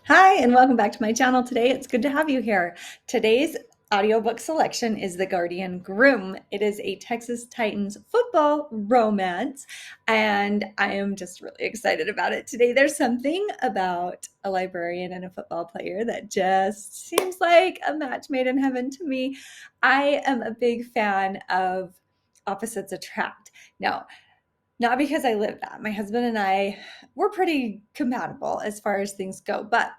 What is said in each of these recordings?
Hi, and welcome back to my channel today. It's good to have you here. Today's audiobook selection is The Guardian Groom. It is a Texas Titans football romance, and I am just really excited about it today. There's something about a librarian and a football player that just seems like a match made in heaven to me. I am a big fan of opposites attract. Now, not because I live that. My husband and I, we're pretty compatible as far as things go, but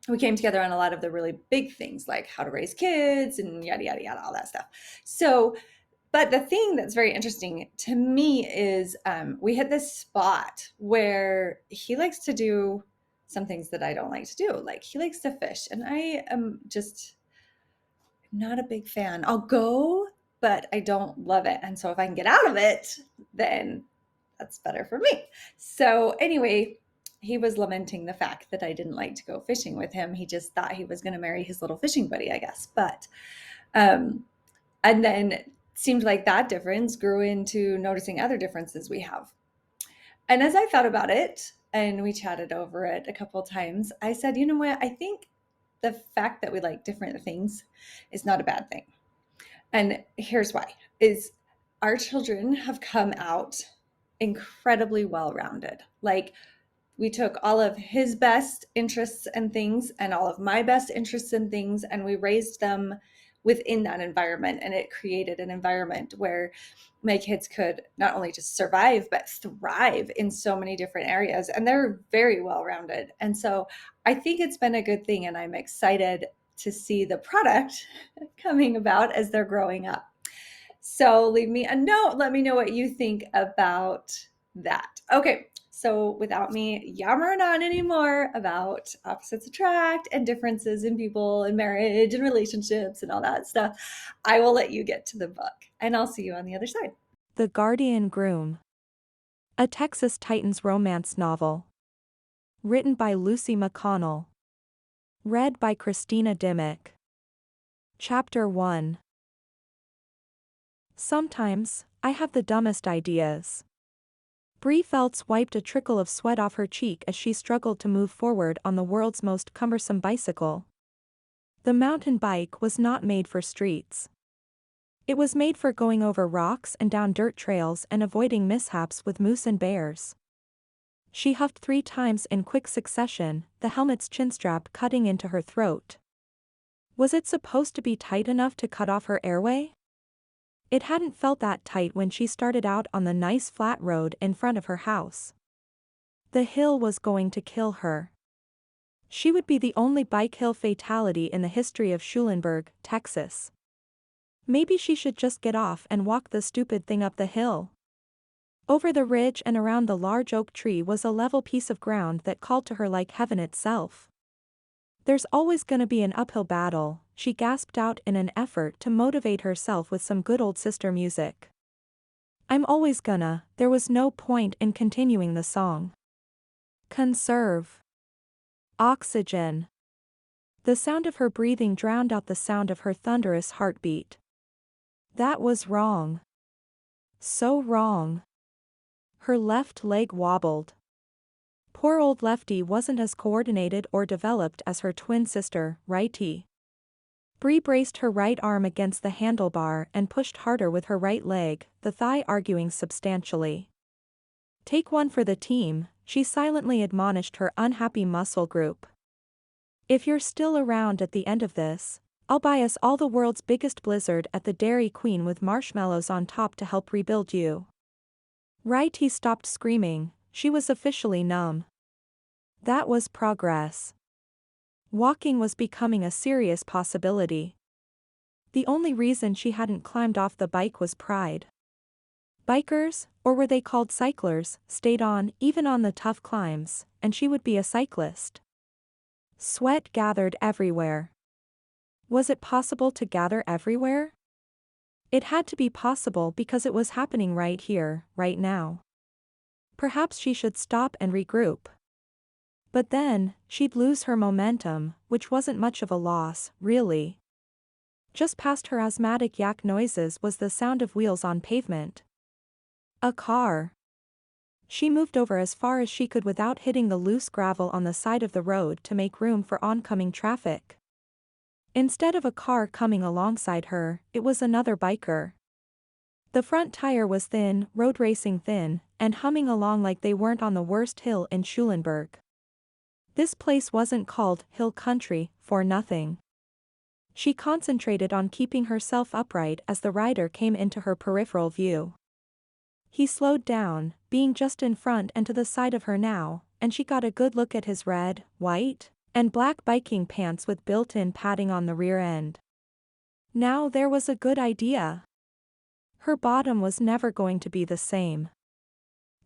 we came together on a lot of the really big things like how to raise kids and yada, yada, yada, all that stuff. So, but the thing that's very interesting to me is we hit this spot where he likes to do some things that I don't like to do. Like he likes to fish, and I am just not a big fan. I'll go, but I don't love it. And so if I can get out of it, then that's better for me. So anyway, he was lamenting the fact that I didn't like to go fishing with him. He just thought he was going to marry his little fishing buddy, I guess. But um and then it seemed like that difference grew into noticing other differences we have. And as I thought about it and we chatted over it a couple of times, I said, you know what? I think the fact that we like different things is not a bad thing. And here's why is our children have come out incredibly well-rounded. Like we took all of his best interests and things and all of my best interests and things, and we raised them within that environment. And it created an environment where my kids could not only just survive, but thrive in so many different areas. And they're very well-rounded. And so I think it's been a good thing. And I'm excited to see the product coming about as they're growing up. So leave me a note. Let me know what you think about that. Okay, so without me yammering on anymore about opposites attract and differences in people and marriage and relationships and all that stuff, I will let you get to the book, and I'll see you on the other side. The Guardian Groom. A Texas Titans romance novel. Written by Lucy McConnell. Read by Christina Dimmick. Chapter 1. Sometimes, I have the dumbest ideas. Bree Phelts wiped a trickle of sweat off her cheek as she struggled to move forward on the world's most cumbersome bicycle. The mountain bike was not made for streets. It was made for going over rocks and down dirt trails and avoiding mishaps with moose and bears. She huffed 3 times in quick succession, the helmet's chinstrap cutting into her throat. Was it supposed to be tight enough to cut off her airway? It hadn't felt that tight when she started out on the nice flat road in front of her house. The hill was going to kill her. She would be the only bike hill fatality in the history of Schulenburg, Texas. Maybe she should just get off and walk the stupid thing up the hill. Over the ridge and around the large oak tree was a level piece of ground that called to her like heaven itself. There's always gonna be an uphill battle, she gasped out in an effort to motivate herself with some good old sister music. I'm always gonna, there was no point in continuing the song. Conserve. Oxygen. The sound of her breathing drowned out the sound of her thunderous heartbeat. That was wrong. So wrong. Her left leg wobbled. Poor old Lefty wasn't as coordinated or developed as her twin sister, Righty. Bree braced her right arm against the handlebar and pushed harder with her right leg, the thigh arguing substantially. Take one for the team, she silently admonished her unhappy muscle group. If you're still around at the end of this, I'll buy us all the world's biggest blizzard at the Dairy Queen with marshmallows on top to help rebuild you. Righty stopped screaming, she was officially numb. That was progress. Walking was becoming a serious possibility. The only reason she hadn't climbed off the bike was pride. Bikers, or were they called cyclers, stayed on even on the tough climbs, and she would be a cyclist. Sweat gathered everywhere. Was it possible to gather everywhere? It had to be possible because it was happening right here, right now. Perhaps she should stop and regroup. But then, she'd lose her momentum, which wasn't much of a loss, really. Just past her asthmatic yak noises was the sound of wheels on pavement. A car. She moved over as far as she could without hitting the loose gravel on the side of the road to make room for oncoming traffic. Instead of a car coming alongside her, it was another biker. The front tire was thin, road racing thin, and humming along like they weren't on the worst hill in Schulenburg. This place wasn't called Hill Country for nothing. She concentrated on keeping herself upright as the rider came into her peripheral view. He slowed down, being just in front and to the side of her now, and she got a good look at his red, white, and black biking pants with built-in padding on the rear end. Now there was a good idea. Her bottom was never going to be the same.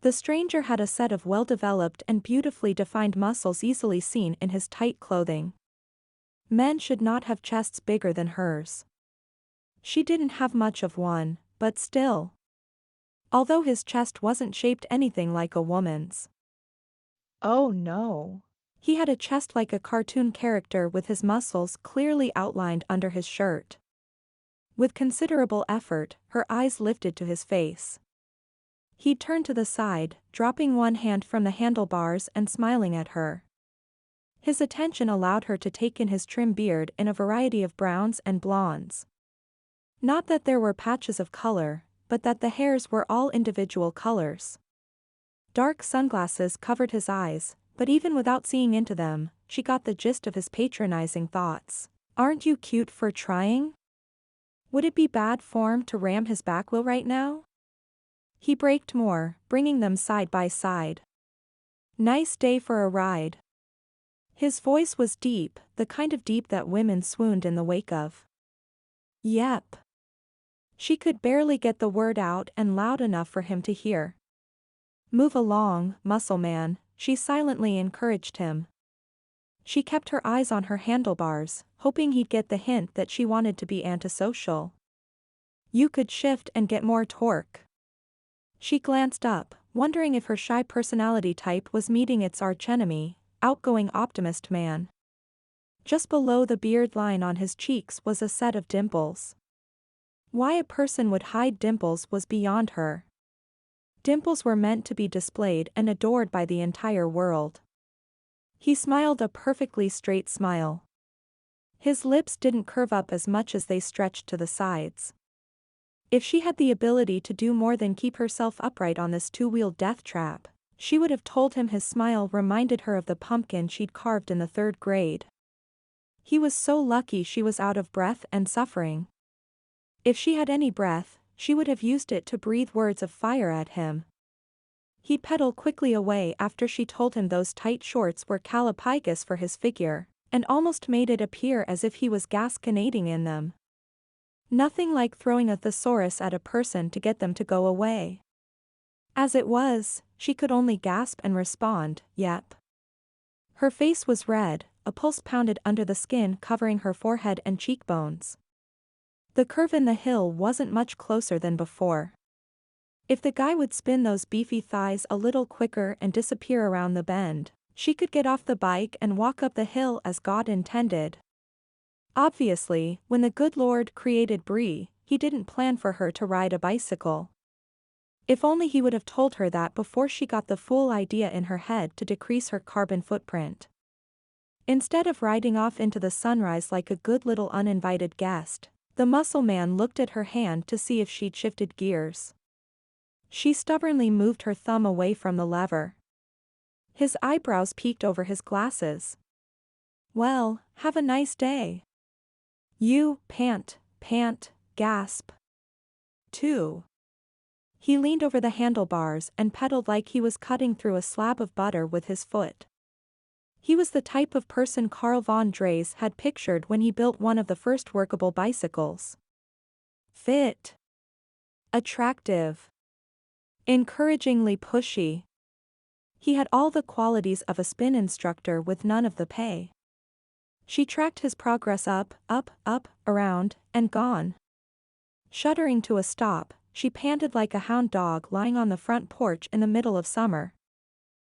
The stranger had a set of well-developed and beautifully defined muscles easily seen in his tight clothing. Men should not have chests bigger than hers. She didn't have much of one, but still. Although his chest wasn't shaped anything like a woman's. Oh no. He had a chest like a cartoon character with his muscles clearly outlined under his shirt. With considerable effort, her eyes lifted to his face. He turned to the side, dropping one hand from the handlebars and smiling at her. His attention allowed her to take in his trim beard in a variety of browns and blondes. Not that there were patches of color, but that the hairs were all individual colors. Dark sunglasses covered his eyes, but even without seeing into them, she got the gist of his patronizing thoughts. Aren't you cute for trying? Would it be bad form to ram his back wheel right now? He braked more, bringing them side by side. Nice day for a ride. His voice was deep, the kind of deep that women swooned in the wake of. Yep. She could barely get the word out and loud enough for him to hear. Move along, muscle man, she silently encouraged him. She kept her eyes on her handlebars, hoping he'd get the hint that she wanted to be antisocial. You could shift and get more torque. She glanced up, wondering if her shy personality type was meeting its archenemy, outgoing optimist man. Just below the beard line on his cheeks was a set of dimples. Why a person would hide dimples was beyond her. Dimples were meant to be displayed and adored by the entire world. He smiled a perfectly straight smile. His lips didn't curve up as much as they stretched to the sides. If she had the ability to do more than keep herself upright on this two-wheeled death trap, she would have told him his smile reminded her of the pumpkin she'd carved in the 3rd grade. He was so lucky she was out of breath and suffering. If she had any breath, she would have used it to breathe words of fire at him. He'd pedal quickly away after she told him those tight shorts were calopagus for his figure, and almost made it appear as if he was gasconading in them. Nothing like throwing a thesaurus at a person to get them to go away. As it was, she could only gasp and respond, yep. Her face was red, a pulse pounded under the skin covering her forehead and cheekbones. The curve in the hill wasn't much closer than before. If the guy would spin those beefy thighs a little quicker and disappear around the bend, she could get off the bike and walk up the hill as God intended. Obviously, when the good Lord created Bree, he didn't plan for her to ride a bicycle. If only he would have told her that before she got the fool idea in her head to decrease her carbon footprint. Instead of riding off into the sunrise like a good little uninvited guest, the muscle man looked at her hand to see if she'd shifted gears. She stubbornly moved her thumb away from the lever. His eyebrows peeked over his glasses. Well, have a nice day. You, pant, gasp. 2. He leaned over the handlebars and pedaled like he was cutting through a slab of butter with his foot. He was the type of person Carl von Drais had pictured when he built one of the first workable bicycles. Fit. Attractive. Encouragingly pushy. He had all the qualities of a spin instructor with none of the pay. She tracked his progress up, around, and gone. Shuddering to a stop, she panted like a hound dog lying on the front porch in the middle of summer.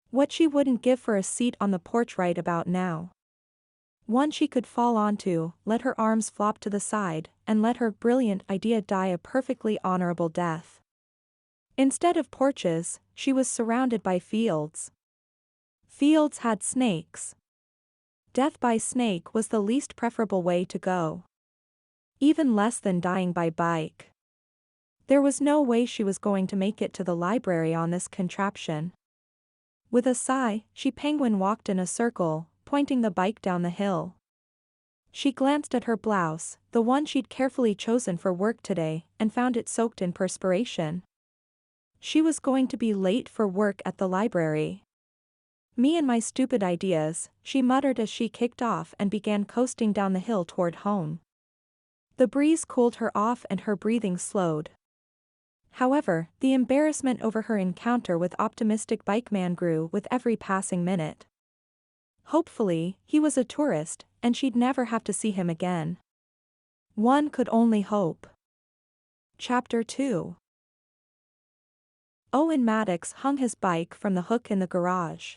What she wouldn't give for a seat on the porch right about now. One she could fall onto, let her arms flop to the side, and let her brilliant idea die a perfectly honorable death. Instead of porches, she was surrounded by fields. Fields had snakes. Death by snake was the least preferable way to go. Even less than dying by bike. There was no way she was going to make it to the library on this contraption. With a sigh, she penguin walked in a circle, pointing the bike down the hill. She glanced at her blouse, the one she'd carefully chosen for work today, and found it soaked in perspiration. She was going to be late for work at the library. Me and my stupid ideas, she muttered as she kicked off and began coasting down the hill toward home. The breeze cooled her off and her breathing slowed. However, the embarrassment over her encounter with optimistic bike man grew with every passing minute. Hopefully, he was a tourist, and she'd never have to see him again. One could only hope. Chapter 2. Owen Mattox hung his bike from the hook in the garage.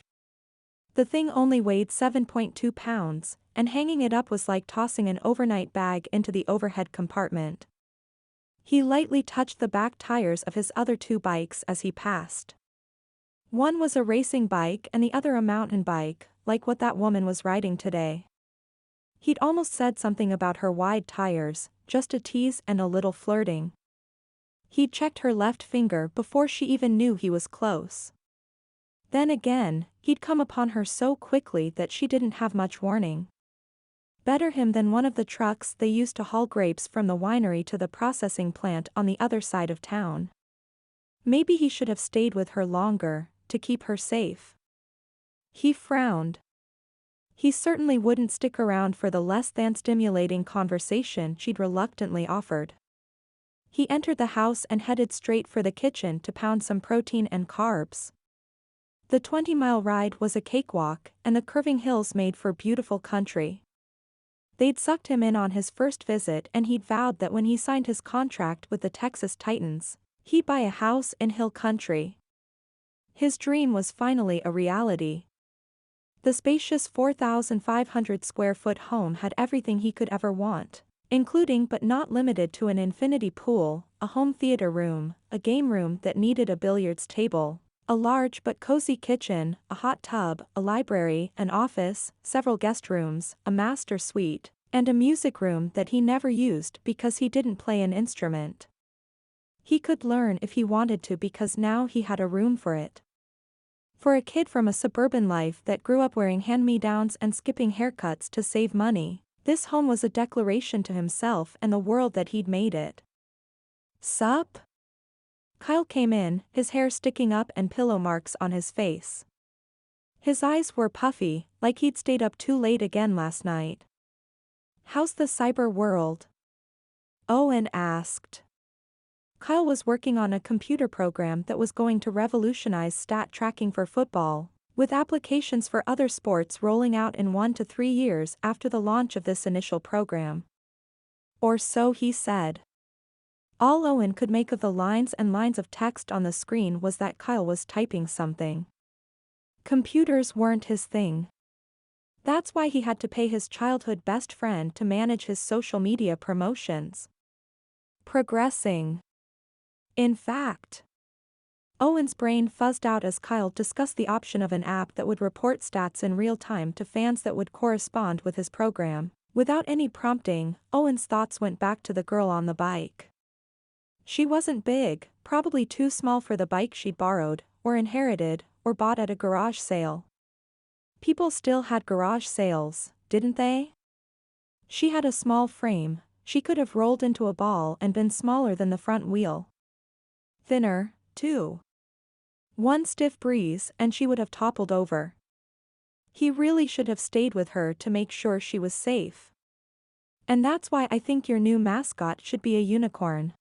The thing only weighed 7.2 pounds, and hanging it up was like tossing an overnight bag into the overhead compartment. He lightly touched the back tires of his other two bikes as he passed. One was a racing bike and the other a mountain bike, like what that woman was riding today. He'd almost said something about her wide tires, just a tease and a little flirting. He'd checked her left finger before she even knew he was close. Then again, he'd come upon her so quickly that she didn't have much warning. Better him than one of the trucks they used to haul grapes from the winery to the processing plant on the other side of town. Maybe he should have stayed with her longer, to keep her safe. He frowned. He certainly wouldn't stick around for the less than stimulating conversation she'd reluctantly offered. He entered the house and headed straight for the kitchen to pound some protein and carbs. The 20-mile ride was a cakewalk, and the curving hills made for beautiful country. They'd sucked him in on his first visit, and he'd vowed that when he signed his contract with the Texas Titans, he'd buy a house in hill country. His dream was finally a reality. The spacious 4,500 square foot home had everything he could ever want, including but not limited to an infinity pool, a home theater room, a game room that needed a billiards table, a large but cozy kitchen, a hot tub, a library, an office, several guest rooms, a master suite, and a music room that he never used because he didn't play an instrument. He could learn if he wanted to because now he had a room for it. For a kid from a suburban life that grew up wearing hand-me-downs and skipping haircuts to save money, this home was a declaration to himself and the world that he'd made it. Sup? Kyle came in, his hair sticking up and pillow marks on his face. His eyes were puffy, like he'd stayed up too late again last night. How's the cyber world? Owen asked. Kyle was working on a computer program that was going to revolutionize stat tracking for football, with applications for other sports rolling out in 1 to 3 years after the launch of this initial program. Or so he said. All Owen could make of the lines and lines of text on the screen was that Kyle was typing something. Computers weren't his thing. That's why he had to pay his childhood best friend to manage his social media promotions. Progressing. In fact, Owen's brain fuzzed out as Kyle discussed the option of an app that would report stats in real time to fans that would correspond with his program. Without any prompting, Owen's thoughts went back to the girl on the bike. She wasn't big, probably too small for the bike she'd borrowed, or inherited, or bought at a garage sale. People still had garage sales, didn't they? She had a small frame, she could have rolled into a ball and been smaller than the front wheel. Thinner, too. One stiff breeze and she would have toppled over. He really should have stayed with her to make sure she was safe. And that's why I think your new mascot should be a unicorn.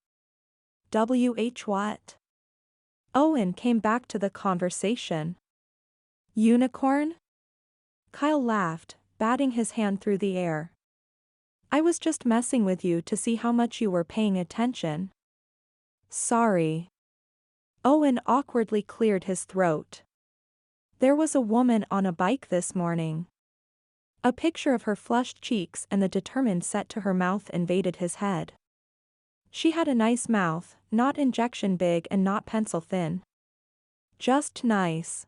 What? Owen came back to the conversation. Unicorn? Kyle laughed, batting his hand through the air. I was just messing with you to see how much you were paying attention. Sorry. Owen awkwardly cleared his throat. There was a woman on a bike this morning. A picture of her flushed cheeks and the determined set to her mouth invaded his head. She had a nice mouth, not injection big and not pencil thin. Just nice.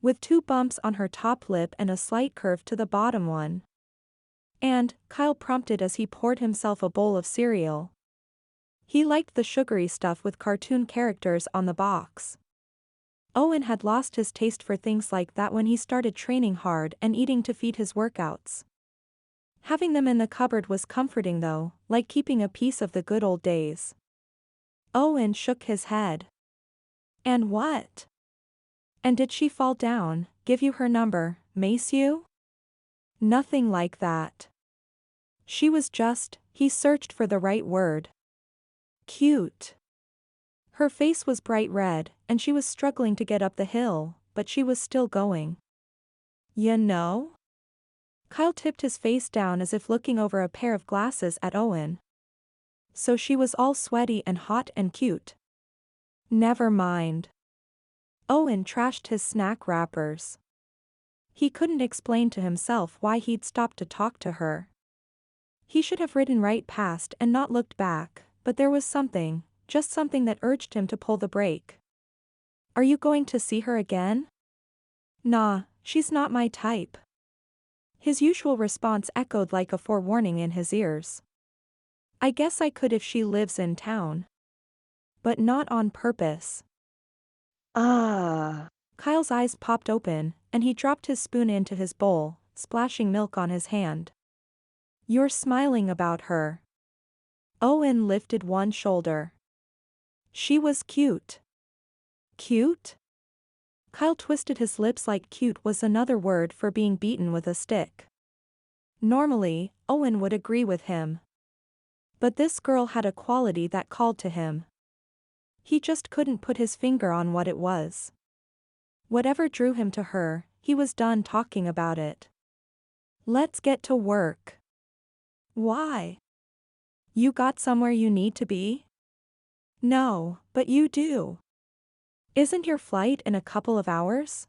With 2 bumps on her top lip and a slight curve to the bottom one. And, Kyle prompted as he poured himself a bowl of cereal. He liked the sugary stuff with cartoon characters on the box. Owen had lost his taste for things like that when he started training hard and eating to feed his workouts. Having them in the cupboard was comforting though, like keeping a piece of the good old days. Owen shook his head. And what? And did she fall down, give you her number, mace you? Nothing like that. She was just, he searched for the right word. Cute. Her face was bright red, and she was struggling to get up the hill, but she was still going. You know? Kyle tipped his face down as if looking over a pair of glasses at Owen. So she was all sweaty and hot and cute. Never mind. Owen trashed his snack wrappers. He couldn't explain to himself why he'd stopped to talk to her. He should have ridden right past and not looked back, but there was something, just something that urged him to pull the brake. Are you going to see her again? Nah, she's not my type. His usual response echoed like a forewarning in his ears. I guess I could if she lives in town. But not on purpose. Kyle's eyes popped open, and he dropped his spoon into his bowl, splashing milk on his hand. You're smiling about her. Owen lifted one shoulder. She was cute. Cute? Kyle twisted his lips like cute was another word for being beaten with a stick. Normally, Owen would agree with him. But this girl had a quality that called to him. He just couldn't put his finger on what it was. Whatever drew him to her, he was done talking about it. Let's get to work. Why? You got somewhere you need to be? No, but you do. Isn't your flight in a couple of hours?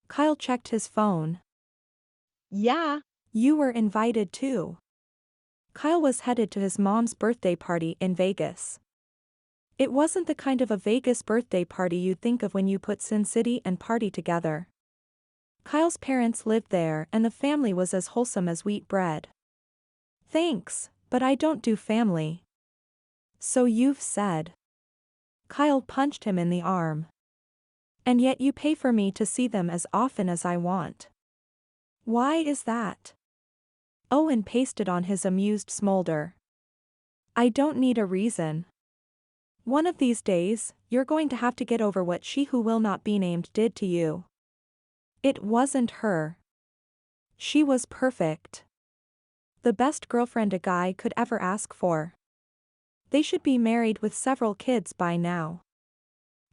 Kyle checked his phone. Yeah. You were invited too. Kyle was headed to his mom's birthday party in Vegas. It wasn't the kind of a Vegas birthday party you'd think of when you put Sin City and party together. Kyle's parents lived there and the family was as wholesome as wheat bread. Thanks, but I don't do family. So you've said. Kyle punched him in the arm. And yet you pay for me to see them as often as I want. Why is that? Owen pasted on his amused smolder. I don't need a reason. One of these days, you're going to have to get over what she who will not be named did to you. It wasn't her. She was perfect. The best girlfriend a guy could ever ask for. They should be married with several kids by now.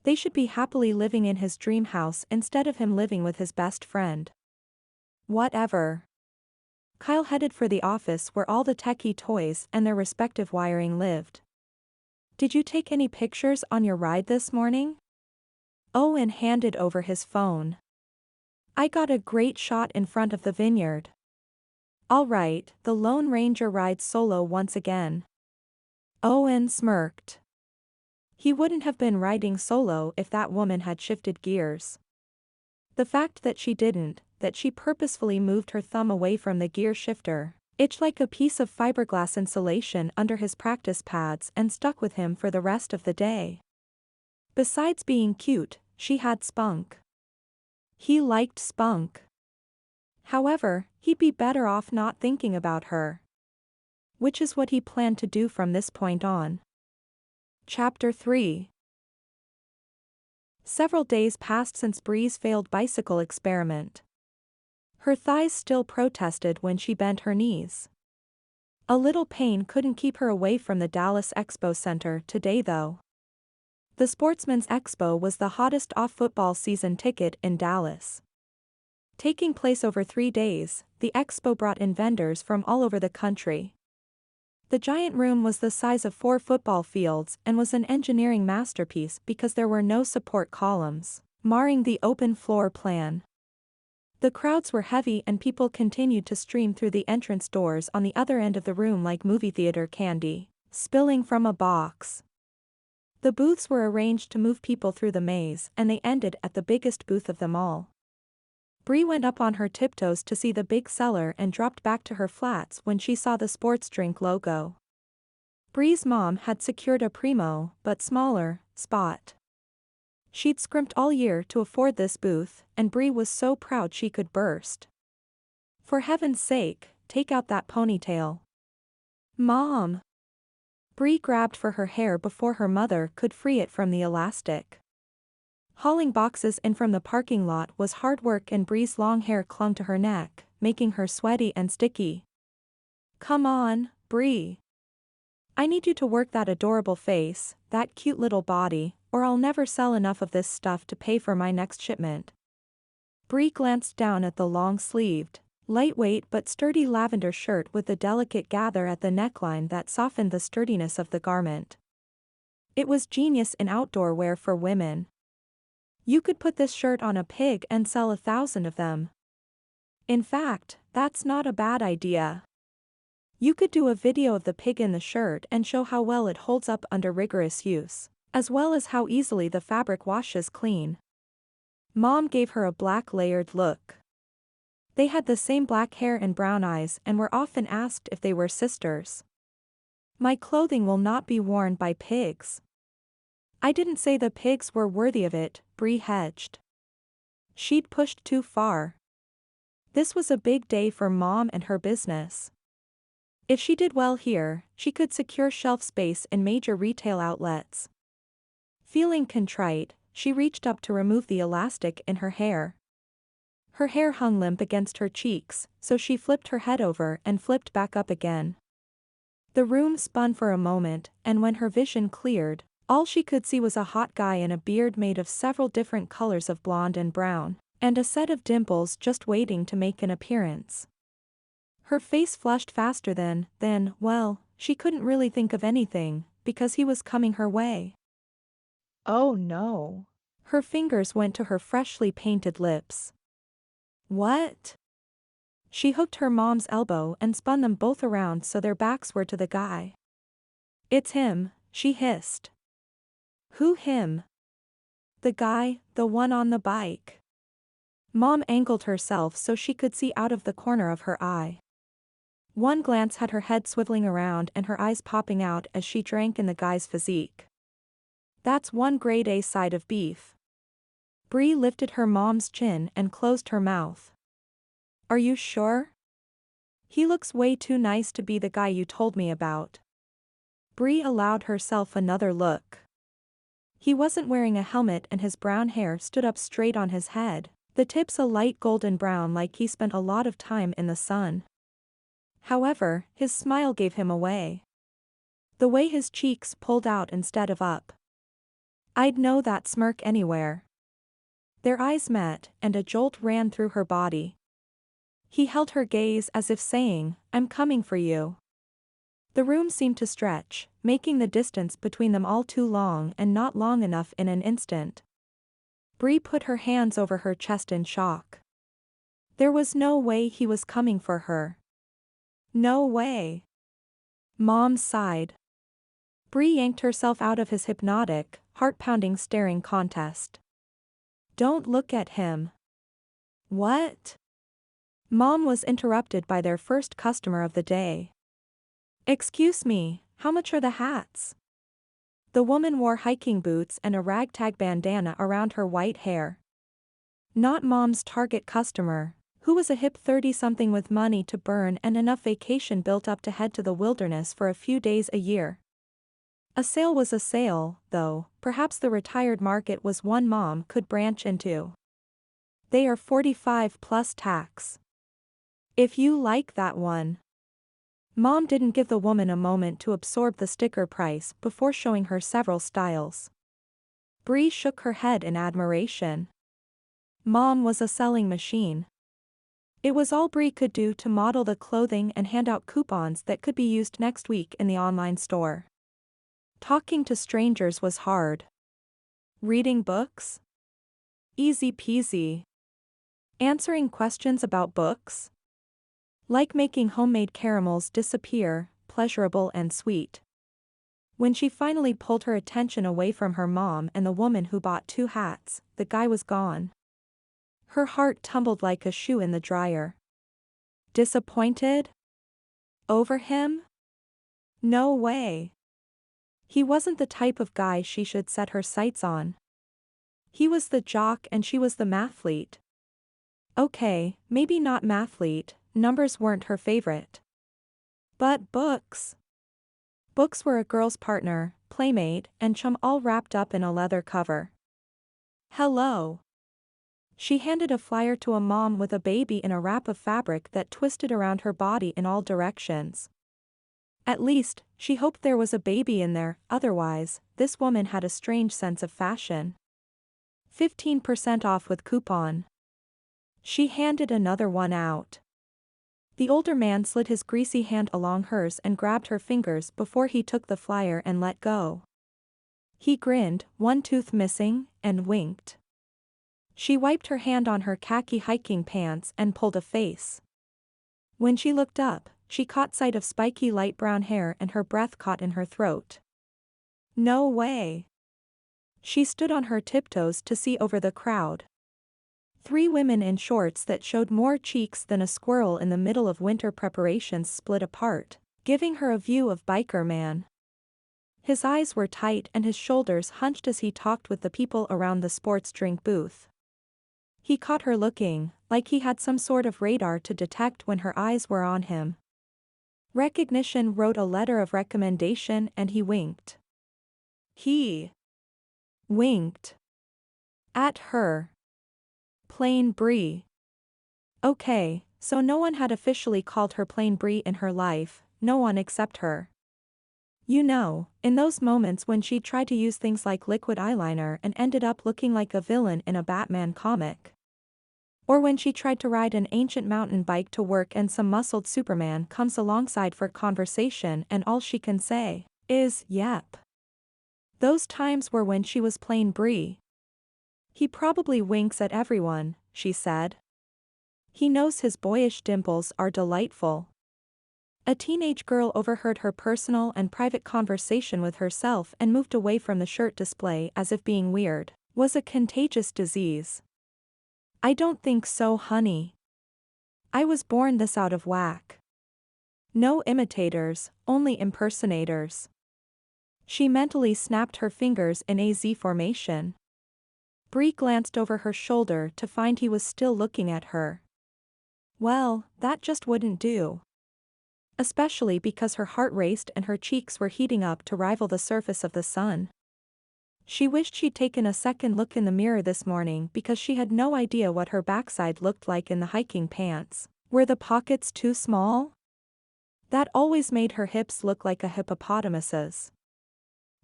They should be happily living in his dream house instead of him living with his best friend. Whatever. Kyle headed for the office where all the techie toys and their respective wiring lived. Did you take any pictures on your ride this morning? Owen handed over his phone. I got a great shot in front of the vineyard. All right, the Lone Ranger rides solo once again. Owen smirked. He wouldn't have been riding solo if that woman had shifted gears. The fact that she didn't, that she purposefully moved her thumb away from the gear shifter, itched like a piece of fiberglass insulation under his practice pads and stuck with him for the rest of the day. Besides being cute, she had spunk. He liked spunk. However, he'd be better off not thinking about her. Which is what he planned to do from this point on. Chapter 3. Several days passed since Bree's failed bicycle experiment. Her thighs still protested when she bent her knees. A little pain couldn't keep her away from the Dallas Expo Center today though. The Sportsman's Expo was the hottest off-football season ticket in Dallas. Taking place over 3 days, the expo brought in vendors from all over the country. The giant room was the size of 4 football fields and was an engineering masterpiece because there were no support columns, marring the open floor plan. The crowds were heavy and people continued to stream through the entrance doors on the other end of the room like movie theater candy. Spilling from a box. The booths were arranged to move people through the maze, and they ended at the biggest booth of them all. Bree went up on her tiptoes to see the big seller and dropped back to her flats when she saw the sports drink logo. Bree's mom had secured a primo, but smaller, spot. She'd scrimped all year to afford this booth, and Bree was so proud she could burst. For heaven's sake, take out that ponytail. Mom! Bree grabbed for her hair before her mother could free it from the elastic. Hauling boxes in from the parking lot was hard work, and Bree's long hair clung to her neck, making her sweaty and sticky. Come on, Bree. I need you to work that adorable face, that cute little body, or I'll never sell enough of this stuff to pay for my next shipment. Bree glanced down at the long-sleeved, lightweight but sturdy lavender shirt with the delicate gather at the neckline that softened the sturdiness of the garment. It was genius in outdoor wear for women. You could put this shirt on a pig and sell 1,000 of them. In fact, that's not a bad idea. You could do a video of the pig in the shirt and show how well it holds up under rigorous use, as well as how easily the fabric washes clean. Mom gave her a black layered look. They had the same black hair and brown eyes and were often asked if they were sisters. My clothing will not be worn by pigs. I didn't say the pigs were worthy of it, Bree hedged. She'd pushed too far. This was a big day for Mom and her business. If she did well here, she could secure shelf space in major retail outlets. Feeling contrite, she reached up to remove the elastic in her hair. Her hair hung limp against her cheeks, so she flipped her head over and flipped back up again. The room spun for a moment, and when her vision cleared, all she could see was a hot guy in a beard made of several different colors of blonde and brown, and a set of dimples just waiting to make an appearance. Her face flushed faster than, well, she couldn't really think of anything, because he was coming her way. Oh no. Her fingers went to her freshly painted lips. What? She hooked her mom's elbow and spun them both around so their backs were to the guy. It's him, she hissed. Who him? The guy, the one on the bike. Mom angled herself so she could see out of the corner of her eye. One glance had her head swiveling around and her eyes popping out as she drank in the guy's physique. That's one grade A side of beef. Bree lifted her mom's chin and closed her mouth. Are you sure? He looks way too nice to be the guy you told me about. Bree allowed herself another look. He wasn't wearing a helmet and his brown hair stood up straight on his head, the tips a light golden brown like he spent a lot of time in the sun. However, his smile gave him away. The way his cheeks pulled out instead of up. I'd know that smirk anywhere. Their eyes met, and a jolt ran through her body. He held her gaze as if saying, I'm coming for you. The room seemed to stretch, making the distance between them all too long and not long enough in an instant. Bree put her hands over her chest in shock. There was no way he was coming for her. No way. Mom sighed. Bree yanked herself out of his hypnotic, heart-pounding staring contest. Don't look at him. What? Mom was interrupted by their first customer of the day. Excuse me, how much are the hats? The woman wore hiking boots and a ragtag bandana around her white hair. Not Mom's target customer, who was a hip 30-something with money to burn and enough vacation built up to head to the wilderness for a few days a year. A sale was a sale, though, perhaps the retired market was one Mom could branch into. They are 45 plus tax. If you like that one. Mom didn't give the woman a moment to absorb the sticker price before showing her several styles. Bree shook her head in admiration. Mom was a selling machine. It was all Bree could do to model the clothing and hand out coupons that could be used next week in the online store. Talking to strangers was hard. Reading books? Easy peasy. Answering questions about books? Like making homemade caramels disappear, pleasurable and sweet. When she finally pulled her attention away from her mom and the woman who bought 2 hats, the guy was gone. Her heart tumbled like a shoe in the dryer. Disappointed? Over him? No way. He wasn't the type of guy she should set her sights on. He was the jock and she was the mathlete. Okay, maybe not mathlete, numbers weren't her favorite. But books. Books were a girl's partner, playmate, and chum all wrapped up in a leather cover. Hello. She handed a flyer to a mom with a baby in a wrap of fabric that twisted around her body in all directions. At least, she hoped there was a baby in there, otherwise, this woman had a strange sense of fashion. 15% off with coupon. She handed another one out. The older man slid his greasy hand along hers and grabbed her fingers before he took the flyer and let go. He grinned, one tooth missing, and winked. She wiped her hand on her khaki hiking pants and pulled a face. When she looked up, she caught sight of spiky light brown hair and her breath caught in her throat. No way. She stood on her tiptoes to see over the crowd. 3 women in shorts that showed more cheeks than a squirrel in the middle of winter preparations split apart, giving her a view of Biker Man. His eyes were tight and his shoulders hunched as he talked with the people around the sports drink booth. He caught her looking, like he had some sort of radar to detect when her eyes were on him. Recognition wrote a letter of recommendation and he winked. He winked at her. Plain Bree. Okay, so no one had officially called her Plain Bree in her life, no one except her. You know, in those moments when she tried to use things like liquid eyeliner and ended up looking like a villain in a Batman comic. Or when she tried to ride an ancient mountain bike to work and some muscled Superman comes alongside for conversation and all she can say is, yep. Those times were when she was Plain Bree. He probably winks at everyone, she said. He knows his boyish dimples are delightful. A teenage girl overheard her personal and private conversation with herself and moved away from the shirt display as if being weird was a contagious disease. I don't think so, honey. I was born this out of whack. No imitators, only impersonators. She mentally snapped her fingers in a Z formation. Bree glanced over her shoulder to find he was still looking at her. Well, that just wouldn't do. Especially because her heart raced and her cheeks were heating up to rival the surface of the sun. She wished she'd taken a second look in the mirror this morning because she had no idea what her backside looked like in the hiking pants. Were the pockets too small? That always made her hips look like a hippopotamus's.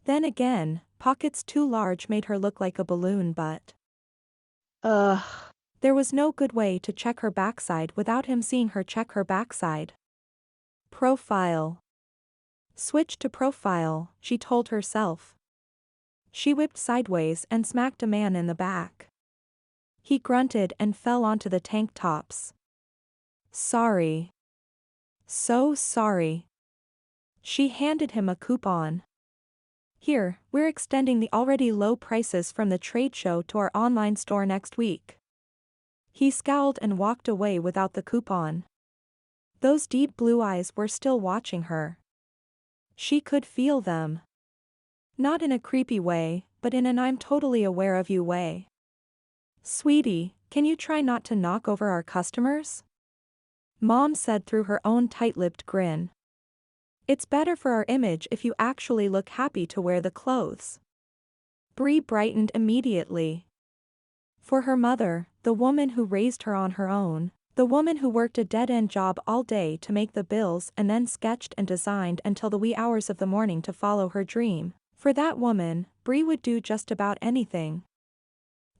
Then again, pockets too large made her look like a balloon but... Ugh. There was no good way to check her backside without him seeing her check her backside. Profile. Switch to profile, she told herself. She whipped sideways and smacked a man in the back. He grunted and fell onto the tank tops. Sorry. So sorry. She handed him a coupon. Here, we're extending the already low prices from the trade show to our online store next week. He scowled and walked away without the coupon. Those deep blue eyes were still watching her. She could feel them. Not in a creepy way, but in an I'm totally aware of you way. Sweetie, can you try not to knock over our customers? Mom said through her own tight-lipped grin. It's better for our image if you actually look happy to wear the clothes. Bree brightened immediately. For her mother, the woman who raised her on her own, the woman who worked a dead-end job all day to make the bills and then sketched and designed until the wee hours of the morning to follow her dream, for that woman, Bree would do just about anything.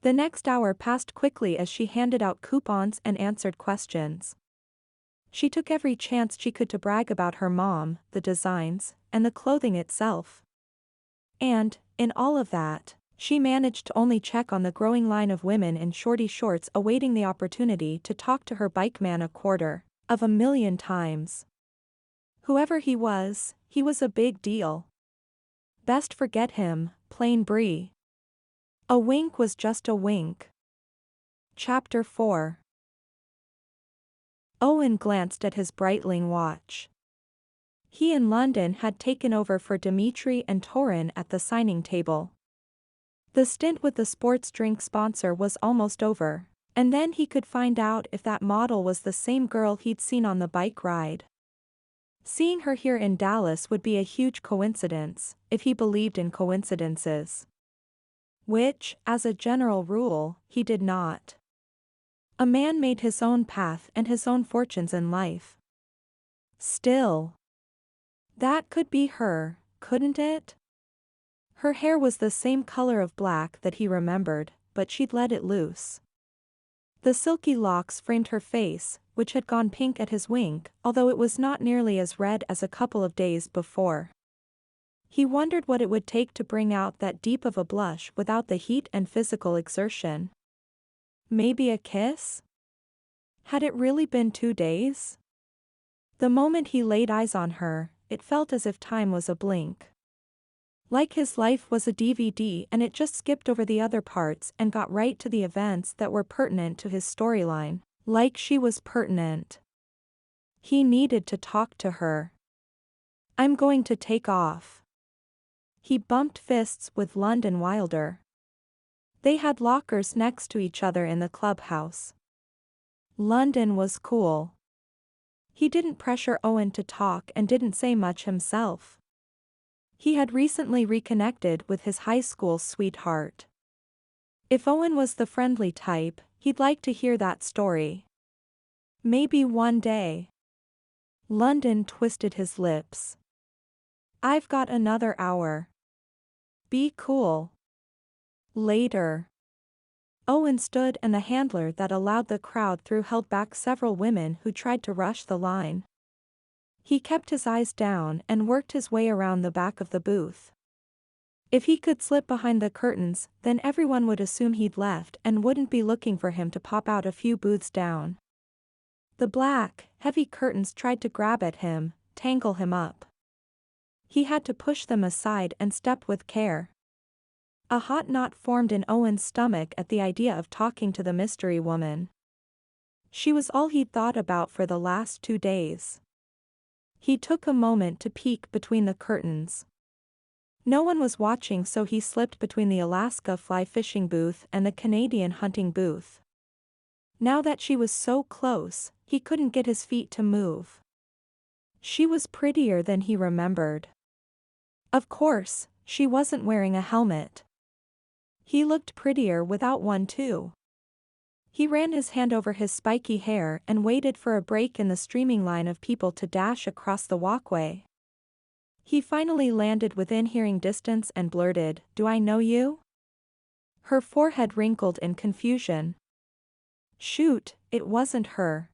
The next hour passed quickly as she handed out coupons and answered questions. She took every chance she could to brag about her mom, the designs, and the clothing itself. And, in all of that, she managed to only check on the growing line of women in shorty shorts awaiting the opportunity to talk to her bike man a quarter of a million times. Whoever he was a big deal. Best forget him, plain Bree. A wink was just a wink. Chapter 4. Owen glanced at his Breitling watch. He and London had taken over for Dimitri and Torin at the signing table. The stint with the sports drink sponsor was almost over, and then he could find out if that model was the same girl he'd seen on the bike ride. Seeing her here in Dallas would be a huge coincidence, if he believed in coincidences. Which, as a general rule, he did not. A man made his own path and his own fortunes in life. Still, that could be her, couldn't it? Her hair was the same color of black that he remembered, but she'd let it loose. The silky locks framed her face, which had gone pink at his wink, although it was not nearly as red as a couple of days before. He wondered what it would take to bring out that deep of a blush without the heat and physical exertion. Maybe a kiss? Had it really been 2 days? The moment he laid eyes on her, it felt as if time was a blink. Like his life was a DVD and it just skipped over the other parts and got right to the events that were pertinent to his storyline, like she was pertinent. He needed to talk to her. I'm going to take off. He bumped fists with London Wilder. They had lockers next to each other in the clubhouse. London was cool. He didn't pressure Owen to talk and didn't say much himself. He had recently reconnected with his high school sweetheart. If Owen was the friendly type, he'd like to hear that story. Maybe one day. London twisted his lips. I've got another hour. Be cool. Later. Owen stood and the handler that allowed the crowd through held back several women who tried to rush the line. He kept his eyes down and worked his way around the back of the booth. If he could slip behind the curtains, then everyone would assume he'd left and wouldn't be looking for him to pop out a few booths down. The black, heavy curtains tried to grab at him, tangle him up. He had to push them aside and step with care. A hot knot formed in Owen's stomach at the idea of talking to the mystery woman. She was all he'd thought about for the last 2 days. He took a moment to peek between the curtains. No one was watching, so he slipped between the Alaska fly fishing booth and the Canadian hunting booth. Now that she was so close, he couldn't get his feet to move. She was prettier than he remembered. Of course, she wasn't wearing a helmet. He looked prettier without one too. He ran his hand over his spiky hair and waited for a break in the streaming line of people to dash across the walkway. He finally landed within hearing distance and blurted, "Do I know you?" Her forehead wrinkled in confusion. Shoot, it wasn't her.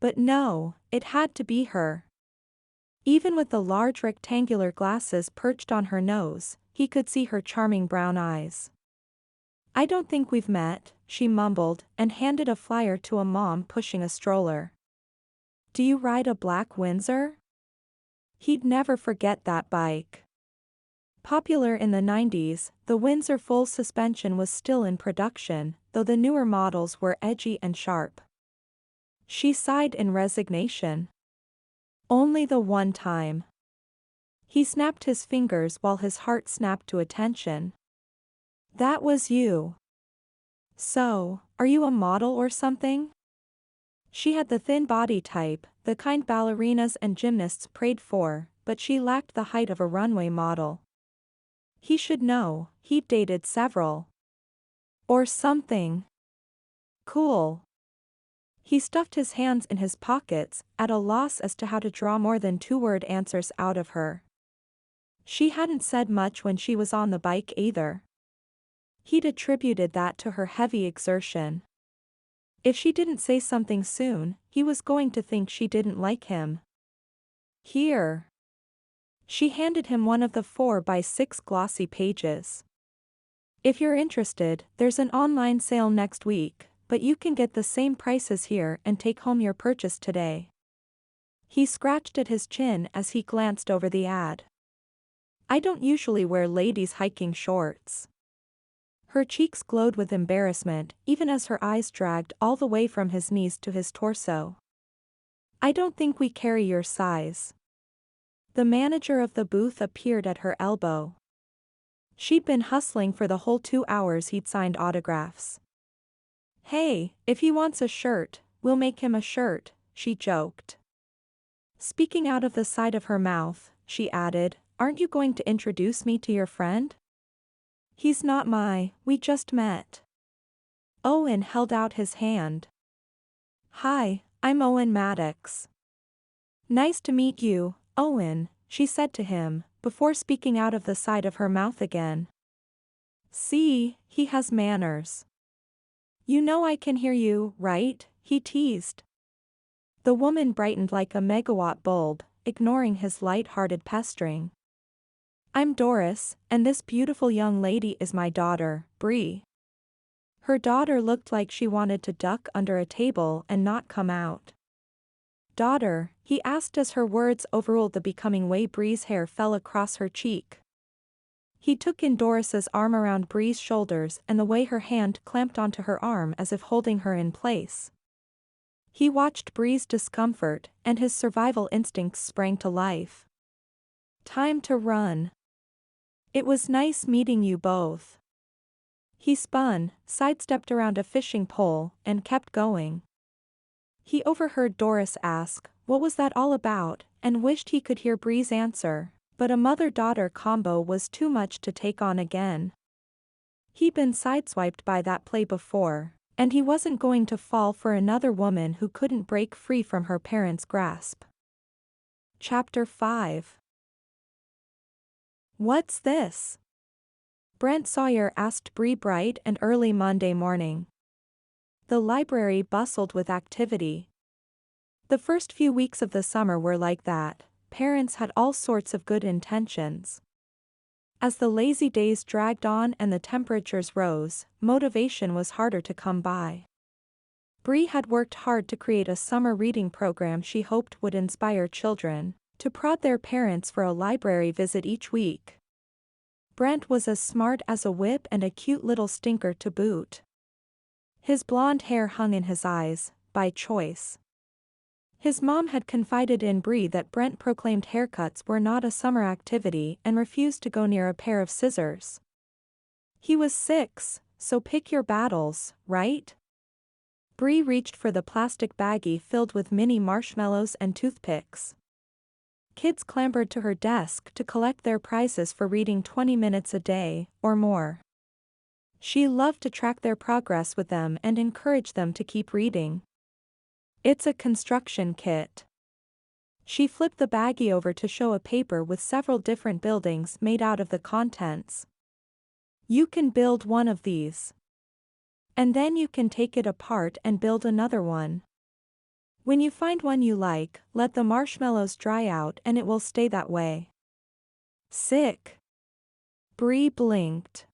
But no, it had to be her. Even with the large rectangular glasses perched on her nose, he could see her charming brown eyes. I don't think we've met, she mumbled, and handed a flyer to a mom pushing a stroller. Do you ride a black Windsor? He'd never forget that bike. Popular in the 90s, the Windsor full suspension was still in production, though the newer models were edgy and sharp. She sighed in resignation. Only the one time. He snapped his fingers while his heart snapped to attention. That was you. So, are you a model or something? She had the thin body type, the kind ballerinas and gymnasts prayed for, but she lacked the height of a runway model. He should know, he'd dated several. Or something. Cool. He stuffed his hands in his pockets, at a loss as to how to draw more than 2-word answers out of her. She hadn't said much when she was on the bike either. He'd attributed that to her heavy exertion. If she didn't say something soon, he was going to think she didn't like him. Here. She handed him one of the 4x6 glossy pages. If you're interested, there's an online sale next week, but you can get the same prices here and take home your purchase today. He scratched at his chin as he glanced over the ad. I don't usually wear ladies' hiking shorts. Her cheeks glowed with embarrassment, even as her eyes dragged all the way from his knees to his torso. I don't think we carry your size. The manager of the booth appeared at her elbow. She'd been hustling for the whole 2 hours he'd signed autographs. Hey, if he wants a shirt, we'll make him a shirt, she joked. Speaking out of the side of her mouth, she added, aren't you going to introduce me to your friend? He's not we just met. Owen held out his hand. Hi, I'm Owen Mattox. Nice to meet you, Owen, she said to him, before speaking out of the side of her mouth again. See, he has manners. You know I can hear you, right? He teased. The woman brightened like a megawatt bulb, ignoring his light-hearted pestering. I'm Doris, and this beautiful young lady is my daughter, Bree. Her daughter looked like she wanted to duck under a table and not come out. Daughter, he asked as her words overruled the becoming way Bree's hair fell across her cheek. He took in Doris's arm around Bree's shoulders and the way her hand clamped onto her arm as if holding her in place. He watched Bree's discomfort, and his survival instincts sprang to life. Time to run. It was nice meeting you both. He spun, sidestepped around a fishing pole, and kept going. He overheard Doris ask, what was that all about, and wished he could hear Bree's answer, but a mother-daughter combo was too much to take on again. He'd been sideswiped by that play before, and he wasn't going to fall for another woman who couldn't break free from her parents' grasp. Chapter 5. What's this? Brent Sawyer asked Bree bright and early Monday morning. The library bustled with activity. The first few weeks of the summer were like that. Parents had all sorts of good intentions. As the lazy days dragged on and the temperatures rose, motivation was harder to come by. Bree had worked hard to create a summer reading program she hoped would inspire children to prod their parents for a library visit each week. Brent was as smart as a whip and a cute little stinker to boot. His blonde hair hung in his eyes, by choice. His mom had confided in Bree that Brent proclaimed haircuts were not a summer activity and refused to go near a pair of scissors. He was 6, so pick your battles, right? Bree reached for the plastic baggie filled with mini marshmallows and toothpicks. Kids clambered to her desk to collect their prizes for reading 20 minutes a day, or more. She loved to track their progress with them and encourage them to keep reading. It's a construction kit. She flipped the baggie over to show a paper with several different buildings made out of the contents. You can build one of these. And then you can take it apart and build another one. When you find one you like, let the marshmallows dry out and it will stay that way. Sick. Bree blinked.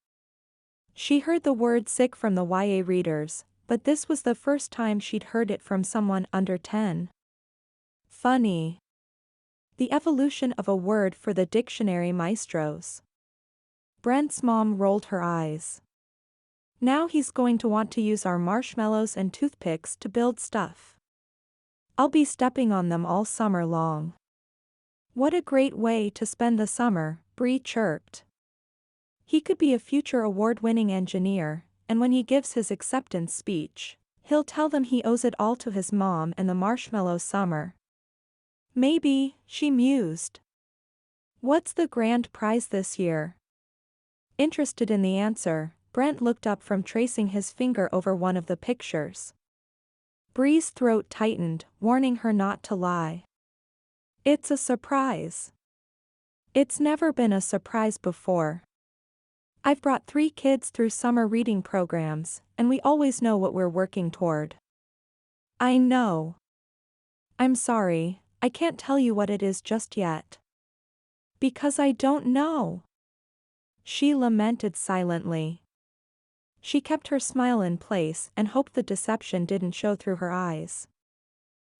She heard the word sick from the YA readers, but this was the first time she'd heard it from someone under 10. Funny. The evolution of a word for the dictionary maestros. Brent's mom rolled her eyes. Now he's going to want to use our marshmallows and toothpicks to build stuff. I'll be stepping on them all summer long. What a great way to spend the summer, Bree chirped. He could be a future award-winning engineer, and when he gives his acceptance speech, he'll tell them he owes it all to his mom and the marshmallow summer. Maybe, she mused. What's the grand prize this year? Interested in the answer, Brent looked up from tracing his finger over one of the pictures. Bree's throat tightened, warning her not to lie. It's a surprise. It's never been a surprise before. I've brought 3 kids through summer reading programs, and we always know what we're working toward. I know. I'm sorry, I can't tell you what it is just yet. Because I don't know. She lamented silently. She kept her smile in place and hoped the deception didn't show through her eyes.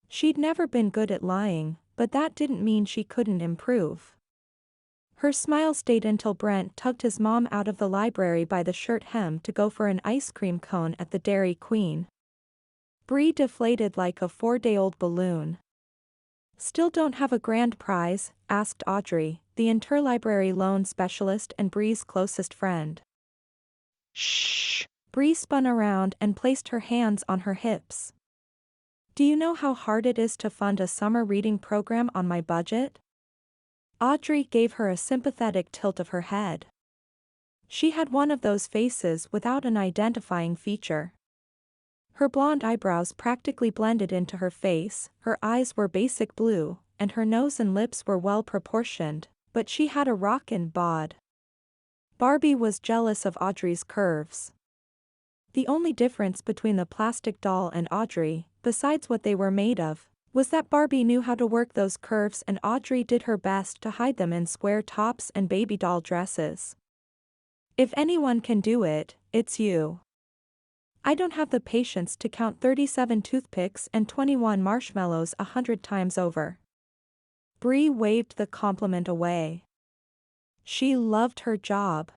She'd never been good at lying, but that didn't mean she couldn't improve. Her smile stayed until Brent tugged his mom out of the library by the shirt hem to go for an ice cream cone at the Dairy Queen. Bree deflated like a 4-day-old balloon. "Still don't have a grand prize?" asked Audrey, the interlibrary loan specialist and Bree's closest friend. "Shh." Bree spun around and placed her hands on her hips. "Do you know how hard it is to fund a summer reading program on my budget?" Audrey gave her a sympathetic tilt of her head. She had one of those faces without an identifying feature. Her blonde eyebrows practically blended into her face, her eyes were basic blue, and her nose and lips were well proportioned, but she had a rockin' bod. Barbie was jealous of Audrey's curves. The only difference between the plastic doll and Audrey, besides what they were made of, was that Barbie knew how to work those curves and Audrey did her best to hide them in square tops and baby doll dresses. "If anyone can do it, it's you. I don't have the patience to count 37 toothpicks and 21 marshmallows 100 times over." Bree waved the compliment away. She loved her job.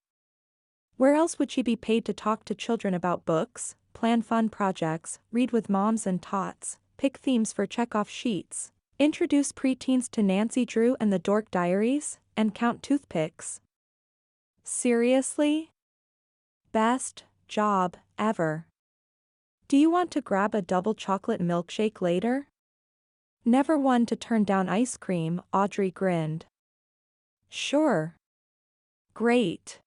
Where else would she be paid to talk to children about books, plan fun projects, read with moms and tots, pick themes for check-off sheets, introduce preteens to Nancy Drew and the Dork Diaries, and count toothpicks? Seriously? Best job ever. Do you want to grab a double chocolate milkshake later? Never one to turn down ice cream, Audrey grinned. Sure. Great.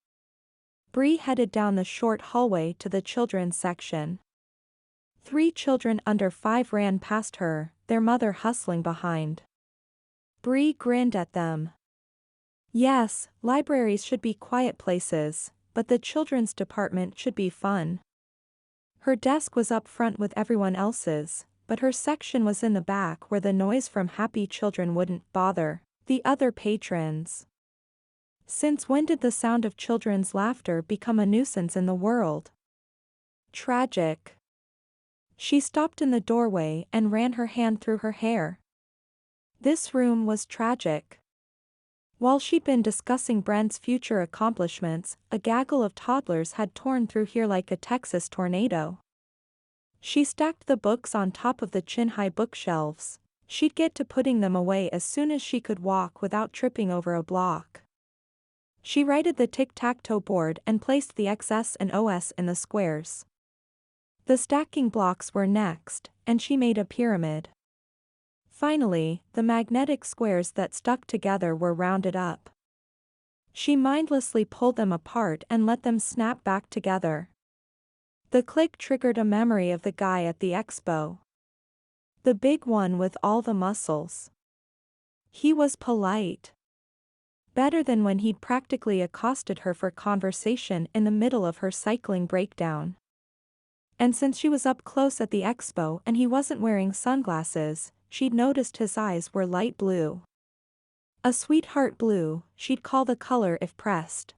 Bree headed down the short hallway to the children's section. 3 children under 5 ran past her, their mother hustling behind. Bree grinned at them. Yes, libraries should be quiet places, but the children's department should be fun. Her desk was up front with everyone else's, but her section was in the back where the noise from happy children wouldn't bother the other patrons. Since when did the sound of children's laughter become a nuisance in the world? Tragic. She stopped in the doorway and ran her hand through her hair. This room was tragic. While she'd been discussing Brent's future accomplishments, a gaggle of toddlers had torn through here like a Texas tornado. She stacked the books on top of the chin-high bookshelves. She'd get to putting them away as soon as she could walk without tripping over a block. She righted the tic-tac-toe board and placed the XS and OS in the squares. The stacking blocks were next, and she made a pyramid. Finally, the magnetic squares that stuck together were rounded up. She mindlessly pulled them apart and let them snap back together. The click triggered a memory of the guy at the expo. The big one with all the muscles. He was polite. Better than when he'd practically accosted her for conversation in the middle of her cycling breakdown. And since she was up close at the expo and he wasn't wearing sunglasses, she'd noticed his eyes were light blue. A sweetheart blue, she'd call the color if pressed.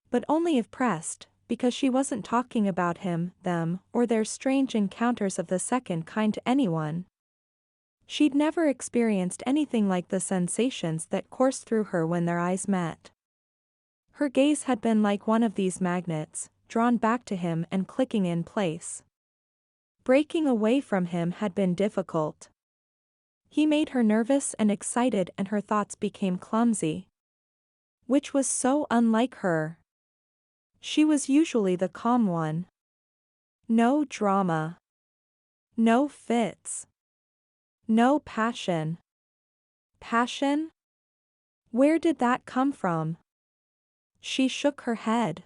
But only if pressed, because she wasn't talking about him, them, or their strange encounters of the second kind to anyone. She'd never experienced anything like the sensations that coursed through her when their eyes met. Her gaze had been like one of these magnets, drawn back to him and clicking in place. Breaking away from him had been difficult. He made her nervous and excited and her thoughts became clumsy. Which was so unlike her. She was usually the calm one. No drama. No fits. No passion. Passion? Where did that come from? She shook her head.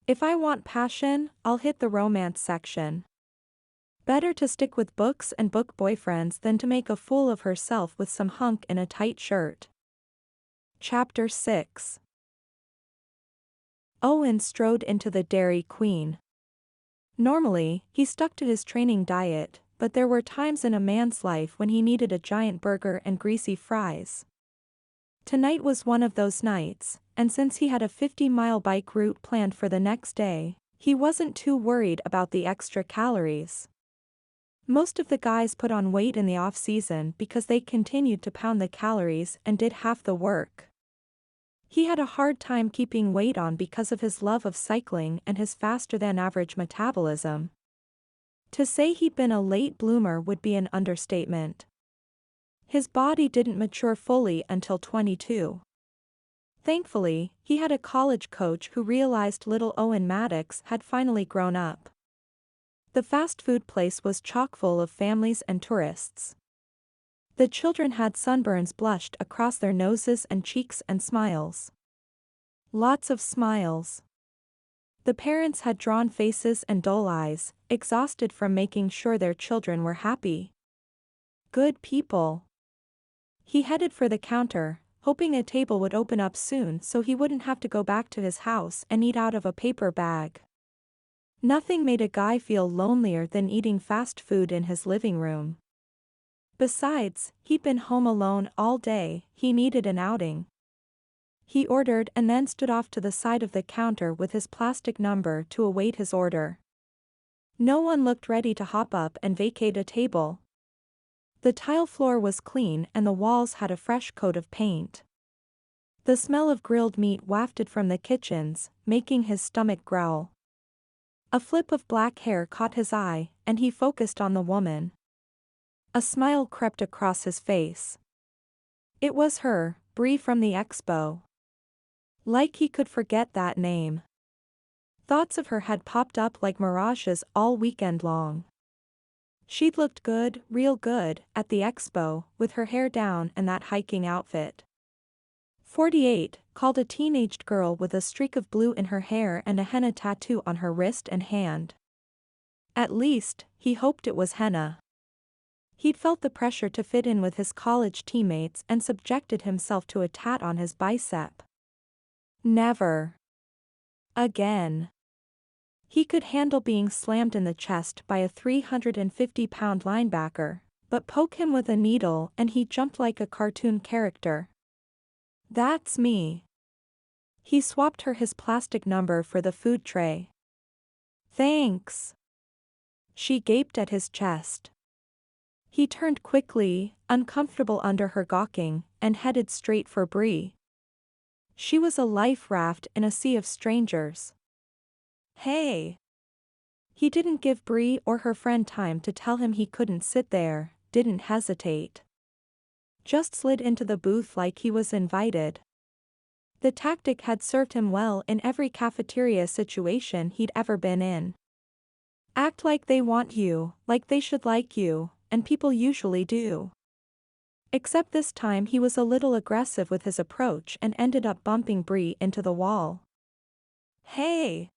If I want passion, I'll hit the romance section. Better to stick with books and book boyfriends than to make a fool of herself with some hunk in a tight shirt. Chapter 6. Owen strode into the Dairy Queen. Normally, he stuck to his training diet, but there were times in a man's life when he needed a giant burger and greasy fries. Tonight was one of those nights, and since he had a 50-mile bike route planned for the next day, he wasn't too worried about the extra calories. Most of the guys put on weight in the off-season because they continued to pound the calories and did half the work. He had a hard time keeping weight on because of his love of cycling and his faster-than-average metabolism. To say he'd been a late bloomer would be an understatement. His body didn't mature fully until 22. Thankfully, he had a college coach who realized little Owen Mattox had finally grown up. The fast food place was chock full of families and tourists. The children had sunburns blushed across their noses and cheeks and smiles. Lots of smiles. The parents had drawn faces and dull eyes, exhausted from making sure their children were happy. Good people. He headed for the counter, hoping a table would open up soon so he wouldn't have to go back to his house and eat out of a paper bag. Nothing made a guy feel lonelier than eating fast food in his living room. Besides, he'd been home alone all day, he needed an outing. He ordered and then stood off to the side of the counter with his plastic number to await his order. No one looked ready to hop up and vacate a table. The tile floor was clean and the walls had a fresh coat of paint. The smell of grilled meat wafted from the kitchens, making his stomach growl. A flip of black hair caught his eye, and he focused on the woman. A smile crept across his face. It was her, Bree from the expo. Like he could forget that name. Thoughts of her had popped up like mirages all weekend long. She'd looked good, real good, at the expo, with her hair down and that hiking outfit. 48, called a teenaged girl with a streak of blue in her hair and a henna tattoo on her wrist and hand. At least, he hoped it was henna. He'd felt the pressure to fit in with his college teammates and subjected himself to a tat on his bicep. Never. Again. He could handle being slammed in the chest by a 350-pound linebacker, but poke him with a needle and he jumped like a cartoon character. That's me. He swapped her his plastic number for the food tray. Thanks. She gaped at his chest. He turned quickly, uncomfortable under her gawking, and headed straight for Bree. She was a life raft in a sea of strangers. Hey! He didn't give Bree or her friend time to tell him he couldn't sit there, didn't hesitate. Just slid into the booth like he was invited. The tactic had served him well in every cafeteria situation he'd ever been in. Act like they want you, like they should like you, and people usually do. Except this time he was a little aggressive with his approach and ended up bumping Bree into the wall. Hey!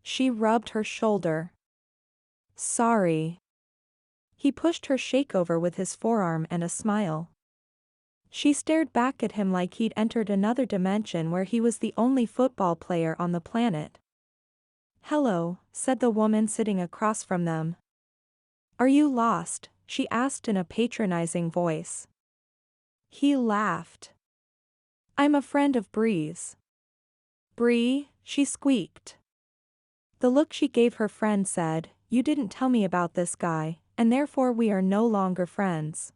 She rubbed her shoulder. Sorry. He pushed her shake over with his forearm and a smile. She stared back at him like he'd entered another dimension where he was the only football player on the planet. Hello, said the woman sitting across from them. Are you lost? She asked in a patronizing voice. He laughed. I'm a friend of Bree's. Bree, she squeaked. The look she gave her friend said, you didn't tell me about this guy, and therefore we are no longer friends.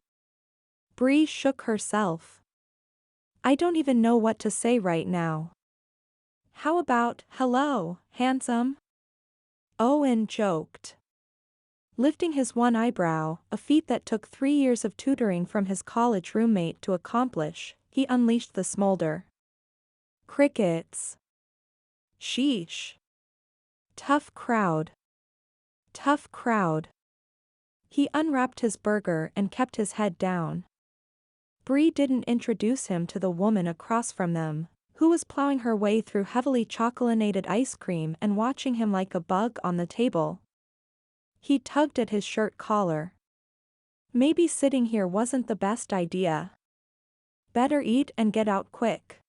Bree shook herself. I don't even know what to say right now. How about, hello, handsome? Owen joked. Lifting his one eyebrow, a feat that took 3 years of tutoring from his college roommate to accomplish, he unleashed the smolder. Crickets. Sheesh. Tough crowd. Tough crowd. He unwrapped his burger and kept his head down. Bree didn't introduce him to the woman across from them, who was plowing her way through heavily chocolinated ice cream and watching him like a bug on the table. He tugged at his shirt collar. Maybe sitting here wasn't the best idea. Better eat and get out quick.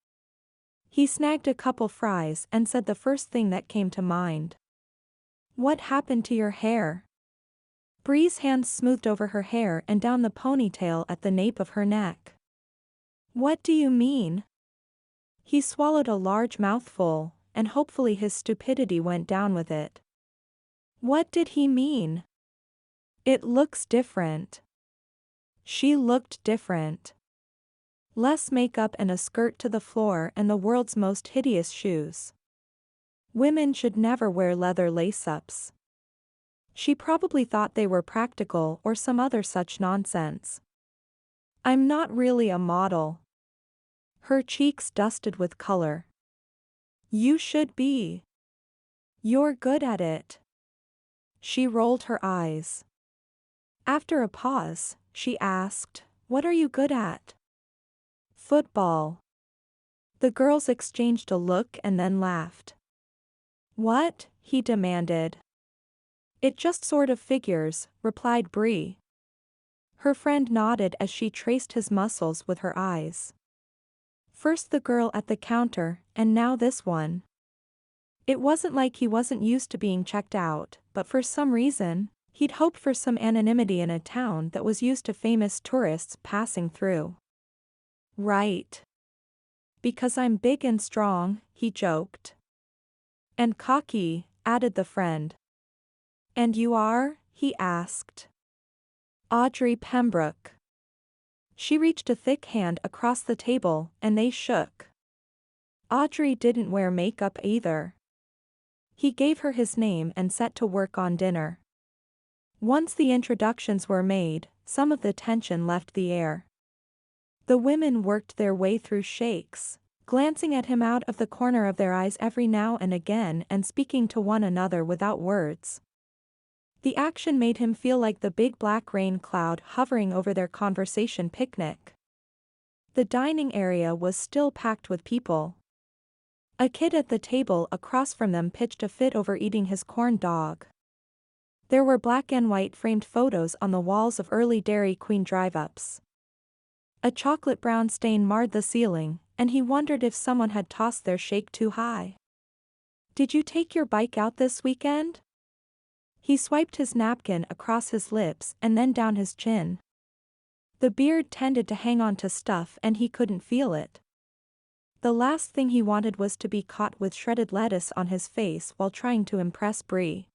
He snagged a couple fries and said the first thing that came to mind. What happened to your hair? Bree's hands smoothed over her hair and down the ponytail at the nape of her neck. What do you mean? He swallowed a large mouthful, and hopefully his stupidity went down with it. What did he mean? It looks different. She looked different. Less makeup and a skirt to the floor and the world's most hideous shoes. Women should never wear leather lace-ups. She probably thought they were practical or some other such nonsense. I'm not really a model. Her cheeks dusted with color. You should be. You're good at it. She rolled her eyes. After a pause, she asked, "What are you good at?" "Football." The girls exchanged a look and then laughed. "What?" he demanded. "It just sort of figures," replied Bree. Her friend nodded as she traced his muscles with her eyes. First the girl at the counter, and now this one. It wasn't like he wasn't used to being checked out, but for some reason, he'd hoped for some anonymity in a town that was used to famous tourists passing through. "Right. Because I'm big and strong," he joked. "And cocky," added the friend. "And you are?" he asked. "Audrey Pembroke." She reached a thick hand across the table, and they shook. Audrey didn't wear makeup either. He gave her his name and set to work on dinner. Once the introductions were made, some of the tension left the air. The women worked their way through shakes, glancing at him out of the corner of their eyes every now and again and speaking to one another without words. The action made him feel like the big black rain cloud hovering over their conversation picnic. The dining area was still packed with people. A kid at the table across from them pitched a fit over eating his corn dog. There were black and white framed photos on the walls of early Dairy Queen drive-ups. A chocolate brown stain marred the ceiling, and he wondered if someone had tossed their shake too high. "Did you take your bike out this weekend?" He swiped his napkin across his lips and then down his chin. The beard tended to hang on to stuff and he couldn't feel it. The last thing he wanted was to be caught with shredded lettuce on his face while trying to impress Bree.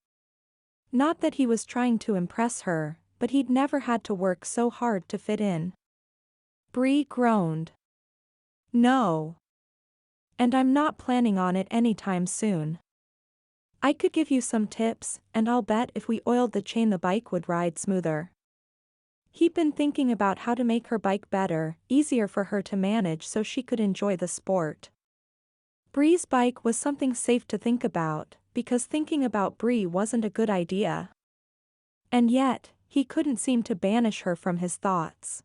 Not that he was trying to impress her, but he'd never had to work so hard to fit in. Bree groaned. "No. And I'm not planning on it anytime soon. I could give you some tips, and I'll bet if we oiled the chain the bike would ride smoother." He'd been thinking about how to make her bike better, easier for her to manage so she could enjoy the sport. Bree's bike was something safe to think about, because thinking about Bree wasn't a good idea. And yet, he couldn't seem to banish her from his thoughts.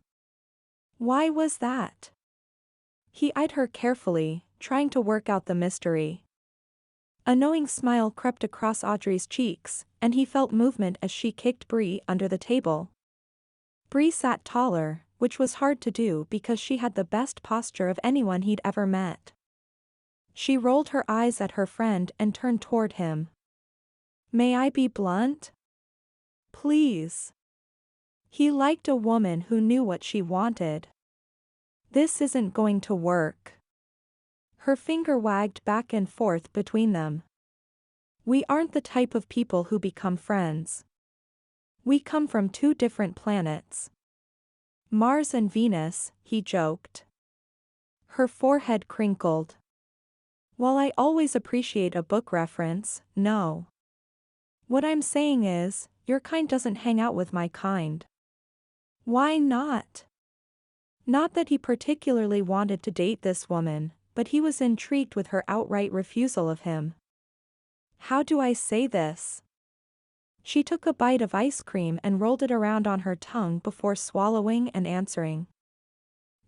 Why was that? He eyed her carefully, trying to work out the mystery. A knowing smile crept across Audrey's cheeks, and he felt movement as she kicked Bree under the table. Bree sat taller, which was hard to do because she had the best posture of anyone he'd ever met. She rolled her eyes at her friend and turned toward him. "May I be blunt?" "Please." He liked a woman who knew what she wanted. "This isn't going to work." Her finger wagged back and forth between them. "We aren't the type of people who become friends. We come from two different planets. Mars and Venus," he joked. Her forehead crinkled. "While I always appreciate a book reference, no. What I'm saying is, your kind doesn't hang out with my kind." "Why not?" Not that he particularly wanted to date this woman, but he was intrigued with her outright refusal of him. "How do I say this?" She took a bite of ice cream and rolled it around on her tongue before swallowing and answering.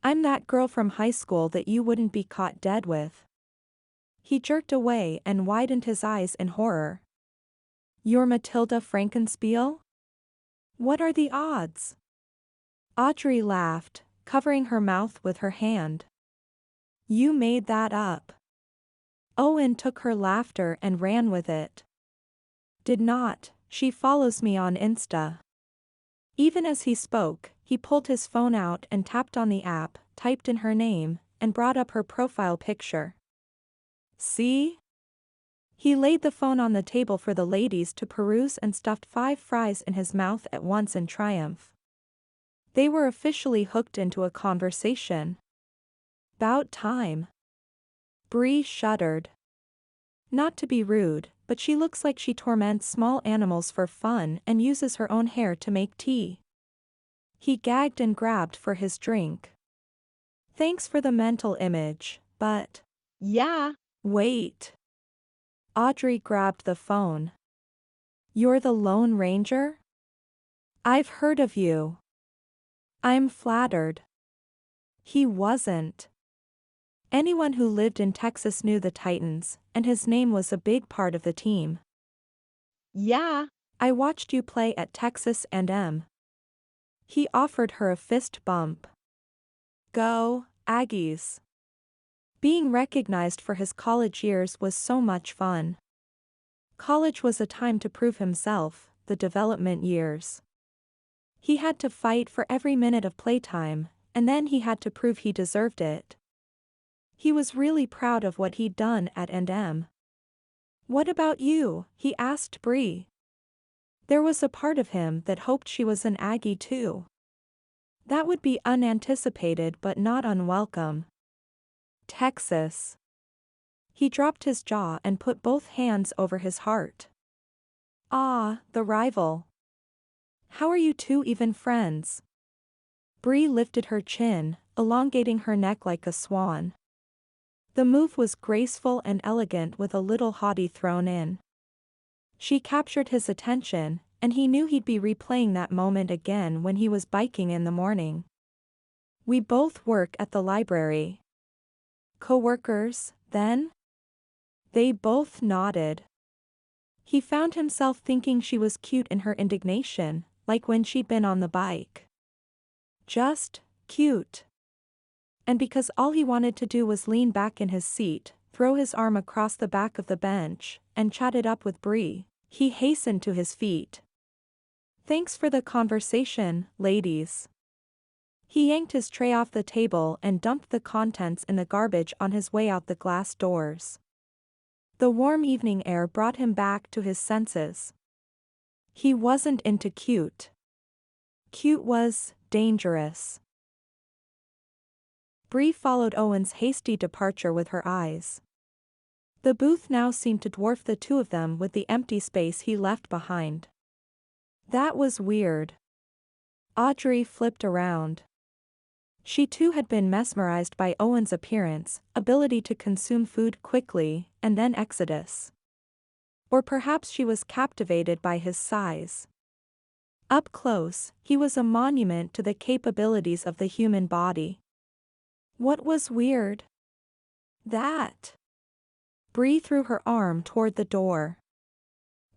"I'm that girl from high school that you wouldn't be caught dead with." He jerked away and widened his eyes in horror. "You're Matilda Frankenspiel? What are the odds?" Audrey laughed, covering her mouth with her hand. "You made that up." Owen took her laughter and ran with it. "Did not, she follows me on Insta." Even as he spoke, he pulled his phone out and tapped on the app, typed in her name, and brought up her profile picture. "See?" He laid the phone on the table for the ladies to peruse and stuffed 5 fries in his mouth at once in triumph. They were officially hooked into a conversation. 'Bout time. Bree shuddered. Not to be rude, but she looks like she torments small animals for fun and uses her own hair to make tea. He gagged and grabbed for his drink. Thanks for the mental image, but... Yeah. Wait. Audrey grabbed the phone. You're the Lone Ranger? I've heard of you. I'm flattered. He wasn't. Anyone who lived in Texas knew the Titans, and his name was a big part of the team. Yeah. I watched you play at Texas A&M. He offered her a fist bump. Go, Aggies. Being recognized for his college years was so much fun. College was a time to prove himself, the development years. He had to fight for every minute of playtime, and then he had to prove he deserved it. He was really proud of what he'd done at A&M. What about you? He asked Bree. There was a part of him that hoped she was an Aggie too. That would be unanticipated but not unwelcome. Texas. He dropped his jaw and put both hands over his heart. Ah, the rival. How are you two even friends? Bree lifted her chin, elongating her neck like a swan. The move was graceful and elegant with a little haughty thrown in. She captured his attention, and he knew he'd be replaying that moment again when he was biking in the morning. We both work at the library. Co-workers, then? They both nodded. He found himself thinking she was cute in her indignation, like when she'd been on the bike. Just cute. And because all he wanted to do was lean back in his seat, throw his arm across the back of the bench, and chat it up with Bree, he hastened to his feet. Thanks for the conversation, ladies. He yanked his tray off the table and dumped the contents in the garbage on his way out the glass doors. The warm evening air brought him back to his senses. He wasn't into cute. Cute was dangerous. Bree followed Owen's hasty departure with her eyes. The booth now seemed to dwarf the two of them with the empty space he left behind. That was weird. Audrey flipped around. She too had been mesmerized by Owen's appearance, ability to consume food quickly, and then exodus. Or perhaps she was captivated by his size. Up close, he was a monument to the capabilities of the human body. What was weird? That. Bree threw her arm toward the door.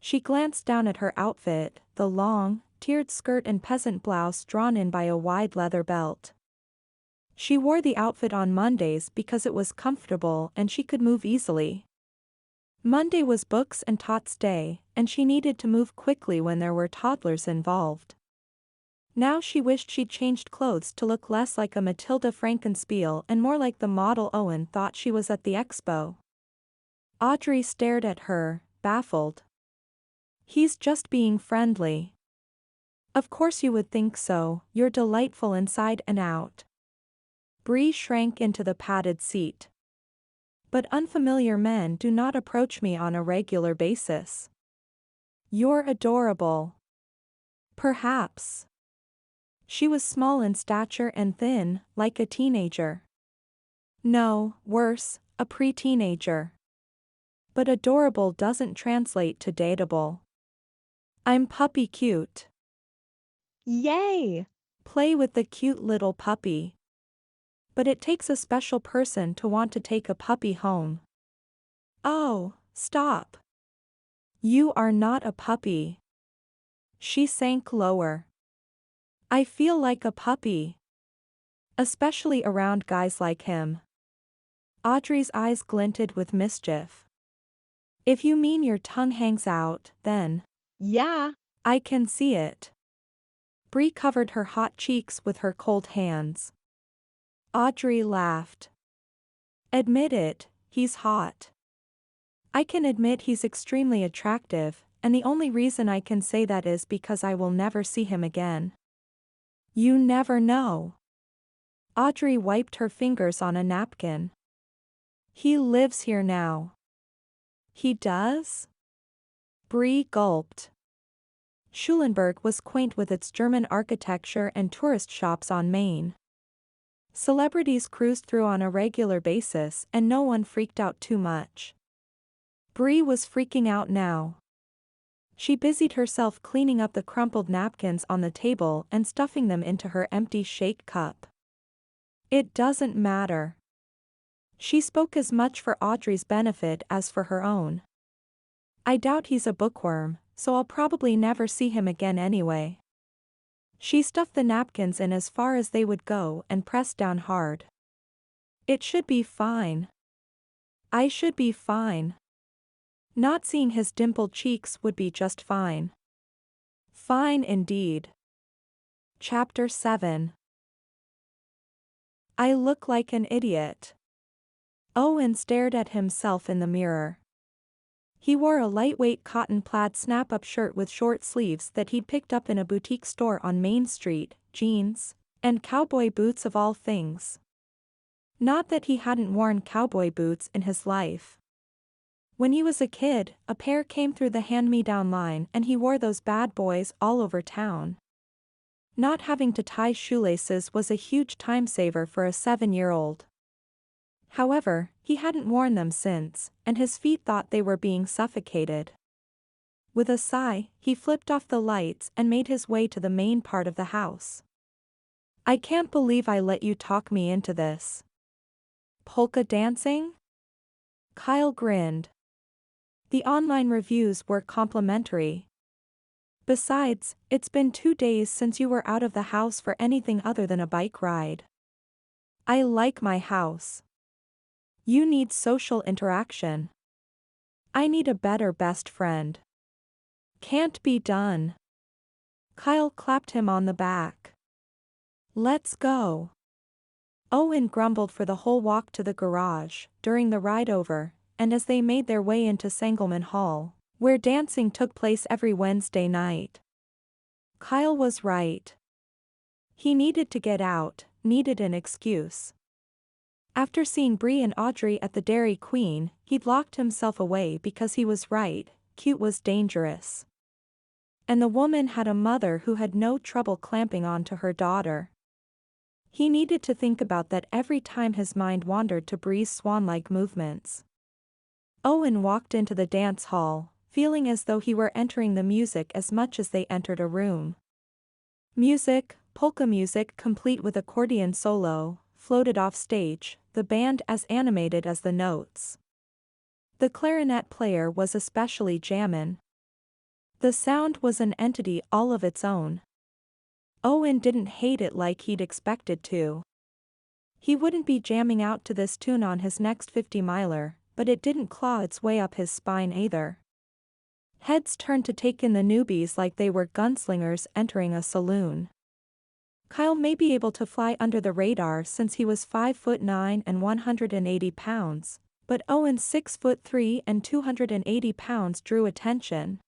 She glanced down at her outfit, the long, tiered skirt and peasant blouse drawn in by a wide leather belt. She wore the outfit on Mondays because it was comfortable and she could move easily. Monday was books and tots day, and she needed to move quickly when there were toddlers involved. Now she wished she'd changed clothes to look less like a Matilda Frankenspiel and more like the model Owen thought she was at the expo. Audrey stared at her, baffled. He's just being friendly. Of course you would think so, you're delightful inside and out. Bree shrank into the padded seat. But unfamiliar men do not approach me on a regular basis. You're adorable. Perhaps. She was small in stature and thin, like a teenager. No, worse, a pre-teenager. But adorable doesn't translate to dateable. I'm puppy cute. Yay! Play with the cute little puppy. But it takes a special person to want to take a puppy home. Oh, stop. You are not a puppy. She sank lower. I feel like a puppy. Especially around guys like him. Audrey's eyes glinted with mischief. If you mean your tongue hangs out, then. Yeah. I can see it. Bree covered her hot cheeks with her cold hands. Audrey laughed. Admit it, he's hot. I can admit he's extremely attractive, and the only reason I can say that is because I will never see him again. You never know. Audrey wiped her fingers on a napkin. He lives here now. He does? Bree gulped. Schulenburg was quaint with its German architecture and tourist shops on Main. Celebrities cruised through on a regular basis and no one freaked out too much. Bree was freaking out now. She busied herself cleaning up the crumpled napkins on the table and stuffing them into her empty shake cup. It doesn't matter. She spoke as much for Audrey's benefit as for her own. I doubt he's a bookworm, so I'll probably never see him again anyway. She stuffed the napkins in as far as they would go and pressed down hard. It should be fine. I should be fine. Not seeing his dimpled cheeks would be just fine. Fine indeed. Chapter 7. I look like an idiot. Owen stared at himself in the mirror. He wore a lightweight cotton plaid snap-up shirt with short sleeves that he'd picked up in a boutique store on Main Street, jeans, and cowboy boots of all things. Not that he hadn't worn cowboy boots in his life. When he was a kid, a pair came through the hand-me-down line and he wore those bad boys all over town. Not having to tie shoelaces was a huge time saver for a 7-year-old. However, he hadn't worn them since, and his feet thought they were being suffocated. With a sigh, he flipped off the lights and made his way to the main part of the house. I can't believe I let you talk me into this. Polka dancing? Kyle grinned. The online reviews were complimentary. Besides, it's been 2 days since you were out of the house for anything other than a bike ride. I like my house. You need social interaction. I need a better best friend. Can't be done. Kyle clapped him on the back. Let's go. Owen grumbled for the whole walk to the garage, during the ride over, and as they made their way into Sangelman Hall, where dancing took place every Wednesday night. Kyle was right. He needed to get out, needed an excuse. After seeing Bree and Audrey at the Dairy Queen, he'd locked himself away because he was right, cute was dangerous. And the woman had a mother who had no trouble clamping on to her daughter. He needed to think about that every time his mind wandered to Bree's swan-like movements. Owen walked into the dance hall, feeling as though he were entering the music as much as they entered a room. Music, polka music complete with accordion solo, floated off stage, the band as animated as the notes. The clarinet player was especially jammin'. The sound was an entity all of its own. Owen didn't hate it like he'd expected to. He wouldn't be jamming out to this tune on his next 50-miler, but it didn't claw its way up his spine either. Heads turned to take in the newbies like they were gunslingers entering a saloon. Kyle may be able to fly under the radar since he was 5'9" and 180 pounds, but Owen's 6'3" and 280 pounds drew attention.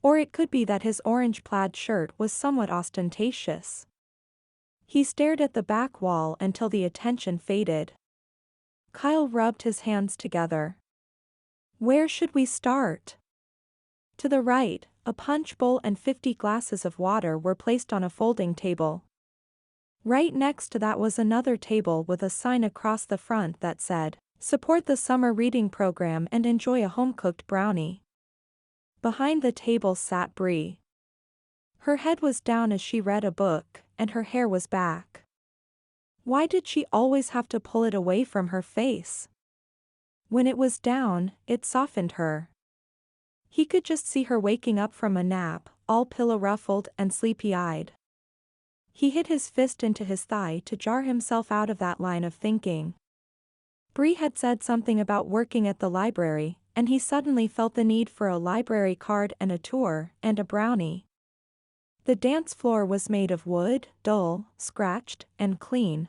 Or it could be that his orange plaid shirt was somewhat ostentatious. He stared at the back wall until the attention faded. Kyle rubbed his hands together. Where should we start? To the right, a punch bowl and 50 glasses of water were placed on a folding table. Right next to that was another table with a sign across the front that said, "Support the summer reading program and enjoy a home-cooked brownie." Behind the table sat Bree. Her head was down as she read a book, and her hair was back. Why did she always have to pull it away from her face? When it was down, it softened her. He could just see her waking up from a nap, all pillow-ruffled and sleepy-eyed. He hit his fist into his thigh to jar himself out of that line of thinking. Bree had said something about working at the library, and he suddenly felt the need for a library card and a tour, and a brownie. The dance floor was made of wood, dull, scratched, and clean.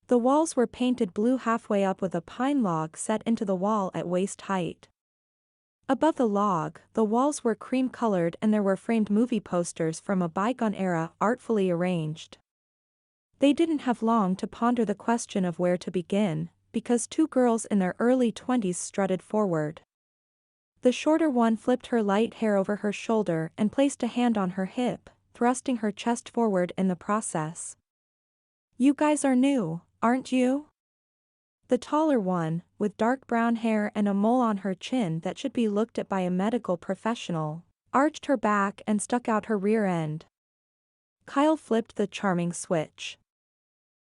The walls were painted blue halfway up with a pine log set into the wall at waist height. Above the log, the walls were cream-colored and there were framed movie posters from a bygone era artfully arranged. They didn't have long to ponder the question of where to begin, because two girls in their early 20s strutted forward. The shorter one flipped her light hair over her shoulder and placed a hand on her hip, thrusting her chest forward in the process. "You guys are new, aren't you?" The taller one, with dark brown hair and a mole on her chin that should be looked at by a medical professional, arched her back and stuck out her rear end. Kyle flipped the charming switch.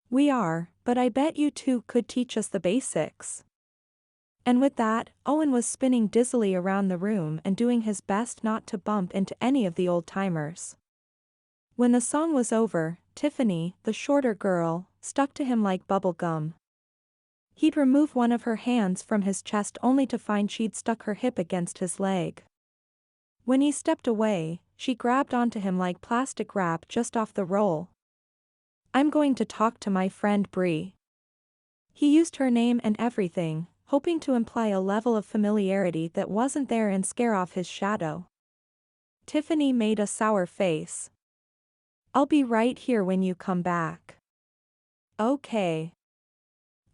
"We are, but I bet you two could teach us the basics." And with that, Owen was spinning dizzily around the room and doing his best not to bump into any of the old-timers. When the song was over, Tiffany, the shorter girl, stuck to him like bubble gum. He'd remove one of her hands from his chest only to find she'd stuck her hip against his leg. When he stepped away, she grabbed onto him like plastic wrap just off the roll. "I'm going to talk to my friend Bree." He used her name and everything, hoping to imply a level of familiarity that wasn't there and scare off his shadow. Tiffany made a sour face. "I'll be right here when you come back." "Okay."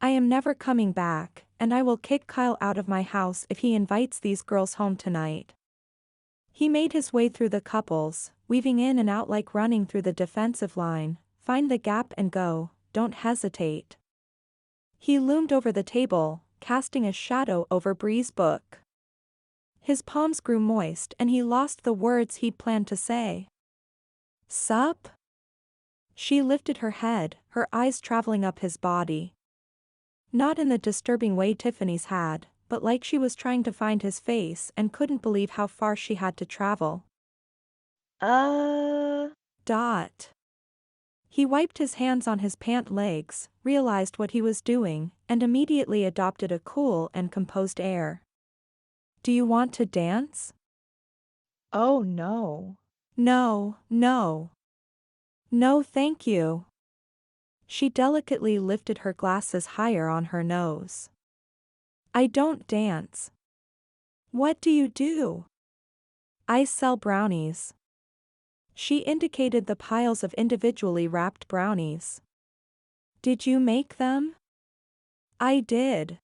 "I am never coming back, and I will kick Kyle out of my house if he invites these girls home tonight." He made his way through the couples, weaving in and out like running through the defensive line. Find the gap and go, don't hesitate. He loomed over the table, casting a shadow over Bree's book. His palms grew moist and he lost the words he'd planned to say. "Sup?" She lifted her head, her eyes traveling up his body. Not in the disturbing way Tiffany's had, but like she was trying to find his face and couldn't believe how far she had to travel. Dot. He wiped his hands on his pant legs, realized what he was doing, and immediately adopted a cool and composed air. "Do you want to dance?" Oh no. "No, no. No thank you." She delicately lifted her glasses higher on her nose. "I don't dance." "What do you do?" "I sell brownies." She indicated the piles of individually wrapped brownies. "Did you make them?" "I did."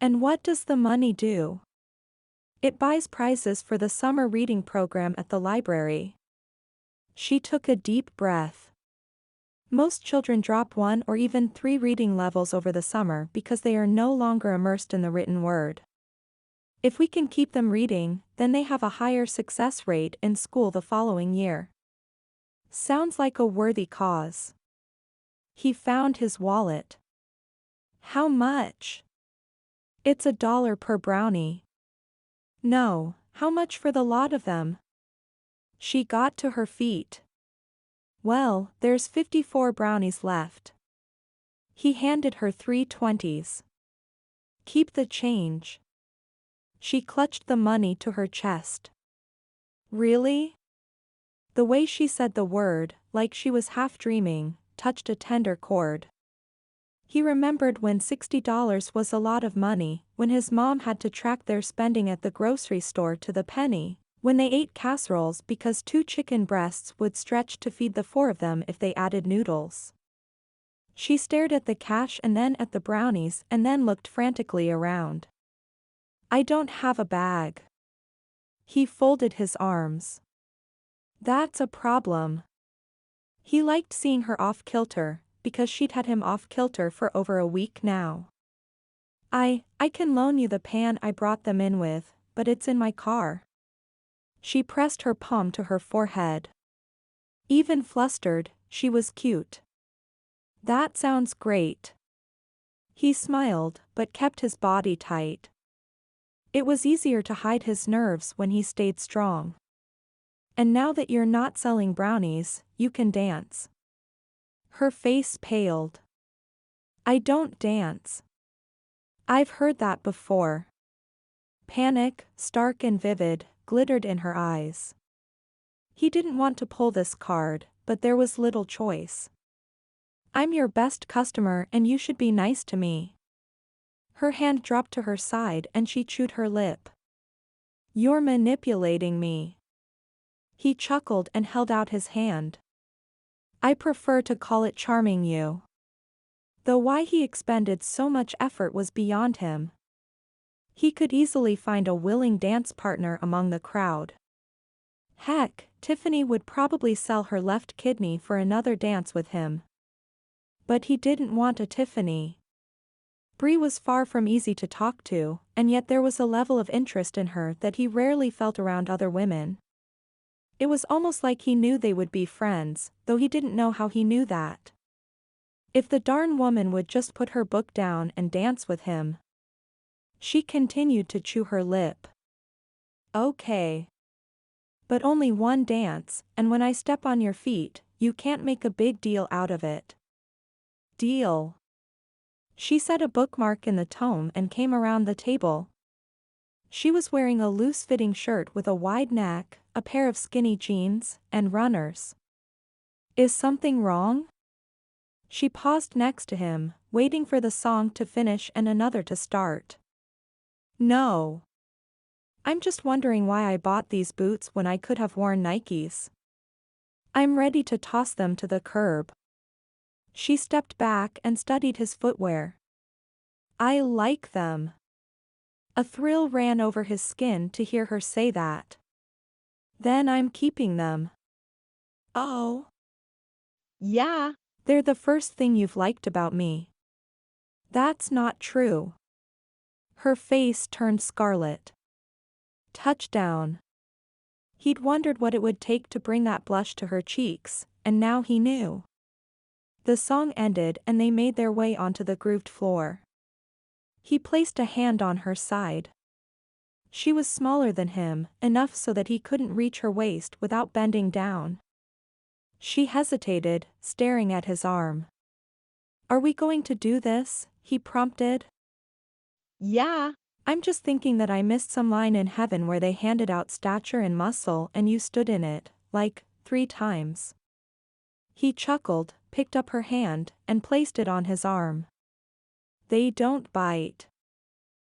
"And what does the money do?" "It buys prizes for the summer reading program at the library." She took a deep breath. Most children drop 1 or even 3 reading levels over the summer because they are no longer immersed in the written word. If we can keep them reading, then they have a higher success rate in school the following year. Sounds like a worthy cause. He found his wallet. "How much?" "It's $1 per brownie." "No, how much for the lot of them?" She got to her feet. "Well, there's 54 brownies left." He handed her 3 20s. "Keep the change." She clutched the money to her chest. "Really?" The way she said the word, like she was half dreaming, touched a tender chord. He remembered when $60 was a lot of money, when his mom had to track their spending at the grocery store to the penny, when they ate casseroles because 2 chicken breasts would stretch to feed the 4 of them if they added noodles. She stared at the cash and then at the brownies and then looked frantically around. "I don't have a bag." He folded his arms. "That's a problem." He liked seeing her off-kilter, because she'd had him off-kilter for over a week now. I can loan you the pan I brought them in with, but it's in my car." She pressed her palm to her forehead. Even flustered, she was cute. "That sounds great." He smiled, but kept his body tight. It was easier to hide his nerves when he stayed strong. "And now that you're not selling brownies, you can dance." Her face paled. "I don't dance." "I've heard that before." Panic, stark and vivid, glittered in her eyes. He didn't want to pull this card, but there was little choice. "I'm your best customer and you should be nice to me." Her hand dropped to her side and she chewed her lip. "You're manipulating me." He chuckled and held out his hand. I prefer to call it charming you. Though why he expended so much effort was beyond him. He could easily find a willing dance partner among the crowd. Heck, Tiffany would probably sell her left kidney for another dance with him. But he didn't want a Tiffany. Bree was far from easy to talk to, and yet there was a level of interest in her that he rarely felt around other women. It was almost like he knew they would be friends, though he didn't know how he knew that. If the darn woman would just put her book down and dance with him. She continued to chew her lip. Okay. But only one dance, and when I step on your feet, you can't make a big deal out of it. Deal. She set a bookmark in the tome and came around the table. She was wearing a loose-fitting shirt with a wide neck, a pair of skinny jeans, and runners. Is something wrong? She paused next to him, waiting for the song to finish and another to start. No. I'm just wondering why I bought these boots when I could have worn Nikes. I'm ready to toss them to the curb. She stepped back and studied his footwear. I like them. A thrill ran over his skin to hear her say that. Then I'm keeping them. Oh. Yeah. They're the first thing you've liked about me. That's not true. Her face turned scarlet. Touchdown. He'd wondered what it would take to bring that blush to her cheeks, and now he knew. The song ended and they made their way onto the grooved floor. He placed a hand on her side. She was smaller than him, enough so that he couldn't reach her waist without bending down. She hesitated, staring at his arm. Are we going to do this? He prompted. Yeah. I'm just thinking that I missed some line in heaven where they handed out stature and muscle and you stood in it, like, 3 times. He chuckled, picked up her hand, and placed it on his arm. They don't bite.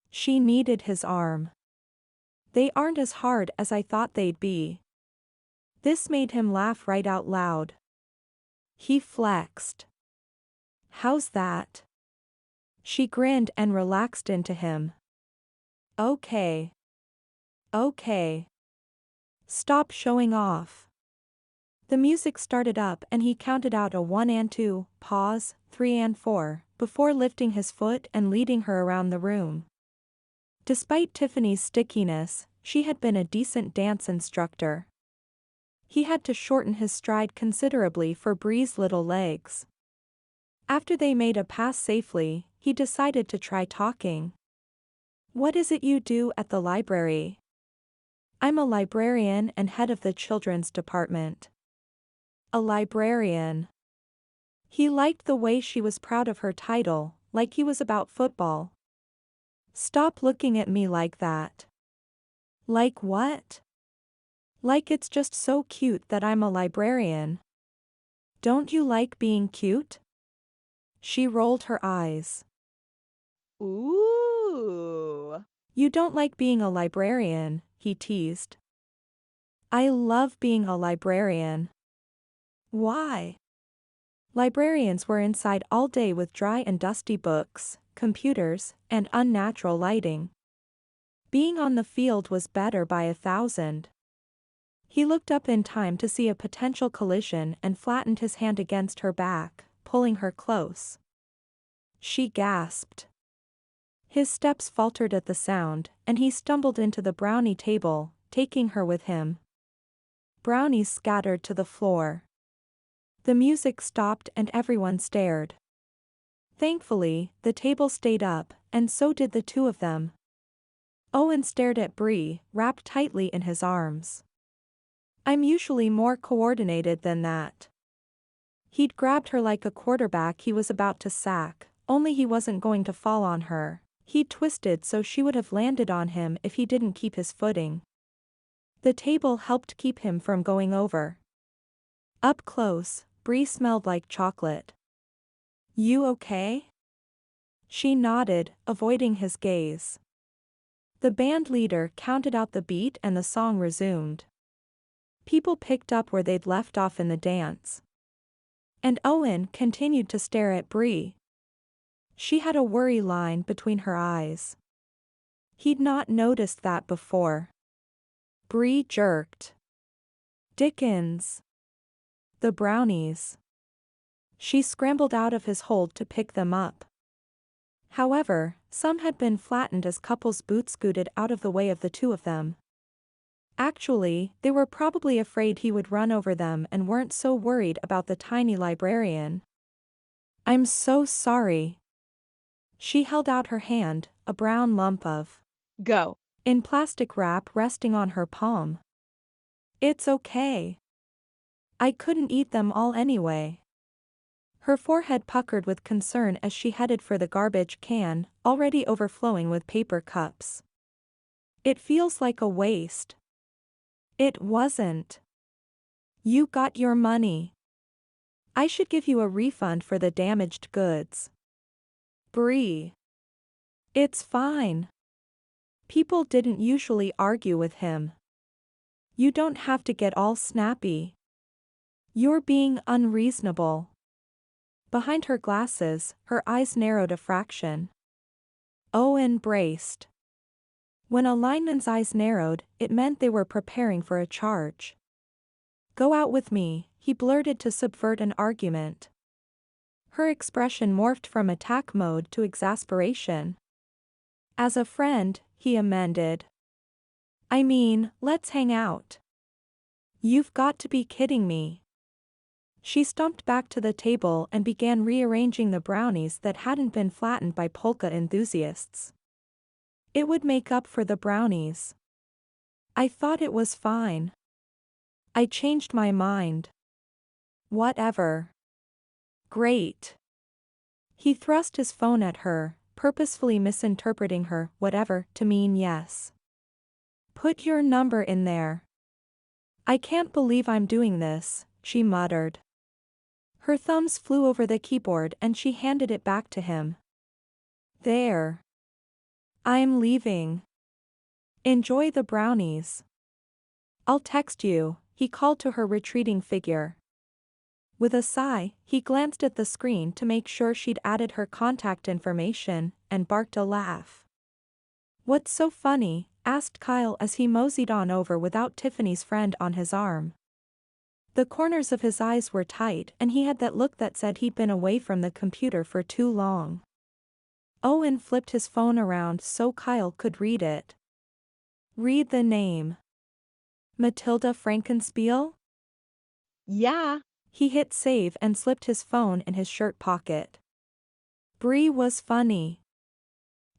She needed his arm. They aren't as hard as I thought they'd be. This made him laugh right out loud. He flexed. How's that? She grinned and relaxed into him. Okay. Okay. Stop showing off. The music started up and he counted out a 1 and 2, pause, 3 and 4, before lifting his foot and leading her around the room. Despite Tiffany's stickiness, she had been a decent dance instructor. He had to shorten his stride considerably for Bree's little legs. After they made a pass safely, he decided to try talking. What is it you do at the library? I'm a librarian and head of the children's department. A librarian. He liked the way she was proud of her title, like he was about football. Stop looking at me like that. Like what? Like it's just so cute that I'm a librarian. Don't you like being cute? She rolled her eyes. Ooh. You don't like being a librarian, he teased. I love being a librarian. Why? Librarians were inside all day with dry and dusty books, computers, and unnatural lighting. Being on the field was better by 1,000. He looked up in time to see a potential collision and flattened his hand against her back, pulling her close. She gasped. His steps faltered at the sound, and he stumbled into the brownie table, taking her with him. Brownies scattered to the floor. The music stopped and everyone stared. Thankfully, the table stayed up, and so did the two of them. Owen stared at Bree, wrapped tightly in his arms. I'm usually more coordinated than that. He'd grabbed her like a quarterback he was about to sack, only he wasn't going to fall on her. He'd twisted so she would have landed on him if he didn't keep his footing. The table helped keep him from going over. Up close, Bree smelled like chocolate. You okay? She nodded, avoiding his gaze. The band leader counted out the beat and the song resumed. People picked up where they'd left off in the dance. And Owen continued to stare at Bree. She had a worry line between her eyes. He'd not noticed that before. Bree jerked. Dickens! The brownies. She scrambled out of his hold to pick them up. However, some had been flattened as couples boots scooted out of the way of the two of them. Actually, they were probably afraid he would run over them and weren't so worried about the tiny librarian. I'm so sorry. She held out her hand, a brown lump of Go. in plastic wrap resting on her palm. It's okay. I couldn't eat them all anyway. Her forehead puckered with concern as she headed for the garbage can, already overflowing with paper cups. It feels like a waste. It wasn't. You got your money. I should give you a refund for the damaged goods. Bree. It's fine. People didn't usually argue with him. You don't have to get all snappy. You're being unreasonable. Behind her glasses, her eyes narrowed a fraction. Owen braced. When a lineman's eyes narrowed, it meant they were preparing for a charge. Go out with me, he blurted to subvert an argument. Her expression morphed from attack mode to exasperation. As a friend, he amended. I mean, let's hang out. You've got to be kidding me. She stumped back to the table and began rearranging the brownies that hadn't been flattened by polka enthusiasts. It would make up for the brownies. I thought it was fine. I changed my mind. Whatever. Great. He thrust his phone at her, purposefully misinterpreting her whatever to mean yes. Put your number in there. I can't believe I'm doing this, she muttered. Her thumbs flew over the keyboard and she handed it back to him. There. I'm leaving. Enjoy the brownies. I'll text you, he called to her retreating figure. With a sigh, he glanced at the screen to make sure she'd added her contact information, and barked a laugh. What's so funny? Asked Kyle as he moseyed on over without Tiffany's friend on his arm. The corners of his eyes were tight and he had that look that said he'd been away from the computer for too long. Owen flipped his phone around so Kyle could read it. Read the name. Matilda Frankenspiel? Yeah. He hit save and slipped his phone in his shirt pocket. Bree was funny.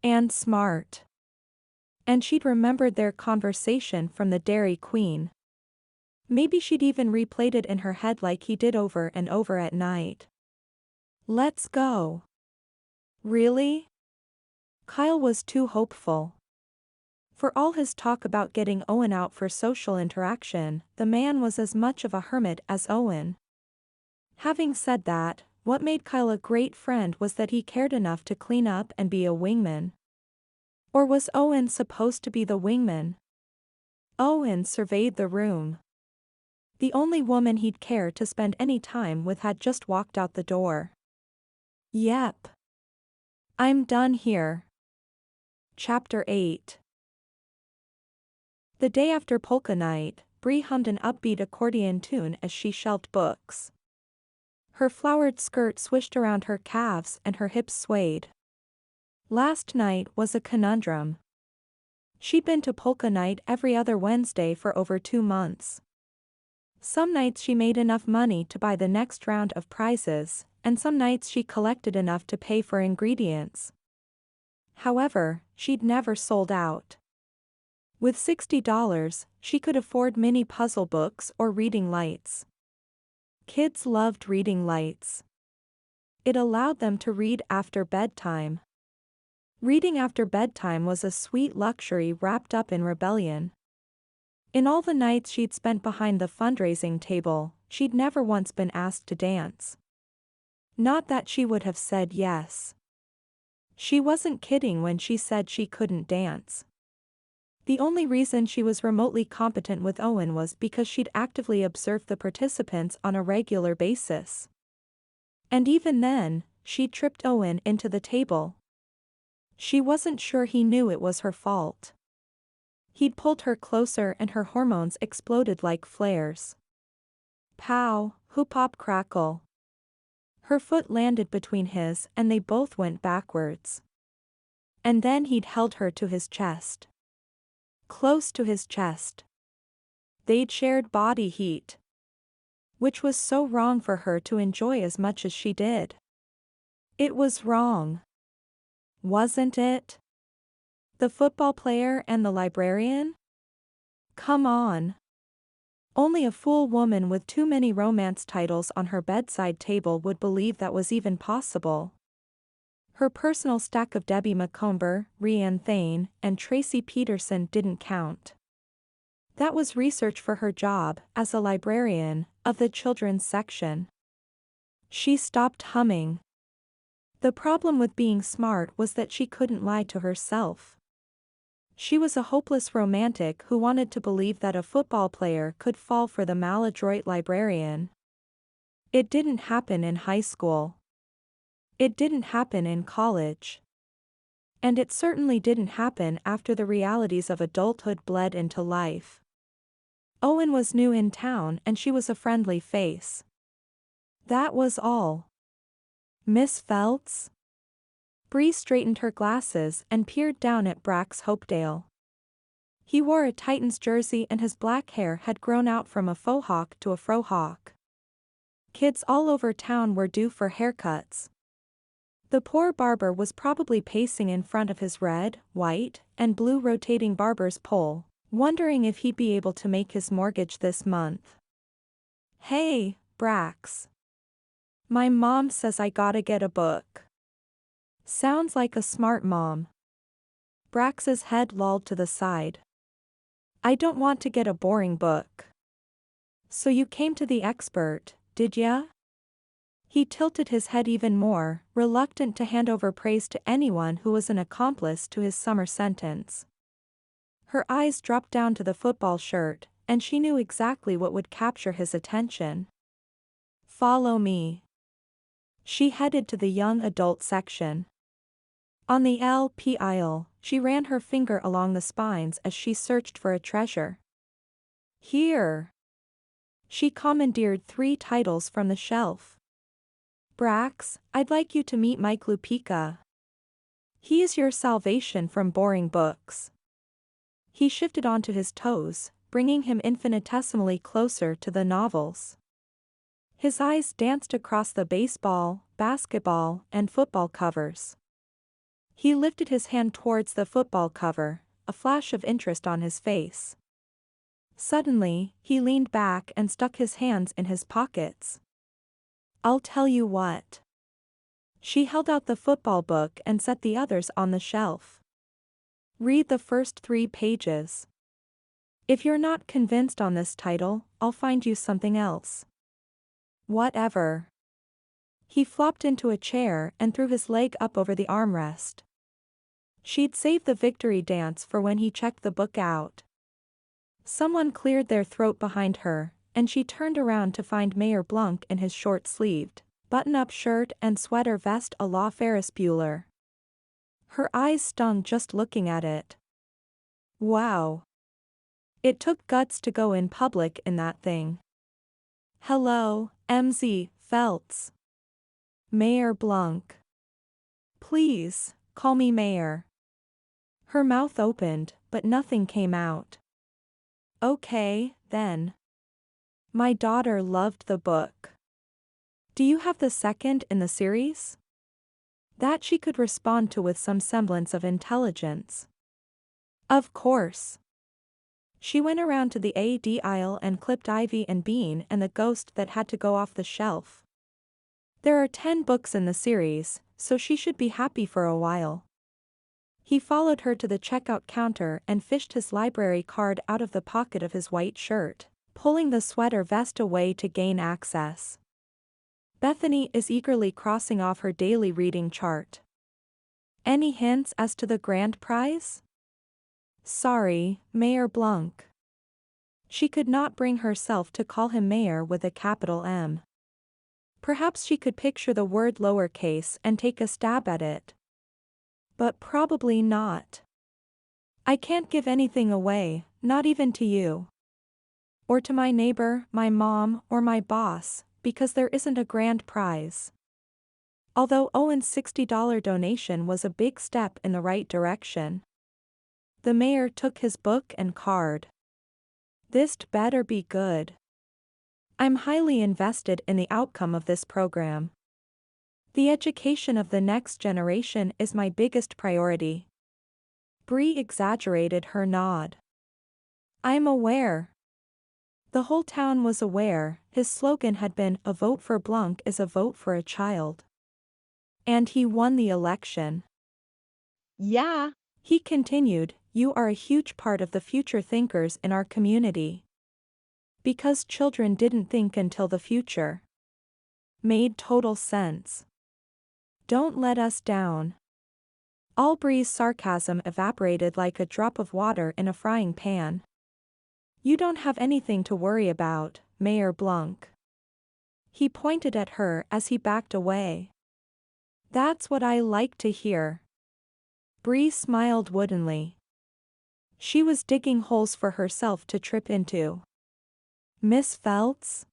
And smart. And she'd remembered their conversation from the Dairy Queen. Maybe she'd even replayed it in her head like he did over and over at night. Let's go. Really? Kyle was too hopeful. For all his talk about getting Owen out for social interaction, the man was as much of a hermit as Owen. Having said that, what made Kyle a great friend was that he cared enough to clean up and be a wingman. Or was Owen supposed to be the wingman? Owen surveyed the room. The only woman he'd care to spend any time with had just walked out the door. Yep. I'm done here. Chapter 8. The day after polka night, Bree hummed an upbeat accordion tune as she shelved books. Her flowered skirt swished around her calves and her hips swayed. Last night was a conundrum. She'd been to polka night every other Wednesday for over 2 months. Some nights she made enough money to buy the next round of prizes, and some nights she collected enough to pay for ingredients. However, she'd never sold out. With $60, she could afford mini puzzle books or reading lights. Kids loved reading lights. It allowed them to read after bedtime. Reading after bedtime was a sweet luxury wrapped up in rebellion. In all the nights she'd spent behind the fundraising table, she'd never once been asked to dance. Not that she would have said yes. She wasn't kidding when she said she couldn't dance. The only reason she was remotely competent with Owen was because she'd actively observed the participants on a regular basis. And even then, she tripped Owen into the table. She wasn't sure he knew it was her fault. He'd pulled her closer and her hormones exploded like flares. Pow, hoop-pop crackle. Her foot landed between his and they both went backwards. And then he'd held her to his chest. Close to his chest. They'd shared body heat. Which was so wrong for her to enjoy as much as she did. It was wrong. Wasn't it? The football player and the librarian? Come on. Only a fool woman with too many romance titles on her bedside table would believe that was even possible. Her personal stack of Debbie McComber, Rhiannon Thane, and Tracy Peterson didn't count. That was research for her job, as a librarian, of the children's section. She stopped humming. The problem with being smart was that she couldn't lie to herself. She was a hopeless romantic who wanted to believe that a football player could fall for the maladroit librarian. It didn't happen in high school. It didn't happen in college. And it certainly didn't happen after the realities of adulthood bled into life. Owen was new in town and she was a friendly face. That was all. Miss Phelts? Bree straightened her glasses and peered down at Brax Hopedale. He wore a Titans jersey and his black hair had grown out from a faux hawk to a frohawk. Kids all over town were due for haircuts. The poor barber was probably pacing in front of his red, white, and blue rotating barber's pole, wondering if he'd be able to make his mortgage this month. Hey, Brax. My mom says I gotta get a book. Sounds like a smart mom. Brax's head lolled to the side. I don't want to get a boring book. So you came to the expert, did ya? He tilted his head even more, reluctant to hand over praise to anyone who was an accomplice to his summer sentence. Her eyes dropped down to the football shirt, and she knew exactly what would capture his attention. Follow me. She headed to the young adult section. On the LP aisle, she ran her finger along the spines as she searched for a treasure. Here. She commandeered 3 titles from the shelf. Brax, I'd like you to meet Mike Lupica. He is your salvation from boring books. He shifted onto his toes, bringing him infinitesimally closer to the novels. His eyes danced across the baseball, basketball, and football covers. He lifted his hand towards the football cover, a flash of interest on his face. Suddenly, he leaned back and stuck his hands in his pockets. I'll tell you what. She held out the football book and set the others on the shelf. Read the first 3 pages. If you're not convinced on this title, I'll find you something else. Whatever. He flopped into a chair and threw his leg up over the armrest. She'd saved the victory dance for when he checked the book out. Someone cleared their throat behind her, and she turned around to find Mayor Blanc in his short-sleeved, button-up shirt and sweater vest a la Ferris Bueller. Her eyes stung just looking at it. Wow. It took guts to go in public in that thing. Hello, MZ Phelts. Mayor Blanc. Please, call me Mayor. Her mouth opened, but nothing came out. Okay, then. My daughter loved the book. Do you have the second in the series? That she could respond to with some semblance of intelligence. Of course. She went around to the AD aisle and clipped Ivy and Bean and the ghost that had to go off the shelf. There are 10 books in the series, so she should be happy for a while. He followed her to the checkout counter and fished his library card out of the pocket of his white shirt, pulling the sweater vest away to gain access. Bethany is eagerly crossing off her daily reading chart. Any hints as to the grand prize? Sorry, Mayor Blanc. She could not bring herself to call him Mayor with a capital M. Perhaps she could picture the word lowercase and take a stab at it. But probably not. I can't give anything away, not even to you. Or to my neighbor, my mom, or my boss, because there isn't a grand prize. Although Owen's $60 donation was a big step in the right direction. The mayor took his book and card. This'd better be good. I'm highly invested in the outcome of this program. The education of the next generation is my biggest priority. Bree exaggerated her nod. I'm aware. The whole town was aware. His slogan had been, "A vote for Blanc is a vote for a child." And he won the election. Yeah. He continued, "You are a huge part of the future thinkers in our community." Because children didn't think until the future. Made total sense. Don't let us down. All Bree's sarcasm evaporated like a drop of water in a frying pan. You don't have anything to worry about, Mayor Blanc. He pointed at her as he backed away. That's what I like to hear. Bree smiled woodenly. She was digging holes for herself to trip into. Miss Phelts?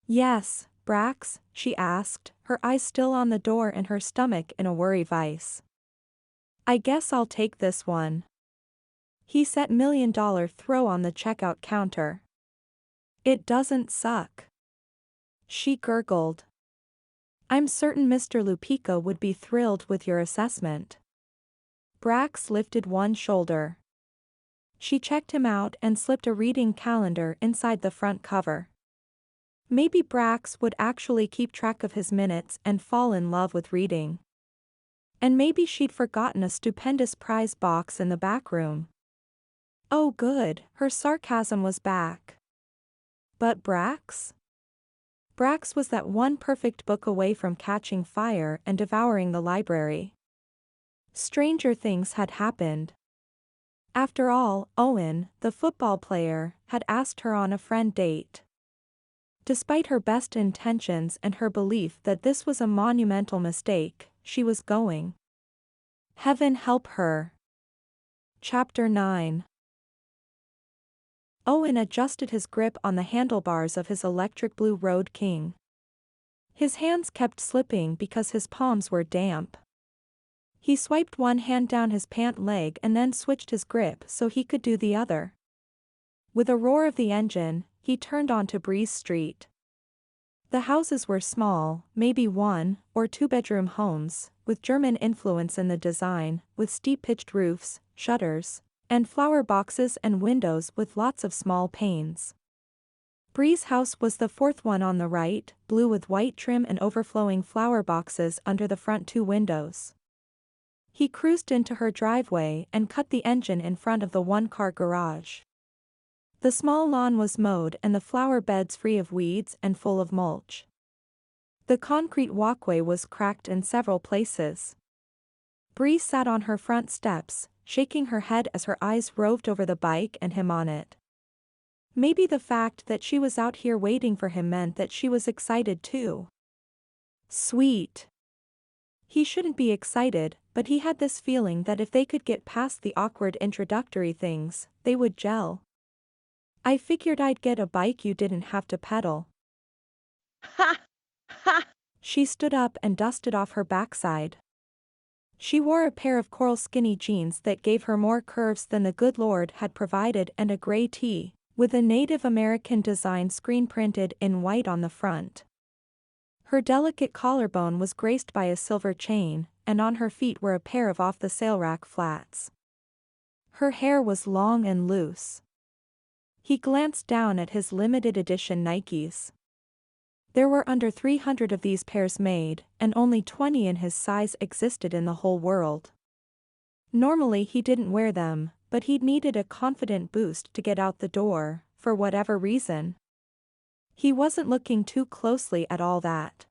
Yes, Brax, she asked, her eyes still on the door and her stomach in a worry vice. I guess I'll take this one. He set $1 million throw on the checkout counter. It doesn't suck. She gurgled. I'm certain Mr. Lupica would be thrilled with your assessment. Brax lifted one shoulder. She checked him out and slipped a reading calendar inside the front cover. Maybe Brax would actually keep track of his minutes and fall in love with reading. And maybe she'd forgotten a stupendous prize box in the back room. Oh good, her sarcasm was back. But Brax? Brax was that one perfect book away from catching fire and devouring the library. Stranger things had happened. After all, Owen, the football player, had asked her on a friend date. Despite her best intentions and her belief that this was a monumental mistake, she was going. Heaven help her. Chapter 9. Owen adjusted his grip on the handlebars of his electric blue Road King. His hands kept slipping because his palms were damp. He swiped one hand down his pant leg and then switched his grip so he could do the other. With a roar of the engine, he turned onto Breeze Street. The houses were small, maybe 1- or 2-bedroom homes, with German influence in the design, with steep pitched roofs, shutters, and flower boxes and windows with lots of small panes. Bree's house was the fourth one on the right, blue with white trim and overflowing flower boxes under the front 2 windows. He cruised into her driveway and cut the engine in front of the 1-car garage. The small lawn was mowed and the flower beds free of weeds and full of mulch. The concrete walkway was cracked in several places. Bree sat on her front steps, shaking her head as her eyes roved over the bike and him on it. Maybe the fact that she was out here waiting for him meant that she was excited too. Sweet. He shouldn't be excited, but he had this feeling that if they could get past the awkward introductory things, they would gel. I figured I'd get a bike you didn't have to pedal. Ha! Ha! She stood up and dusted off her backside. She wore a pair of coral skinny jeans that gave her more curves than the good Lord had provided and a gray tee, with a Native American design screen printed in white on the front. Her delicate collarbone was graced by a silver chain, and on her feet were a pair of off-the-sale-rack flats. Her hair was long and loose. He glanced down at his limited edition Nikes. There were under 300 of these pairs made, and only 20 in his size existed in the whole world. Normally he didn't wear them, but he'd needed a confident boost to get out the door, for whatever reason. He wasn't looking too closely at all that.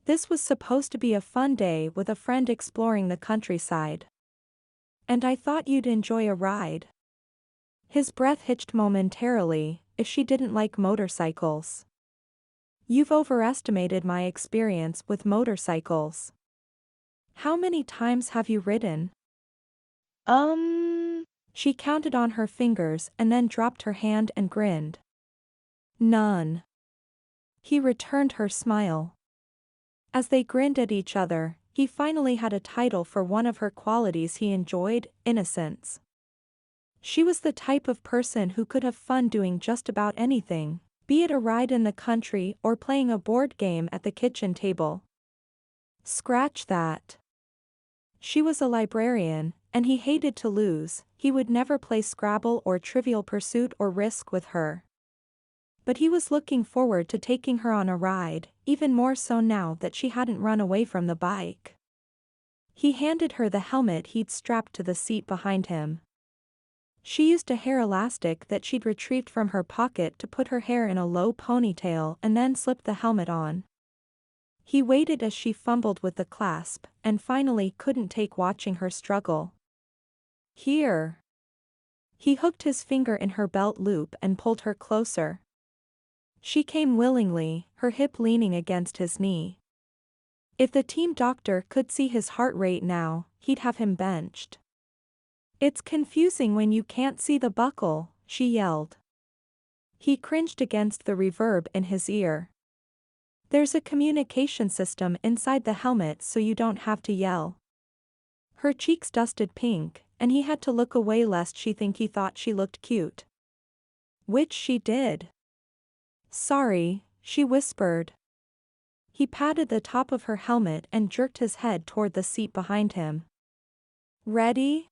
This was supposed to be a fun day with a friend exploring the countryside. And I thought you'd enjoy a ride. His breath hitched momentarily, if she didn't like motorcycles. You've overestimated my experience with motorcycles. How many times have you ridden? Um, She counted on her fingers and then dropped her hand and grinned. None. He returned her smile. As they grinned at each other, he finally had a title for one of her qualities he enjoyed: innocence. She was the type of person who could have fun doing just about anything, be it a ride in the country or playing a board game at the kitchen table. Scratch that. She was a librarian, and he hated to lose. He would never play Scrabble or Trivial Pursuit or Risk with her. But he was looking forward to taking her on a ride, even more so now that she hadn't run away from the bike. He handed her the helmet he'd strapped to the seat behind him. She used a hair elastic that she'd retrieved from her pocket to put her hair in a low ponytail and then slipped the helmet on. He waited as she fumbled with the clasp, and finally couldn't take watching her struggle. Here. He hooked his finger in her belt loop and pulled her closer. She came willingly, her hip leaning against his knee. If the team doctor could see his heart rate now, he'd have him benched. It's confusing when you can't see the buckle, she yelled. He cringed against the reverb in his ear. There's a communication system inside the helmet so you don't have to yell. Her cheeks dusted pink, and he had to look away lest she think he thought she looked cute. Which she did. Sorry, she whispered. He patted the top of her helmet and jerked his head toward the seat behind him. Ready?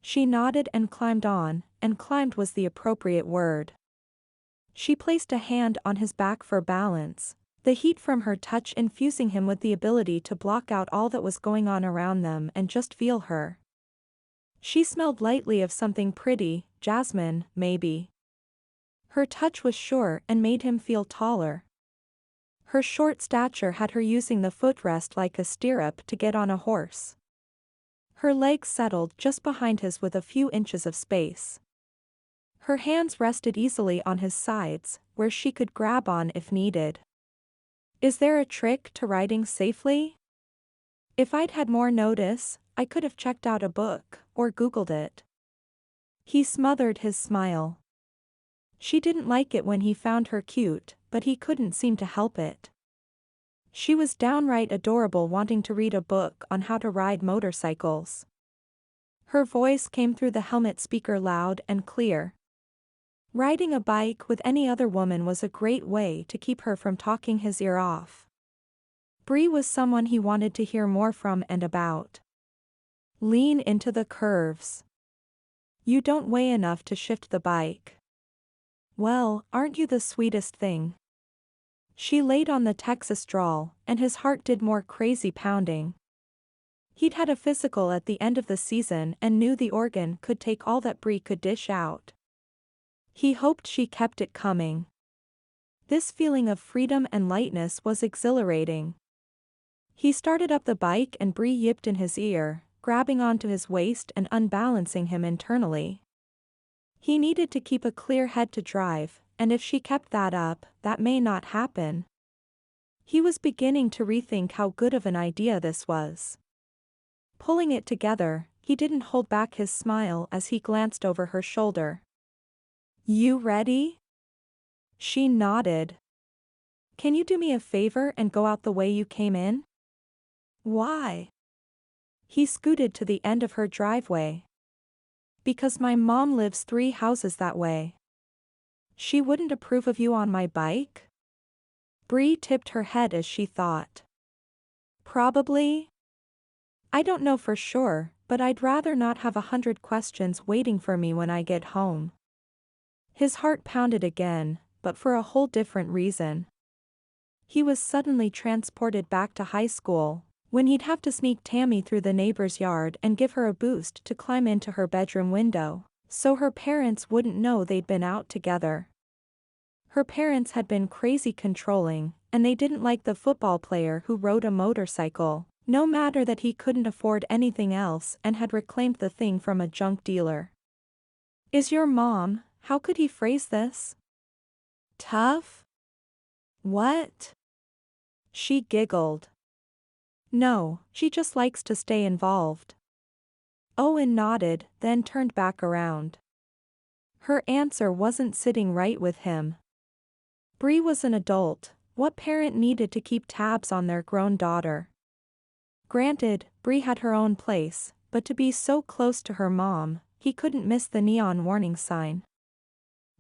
She nodded and climbed on, and climbed was the appropriate word. She placed a hand on his back for balance, the heat from her touch infusing him with the ability to block out all that was going on around them and just feel her. She smelled lightly of something pretty, jasmine, maybe. Her touch was sure and made him feel taller. Her short stature had her using the footrest like a stirrup to get on a horse. Her legs settled just behind his with a few inches of space. Her hands rested easily on his sides, where she could grab on if needed. Is there a trick to riding safely? If I'd had more notice, I could have checked out a book, or Googled it. He smothered his smile. She didn't like it when he found her cute, but he couldn't seem to help it. She was downright adorable, wanting to read a book on how to ride motorcycles. Her voice came through the helmet speaker loud and clear. Riding a bike with any other woman was a great way to keep her from talking his ear off. Bree was someone he wanted to hear more from and about. Lean into the curves. You don't weigh enough to shift the bike. Well, aren't you the sweetest thing? She laid on the Texas drawl, and his heart did more crazy pounding. He'd had a physical at the end of the season and knew the organ could take all that Bree could dish out. He hoped she kept it coming. This feeling of freedom and lightness was exhilarating. He started up the bike and Bree yipped in his ear, grabbing onto his waist and unbalancing him internally. He needed to keep a clear head to drive, and if she kept that up, that may not happen. He was beginning to rethink how good of an idea this was. Pulling it together, he didn't hold back his smile as he glanced over her shoulder. You ready? She nodded. Can you do me a favor and go out the way you came in? Why? He scooted to the end of her driveway. Because my mom lives 3 houses that way. She wouldn't approve of you on my bike? Bree tipped her head as she thought. Probably. I don't know for sure, but I'd rather not have 100 questions waiting for me when I get home. His heart pounded again, but for a whole different reason. He was suddenly transported back to high school, when he'd have to sneak Tammy through the neighbor's yard and give her a boost to climb into her bedroom window, so her parents wouldn't know they'd been out together. Her parents had been crazy controlling, and they didn't like the football player who rode a motorcycle, no matter that he couldn't afford anything else and had reclaimed the thing from a junk dealer. Is your mom, how could he phrase this? Tough? What? She giggled. No, she just likes to stay involved. Owen nodded, then turned back around. Her answer wasn't sitting right with him. Bree was an adult. What parent needed to keep tabs on their grown daughter? Granted, Bree had her own place, but to be so close to her mom, he couldn't miss the neon warning sign.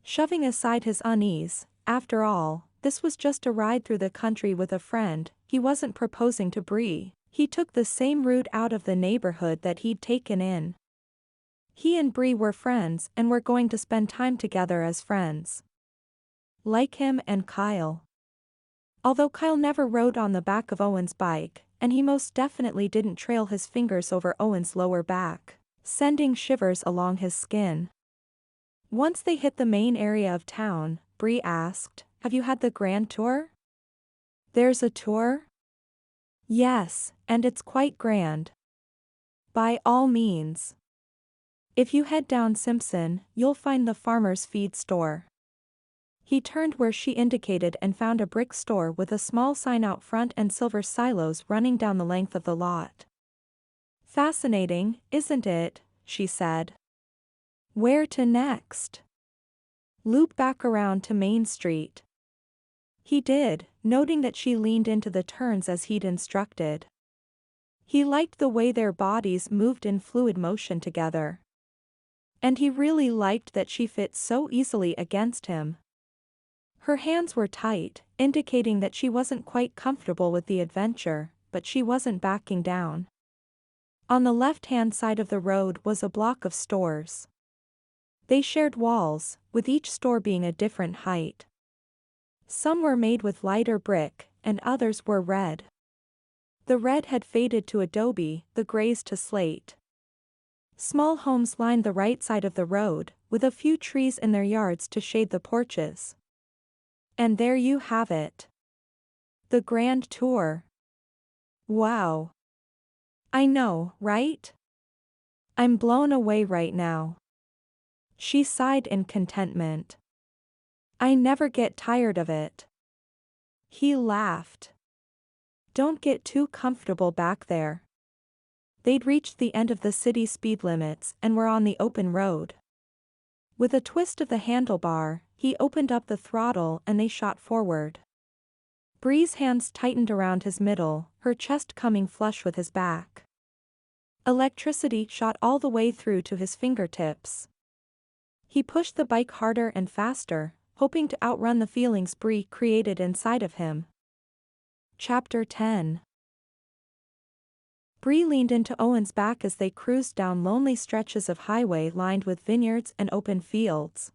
Shoving aside his unease, after all, this was just a ride through the country with a friend. He wasn't proposing to Bree. He took the same route out of the neighborhood that he'd taken in. He and Bree were friends and were going to spend time together as friends. Like him and Kyle. Although Kyle never rode on the back of Owen's bike, and he most definitely didn't trail his fingers over Owen's lower back, sending shivers along his skin. Once they hit the main area of town, Bree asked, "Have you had the grand tour?" "There's a tour?" "Yes, and it's quite grand. By all means. If you head down Simpson, you'll find the farmer's feed store." He turned where she indicated and found a brick store with a small sign out front and silver silos running down the length of the lot. "Fascinating, isn't it?" she said. "Where to next?" "Loop back around to Main Street." He did, noting that she leaned into the turns as he'd instructed. He liked the way their bodies moved in fluid motion together. And he really liked that she fit so easily against him. Her hands were tight, indicating that she wasn't quite comfortable with the adventure, but she wasn't backing down. On the left-hand side of the road was a block of stores. They shared walls, with each store being a different height. Some were made with lighter brick, and others were red. The red had faded to adobe, the grays to slate. Small homes lined the right side of the road, with a few trees in their yards to shade the porches. And there you have it. The grand tour. Wow. I know, right? I'm blown away right now. She sighed in contentment. I never get tired of it. He laughed. Don't get too comfortable back there. They'd reached the end of the city speed limits and were on the open road. With a twist of the handlebar, he opened up the throttle and they shot forward. Bree's hands tightened around his middle, her chest coming flush with his back. Electricity shot all the way through to his fingertips. He pushed the bike harder and faster, hoping to outrun the feelings Bree created inside of him. Chapter 10. Bree leaned into Owen's back as they cruised down lonely stretches of highway lined with vineyards and open fields.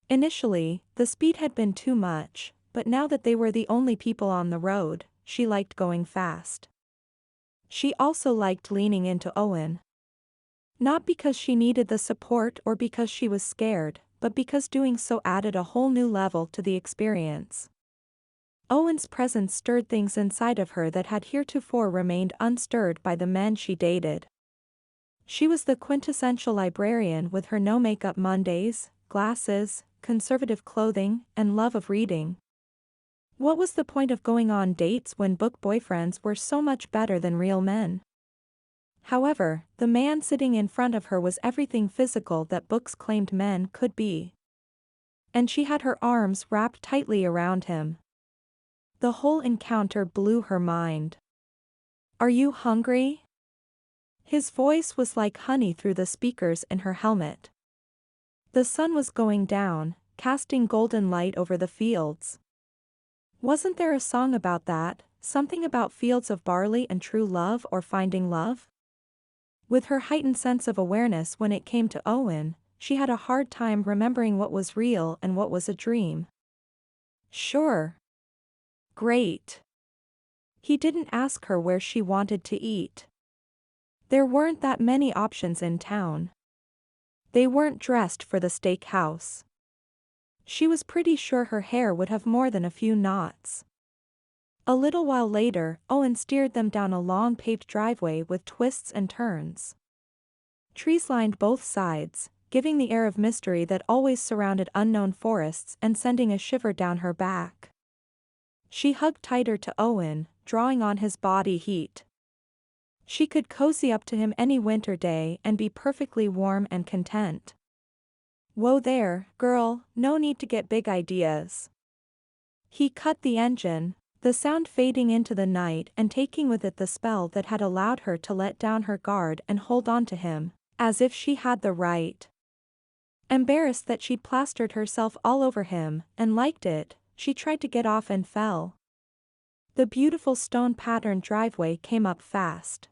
Initially, the speed had been too much, but now that they were the only people on the road, she liked going fast. She also liked leaning into Owen. Not because she needed the support or because she was scared, but because doing so added a whole new level to the experience. Owen's presence stirred things inside of her that had heretofore remained unstirred by the men she dated. She was the quintessential librarian with her no-makeup Mondays, glasses, conservative clothing, and love of reading. What was the point of going on dates when book boyfriends were so much better than real men? However, the man sitting in front of her was everything physical that books claimed men could be. And she had her arms wrapped tightly around him. The whole encounter blew her mind. "Are you hungry?" His voice was like honey through the speakers in her helmet. The sun was going down, casting golden light over the fields. Wasn't there a song about that, something about fields of barley and true love or finding love? With her heightened sense of awareness when it came to Owen, she had a hard time remembering what was real and what was a dream. Sure. Great. He didn't ask her where she wanted to eat. There weren't that many options in town. They weren't dressed for the steakhouse. She was pretty sure her hair would have more than a few knots. A little while later, Owen steered them down a long paved driveway with twists and turns. Trees lined both sides, giving the air of mystery that always surrounded unknown forests and sending a shiver down her back. She hugged tighter to Owen, drawing on his body heat. She could cozy up to him any winter day and be perfectly warm and content. Whoa there, girl, no need to get big ideas. He cut the engine, the sound fading into the night and taking with it the spell that had allowed her to let down her guard and hold on to him, as if she had the right. Embarrassed that she'd plastered herself all over him, and liked it, she tried to get off and fell. The beautiful stone-patterned driveway came up fast.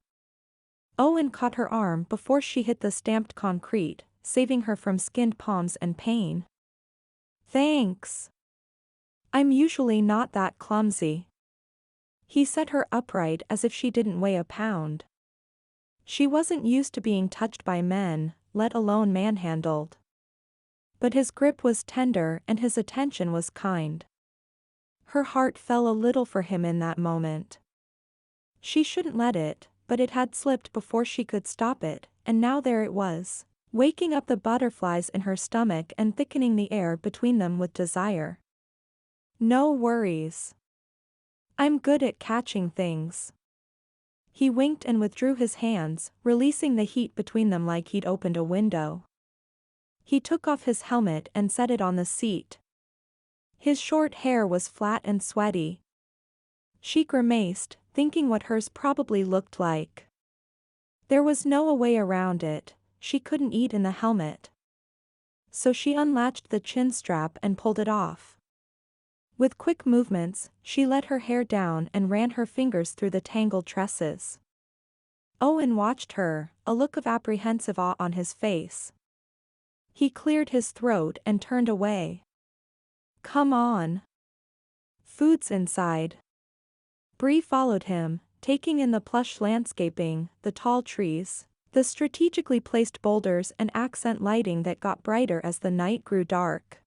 Owen caught her arm before she hit the stamped concrete, saving her from skinned palms and pain. Thanks. I'm usually not that clumsy. He set her upright as if she didn't weigh a pound. She wasn't used to being touched by men, let alone manhandled. But his grip was tender and his attention was kind. Her heart fell a little for him in that moment. She shouldn't let it, but it had slipped before she could stop it, and now there it was, waking up the butterflies in her stomach and thickening the air between them with desire. No worries. I'm good at catching things. He winked and withdrew his hands, releasing the heat between them like he'd opened a window. He took off his helmet and set it on the seat. His short hair was flat and sweaty. She grimaced, thinking what hers probably looked like. There was no way around it, she couldn't eat in the helmet. So she unlatched the chin strap and pulled it off. With quick movements, she let her hair down and ran her fingers through the tangled tresses. Owen watched her, a look of apprehensive awe on his face. He cleared his throat and turned away. Come on. Food's inside. Bree followed him, taking in the plush landscaping, the tall trees, the strategically placed boulders and accent lighting that got brighter as the night grew dark.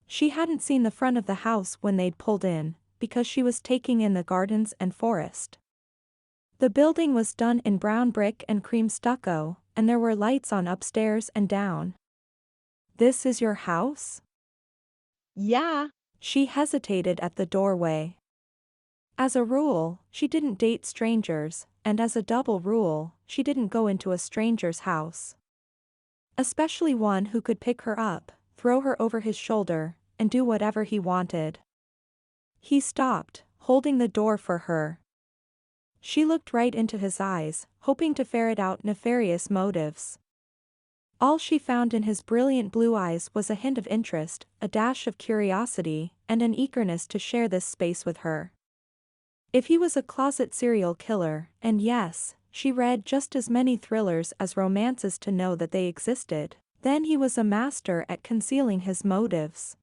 She hadn't seen the front of the house when they'd pulled in, because she was taking in the gardens and forest. The building was done in brown brick and cream stucco, and there were lights on upstairs and down. This is your house? Yeah. She hesitated at the doorway. As a rule, she didn't date strangers, and as a double rule, she didn't go into a stranger's house. Especially one who could pick her up, throw her over his shoulder, and do whatever he wanted. He stopped, holding the door for her. She looked right into his eyes, hoping to ferret out nefarious motives. All she found in his brilliant blue eyes was a hint of interest, a dash of curiosity, and an eagerness to share this space with her. If he was a closet serial killer, and yes, she read just as many thrillers as romances to know that they existed, then he was a master at concealing his motives.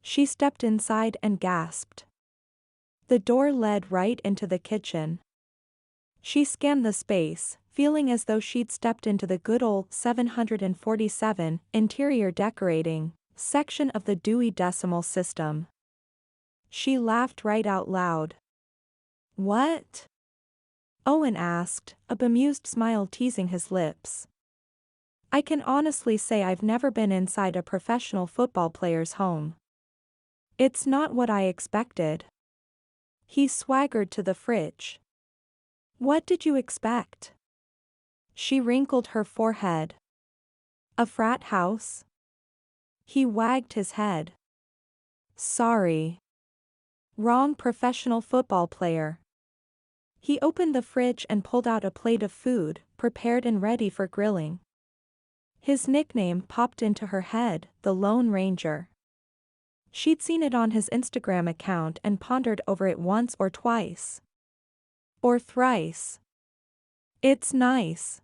She stepped inside and gasped. The door led right into the kitchen. She scanned the space, feeling as though she'd stepped into the good old 747 interior decorating section of the Dewey Decimal System. She laughed right out loud. What? Owen asked, a bemused smile teasing his lips. I can honestly say I've never been inside a professional football player's home. It's not what I expected. He swaggered to the fridge. What did you expect? She wrinkled her forehead. A frat house? He wagged his head. Sorry. Wrong professional football player. He opened the fridge and pulled out a plate of food, prepared and ready for grilling. His nickname popped into her head, the Lone Ranger. She'd seen it on his Instagram account and pondered over it once or twice. Or thrice. It's nice.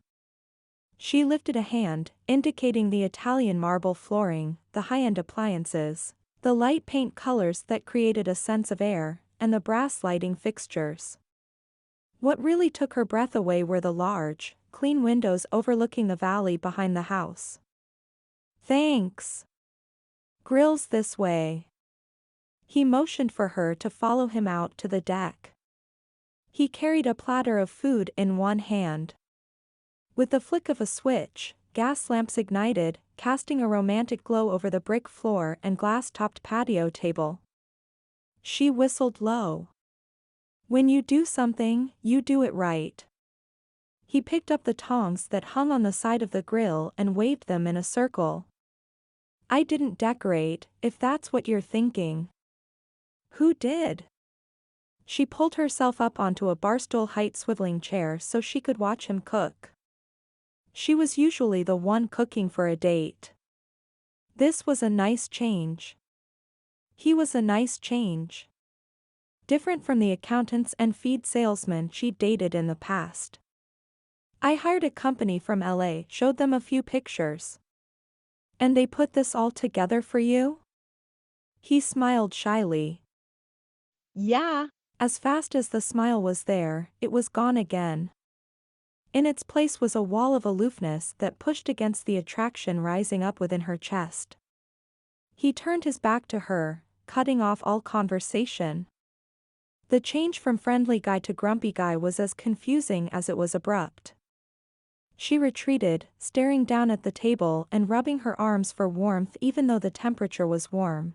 She lifted a hand, indicating the Italian marble flooring, the high-end appliances, the light paint colors that created a sense of air, and the brass lighting fixtures. What really took her breath away were the large, clean windows overlooking the valley behind the house. Thanks. Grill's this way. He motioned for her to follow him out to the deck. He carried a platter of food in one hand. With the flick of a switch, gas lamps ignited, casting a romantic glow over the brick floor and glass-topped patio table. She whistled low. When you do something, you do it right. He picked up the tongs that hung on the side of the grill and waved them in a circle. I didn't decorate, if that's what you're thinking. Who did? She pulled herself up onto a barstool-height swiveling chair so she could watch him cook. She was usually the one cooking for a date. This was a nice change. He was a nice change. Different from the accountants and feed salesmen she'd dated in the past. I hired a company from LA, showed them a few pictures. And they put this all together for you? He smiled shyly. Yeah. As fast as the smile was there, it was gone again. In its place was a wall of aloofness that pushed against the attraction rising up within her chest. He turned his back to her, cutting off all conversation. The change from friendly guy to grumpy guy was as confusing as it was abrupt. She retreated, staring down at the table and rubbing her arms for warmth even though the temperature was warm.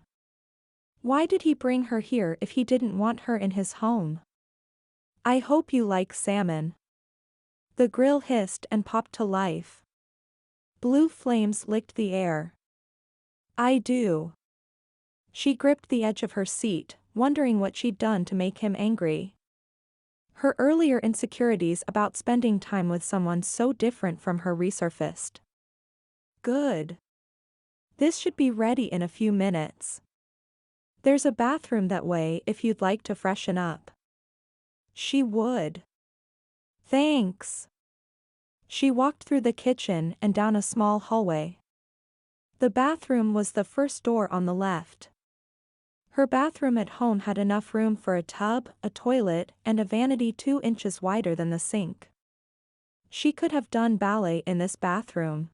Why did he bring her here if he didn't want her in his home? I hope you like salmon. The grill hissed and popped to life. Blue flames licked the air. I do. She gripped the edge of her seat, wondering what she'd done to make him angry. Her earlier insecurities about spending time with someone so different from her resurfaced. Good. This should be ready in a few minutes. There's a bathroom that way if you'd like to freshen up. She would. Thanks. She walked through the kitchen and down a small hallway. The bathroom was the first door on the left. Her bathroom at home had enough room for a tub, a toilet, and a vanity 2 inches wider than the sink. She could have done ballet in this bathroom.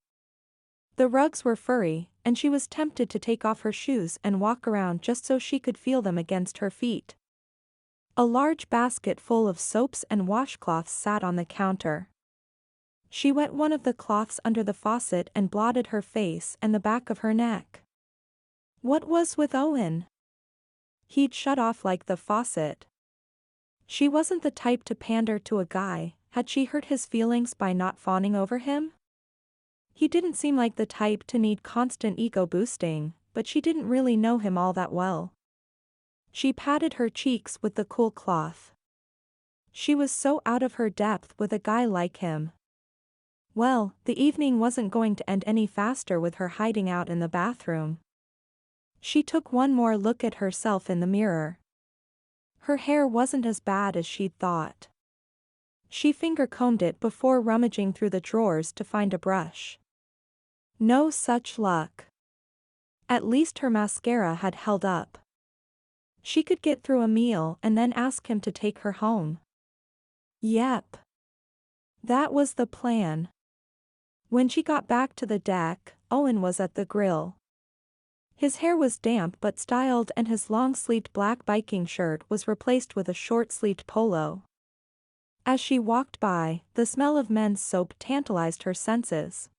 The rugs were furry, and she was tempted to take off her shoes and walk around just so she could feel them against her feet. A large basket full of soaps and washcloths sat on the counter. She wet one of the cloths under the faucet and blotted her face and the back of her neck. What was with Owen? He'd shut off like the faucet. She wasn't the type to pander to a guy. Had she hurt his feelings by not fawning over him? He didn't seem like the type to need constant ego boosting, but she didn't really know him all that well. She patted her cheeks with the cool cloth. She was so out of her depth with a guy like him. Well, the evening wasn't going to end any faster with her hiding out in the bathroom. She took one more look at herself in the mirror. Her hair wasn't as bad as she'd thought. She finger-combed it before rummaging through the drawers to find a brush. No such luck. At least her mascara had held up. She could get through a meal and then ask him to take her home. Yep. That was the plan. When she got back to the deck, Owen was at the grill. His hair was damp but styled and his long-sleeved black biking shirt was replaced with a short-sleeved polo. As she walked by, the smell of men's soap tantalized her senses.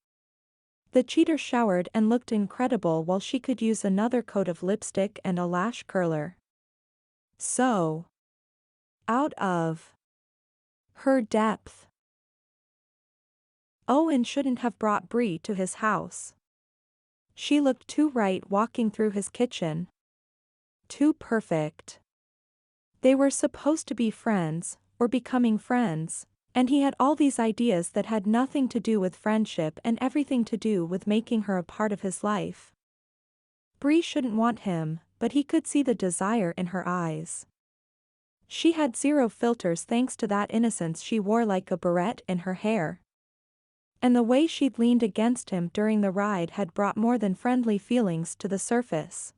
The cheater showered and looked incredible while she could use another coat of lipstick and a lash curler. So out of her depth. Owen shouldn't have brought Bree to his house. She looked too right walking through his kitchen. Too perfect. They were supposed to be friends, or becoming friends, and he had all these ideas that had nothing to do with friendship and everything to do with making her a part of his life. Bree shouldn't want him, but he could see the desire in her eyes. She had zero filters thanks to that innocence she wore like a barrette in her hair. And the way she'd leaned against him during the ride had brought more than friendly feelings to the surface.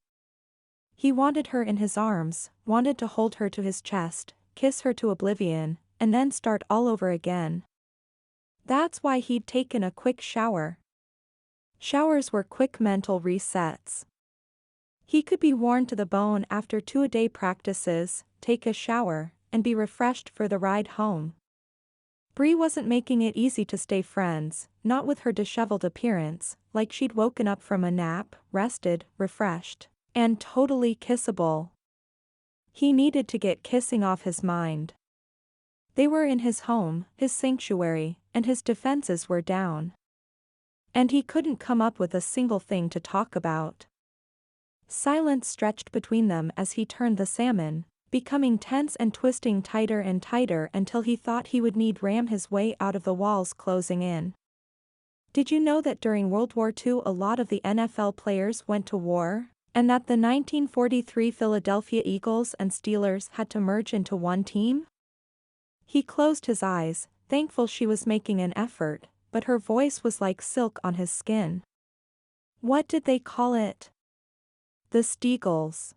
He wanted her in his arms, wanted to hold her to his chest, kiss her to oblivion, and then start all over again. That's why he'd taken a quick shower. Showers were quick mental resets. He could be worn to the bone after 2-a-day practices, take a shower, and be refreshed for the ride home. Bree wasn't making it easy to stay friends, not with her disheveled appearance, like she'd woken up from a nap, rested, refreshed, and totally kissable. He needed to get kissing off his mind. They were in his home, his sanctuary, and his defenses were down. And he couldn't come up with a single thing to talk about. Silence stretched between them as he turned the salmon, becoming tense and twisting tighter and tighter until he thought he would need ram his way out of the walls closing in. Did you know that during World War II a lot of the NFL players went to war, and that the 1943 Philadelphia Eagles and Steelers had to merge into one team? He closed his eyes, thankful she was making an effort, but her voice was like silk on his skin. What did they call it? The Steagles.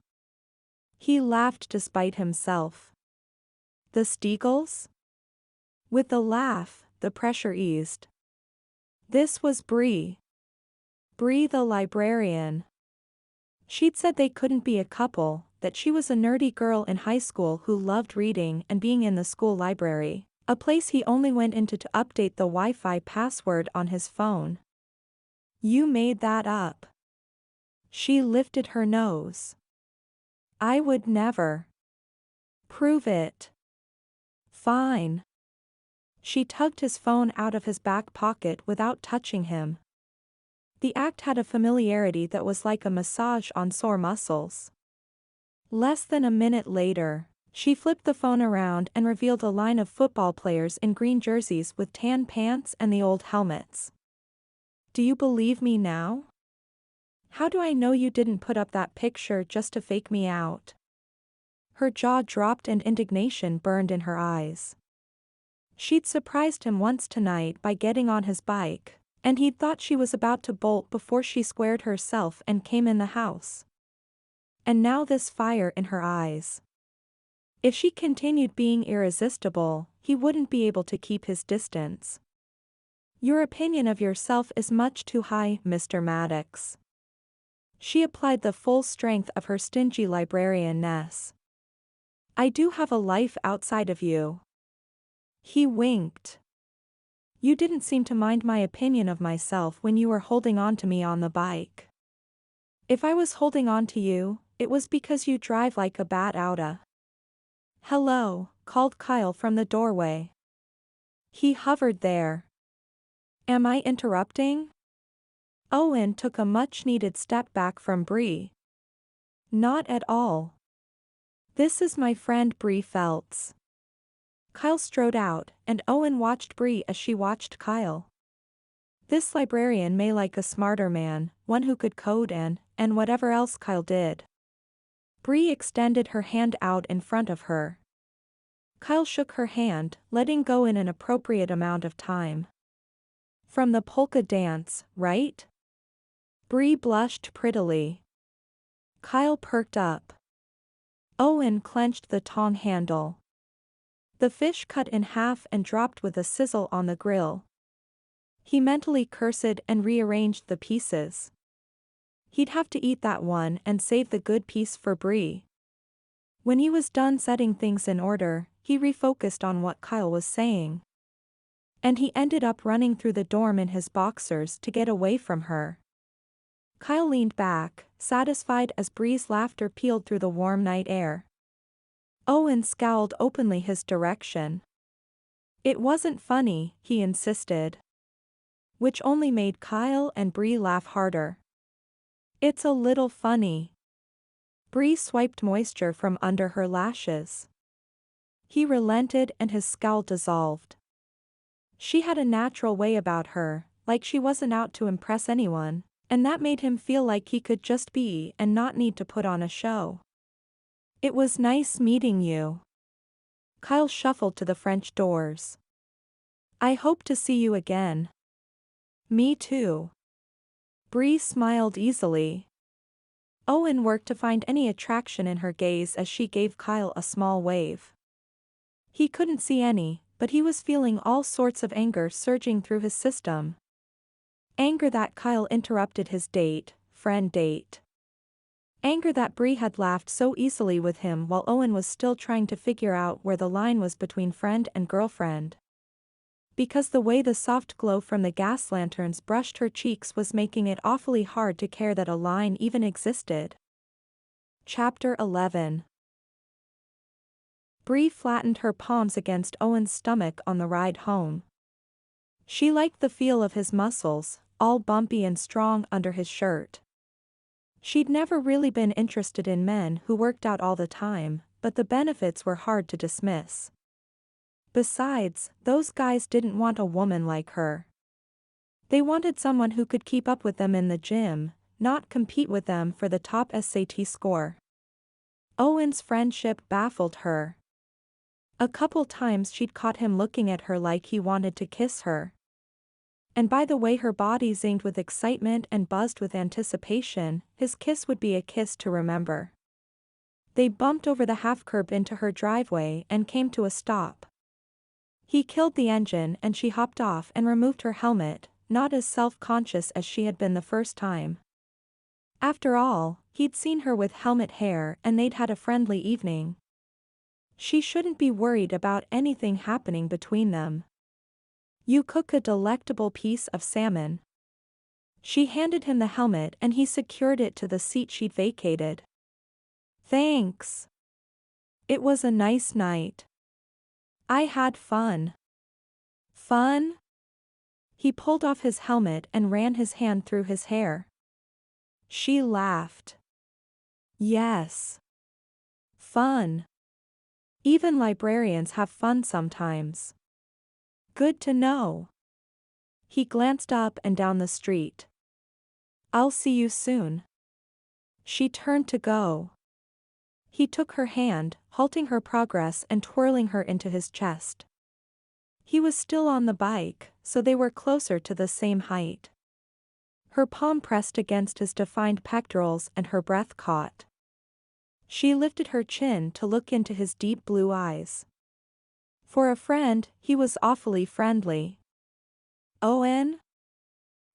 He laughed despite himself. The Steagles? With the laugh, the pressure eased. This was Bree. Bree the librarian. She'd said they couldn't be a couple, that she was a nerdy girl in high school who loved reading and being in the school library, a place he only went into to update the Wi-Fi password on his phone. You made that up. She lifted her nose. I would never. Prove it. Fine. She tugged his phone out of his back pocket without touching him. The act had a familiarity that was like a massage on sore muscles. Less than a minute later, she flipped the phone around and revealed a line of football players in green jerseys with tan pants and the old helmets. Do you believe me now? How do I know you didn't put up that picture just to fake me out? Her jaw dropped and indignation burned in her eyes. She'd surprised him once tonight by getting on his bike, and he'd thought she was about to bolt before she squared herself and came in the house. And now this fire in her eyes. If she continued being irresistible, he wouldn't be able to keep his distance. Your opinion of yourself is much too high, Mr. Mattox. She applied the full strength of her stingy librarian-ness. I do have a life outside of you. He winked. You didn't seem to mind my opinion of myself when you were holding on to me on the bike. If I was holding on to you, it was because you drive like a bat outta. Hello, called Kyle from the doorway. He hovered there. Am I interrupting? Owen took a much-needed step back from Bree. Not at all. This is my friend Bree Phelts. Kyle strode out, and Owen watched Bree as she watched Kyle. This librarian may like a smarter man, one who could code and whatever else Kyle did. Bree extended her hand out in front of her. Kyle shook her hand, letting go in an appropriate amount of time. From the polka dance, right? Bree blushed prettily. Kyle perked up. Owen clenched the tong handle. The fish cut in half and dropped with a sizzle on the grill. He mentally cursed and rearranged the pieces. He'd have to eat that one and save the good piece for Bree. When he was done setting things in order, he refocused on what Kyle was saying. And he ended up running through the dorm in his boxers to get away from her. Kyle leaned back, satisfied as Bree's laughter peeled through the warm night air. Owen scowled openly his direction. It wasn't funny, he insisted. Which only made Kyle and Bree laugh harder. It's a little funny. Bree swiped moisture from under her lashes. He relented and his scowl dissolved. She had a natural way about her, like she wasn't out to impress anyone, and that made him feel like he could just be and not need to put on a show. It was nice meeting you. Kyle shuffled to the French doors. I hope to see you again. Me too. Bree smiled easily. Owen worked to find any attraction in her gaze as she gave Kyle a small wave. He couldn't see any, but he was feeling all sorts of anger surging through his system. Anger that Kyle interrupted his friend date. Anger that Bree had laughed so easily with him while Owen was still trying to figure out where the line was between friend and girlfriend. Because the way the soft glow from the gas lanterns brushed her cheeks was making it awfully hard to care that a line even existed. Chapter 11. Bree flattened her palms against Owen's stomach on the ride home. She liked the feel of his muscles, all bumpy and strong under his shirt. She'd never really been interested in men who worked out all the time, but the benefits were hard to dismiss. Besides, those guys didn't want a woman like her. They wanted someone who could keep up with them in the gym, not compete with them for the top SAT score. Owen's friendship baffled her. A couple times she'd caught him looking at her like he wanted to kiss her. And by the way her body zinged with excitement and buzzed with anticipation, his kiss would be a kiss to remember. They bumped over the half-curb into her driveway and came to a stop. He killed the engine and she hopped off and removed her helmet, not as self-conscious as she had been the first time. After all, he'd seen her with helmet hair and they'd had a friendly evening. She shouldn't be worried about anything happening between them. You cook a delectable piece of salmon. She handed him the helmet and he secured it to the seat she'd vacated. Thanks. It was a nice night. I had fun. Fun? He pulled off his helmet and ran his hand through his hair. She laughed. Yes. Fun. Even librarians have fun sometimes. Good to know. He glanced up and down the street. I'll see you soon. She turned to go. He took her hand, halting her progress and twirling her into his chest. He was still on the bike, so they were closer to the same height. Her palm pressed against his defined pectorals and her breath caught. She lifted her chin to look into his deep blue eyes. For a friend, he was awfully friendly. Owen?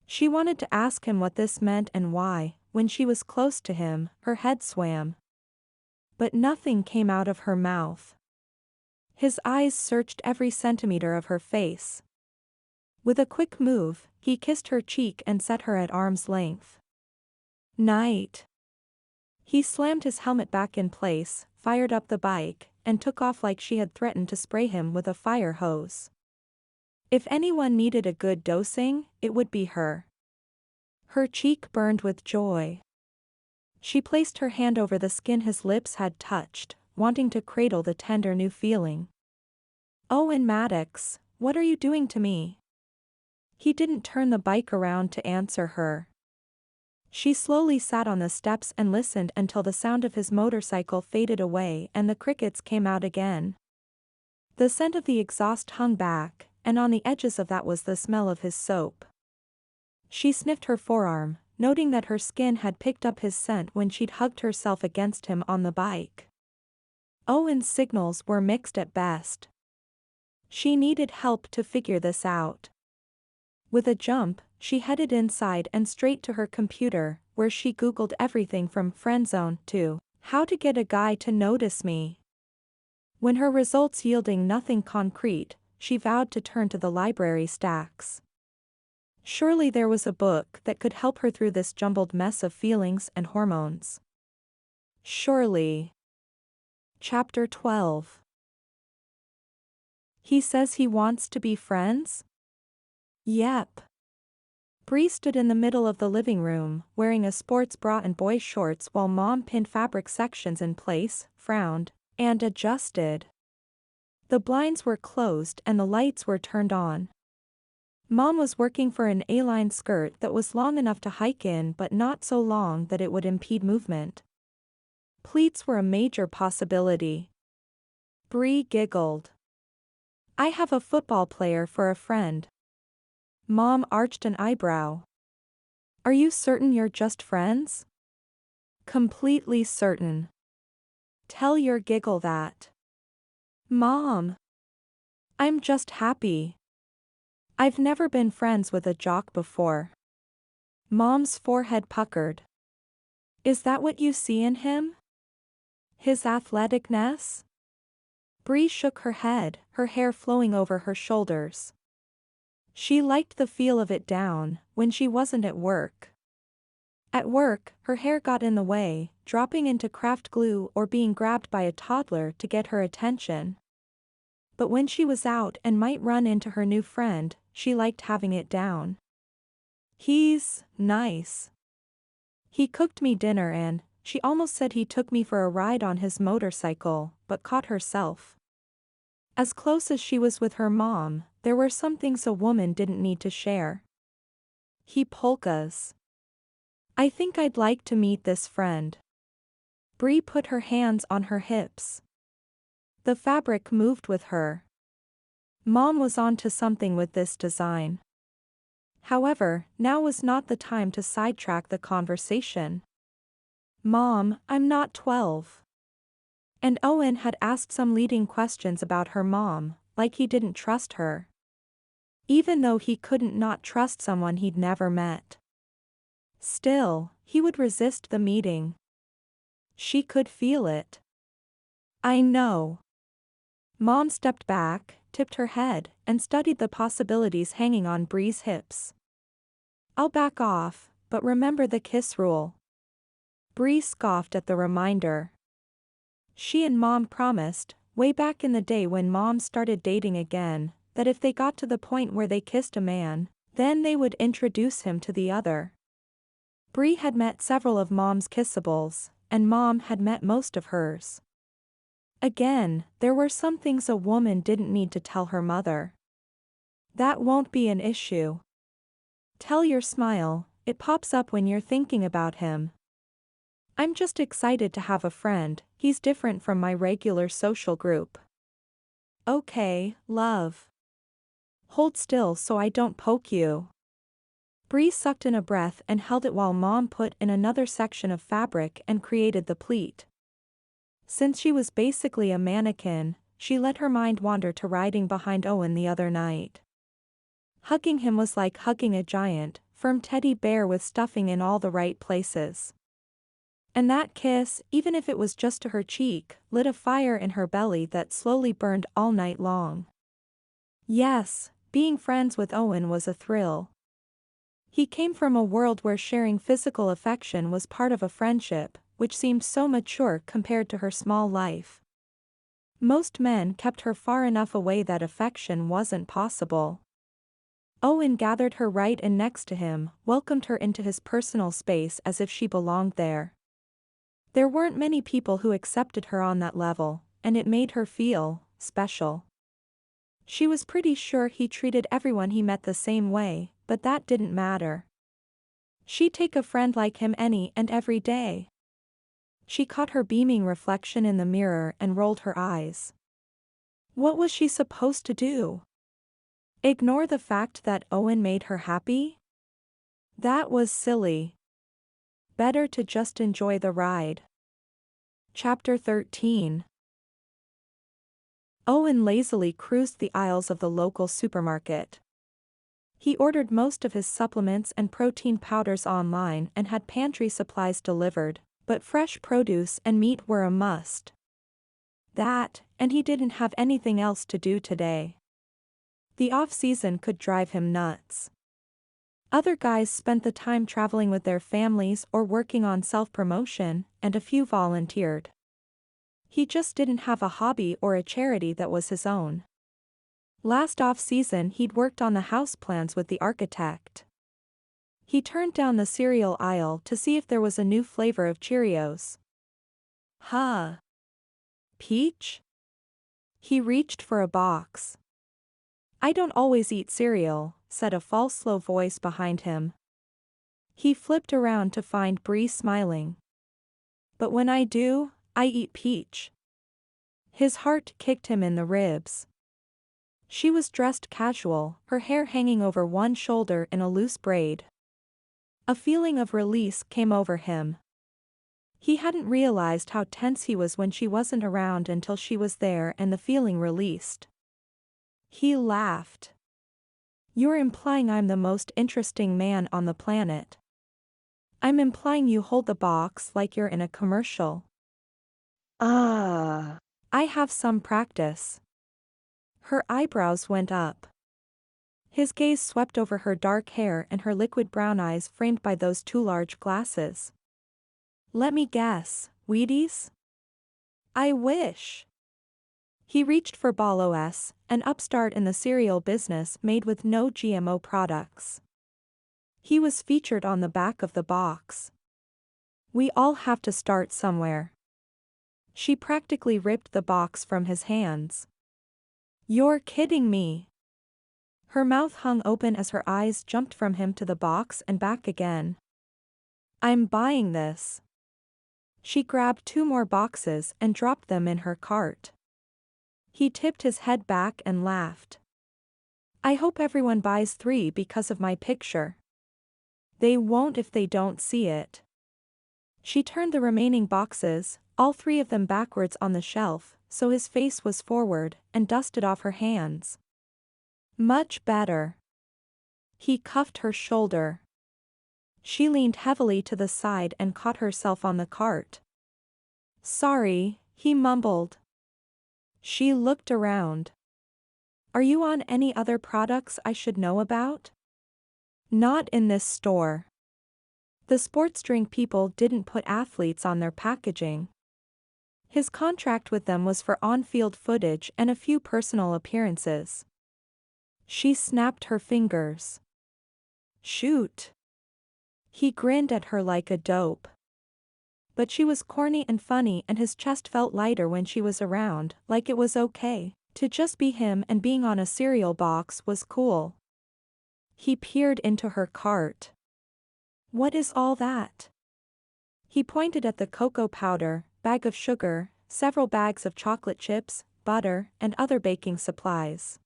She wanted to ask him what this meant and why. When she was close to him, her head swam. But nothing came out of her mouth. His eyes searched every centimeter of her face. With a quick move, he kissed her cheek and set her at arm's length. Night. He slammed his helmet back in place, fired up the bike, and took off like she had threatened to spray him with a fire hose. If anyone needed a good dosing, it would be her. Her cheek burned with joy. She placed her hand over the skin his lips had touched, wanting to cradle the tender new feeling. Owen Mattox, what are you doing to me? He didn't turn the bike around to answer her. She slowly sat on the steps and listened until the sound of his motorcycle faded away and the crickets came out again. The scent of the exhaust hung back, and on the edges of that was the smell of his soap. She sniffed her forearm, noting that her skin had picked up his scent when she'd hugged herself against him on the bike. Owen's signals were mixed at best. She needed help to figure this out. With a jump, she headed inside and straight to her computer, where she Googled everything from friendzone to how to get a guy to notice me. When her results yielding nothing concrete, she vowed to turn to the library stacks. Surely there was a book that could help her through this jumbled mess of feelings and hormones. Surely. Chapter 12. He says he wants to be friends? Yep. Bree stood in the middle of the living room, wearing a sports bra and boy shorts while Mom pinned fabric sections in place, frowned, and adjusted. The blinds were closed and the lights were turned on. Mom was working for an A-line skirt that was long enough to hike in but not so long that it would impede movement. Pleats were a major possibility. Bree giggled. I have a football player for a friend. Mom arched an eyebrow. Are you certain you're just friends? Completely certain. Tell your giggle that. Mom. I'm just happy. I've never been friends with a jock before. Mom's forehead puckered. Is that what you see in him? His athleticness? Bree shook her head, her hair flowing over her shoulders. She liked the feel of it down, when she wasn't at work. At work, her hair got in the way, dropping into craft glue or being grabbed by a toddler to get her attention. But when she was out and might run into her new friend, she liked having it down. He's nice. He cooked me dinner and she almost said he took me for a ride on his motorcycle, but caught herself. As close as she was with her mom, there were some things a woman didn't need to share. He polkas. I think I'd like to meet this friend. Bree put her hands on her hips. The fabric moved with her. Mom was on to something with this design. However, now was not the time to sidetrack the conversation. Mom, I'm not 12. And Owen had asked some leading questions about her mom, like he didn't trust her. Even though he couldn't not trust someone he'd never met. Still, he would resist the meeting. She could feel it. I know. Mom stepped back, tipped her head, and studied the possibilities hanging on Bree's hips. I'll back off, but remember the kiss rule. Bree scoffed at the reminder. She and Mom promised, way back in the day when Mom started dating again, that if they got to the point where they kissed a man, then they would introduce him to the other. Bree had met several of Mom's kissables, and Mom had met most of hers. Again, there were some things a woman didn't need to tell her mother. That won't be an issue. Tell your smile, it pops up when you're thinking about him. I'm just excited to have a friend, he's different from my regular social group. Okay, love. Hold still so I don't poke you. Bree sucked in a breath and held it while Mom put in another section of fabric and created the pleat. Since she was basically a mannequin, she let her mind wander to riding behind Owen the other night. Hugging him was like hugging a giant, firm teddy bear with stuffing in all the right places. And that kiss, even if it was just to her cheek, lit a fire in her belly that slowly burned all night long. Yes, being friends with Owen was a thrill. He came from a world where sharing physical affection was part of a friendship, which seemed so mature compared to her small life. Most men kept her far enough away that affection wasn't possible. Owen gathered her right in next to him, welcomed her into his personal space as if she belonged there. There weren't many people who accepted her on that level, and it made her feel special. She was pretty sure he treated everyone he met the same way, but that didn't matter. She'd take a friend like him any and every day. She caught her beaming reflection in the mirror and rolled her eyes. What was she supposed to do? Ignore the fact that Owen made her happy? That was silly. Better to just enjoy the ride. Chapter 13. Owen lazily cruised the aisles of the local supermarket. He ordered most of his supplements and protein powders online and had pantry supplies delivered, but fresh produce and meat were a must. That, and he didn't have anything else to do today. The off-season could drive him nuts. Other guys spent the time traveling with their families or working on self-promotion, and a few volunteered. He just didn't have a hobby or a charity that was his own. Last off-season he'd worked on the house plans with the architect. He turned down the cereal aisle to see if there was a new flavor of Cheerios. Huh. Peach? He reached for a box. I don't always eat cereal, said a false slow voice behind him. He flipped around to find Bree smiling. But when I do, I eat peach. His heart kicked him in the ribs. She was dressed casual, her hair hanging over one shoulder in a loose braid. A feeling of release came over him. He hadn't realized how tense he was when she wasn't around until she was there and the feeling released. He laughed. You're implying I'm the most interesting man on the planet. I'm implying you hold the box like you're in a commercial. Ah. I have some practice. Her eyebrows went up. His gaze swept over her dark hair and her liquid brown eyes framed by those two large glasses. Let me guess, Wheaties? I wish. He reached for Ball OS, an upstart in the cereal business made with no GMO products. He was featured on the back of the box. We all have to start somewhere. She practically ripped the box from his hands. You're kidding me. Her mouth hung open as her eyes jumped from him to the box and back again. I'm buying this. She grabbed 2 more boxes and dropped them in her cart. He tipped his head back and laughed. I hope everyone buys 3 because of my picture. They won't if they don't see it. She turned the remaining boxes, all 3 of them backwards on the shelf, so his face was forward, and dusted off her hands. Much better. He cuffed her shoulder. She leaned heavily to the side and caught herself on the cart. Sorry, he mumbled. She looked around. Are you on any other products I should know about? Not in this store. The sports drink people didn't put athletes on their packaging. His contract with them was for on-field footage and a few personal appearances. She snapped her fingers. Shoot. He grinned at her like a dope. But she was corny and funny, and his chest felt lighter when she was around, like it was okay to just be him, and being on a cereal box was cool. He peered into her cart. What is all that? He pointed at the cocoa powder, bag of sugar, several bags of chocolate chips, butter, and other baking supplies.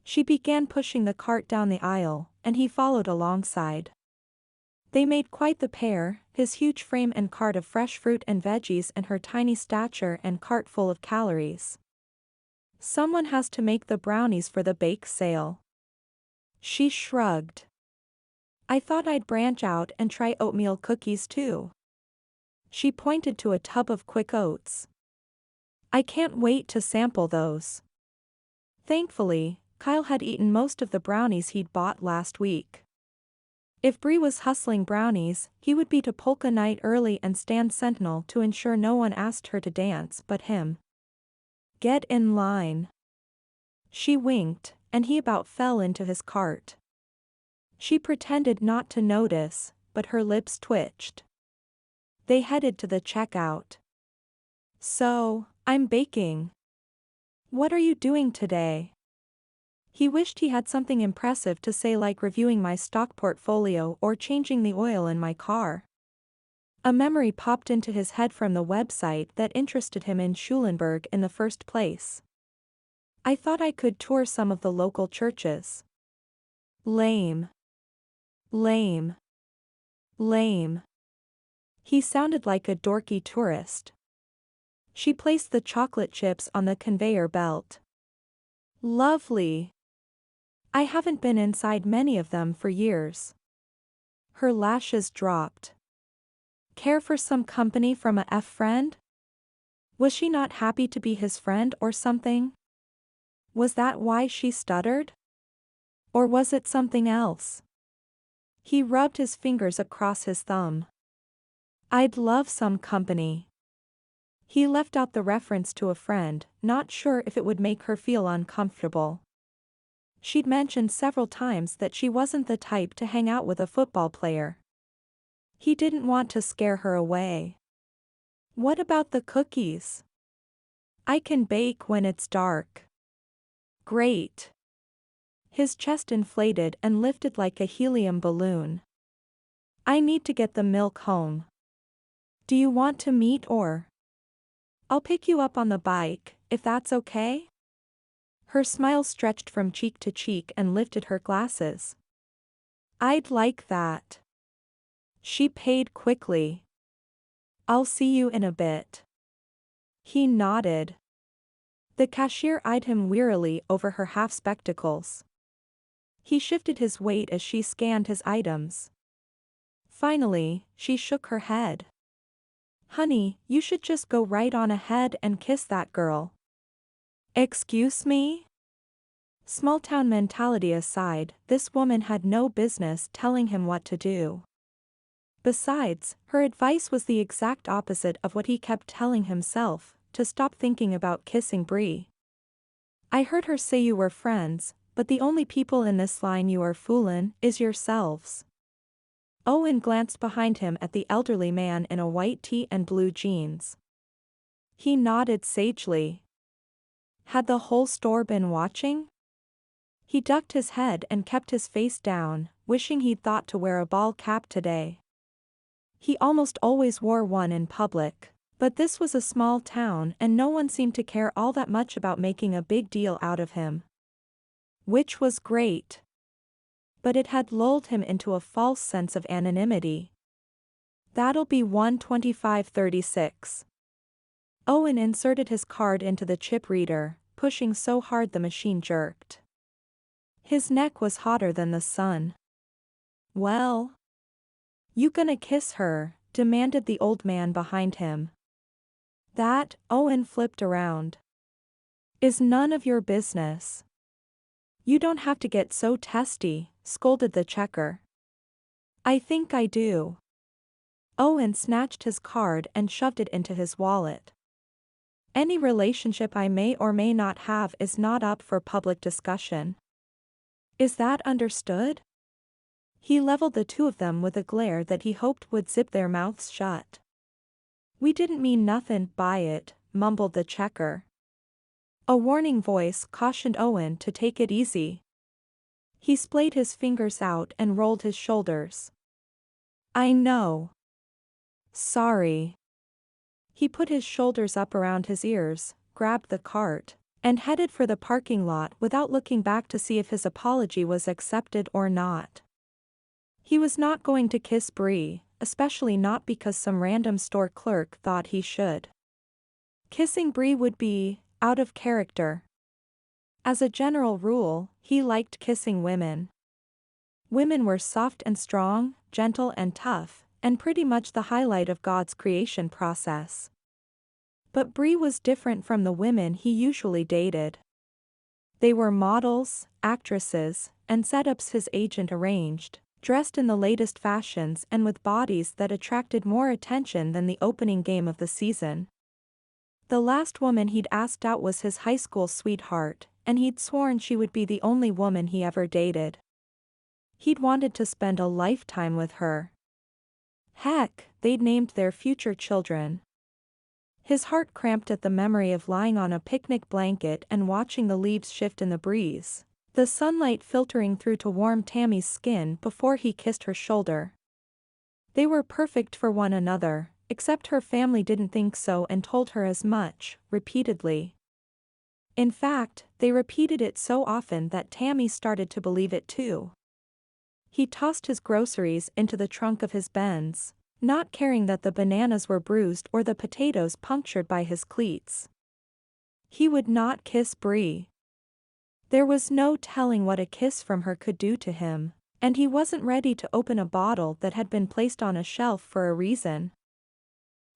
She began pushing the cart down the aisle, and he followed alongside. They made quite the pair, his huge frame and cart of fresh fruit and veggies, and her tiny stature and cart full of calories. Someone has to make the brownies for the bake sale. She shrugged. I thought I'd branch out and try oatmeal cookies too. She pointed to a tub of quick oats. I can't wait to sample those. Thankfully, Kyle had eaten most of the brownies he'd bought last week. If Bree was hustling brownies, he would be to polka night early and stand sentinel to ensure no one asked her to dance but him. Get in line. She winked, and he about fell into his cart. She pretended not to notice, but her lips twitched. They headed to the checkout. So, I'm baking. What are you doing today? He wished he had something impressive to say, like reviewing my stock portfolio or changing the oil in my car. A memory popped into his head from the website that interested him in Schulenburg in the first place. I thought I could tour some of the local churches. Lame. Lame. Lame. He sounded like a dorky tourist. She placed the chocolate chips on the conveyor belt. Lovely. I haven't been inside many of them for years. Her lashes dropped. Care for some company from a friend? Was she not happy to be his friend or something? Was that why she stuttered? Or was it something else? He rubbed his fingers across his thumb. I'd love some company. He left out the reference to a friend, not sure if it would make her feel uncomfortable. She'd mentioned several times that she wasn't the type to hang out with a football player. He didn't want to scare her away. What about the cookies? I can bake when it's dark. Great. His chest inflated and lifted like a helium balloon. I need to get the milk home. Do you want to meet or? I'll pick you up on the bike, if that's okay? Her smile stretched from cheek to cheek and lifted her glasses. I'd like that. She paid quickly. I'll see you in a bit. He nodded. The cashier eyed him wearily over her half spectacles. He shifted his weight as she scanned his items. Finally, she shook her head. Honey, you should just go right on ahead and kiss that girl. Excuse me? Small-town mentality aside, this woman had no business telling him what to do. Besides, her advice was the exact opposite of what he kept telling himself, to stop thinking about kissing Bree. I heard her say you were friends, but the only people in this line you are foolin' is yourselves. Owen glanced behind him at the elderly man in a white tee and blue jeans. He nodded sagely. Had the whole store been watching? He ducked his head and kept his face down, wishing he'd thought to wear a ball cap today. He almost always wore one in public, but this was a small town and no one seemed to care all that much about making a big deal out of him. Which was great. But it had lulled him into a false sense of anonymity. That'll be 125.36. Owen inserted his card into the chip reader, pushing so hard the machine jerked. His neck was hotter than the sun. Well? You gonna kiss her? Demanded the old man behind him. That, Owen flipped around, is none of your business. You don't have to get so testy, scolded the checker. I think I do. Owen snatched his card and shoved it into his wallet. Any relationship I may or may not have is not up for public discussion. Is that understood? He leveled the two of them with a glare that he hoped would zip their mouths shut. We didn't mean nothin' by it, mumbled the checker. A warning voice cautioned Owen to take it easy. He splayed his fingers out and rolled his shoulders. I know. Sorry. He put his shoulders up around his ears, grabbed the cart, and headed for the parking lot without looking back to see if his apology was accepted or not. He was not going to kiss Bree, especially not because some random store clerk thought he should. Kissing Bree would be out of character. As a general rule, he liked kissing women. Women were soft and strong, gentle and tough, and pretty much the highlight of God's creation process. But Bree was different from the women he usually dated. They were models, actresses, and setups his agent arranged, dressed in the latest fashions and with bodies that attracted more attention than the opening game of the season. The last woman he'd asked out was his high school sweetheart, and he'd sworn she would be the only woman he ever dated. He'd wanted to spend a lifetime with her. Heck, they'd named their future children. His heart cramped at the memory of lying on a picnic blanket and watching the leaves shift in the breeze, the sunlight filtering through to warm Tammy's skin before he kissed her shoulder. They were perfect for one another, except her family didn't think so and told her as much, repeatedly. In fact, they repeated it so often that Tammy started to believe it too. He tossed his groceries into the trunk of his Benz, not caring that the bananas were bruised or the potatoes punctured by his cleats. He would not kiss Bree. There was no telling what a kiss from her could do to him, and he wasn't ready to open a bottle that had been placed on a shelf for a reason.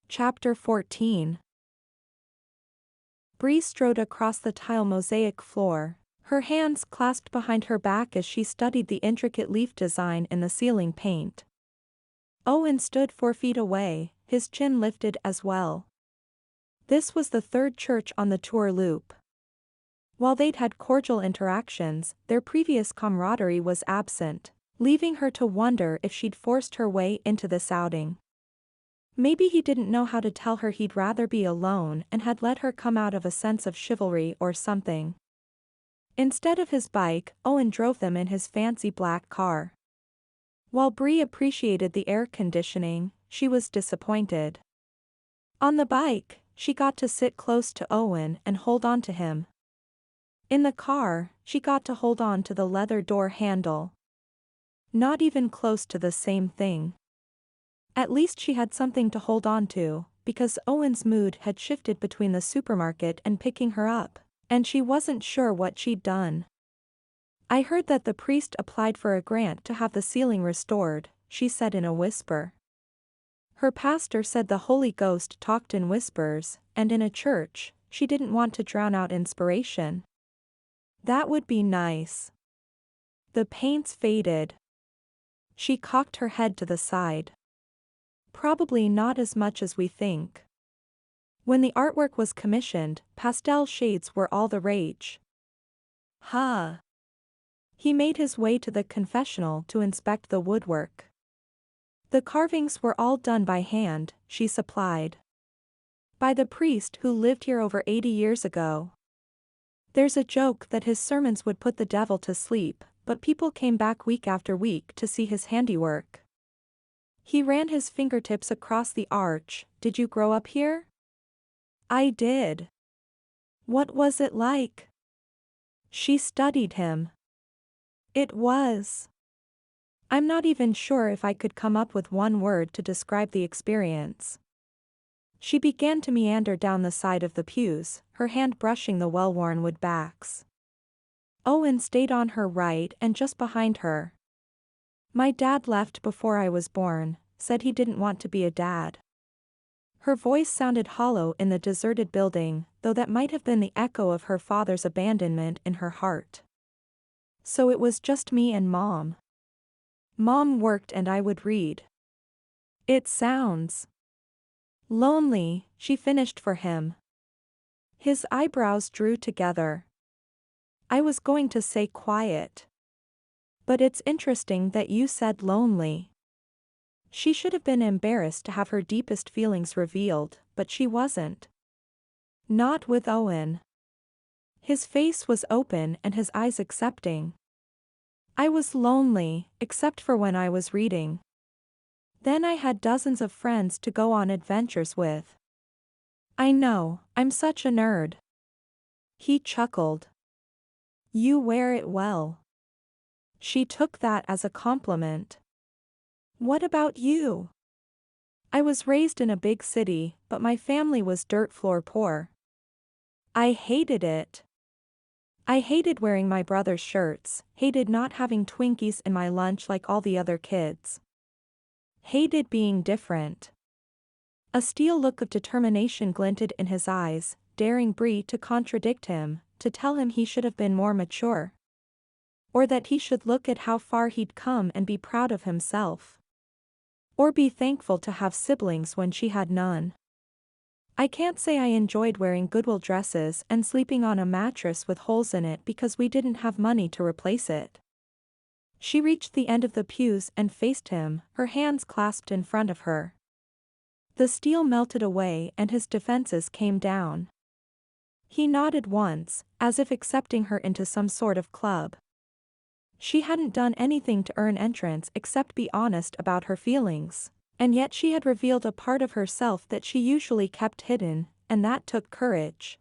Chapter 14. Bree strode across the tile mosaic floor, her hands clasped behind her back as she studied the intricate leaf design in the ceiling paint. Owen stood 4 feet away, his chin lifted as well. This was the third church on the tour loop. While they'd had cordial interactions, their previous camaraderie was absent, leaving her to wonder if she'd forced her way into this outing. Maybe he didn't know how to tell her he'd rather be alone and had let her come out of a sense of chivalry or something. Instead of his bike, Owen drove them in his fancy black car. While Bree appreciated the air conditioning, she was disappointed. On the bike, she got to sit close to Owen and hold on to him. In the car, she got to hold on to the leather door handle. Not even close to the same thing. At least she had something to hold on to, because Owen's mood had shifted between the supermarket and picking her up, and she wasn't sure what she'd done. I heard that the priest applied for a grant to have the ceiling restored, she said in a whisper. Her pastor said the Holy Ghost talked in whispers, and in a church, she didn't want to drown out inspiration. That would be nice. The paint's faded. She cocked her head to the side. Probably not as much as we think. When the artwork was commissioned, pastel shades were all the rage. Huh. He made his way to the confessional to inspect the woodwork. The carvings were all done by hand, she supplied. By the priest who lived here over 80 years ago. There's a joke that his sermons would put the devil to sleep, but people came back week after week to see his handiwork. He ran his fingertips across the arch. Did you grow up here? I did. What was it like? She studied him. It was. I'm not even sure if I could come up with one word to describe the experience. She began to meander down the side of the pews, her hand brushing the well-worn wood backs. Owen stayed on her right and just behind her. My dad left before I was born, said he didn't want to be a dad. Her voice sounded hollow in the deserted building, though that might have been the echo of her father's abandonment in her heart. So it was just me and Mom. Mom worked and I would read. It sounds lonely, she finished for him. His eyebrows drew together. I was going to say quiet. But it's interesting that you said lonely. She should have been embarrassed to have her deepest feelings revealed, but she wasn't. Not with Owen. His face was open and his eyes accepting. I was lonely, except for when I was reading. Then I had dozens of friends to go on adventures with. I know, I'm such a nerd. He chuckled. You wear it well. She took that as a compliment. What about you? I was raised in a big city, but my family was dirt floor poor. I hated it. I hated wearing my brother's shirts, hated not having Twinkies in my lunch like all the other kids. Hated being different. A steel look of determination glinted in his eyes, daring Bree to contradict him, to tell him he should have been more mature. Or that he should look at how far he'd come and be proud of himself. Or be thankful to have siblings when she had none. I can't say I enjoyed wearing Goodwill dresses and sleeping on a mattress with holes in it because we didn't have money to replace it. She reached the end of the pews and faced him, her hands clasped in front of her. The steel melted away and his defenses came down. He nodded once, as if accepting her into some sort of club. She hadn't done anything to earn entrance except be honest about her feelings, and yet she had revealed a part of herself that she usually kept hidden, and that took courage.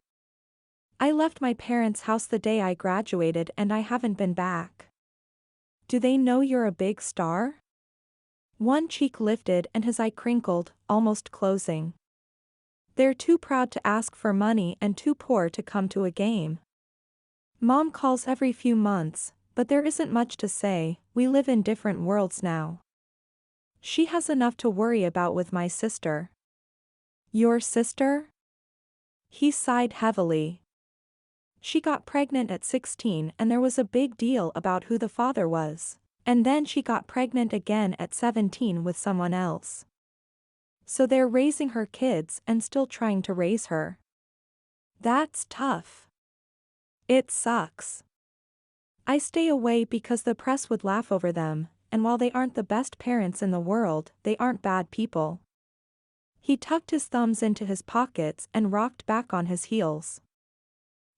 I left my parents' house the day I graduated and I haven't been back. Do they know you're a big star? One cheek lifted and his eye crinkled, almost closing. They're too proud to ask for money and too poor to come to a game. Mom calls every few months, but there isn't much to say, we live in different worlds now. She has enough to worry about with my sister. Your sister? He sighed heavily. She got pregnant at 16 and there was a big deal about who the father was, and then she got pregnant again at 17 with someone else. So they're raising her kids and still trying to raise her. That's tough. It sucks. I stay away because the press would laugh over them, and while they aren't the best parents in the world, they aren't bad people. He tucked his thumbs into his pockets and rocked back on his heels.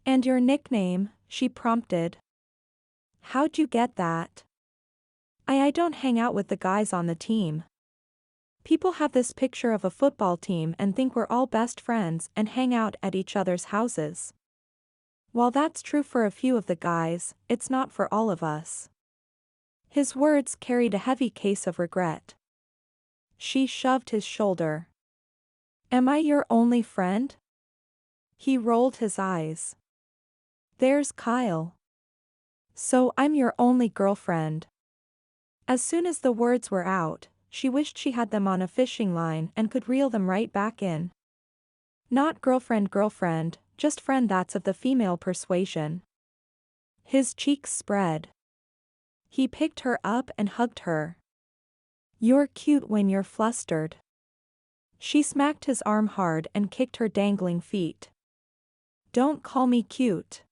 And your nickname, she prompted. How'd you get that? I don't hang out with the guys on the team. People have this picture of a football team and think we're all best friends and hang out at each other's houses. While that's true for a few of the guys, it's not for all of us. His words carried a heavy case of regret. She shoved his shoulder. Am I your only friend? He rolled his eyes. There's Kyle. So I'm your only girlfriend. As soon as the words were out, she wished she had them on a fishing line and could reel them right back in. Not girlfriend, just friend that's of the female persuasion. His cheeks spread. He picked her up and hugged her. "You're cute when you're flustered." She smacked his arm hard and kicked her dangling feet. "Don't call me cute."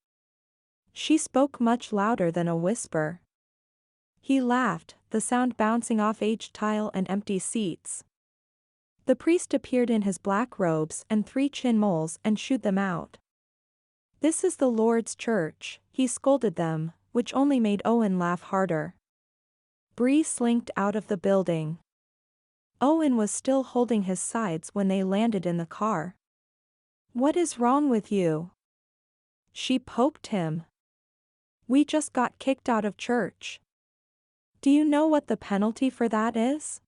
She spoke much louder than a whisper. He laughed, the sound bouncing off aged tile and empty seats. The priest appeared in his black robes and 3 chin moles and shooed them out. "This is the Lord's church," he scolded them, which only made Owen laugh harder. Bree slinked out of the building. Owen was still holding his sides when they landed in the car. "What is wrong with you?" She poked him. "We just got kicked out of church." "Do you know what the penalty for that is?"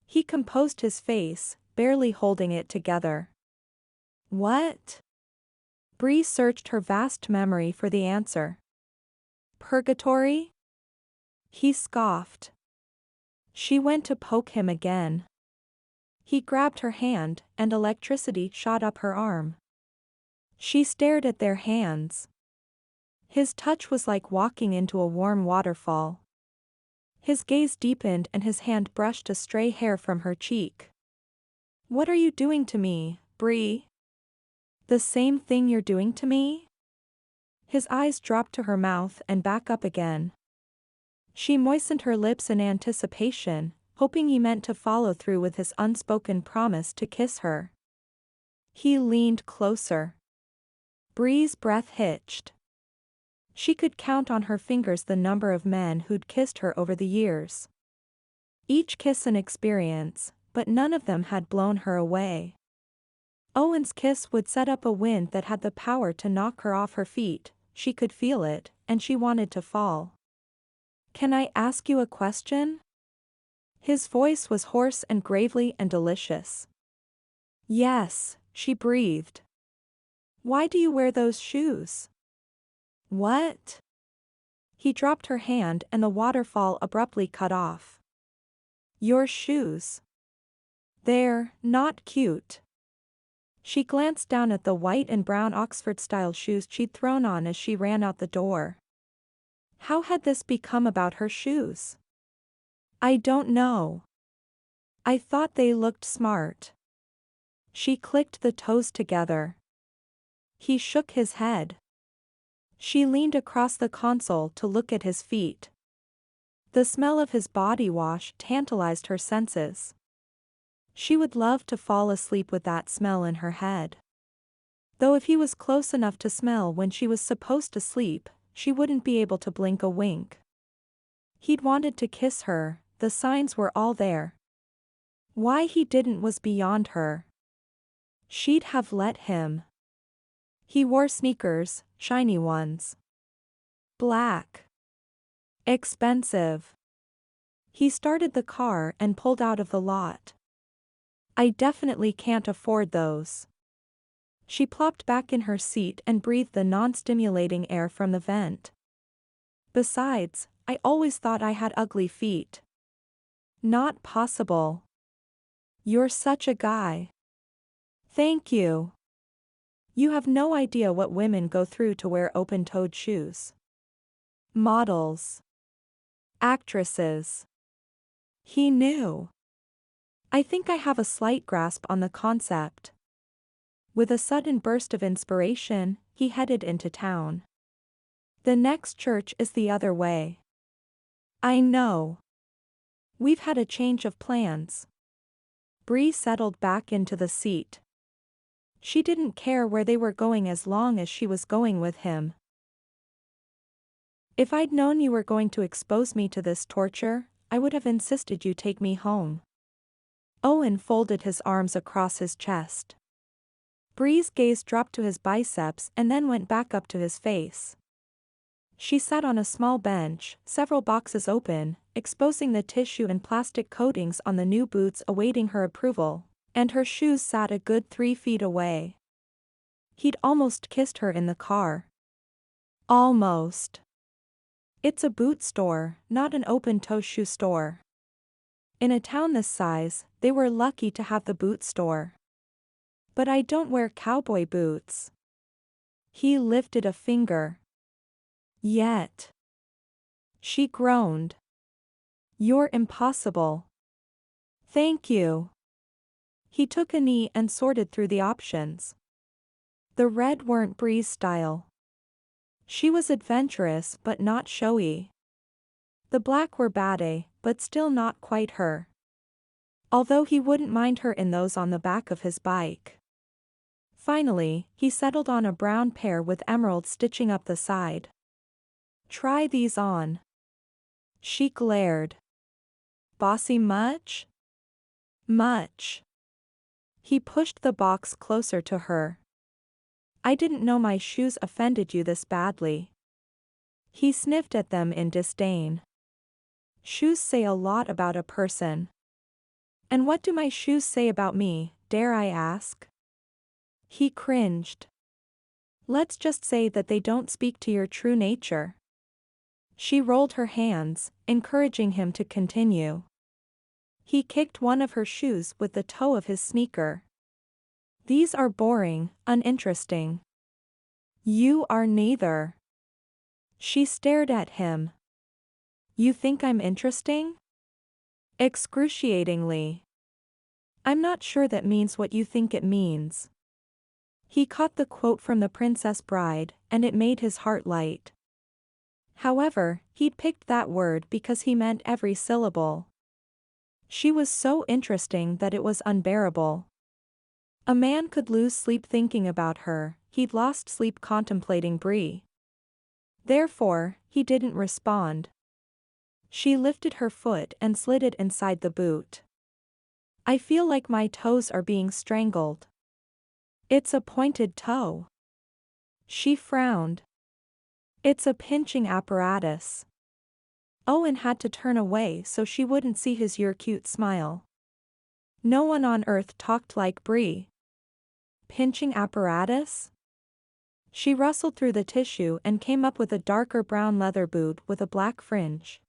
He composed his face, barely holding it together. "What?" Bree searched her vast memory for the answer. "Purgatory?" He scoffed. She went to poke him again. He grabbed her hand, and electricity shot up her arm. She stared at their hands. His touch was like walking into a warm waterfall. His gaze deepened and his hand brushed a stray hair from her cheek. "What are you doing to me, Bree?" "The same thing you're doing to me?" His eyes dropped to her mouth and back up again. She moistened her lips in anticipation, hoping he meant to follow through with his unspoken promise to kiss her. He leaned closer. Bree's breath hitched. She could count on her fingers the number of men who'd kissed her over the years. Each kiss an experience, but none of them had blown her away. Owen's kiss would set up a wind that had the power to knock her off her feet. She could feel it, and she wanted to fall. "Can I ask you a question?" His voice was hoarse and gravely and delicious. "Yes," she breathed. "Why do you wear those shoes?" "What?" He dropped her hand and the waterfall abruptly cut off. "Your shoes. They're not cute." She glanced down at the white and brown Oxford-style shoes she'd thrown on as she ran out the door. How had this become about her shoes? "I don't know. I thought they looked smart." She clicked the toes together. He shook his head. She leaned across the console to look at his feet. The smell of his body wash tantalized her senses. She would love to fall asleep with that smell in her head. Though if he was close enough to smell when she was supposed to sleep, she wouldn't be able to blink a wink. He'd wanted to kiss her, the signs were all there. Why he didn't was beyond her. She'd have let him. He wore sneakers, shiny ones. Black. Expensive. He started the car and pulled out of the lot. "I definitely can't afford those." She plopped back in her seat and breathed the non-stimulating air from the vent. "Besides, I always thought I had ugly feet." "Not possible. You're such a guy." "Thank you. You have no idea what women go through to wear open-toed shoes. Models. Actresses." He knew. "I think I have a slight grasp on the concept." With a sudden burst of inspiration, he headed into town. "The next church is the other way." "I know. We've had a change of plans." Bree settled back into the seat. She didn't care where they were going as long as she was going with him. "If I'd known you were going to expose me to this torture, I would have insisted you take me home." Owen folded his arms across his chest. Bree's gaze dropped to his biceps and then went back up to his face. She sat on a small bench, several boxes open, exposing the tissue and plastic coatings on the new boots awaiting her approval, and her shoes sat a good 3 feet away. He'd almost kissed her in the car. Almost. It's a boot store, not an open-toe shoe store. In a town this size, they were lucky to have the boot store. "But I don't wear cowboy boots." He lifted a finger. Yet. She groaned. You're impossible. Thank you. He took a knee and sorted through the options. The red weren't Bree's style. She was adventurous but not showy. The black were bade, but still not quite her. Although he wouldn't mind her in those on the back of his bike. Finally, he settled on a brown pair with emerald stitching up the side. Try these on. She glared. Bossy much? Much. He pushed the box closer to her. I didn't know my shoes offended you this badly. He sniffed at them in disdain. Shoes say a lot about a person. And what do my shoes say about me, dare I ask? He cringed. Let's just say that they don't speak to your true nature. She rolled her hands, encouraging him to continue. He kicked one of her shoes with the toe of his sneaker. These are boring, uninteresting. You are neither. She stared at him. You think I'm interesting? Excruciatingly. I'm not sure that means what you think it means. He caught the quote from The Princess Bride, and it made his heart light. However, he'd picked that word because he meant every syllable. She was so interesting that it was unbearable. A man could lose sleep thinking about her, he'd lost sleep contemplating Bree. Therefore, he didn't respond. She lifted her foot and slid it inside the boot. I feel like my toes are being strangled. It's a pointed toe. She frowned. It's a pinching apparatus. Owen had to turn away so she wouldn't see his "you're cute" smile. No one on earth talked like Bree. Pinching apparatus? She rustled through the tissue and came up with a darker brown leather boot with a black fringe.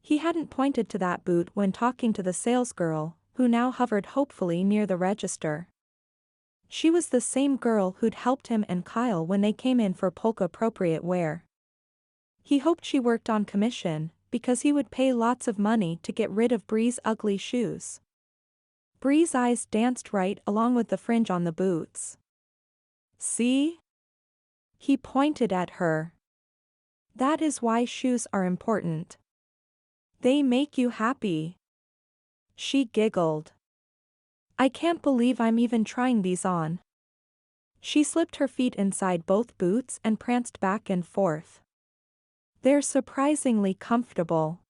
He hadn't pointed to that boot when talking to the salesgirl, who now hovered hopefully near the register. She was the same girl who'd helped him and Kyle when they came in for polka-appropriate wear. He hoped she worked on commission, because he would pay lots of money to get rid of Bree's ugly shoes. Bree's eyes danced right along with the fringe on the boots. See? He pointed at her. That is why shoes are important. They make you happy. She giggled. I can't believe I'm even trying these on. She slipped her feet inside both boots and pranced back and forth. They're surprisingly comfortable.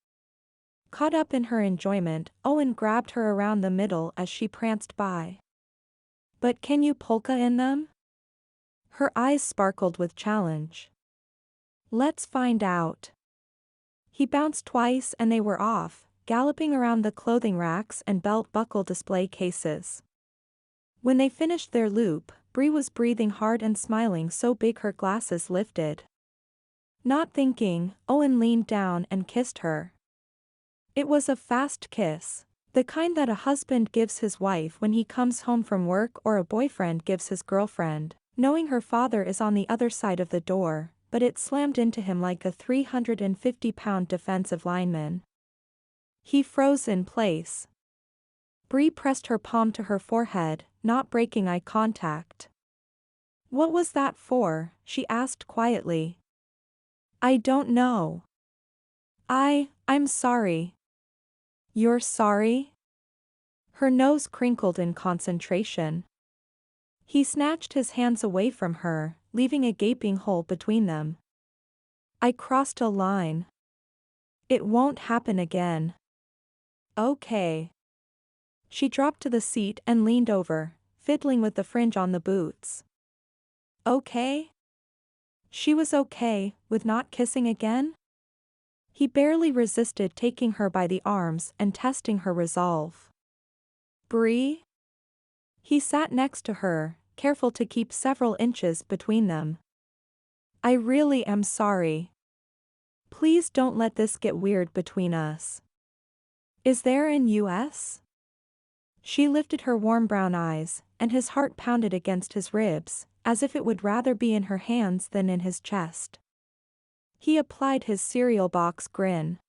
Caught up in her enjoyment, Owen grabbed her around the middle as she pranced by. But can you polka in them? Her eyes sparkled with challenge. Let's find out. He bounced twice and they were off, galloping around the clothing racks and belt buckle display cases. When they finished their loop, Bree was breathing hard and smiling so big her glasses lifted. Not thinking, Owen leaned down and kissed her. It was a fast kiss, the kind that a husband gives his wife when he comes home from work or a boyfriend gives his girlfriend, knowing her father is on the other side of the door, but it slammed into him like a 350-pound defensive lineman. He froze in place. Bree pressed her palm to her forehead, not breaking eye contact. What was that for? She asked quietly. I don't know. I'm sorry. You're sorry? Her nose crinkled in concentration. He snatched his hands away from her, leaving a gaping hole between them. I crossed a line. It won't happen again. Okay. She dropped to the seat and leaned over, fiddling with the fringe on the boots. Okay? She was okay with not kissing again? He barely resisted taking her by the arms and testing her resolve. Bree? He sat next to her, careful to keep several inches between them. I really am sorry. Please don't let this get weird between us. Is there an US? She lifted her warm brown eyes, and his heart pounded against his ribs, as if it would rather be in her hands than in his chest. He applied his cereal box grin.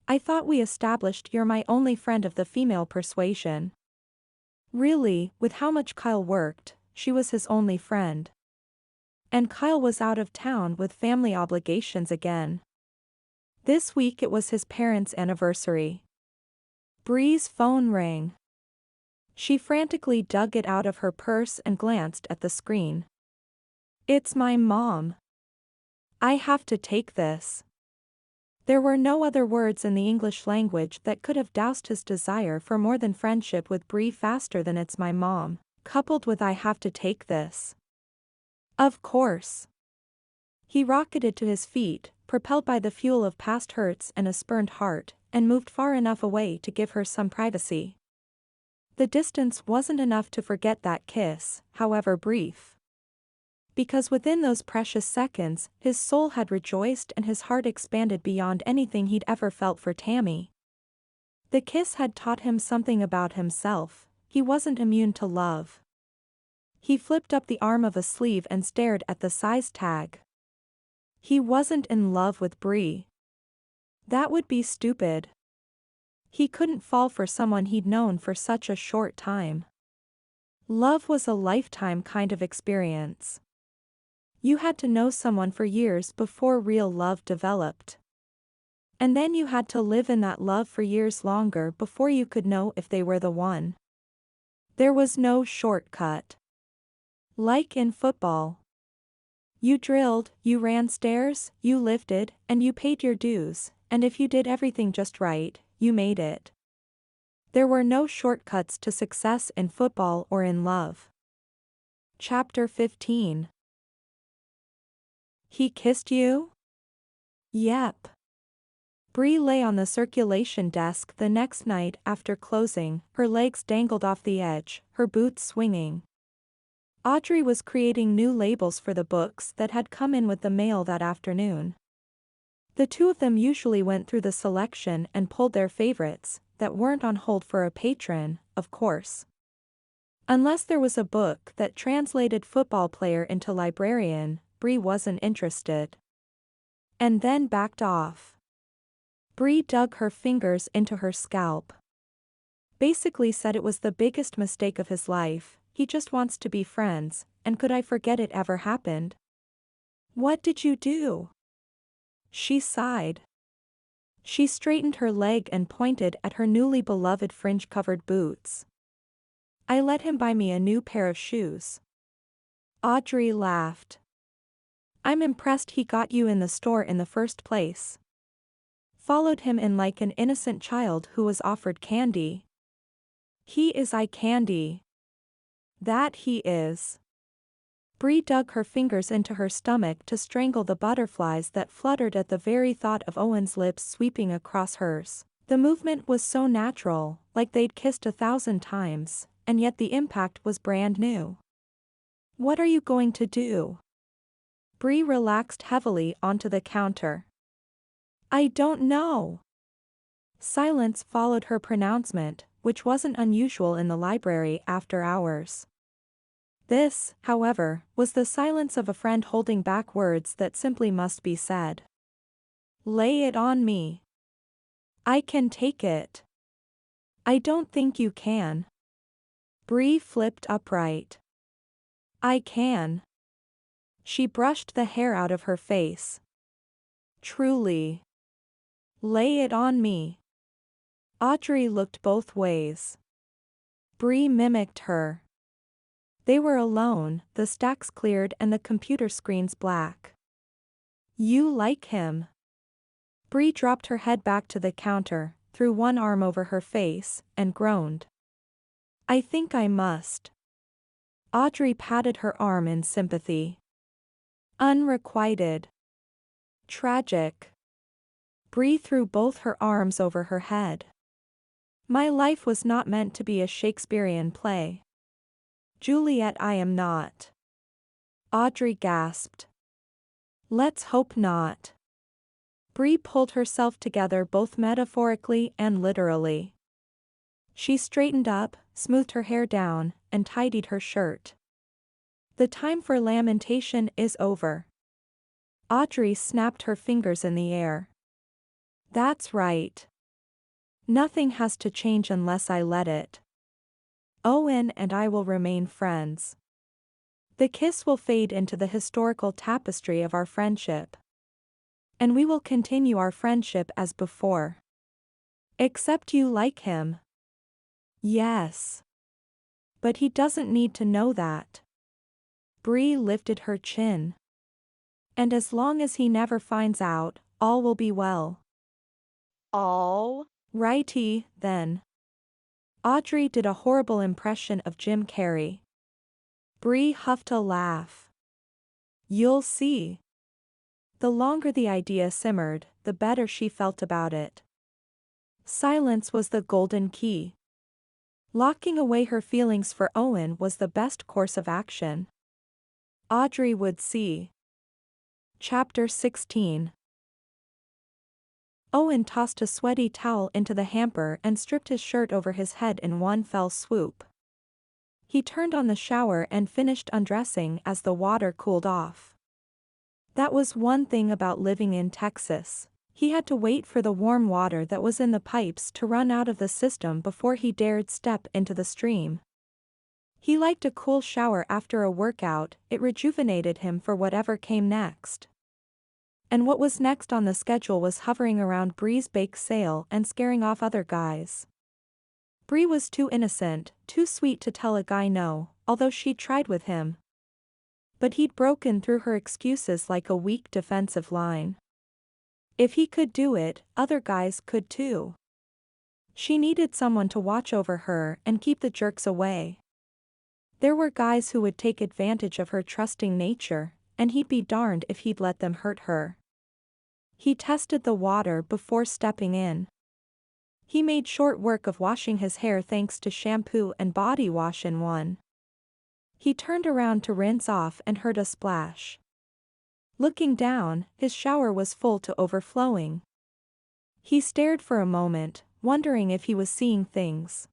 I thought we established you're my only friend of the female persuasion. Really, with how much Kyle worked, she was his only friend. And Kyle was out of town with family obligations again. This week it was his parents' anniversary. Bree's phone rang. She frantically dug it out of her purse and glanced at the screen. It's my mom. I have to take this. There were no other words in the English language that could have doused his desire for more than friendship with Bree faster than "it's my mom," coupled with "I have to take this." Of course. He rocketed to his feet, propelled by the fuel of past hurts and a spurned heart, and moved far enough away to give her some privacy. The distance wasn't enough to forget that kiss, however brief. Because within those precious seconds, his soul had rejoiced and his heart expanded beyond anything he'd ever felt for Tammy. The kiss had taught him something about himself. He wasn't immune to love. He flipped up the arm of a sleeve and stared at the size tag. He wasn't in love with Bree. That would be stupid. He couldn't fall for someone he'd known for such a short time. Love was a lifetime kind of experience. You had to know someone for years before real love developed. And then you had to live in that love for years longer before you could know if they were the one. There was no shortcut. Like in football. You drilled, you ran stairs, you lifted, and you paid your dues, and if you did everything just right, you made it. There were no shortcuts to success in football or in love. Chapter 15. He kissed you? Yep. Bree lay on the circulation desk the next night after closing, her legs dangled off the edge, her boots swinging. Audrey was creating new labels for the books that had come in with the mail that afternoon. The two of them usually went through the selection and pulled their favorites, that weren't on hold for a patron, of course. Unless there was a book that translated football player into librarian, Bree wasn't interested. And then backed off. Bree dug her fingers into her scalp. Basically said it was the biggest mistake of his life. He just wants to be friends, and could I forget it ever happened? What did you do? She sighed. She straightened her leg and pointed at her newly beloved fringe-covered boots. I let him buy me a new pair of shoes. Audrey laughed. I'm impressed he got you in the store in the first place. Followed him in like an innocent child who was offered candy. He is eye candy. That he is. Bree dug her fingers into her stomach to strangle the butterflies that fluttered at the very thought of Owen's lips sweeping across hers. The movement was so natural, like they'd kissed 1,000 times, and yet the impact was brand new. What are you going to do? Bree relaxed heavily onto the counter. I don't know. Silence followed her pronouncement, which wasn't unusual in the library after hours. This, however, was the silence of a friend holding back words that simply must be said. Lay it on me. I can take it. I don't think you can. Bree flipped upright. I can. She brushed the hair out of her face. Truly. Lay it on me. Audrey looked both ways. Bree mimicked her. They were alone, the stacks cleared and the computer screens black. You like him. Bree dropped her head back to the counter, threw one arm over her face, and groaned. I think I must. Audrey patted her arm in sympathy. Unrequited. Tragic. Bree threw both her arms over her head. My life was not meant to be a Shakespearean play. Juliet, I am not. Audrey gasped. Let's hope not. Bree pulled herself together both metaphorically and literally. She straightened up, smoothed her hair down, and tidied her shirt. The time for lamentation is over. Audrey snapped her fingers in the air. That's right. Nothing has to change unless I let it. Owen and I will remain friends. The kiss will fade into the historical tapestry of our friendship. And we will continue our friendship as before. Except you like him. Yes. But he doesn't need to know that. Bree lifted her chin. And as long as he never finds out, all will be well. All Righty, then. Audrey did a horrible impression of Jim Carrey. Bree huffed a laugh. You'll see. The longer the idea simmered, the better she felt about it. Silence was the golden key. Locking away her feelings for Owen was the best course of action. Audrey would see. Chapter 16. Owen tossed a sweaty towel into the hamper and stripped his shirt over his head in one fell swoop. He turned on the shower and finished undressing as the water cooled off. That was one thing about living in Texas. He had to wait for the warm water that was in the pipes to run out of the system before he dared step into the stream. He liked a cool shower after a workout, it rejuvenated him for whatever came next. And what was next on the schedule was hovering around Bree's bake sale and scaring off other guys. Bree was too innocent, too sweet to tell a guy no, although she'd tried with him. But he'd broken through her excuses like a weak defensive line. If he could do it, other guys could too. She needed someone to watch over her and keep the jerks away. There were guys who would take advantage of her trusting nature, and he'd be darned if he'd let them hurt her. He tested the water before stepping in. He made short work of washing his hair thanks to shampoo and body wash in one. He turned around to rinse off and heard a splash. Looking down, his shower was full to overflowing. He stared for a moment, wondering if he was seeing things.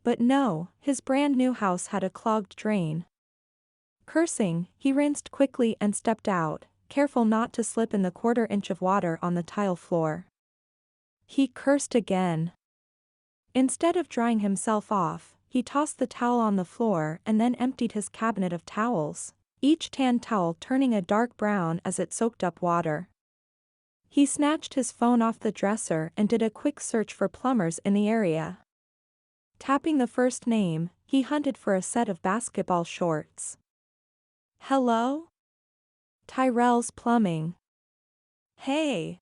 But no, his brand new house had a clogged drain. Cursing, he rinsed quickly and stepped out, careful not to slip in the quarter-inch of water on the tile floor. He cursed again. Instead of drying himself off, he tossed the towel on the floor and then emptied his cabinet of towels, each tan towel turning a dark brown as it soaked up water. He snatched his phone off the dresser and did a quick search for plumbers in the area. Tapping the first name, he hunted for a set of basketball shorts. Hello? Tyrell's Plumbing. Hey.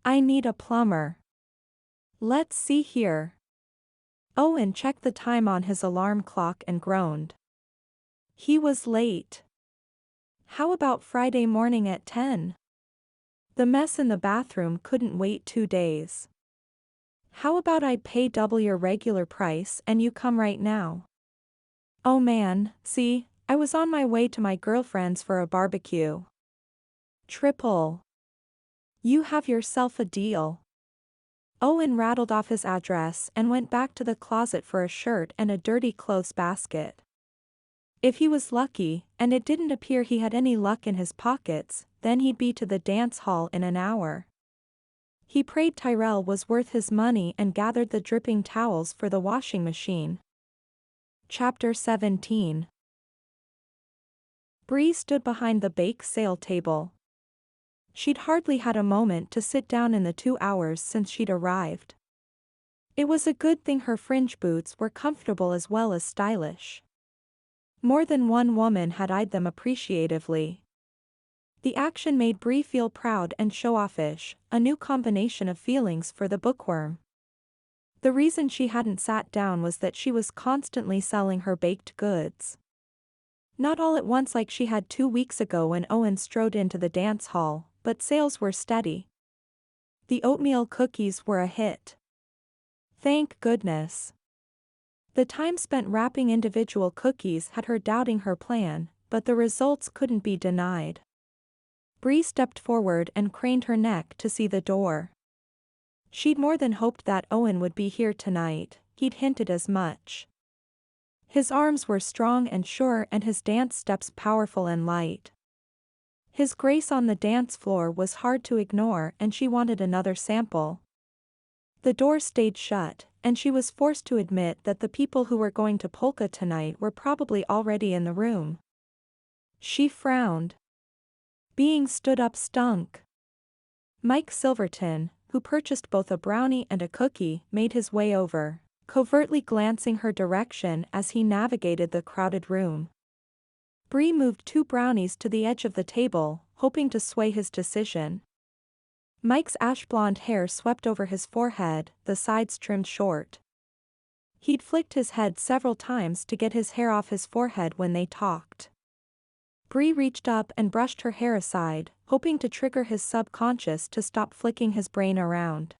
I need a plumber. Let's see here. Owen checked the time on his alarm clock and groaned. He was late. How about Friday morning at 10? The mess in the bathroom couldn't wait 2 days. How about I pay double your regular price and you come right now? Oh man, see, I was on my way to my girlfriend's for a barbecue. Triple. You have yourself a deal. Owen rattled off his address and went back to the closet for a shirt and a dirty clothes basket. If he was lucky, and it didn't appear he had any luck in his pockets, then he'd be to the dance hall in an hour. He prayed Tyrell was worth his money and gathered the dripping towels for the washing machine. Chapter 17. Bree stood behind the bake sale table. She'd hardly had a moment to sit down in the 2 hours since she'd arrived. It was a good thing her fringe boots were comfortable as well as stylish. More than one woman had eyed them appreciatively. The action made Bree feel proud and show-offish, a new combination of feelings for the bookworm. The reason she hadn't sat down was that she was constantly selling her baked goods. Not all at once like she had 2 weeks ago when Owen strode into the dance hall, but sales were steady. The oatmeal cookies were a hit. Thank goodness. The time spent wrapping individual cookies had her doubting her plan, but the results couldn't be denied. Bree stepped forward and craned her neck to see the door. She'd more than hoped that Owen would be here tonight, he'd hinted as much. His arms were strong and sure and his dance steps powerful and light. His grace on the dance floor was hard to ignore and she wanted another sample. The door stayed shut, and she was forced to admit that the people who were going to polka tonight were probably already in the room. She frowned. Being stood up stunk. Mike Silverton, who purchased both a brownie and a cookie, made his way over, covertly glancing her direction as he navigated the crowded room. Bree moved 2 brownies to the edge of the table, hoping to sway his decision. Mike's ash-blonde hair swept over his forehead, the sides trimmed short. He'd flicked his head several times to get his hair off his forehead when they talked. Bree reached up and brushed her hair aside, hoping to trigger his subconscious to stop flicking his brain around.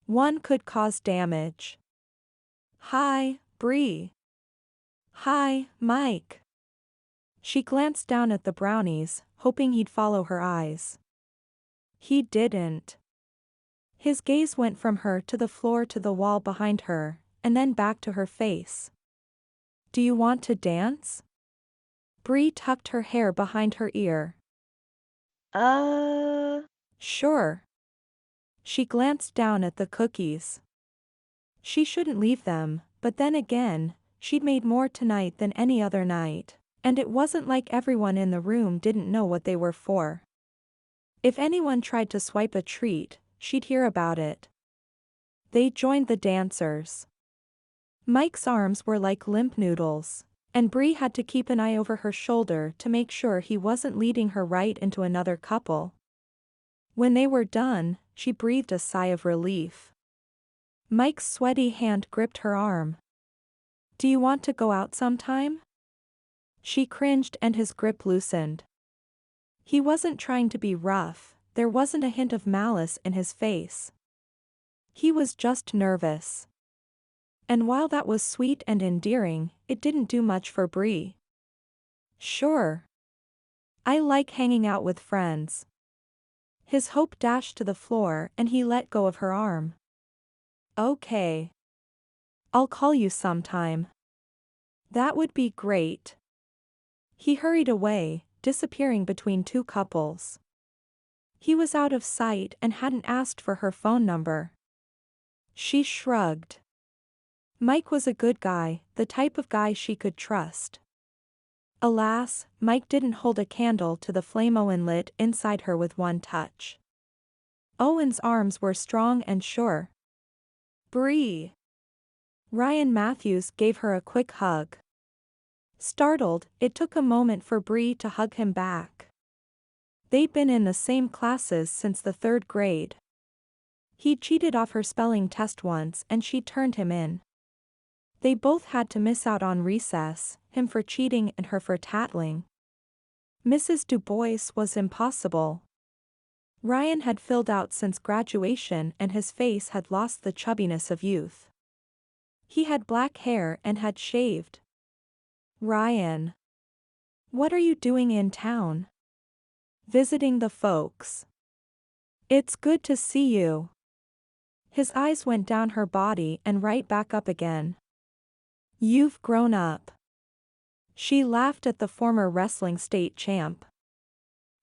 One could cause damage. "Hi, Bree." "Hi, Mike." She glanced down at the brownies, hoping he'd follow her eyes. He didn't. His gaze went from her to the floor to the wall behind her, and then back to her face. "Do you want to dance?" Bree tucked her hair behind her ear. Sure." She glanced down at the cookies. She shouldn't leave them, but then again, she'd made more tonight than any other night, and it wasn't like everyone in the room didn't know what they were for. If anyone tried to swipe a treat, she'd hear about it. They joined the dancers. Mike's arms were like limp noodles, and Bree had to keep an eye over her shoulder to make sure he wasn't leading her right into another couple. When they were done, she breathed a sigh of relief. Mike's sweaty hand gripped her arm. "Do you want to go out sometime?" She cringed and his grip loosened. He wasn't trying to be rough, there wasn't a hint of malice in his face. He was just nervous. And while that was sweet and endearing, it didn't do much for Bree. "Sure. I like hanging out with friends." His hope dashed to the floor and he let go of her arm. "Okay. I'll call you sometime." "That would be great." He hurried away, disappearing between 2 couples. He was out of sight and hadn't asked for her phone number. She shrugged. Mike was a good guy, the type of guy she could trust. Alas, Mike didn't hold a candle to the flame Owen lit inside her with one touch. Owen's arms were strong and sure. "Bree." Ryan Matthews gave her a quick hug. Startled, it took a moment for Bree to hug him back. They'd been in the same classes since the 3rd grade. He'd cheated off her spelling test once and she turned him in. They both had to miss out on recess, him for cheating and her for tattling. Mrs. Du Bois was impossible. Ryan had filled out since graduation and his face had lost the chubbiness of youth. He had black hair and had shaved. "Ryan. What are you doing in town?" "Visiting the folks." "It's good to see you." His eyes went down her body and right back up again. "You've grown up." She laughed at the former wrestling state champ.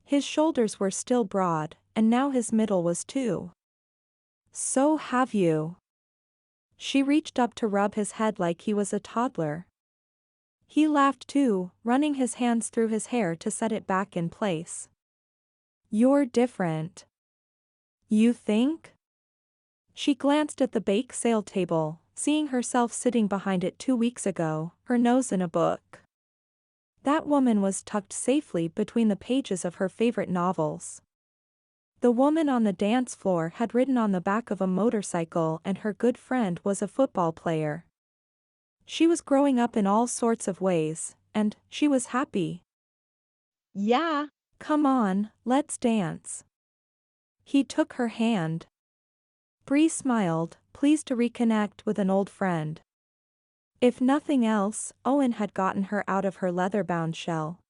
His shoulders were still broad, and now his middle was too. "So have you." She reached up to rub his head like he was a toddler. He laughed too, running his hands through his hair to set it back in place. "You're different." "You think?" She glanced at the bake sale table, seeing herself sitting behind it 2 weeks ago, her nose in a book. That woman was tucked safely between the pages of her favorite novels. The woman on the dance floor had ridden on the back of a motorcycle and her good friend was a football player. She was growing up in all sorts of ways, and she was happy. Yeah. "Come on, let's dance." He took her hand. Bree smiled, pleased to reconnect with an old friend. If nothing else, Owen had gotten her out of her leather-bound shell.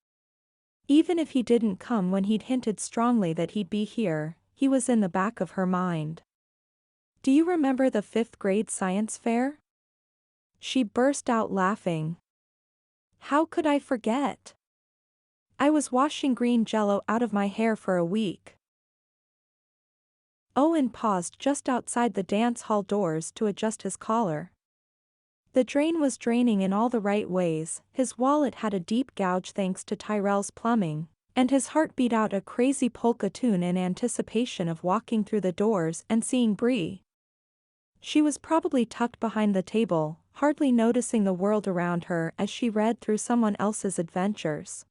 Even if he didn't come when he'd hinted strongly that he'd be here, he was in the back of her mind. "Do you remember the 5th grade science fair?" She burst out laughing. "How could I forget? I was washing green jello out of my hair for a week. Owen paused just outside the dance hall doors to adjust his collar. The drain was draining in all the right ways, his wallet had a deep gouge thanks to Tyrell's plumbing, and his heart beat out a crazy polka tune in anticipation of walking through the doors and seeing Bree. She was probably tucked behind the table, hardly noticing the world around her as she read through someone else's adventures.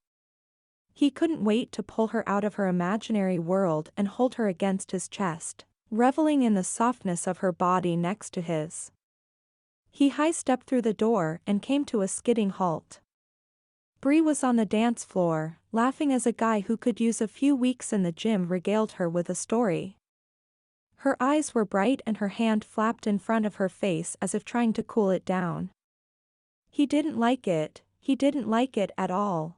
He couldn't wait to pull her out of her imaginary world and hold her against his chest, reveling in the softness of her body next to his. He high-stepped through the door and came to a skidding halt. Bree was on the dance floor, laughing as a guy who could use a few weeks in the gym regaled her with a story. Her eyes were bright and her hand flapped in front of her face as if trying to cool it down. He didn't like it at all.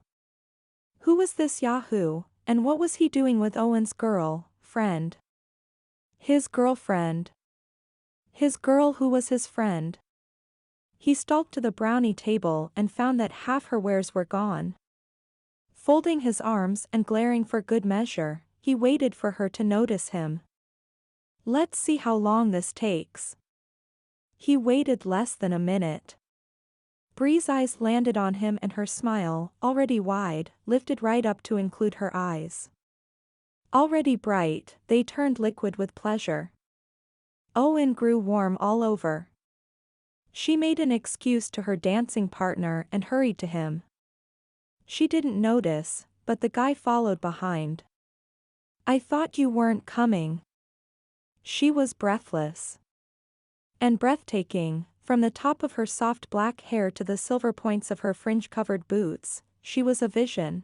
Who was this yahoo, and what was he doing with Owen's friend? His girlfriend. His girl who was his friend. He stalked to the brownie table and found that half her wares were gone. Folding his arms and glaring for good measure, he waited for her to notice him. Let's see how long this takes. He waited less than a minute. Bree's eyes landed on him and her smile, already wide, lifted right up to include her eyes. Already bright, they turned liquid with pleasure. Owen grew warm all over. She made an excuse to her dancing partner and hurried to him. She didn't notice, but the guy followed behind. I thought you weren't coming. She was breathless. And breathtaking, from the top of her soft black hair to the silver points of her fringe-covered boots, she was a vision.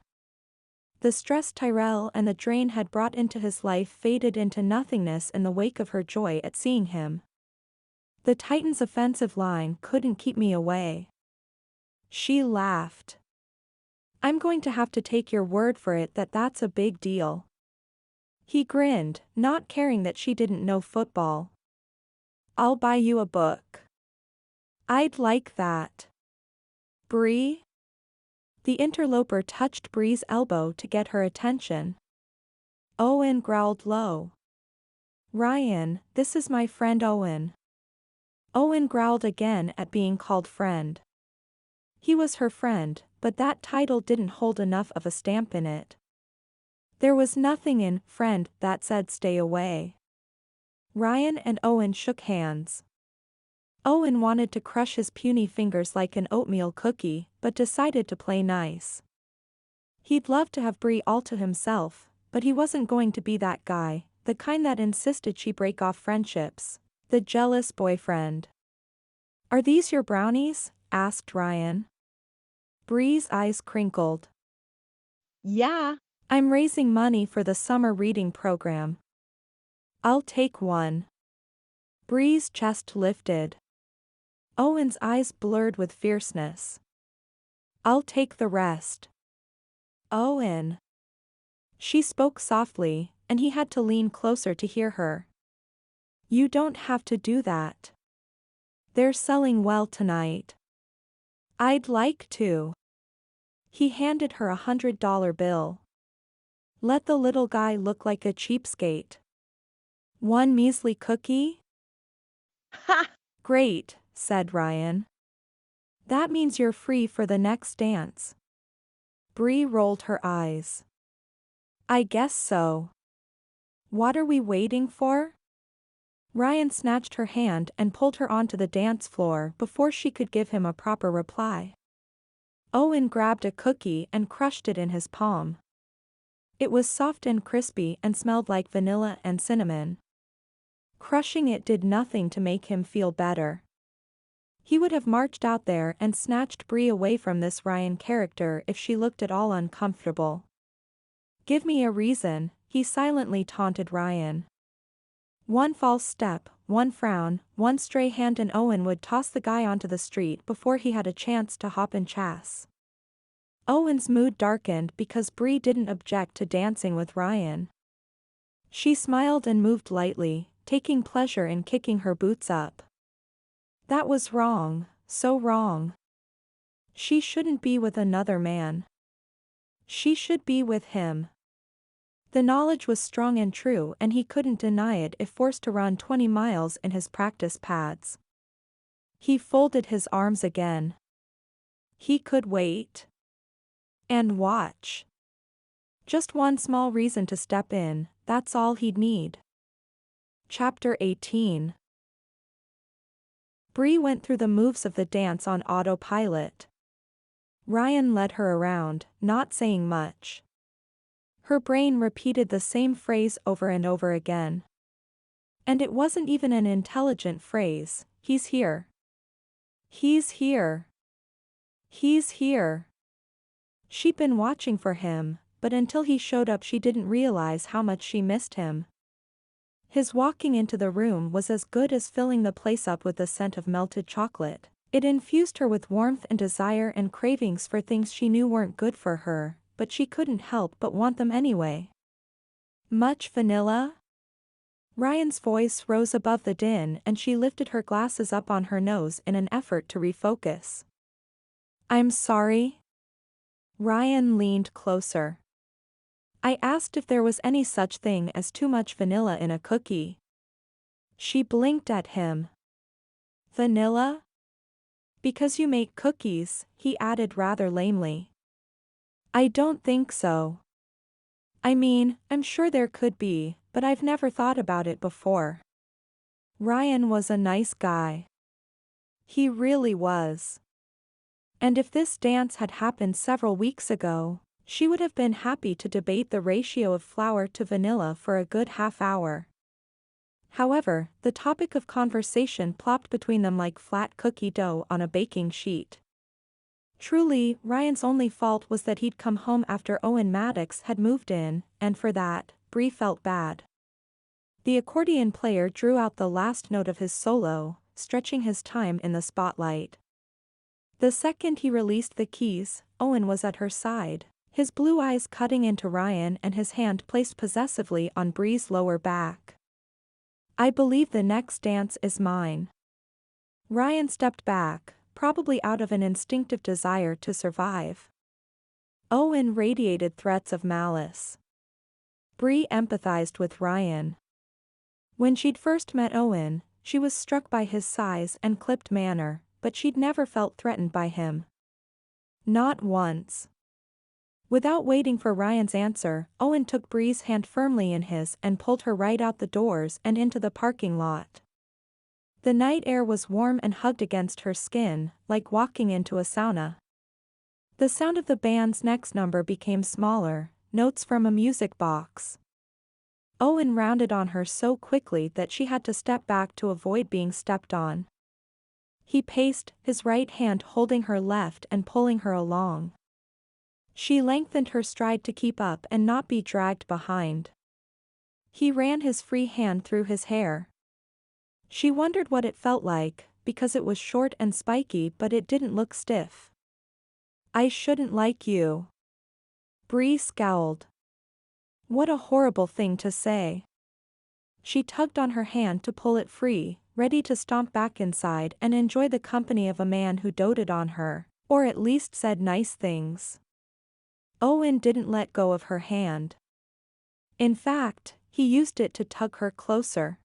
The stress Tyrell and the drain had brought into his life faded into nothingness in the wake of her joy at seeing him. The Titans' offensive line couldn't keep me away. She laughed. I'm going to have to take your word for it that that's a big deal. He grinned, not caring that she didn't know football. I'll buy you a book. I'd like that. Bree? The interloper touched Bree's elbow to get her attention. Owen growled low. Ryan, this is my friend Owen. Owen growled again at being called friend. He was her friend, but that title didn't hold enough of a stamp in it. There was nothing in friend that said stay away. Ryan and Owen shook hands. Owen wanted to crush his puny fingers like an oatmeal cookie, but decided to play nice. He'd love to have Bree all to himself, but he wasn't going to be that guy, the kind that insisted she break off friendships. The jealous boyfriend. Are these your brownies? Asked Ryan. Bree's eyes crinkled. Yeah. I'm raising money for the summer reading program. I'll take one. Bree's chest lifted. Owen's eyes blurred with fierceness. I'll take the rest. Owen. She spoke softly, and he had to lean closer to hear her. You don't have to do that. They're selling well tonight. I'd like to. He handed her $100 bill. Let the little guy look like a cheapskate. One measly cookie? Ha! Great, said Ryan. That means you're free for the next dance. Bree rolled her eyes. I guess so. What are we waiting for? Ryan snatched her hand and pulled her onto the dance floor before she could give him a proper reply. Owen grabbed a cookie and crushed it in his palm. It was soft and crispy and smelled like vanilla and cinnamon. Crushing it did nothing to make him feel better. He would have marched out there and snatched Bree away from this Ryan character if she looked at all uncomfortable. Give me a reason, he silently taunted Ryan. One false step, one frown, one stray hand and Owen would toss the guy onto the street before he had a chance to hop in chas. Owen's mood darkened because Bree didn't object to dancing with Ryan. She smiled and moved lightly, taking pleasure in kicking her boots up. That was wrong, so wrong. She shouldn't be with another man. She should be with him. The knowledge was strong and true, and he couldn't deny it if forced to run 20 miles in his practice pads. He folded his arms again. He could wait. And watch. Just one small reason to step in, that's all he'd need. Chapter 18. Bree went through the moves of the dance on autopilot. Ryan led her around, not saying much. Her brain repeated the same phrase over and over again. And it wasn't even an intelligent phrase. He's here. He's here. He's here. She'd been watching for him, but until he showed up she didn't realize how much she missed him. His walking into the room was as good as filling the place up with the scent of melted chocolate. It infused her with warmth and desire and cravings for things she knew weren't good for her, but she couldn't help but want them anyway. Much vanilla? Ryan's voice rose above the din and she lifted her glasses up on her nose in an effort to refocus. I'm sorry? Ryan leaned closer. I asked if there was any such thing as too much vanilla in a cookie. She blinked at him. Vanilla? Because you make cookies, he added rather lamely. I don't think so. I mean, I'm sure there could be, but I've never thought about it before. Ryan was a nice guy. He really was. And if this dance had happened several weeks ago, she would have been happy to debate the ratio of flour to vanilla for a good half hour. However, the topic of conversation plopped between them like flat cookie dough on a baking sheet. Truly, Ryan's only fault was that he'd come home after Owen Mattox had moved in, and for that, Bree felt bad. The accordion player drew out the last note of his solo, stretching his time in the spotlight. The second he released the keys, Owen was at her side, his blue eyes cutting into Ryan and his hand placed possessively on Bree's lower back. I believe the next dance is mine. Ryan stepped back, probably out of an instinctive desire to survive. Owen radiated threats of malice. Bree empathized with Ryan. When she'd first met Owen, she was struck by his size and clipped manner, but she'd never felt threatened by him. Not once. Without waiting for Ryan's answer, Owen took Bree's hand firmly in his and pulled her right out the doors and into the parking lot. The night air was warm and hugged against her skin, like walking into a sauna. The sound of the band's next number became smaller, notes from a music box. Owen rounded on her so quickly that she had to step back to avoid being stepped on. He paced, his right hand holding her left and pulling her along. She lengthened her stride to keep up and not be dragged behind. He ran his free hand through his hair. She wondered what it felt like, because it was short and spiky but it didn't look stiff. I shouldn't like you. Bree scowled. What a horrible thing to say. She tugged on her hand to pull it free, ready to stomp back inside and enjoy the company of a man who doted on her, or at least said nice things. Owen didn't let go of her hand. In fact, he used it to tug her closer.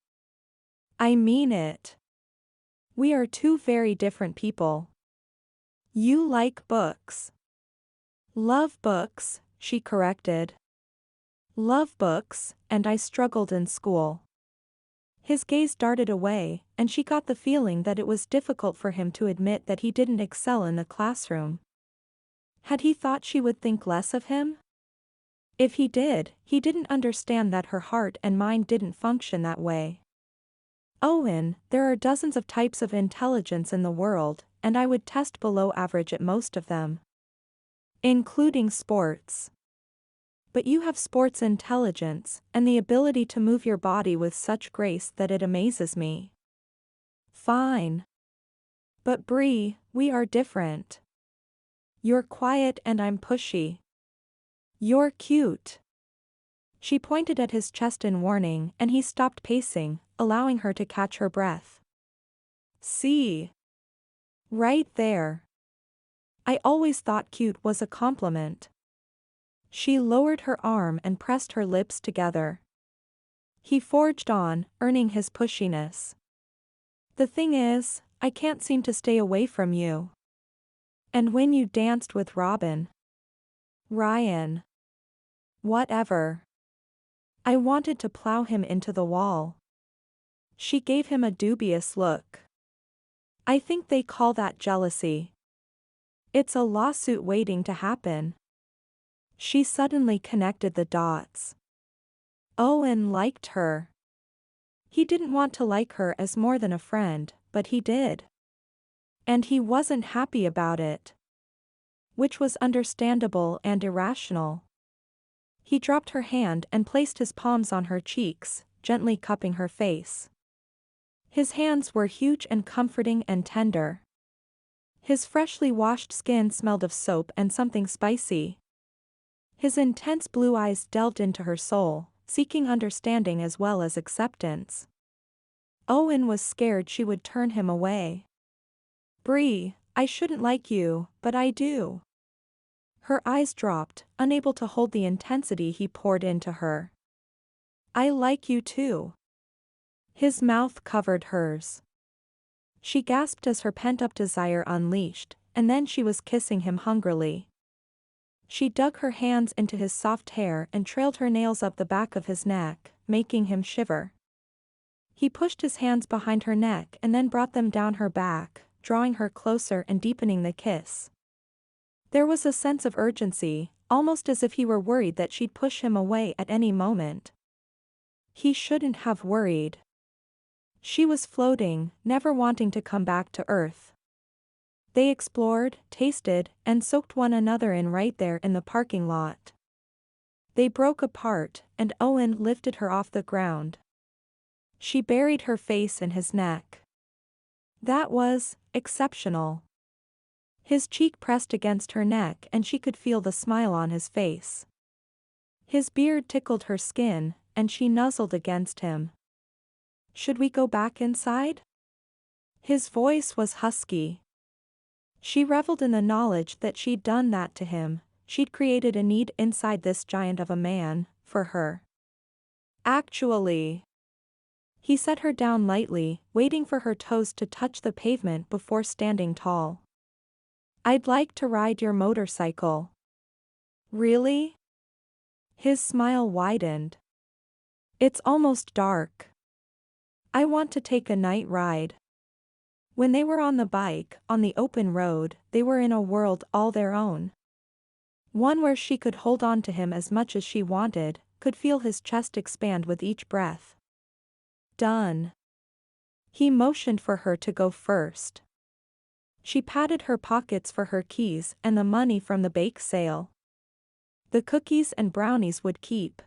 I mean it. We are two very different people. You like books. Love books, she corrected. Love books, and I struggled in school. His gaze darted away, and she got the feeling that it was difficult for him to admit that he didn't excel in the classroom. Had he thought she would think less of him? If he did, he didn't understand that her heart and mind didn't function that way. Owen, there are dozens of types of intelligence in the world, and I would test below average at most of them. Including sports. But you have sports intelligence, and the ability to move your body with such grace that it amazes me. Fine. But Bree, we are different. You're quiet and I'm pushy. You're cute. She pointed at his chest in warning and he stopped pacing, allowing her to catch her breath. See? Right there. I always thought cute was a compliment. She lowered her arm and pressed her lips together. He forged on, earning his pushiness. The thing is, I can't seem to stay away from you. And when you danced with Ryan. Whatever. I wanted to plow him into the wall. She gave him a dubious look. I think they call that jealousy. It's a lawsuit waiting to happen. She suddenly connected the dots. Owen liked her. He didn't want to like her as more than a friend, but he did. And he wasn't happy about it. Which was understandable and irrational. He dropped her hand and placed his palms on her cheeks, gently cupping her face. His hands were huge and comforting and tender. His freshly washed skin smelled of soap and something spicy. His intense blue eyes delved into her soul, seeking understanding as well as acceptance. Owen was scared she would turn him away. Bree, I shouldn't like you, but I do. Her eyes dropped, unable to hold the intensity he poured into her. I like you too. His mouth covered hers. She gasped as her pent-up desire unleashed, and then she was kissing him hungrily. She dug her hands into his soft hair and trailed her nails up the back of his neck, making him shiver. He pushed his hands behind her neck and then brought them down her back, drawing her closer and deepening the kiss. There was a sense of urgency, almost as if he were worried that she'd push him away at any moment. He shouldn't have worried. She was floating, never wanting to come back to Earth. They explored, tasted, and soaked one another in right there in the parking lot. They broke apart, and Owen lifted her off the ground. She buried her face in his neck. That was exceptional. His cheek pressed against her neck and she could feel the smile on his face. His beard tickled her skin, and she nuzzled against him. Should we go back inside? His voice was husky. She reveled in the knowledge that she'd done that to him. She'd created a need inside this giant of a man, for her. Actually. He set her down lightly, waiting for her toes to touch the pavement before standing tall. I'd like to ride your motorcycle. Really? His smile widened. It's almost dark. I want to take a night ride. When they were on the bike, on the open road, they were in a world all their own. One where she could hold on to him as much as she wanted, could feel his chest expand with each breath. Done. He motioned for her to go first. She patted her pockets for her keys and the money from the bake sale. The cookies and brownies would keep.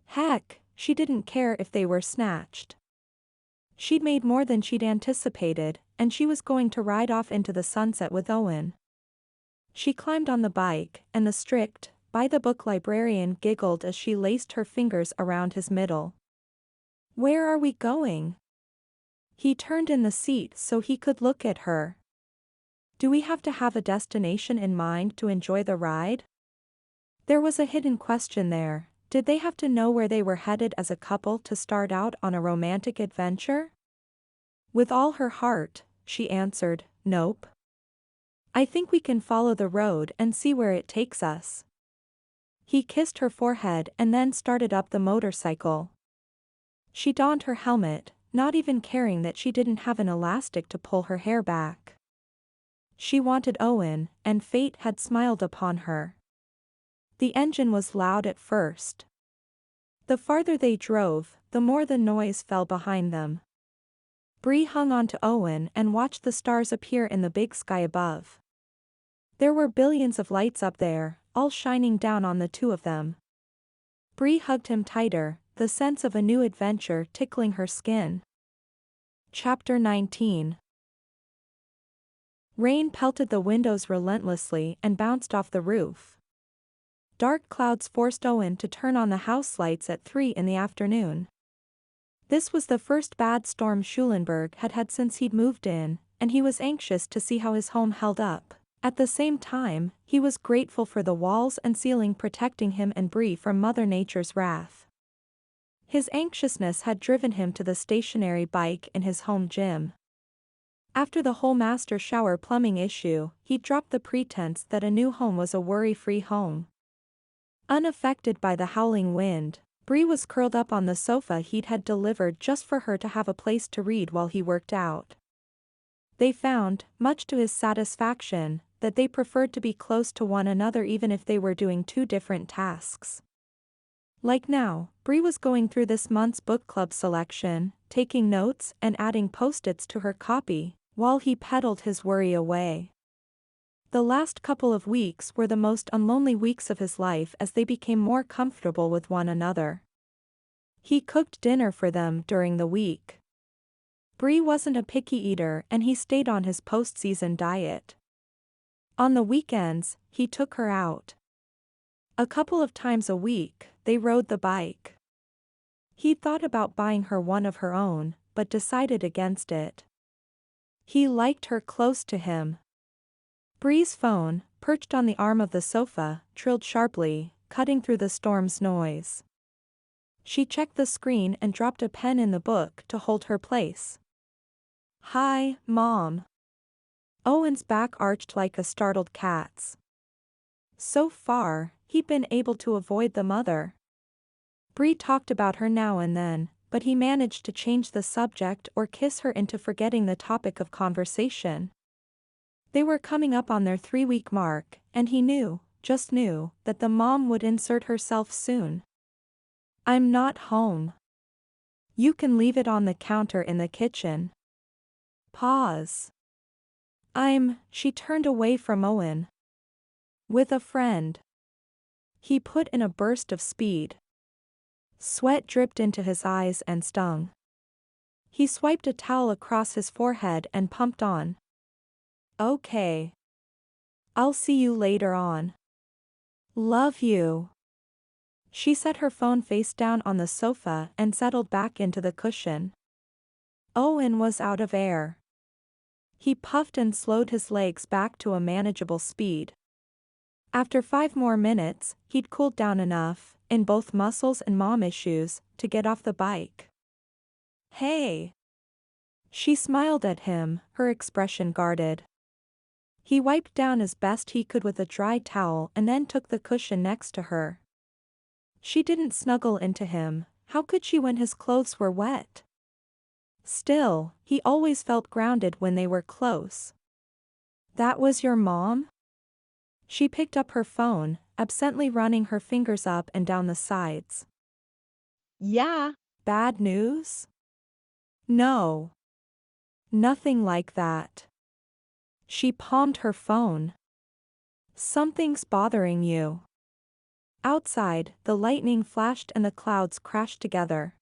Heck, she didn't care if they were snatched. She'd made more than she'd anticipated, and she was going to ride off into the sunset with Owen. She climbed on the bike, and the strict, by-the-book librarian giggled as she laced her fingers around his middle. Where are we going? He turned in the seat so he could look at her. Do we have to have a destination in mind to enjoy the ride? There was a hidden question there. Did they have to know where they were headed as a couple to start out on a romantic adventure? With all her heart, she answered, nope. I think we can follow the road and see where it takes us. He kissed her forehead and then started up the motorcycle. She donned her helmet, not even caring that she didn't have an elastic to pull her hair back. She wanted Owen, and fate had smiled upon her. The engine was loud at first. The farther they drove, the more the noise fell behind them. Bree hung on to Owen and watched the stars appear in the big sky above. There were billions of lights up there, all shining down on the two of them. Bree hugged him tighter, the sense of a new adventure tickling her skin. Chapter 19. Rain pelted the windows relentlessly and bounced off the roof. Dark clouds forced Owen to turn on the house lights at 3 in the afternoon. This was the first bad storm Schulenburg had had since he'd moved in, and he was anxious to see how his home held up, At the same time, he was grateful for the walls and ceiling protecting him and Bree from Mother Nature's wrath. His anxiousness had driven him to the stationary bike in his home gym. After the whole master shower plumbing issue, he dropped the pretense that a new home was a worry-free home. Unaffected by the howling wind, Bree was curled up on the sofa he'd had delivered just for her to have a place to read while he worked out. They found, much to his satisfaction, that they preferred to be close to one another even if they were doing two different tasks. Like now, Bree was going through this month's book club selection, taking notes and adding post-its to her copy, while he pedaled his worry away. The last couple of weeks were the most unlonely weeks of his life as they became more comfortable with one another. He cooked dinner for them during the week. Bree wasn't a picky eater and he stayed on his post-season diet. On the weekends, he took her out. A couple of times a week, they rode the bike. He thought about buying her one of her own, but decided against it. He liked her close to him. Bree's phone, perched on the arm of the sofa, trilled sharply, cutting through the storm's noise. She checked the screen and dropped a pen in the book to hold her place. "Hi, Mom." Owen's back arched like a startled cat's. So far, he'd been able to avoid the mother. Bree talked about her now and then, but he managed to change the subject or kiss her into forgetting the topic of conversation. They were coming up on their 3-week mark, and he just knew, that the mom would insert herself soon. "I'm not home. You can leave it on the counter in the kitchen." Pause. She turned away from Owen. "With a friend." He put in a burst of speed. Sweat dripped into his eyes and stung. He swiped a towel across his forehead and pumped on. "Okay. I'll see you later on. Love you." She set her phone face down on the sofa and settled back into the cushion. Owen was out of air. He puffed and slowed his legs back to a manageable speed. After 5 more minutes, he'd cooled down enough, in both muscles and mom issues, to get off the bike. "Hey." She smiled at him, her expression guarded. He wiped down as best he could with a dry towel and then took the cushion next to her. She didn't snuggle into him. How could she when his clothes were wet? Still, he always felt grounded when they were close. "That was your mom?" She picked up her phone, absently running her fingers up and down the sides. Yeah. "Bad news?" "No. Nothing like that." She palmed her phone. "Something's bothering you." Outside, the lightning flashed and the clouds crashed together.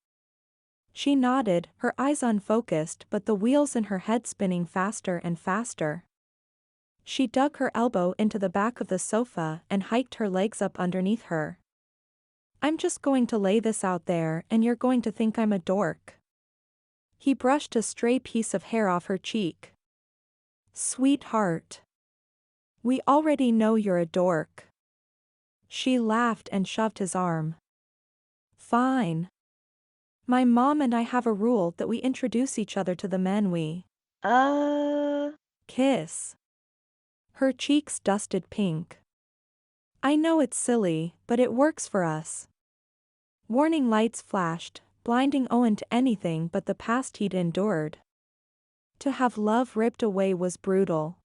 She nodded, her eyes unfocused but the wheels in her head spinning faster and faster. She dug her elbow into the back of the sofa and hiked her legs up underneath her. "I'm just going to lay this out there and you're going to think I'm a dork." He brushed a stray piece of hair off her cheek. "Sweetheart. We already know you're a dork." She laughed and shoved his arm. "Fine. My mom and I have a rule that we introduce each other to the men we kiss." Her cheeks dusted pink. "I know it's silly, but it works for us." Warning lights flashed, blinding Owen to anything but the past he'd endured. To have love ripped away was brutal.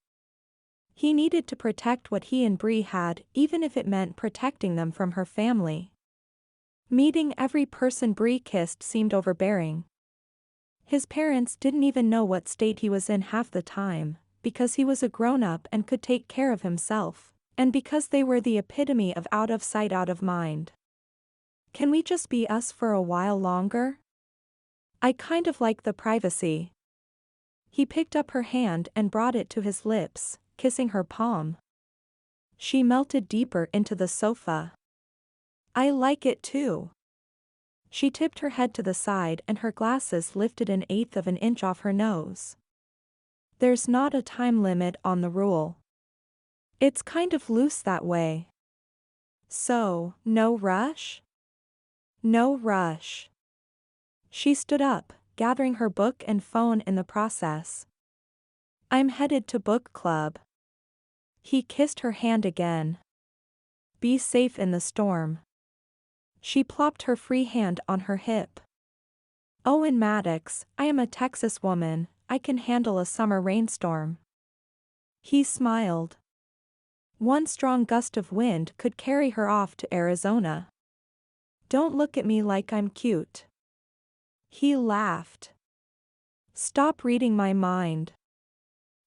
He needed to protect what he and Bree had, even if it meant protecting them from her family. Meeting every person Bree kissed seemed overbearing. His parents didn't even know what state he was in half the time, because he was a grown-up and could take care of himself, and because they were the epitome of out of sight out of mind. "Can we just be us for a while longer? I kind of like the privacy." He picked up her hand and brought it to his lips, kissing her palm. She melted deeper into the sofa. "I like it too." She tipped her head to the side and her glasses lifted 1/8 of an inch off her nose. "There's not a time limit on the rule." It's kind of loose that way. So, no rush? No rush. She stood up, gathering her book and phone in the process. I'm headed to book club. He kissed her hand again. Be safe in the storm. She plopped her free hand on her hip. Owen Mattox, I am a Texas woman, I can handle a summer rainstorm. He smiled. One strong gust of wind could carry her off to Arizona. Don't look at me like I'm cute. He laughed. Stop reading my mind.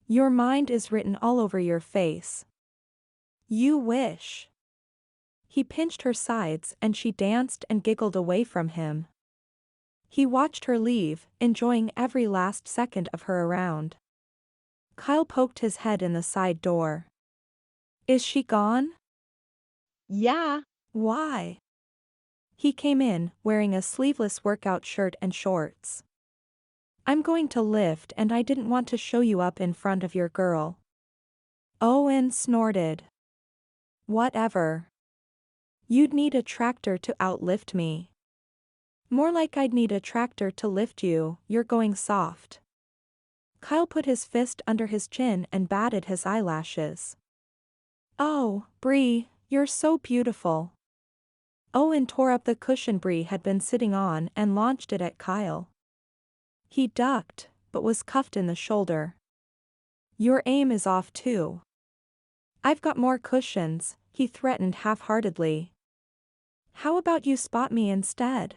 Your mind is written all over your face. You wish. He pinched her sides and she danced and giggled away from him. He watched her leave, enjoying every last second of her around. Kyle poked his head in the side door. Is she gone? Yeah. Why? He came in, wearing a sleeveless workout shirt and shorts. I'm going to lift and I didn't want to show you up in front of your girl. Owen snorted. Whatever. You'd need a tractor to outlift me. More like I'd need a tractor to lift you, you're going soft. Kyle put his fist under his chin and batted his eyelashes. Oh, Bree, you're so beautiful. Owen tore up the cushion Bree had been sitting on and launched it at Kyle. He ducked, but was cuffed in the shoulder. Your aim is off too. I've got more cushions, he threatened half-heartedly. How about you spot me instead?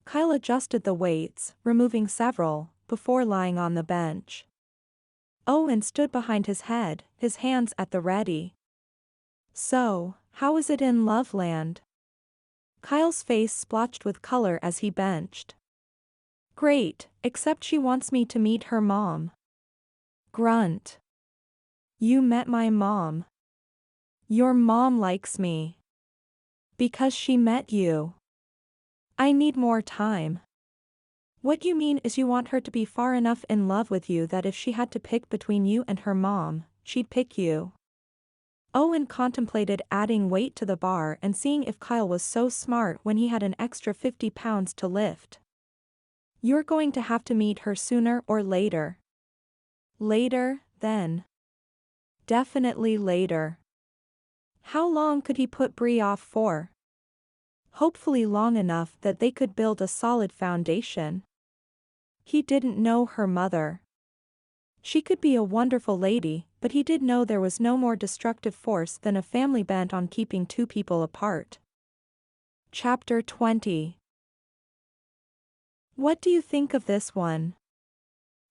Kyle adjusted the weights, removing several, before lying on the bench. Owen stood behind his head, his hands at the ready. So, how is it in Loveland? Kyle's face splotched with color as he benched. Great, except she wants me to meet her mom. Grunt. You met my mom. Your mom likes me. Because she met you. I need more time. What you mean is you want her to be far enough in love with you that if she had to pick between you and her mom, she'd pick you. Owen contemplated adding weight to the bar and seeing if Kyle was so smart when he had an extra 50 pounds to lift. You're going to have to meet her sooner or later. Later, then. Definitely later. How long could he put Bree off for? Hopefully long enough that they could build a solid foundation. He didn't know her mother. She could be a wonderful lady, but he did know there was no more destructive force than a family bent on keeping two people apart. Chapter 20. What do you think of this one?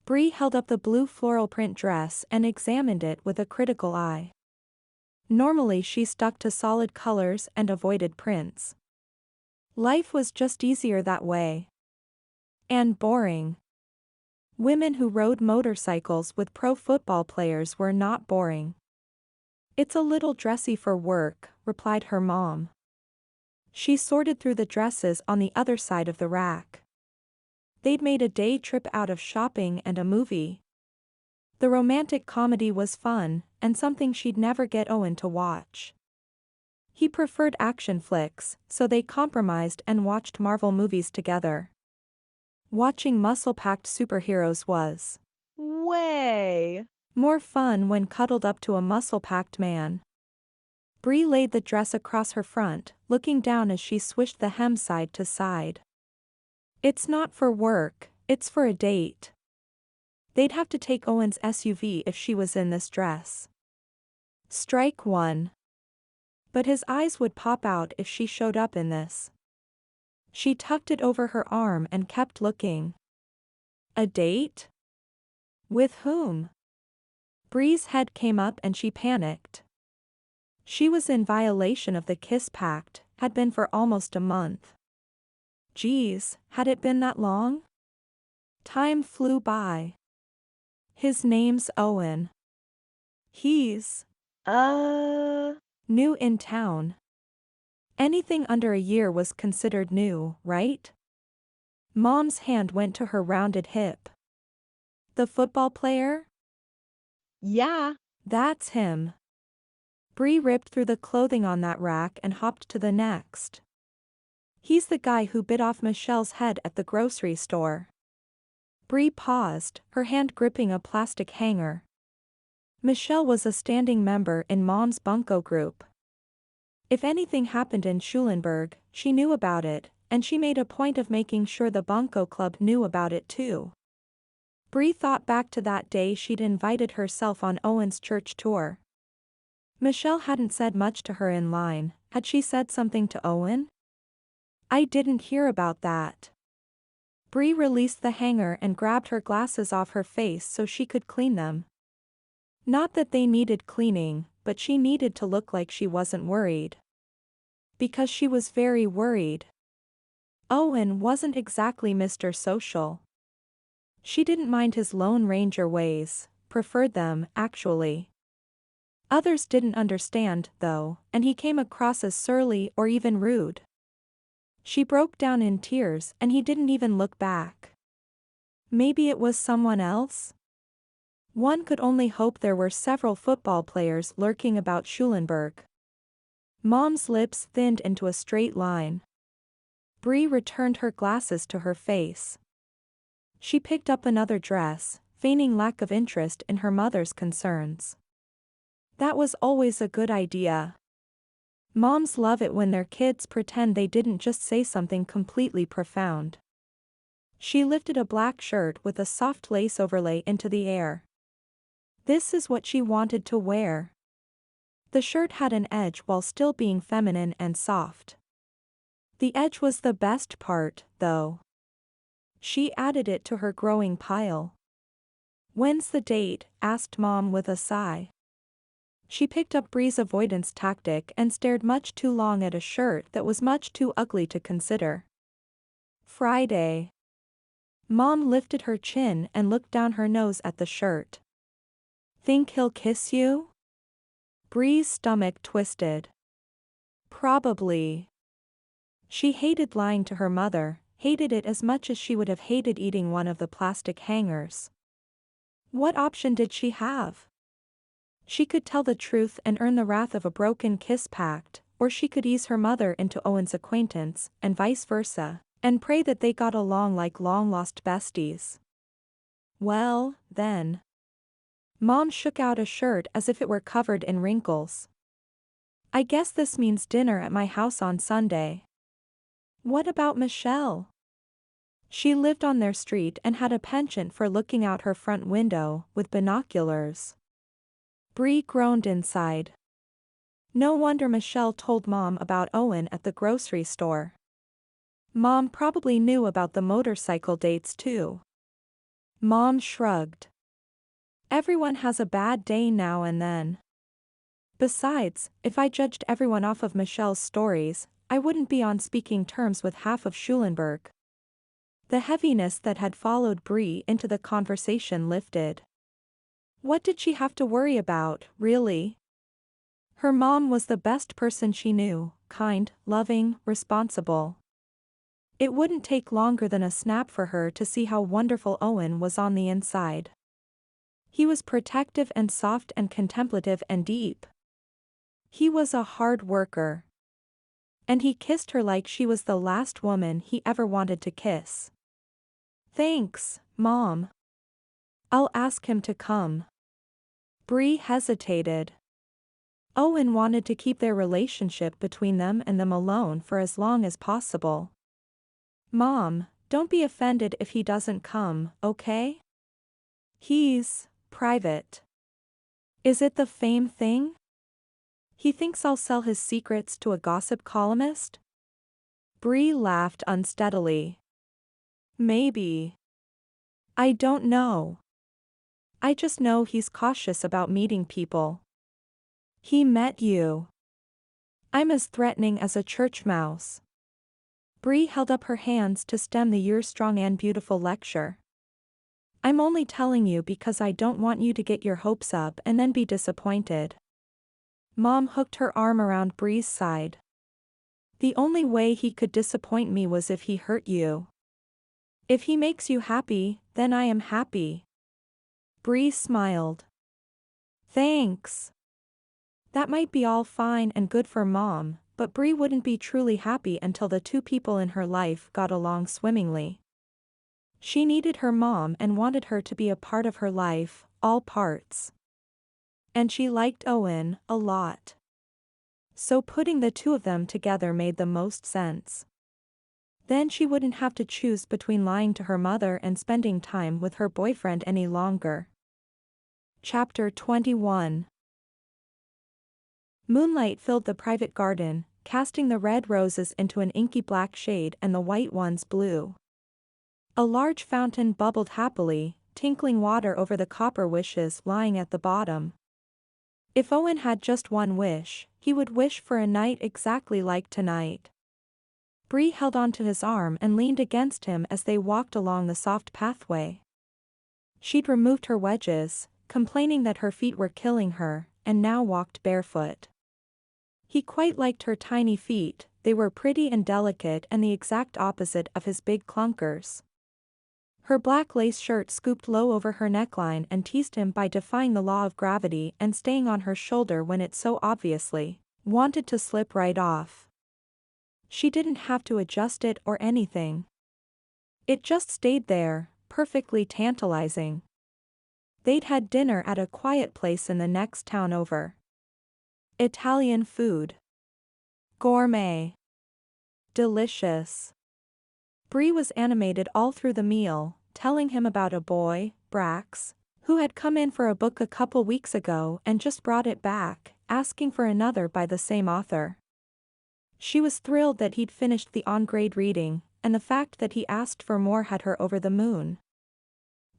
Bree held up the blue floral print dress and examined it with a critical eye. Normally she stuck to solid colors and avoided prints. Life was just easier that way. And boring. Women who rode motorcycles with pro football players were not boring. It's a little dressy for work, replied her mom. She sorted through the dresses on the other side of the rack. They'd made a day trip out of shopping and a movie. The romantic comedy was fun, and something she'd never get Owen to watch. He preferred action flicks, so they compromised and watched Marvel movies together. Watching muscle-packed superheroes was Way. more fun when cuddled up to a muscle-packed man. Bree laid the dress across her front, looking down as she swished the hem side to side. It's not for work, it's for a date. They'd have to take Owen's SUV if she was in this dress. Strike one. But his eyes would pop out if she showed up in this. She tucked it over her arm and kept looking. A date? With whom? Bree's head came up and she panicked. She was in violation of the kiss pact, had been for almost a month. Geez, had it been that long? Time flew by. His name's Owen. He's new in town. Anything under a year was considered new, right? Mom's hand went to her rounded hip. The football player? Yeah. That's him. Bree ripped through the clothing on that rack and hopped to the next. He's the guy who bit off Michelle's head at the grocery store. Bree paused, her hand gripping a plastic hanger. Michelle was a standing member in Mom's bunco group. If anything happened in Schulenburg, she knew about it, and she made a point of making sure the bunco club knew about it too. Bree thought back to that day she'd invited herself on Owen's church tour. Michelle hadn't said much to her in line. Had she said something to Owen? I didn't hear about that. Bree released the hanger and grabbed her glasses off her face so she could clean them. Not that they needed cleaning, but she needed to look like she wasn't worried. Because she was very worried. Owen wasn't exactly Mr. Social. She didn't mind his Lone Ranger ways, preferred them, actually. Others didn't understand, though, and he came across as surly or even rude. She broke down in tears and he didn't even look back. Maybe it was someone else? One could only hope there were several football players lurking about Schulenburg. Mom's lips thinned into a straight line. Bree returned her glasses to her face. She picked up another dress, feigning lack of interest in her mother's concerns. That was always a good idea. Moms love it when their kids pretend they didn't just say something completely profound. She lifted a black shirt with a soft lace overlay into the air. This is what she wanted to wear. The shirt had an edge while still being feminine and soft. The edge was the best part, though. She added it to her growing pile. When's the date? Asked Mom with a sigh. She picked up Bree's avoidance tactic and stared much too long at a shirt that was much too ugly to consider. Friday. Mom lifted her chin and looked down her nose at the shirt. Think he'll kiss you? Bree's stomach twisted. Probably. She hated lying to her mother, hated it as much as she would have hated eating one of the plastic hangers. What option did she have? She could tell the truth and earn the wrath of a broken kiss pact, or she could ease her mother into Owen's acquaintance, and vice versa, and pray that they got along like long-lost besties. Well, then. Mom shook out a shirt as if it were covered in wrinkles. I guess this means dinner at my house on Sunday. What about Michelle? She lived on their street and had a penchant for looking out her front window with binoculars. Bree groaned inside. No wonder Michelle told Mom about Owen at the grocery store. Mom probably knew about the motorcycle dates too. Mom shrugged. Everyone has a bad day now and then. Besides, if I judged everyone off of Michelle's stories, I wouldn't be on speaking terms with half of Schulenburg. The heaviness that had followed Bree into the conversation lifted. What did she have to worry about, really? Her mom was the best person she knew, kind, loving, responsible. It wouldn't take longer than a snap for her to see how wonderful Owen was on the inside. He was protective and soft and contemplative and deep. He was a hard worker. And he kissed her like she was the last woman he ever wanted to kiss. Thanks, Mom. I'll ask him to come. Bree hesitated. Owen wanted to keep their relationship between them and them alone for as long as possible. Mom, don't be offended if he doesn't come, okay? He's private. Is it the fame thing? He thinks I'll sell his secrets to a gossip columnist? Bree laughed unsteadily. Maybe. I don't know. I just know he's cautious about meeting people. He met you. I'm as threatening as a church mouse. Bree held up her hands to stem the "You're strong and beautiful" lecture. I'm only telling you because I don't want you to get your hopes up and then be disappointed. Mom hooked her arm around Bree's side. The only way he could disappoint me was if he hurt you. If he makes you happy, then I am happy. Bree smiled. Thanks. That might be all fine and good for Mom, but Bree wouldn't be truly happy until the two people in her life got along swimmingly. She needed her mom and wanted her to be a part of her life, all parts. And she liked Owen a lot. So putting the two of them together made the most sense. Then she wouldn't have to choose between lying to her mother and spending time with her boyfriend any longer. Chapter 21. Moonlight filled the private garden, casting the red roses into an inky black shade and the white ones blue. A large fountain bubbled happily, tinkling water over the copper wishes lying at the bottom. If Owen had just one wish, he would wish for a night exactly like tonight. Bree held onto his arm and leaned against him as they walked along the soft pathway. She'd removed her wedges, complaining that her feet were killing her, and now walked barefoot. He quite liked her tiny feet, they were pretty and delicate and the exact opposite of his big clunkers. Her black lace shirt scooped low over her neckline and teased him by defying the law of gravity and staying on her shoulder when it so obviously wanted to slip right off. She didn't have to adjust it or anything. It just stayed there, perfectly tantalizing. They'd had dinner at a quiet place in the next town over. Italian food. Gourmet. Delicious. Bree was animated all through the meal, telling him about a boy, Brax, who had come in for a book a couple weeks ago and just brought it back, asking for another by the same author. She was thrilled that he'd finished the on-grade reading, and the fact that he asked for more had her over the moon.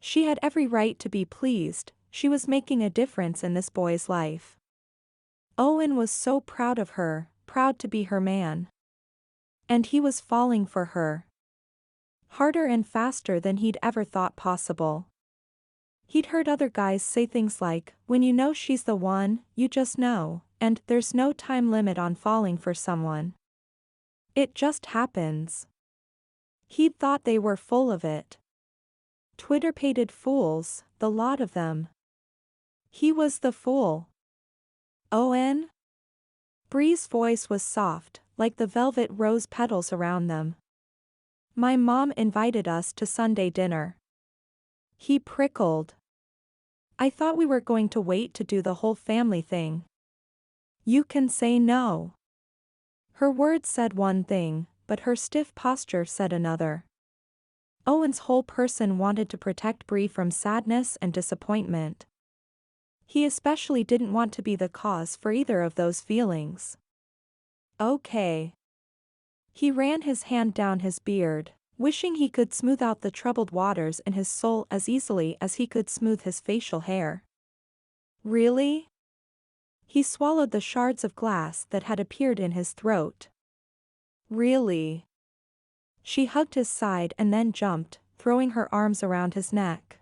She had every right to be pleased, she was making a difference in this boy's life. Owen was so proud of her, proud to be her man. And he was falling for her. Harder and faster than he'd ever thought possible. He'd heard other guys say things like, when you know she's the one, you just know, and there's no time limit on falling for someone. It just happens. He'd thought they were full of it. Twitter-pated fools, the lot of them. He was the fool. Owen? Bree's voice was soft, like the velvet rose petals around them. My mom invited us to Sunday dinner. He prickled. I thought we were going to wait to do the whole family thing. You can say no. Her words said one thing, but her stiff posture said another. Owen's whole person wanted to protect Bree from sadness and disappointment. He especially didn't want to be the cause for either of those feelings. Okay. He ran his hand down his beard, wishing he could smooth out the troubled waters in his soul as easily as he could smooth his facial hair. Really? He swallowed the shards of glass that had appeared in his throat. Really? She hugged his side and then jumped, throwing her arms around his neck.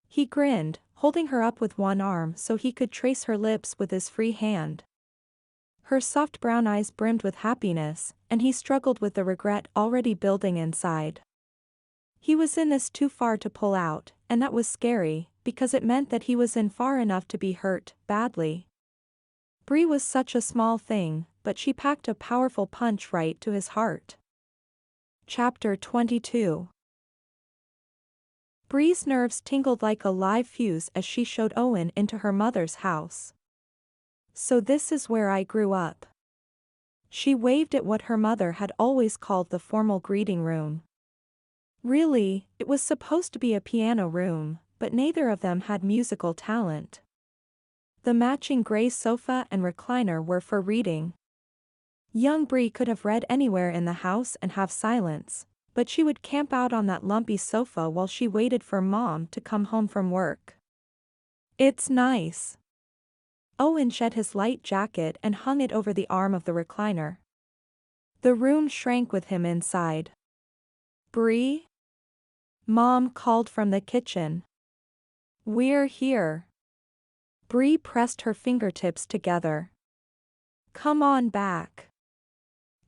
He grinned, holding her up with one arm so he could trace her lips with his free hand. Her soft brown eyes brimmed with happiness, and he struggled with the regret already building inside. He was in this too far to pull out, and that was scary, because it meant that he was in far enough to be hurt, badly. Bree was such a small thing, but she packed a powerful punch right to his heart. Chapter 22. Bree's nerves tingled like a live fuse as she showed Owen into her mother's house. So this is where I grew up. She waved at what her mother had always called the formal greeting room. Really, it was supposed to be a piano room, but neither of them had musical talent. The matching gray sofa and recliner were for reading. Young Bree could have read anywhere in the house and have silence, but she would camp out on that lumpy sofa while she waited for Mom to come home from work. It's nice. Owen shed his light jacket and hung it over the arm of the recliner. The room shrank with him inside. Bree? Mom called from the kitchen. We're here. Bree pressed her fingertips together. Come on back.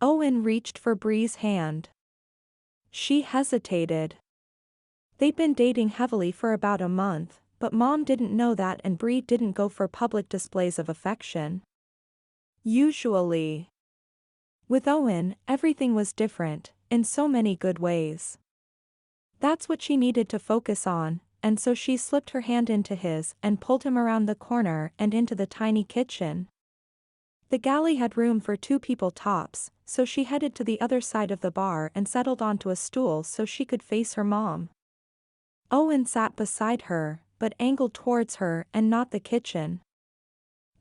Owen reached for Bree's hand. She hesitated. They'd been dating heavily for about a month, but Mom didn't know that and Bree didn't go for public displays of affection. Usually. With Owen, everything was different, in so many good ways. That's what she needed to focus on, and so she slipped her hand into his and pulled him around the corner and into the tiny kitchen. The galley had room for 2 people tops, so she headed to the other side of the bar and settled onto a stool so she could face her mom. Owen sat beside her, but angled towards her and not the kitchen.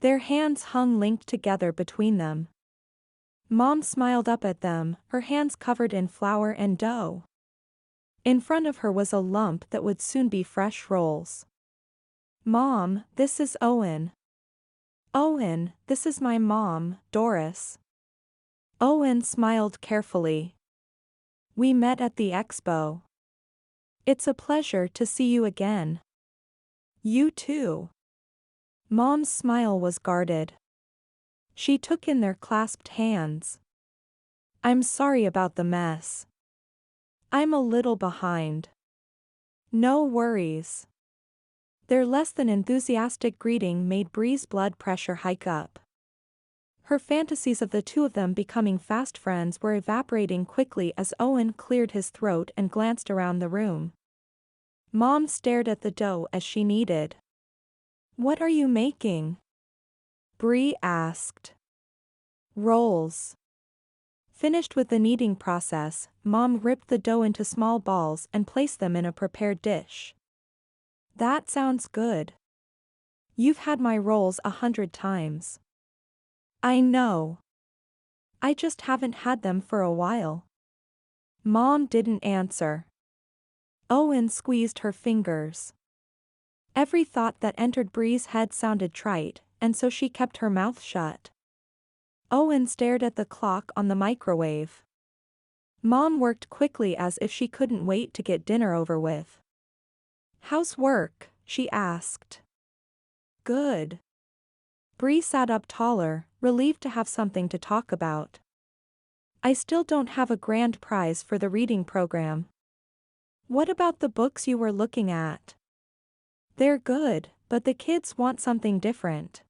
Their hands hung linked together between them. Mom smiled up at them, her hands covered in flour and dough. In front of her was a lump that would soon be fresh rolls. "Mom, this is Owen." "Owen, this is my mom, Doris." Owen smiled carefully. "We met at the expo." "It's a pleasure to see you again." "You too." Mom's smile was guarded. She took in their clasped hands. "I'm sorry about the mess. I'm a little behind." "No worries." Their less than enthusiastic greeting made Bree's blood pressure hike up. Her fantasies of the 2 of them becoming fast friends were evaporating quickly as Owen cleared his throat and glanced around the room. Mom stared at the dough as she kneaded. "What are you making?" Bree asked. "Rolls." Finished with the kneading process, Mom ripped the dough into small balls and placed them in a prepared dish. "That sounds good. You've had my rolls 100 times." "I know. I just haven't had them for a while." Mom didn't answer. Owen squeezed her fingers. Every thought that entered Bree's head sounded trite, and so she kept her mouth shut. Owen stared at the clock on the microwave. Mom worked quickly as if she couldn't wait to get dinner over with. "How's work?" she asked. "Good." Bree sat up taller, relieved to have something to talk about. "I still don't have a grand prize for the reading program." "What about the books you were looking at?" "They're good, but the kids want something different."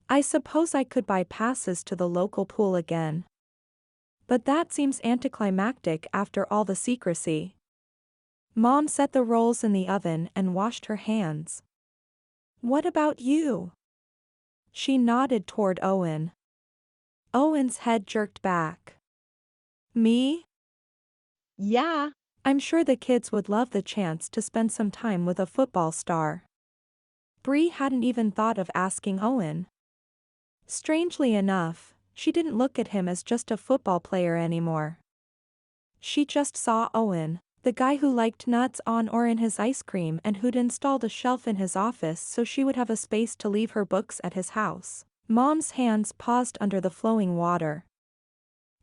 "I suppose I could buy passes to the local pool again. But that seems anticlimactic after all the secrecy." Mom set the rolls in the oven and washed her hands. "What about you?" She nodded toward Owen. Owen's head jerked back. "Me? Yeah. I'm sure the kids would love the chance to spend some time with a football star." Bree hadn't even thought of asking Owen. Strangely enough, she didn't look at him as just a football player anymore. She just saw Owen, the guy who liked nuts on or in his ice cream and who'd installed a shelf in his office so she would have a space to leave her books at his house. Mom's hands paused under the flowing water.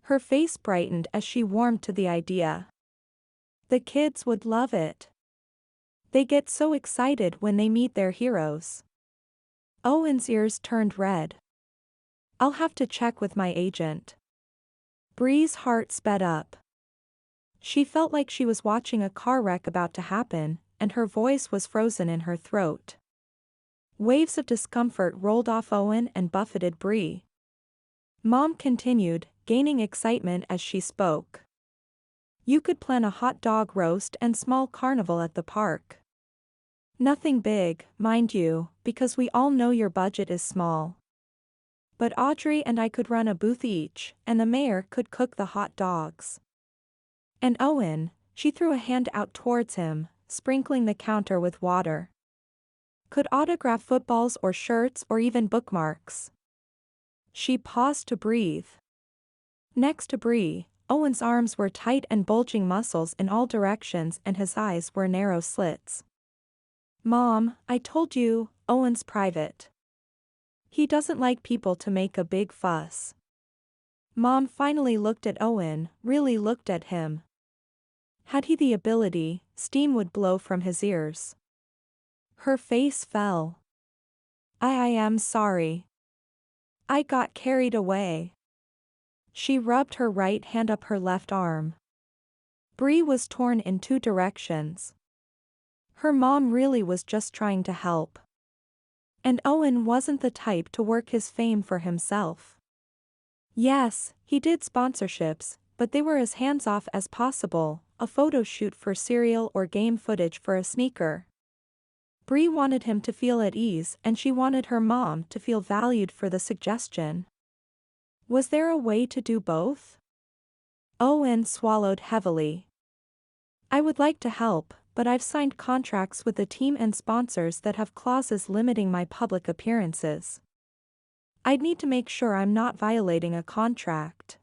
Her face brightened as she warmed to the idea. The kids would love it. They get so excited when they meet their heroes. Owen's ears turned red. "I'll have to check with my agent." Bree's heart sped up. She felt like she was watching a car wreck about to happen, and her voice was frozen in her throat. Waves of discomfort rolled off Owen and buffeted Bree. Mom continued, gaining excitement as she spoke. "You could plan a hot dog roast and small carnival at the park. Nothing big, mind you, because we all know your budget is small. But Audrey and I could run a booth each, and the mayor could cook the hot dogs. And Owen," she threw a hand out towards him, sprinkling the counter with water, "could autograph footballs or shirts or even bookmarks." She paused to breathe. Next to Bree, Owen's arms were tight and bulging muscles in all directions and his eyes were narrow slits. "Mom, I told you, Owen's private. He doesn't like people to make a big fuss." Mom finally looked at Owen, really looked at him. Had he the ability, steam would blow from his ears. Her face fell. I am sorry. I got carried away." She rubbed her right hand up her left arm. Bree was torn in 2 directions. Her mom really was just trying to help. And Owen wasn't the type to work his fame for himself. Yes, he did sponsorships, but they were as hands-off as possible, a photo shoot for cereal or game footage for a sneaker. Bree wanted him to feel at ease and she wanted her mom to feel valued for the suggestion. Was there a way to do both? Owen swallowed heavily. I would like to help, but I've signed contracts with the team and sponsors that have clauses limiting my public appearances. I'd need to make sure I'm not violating a contract.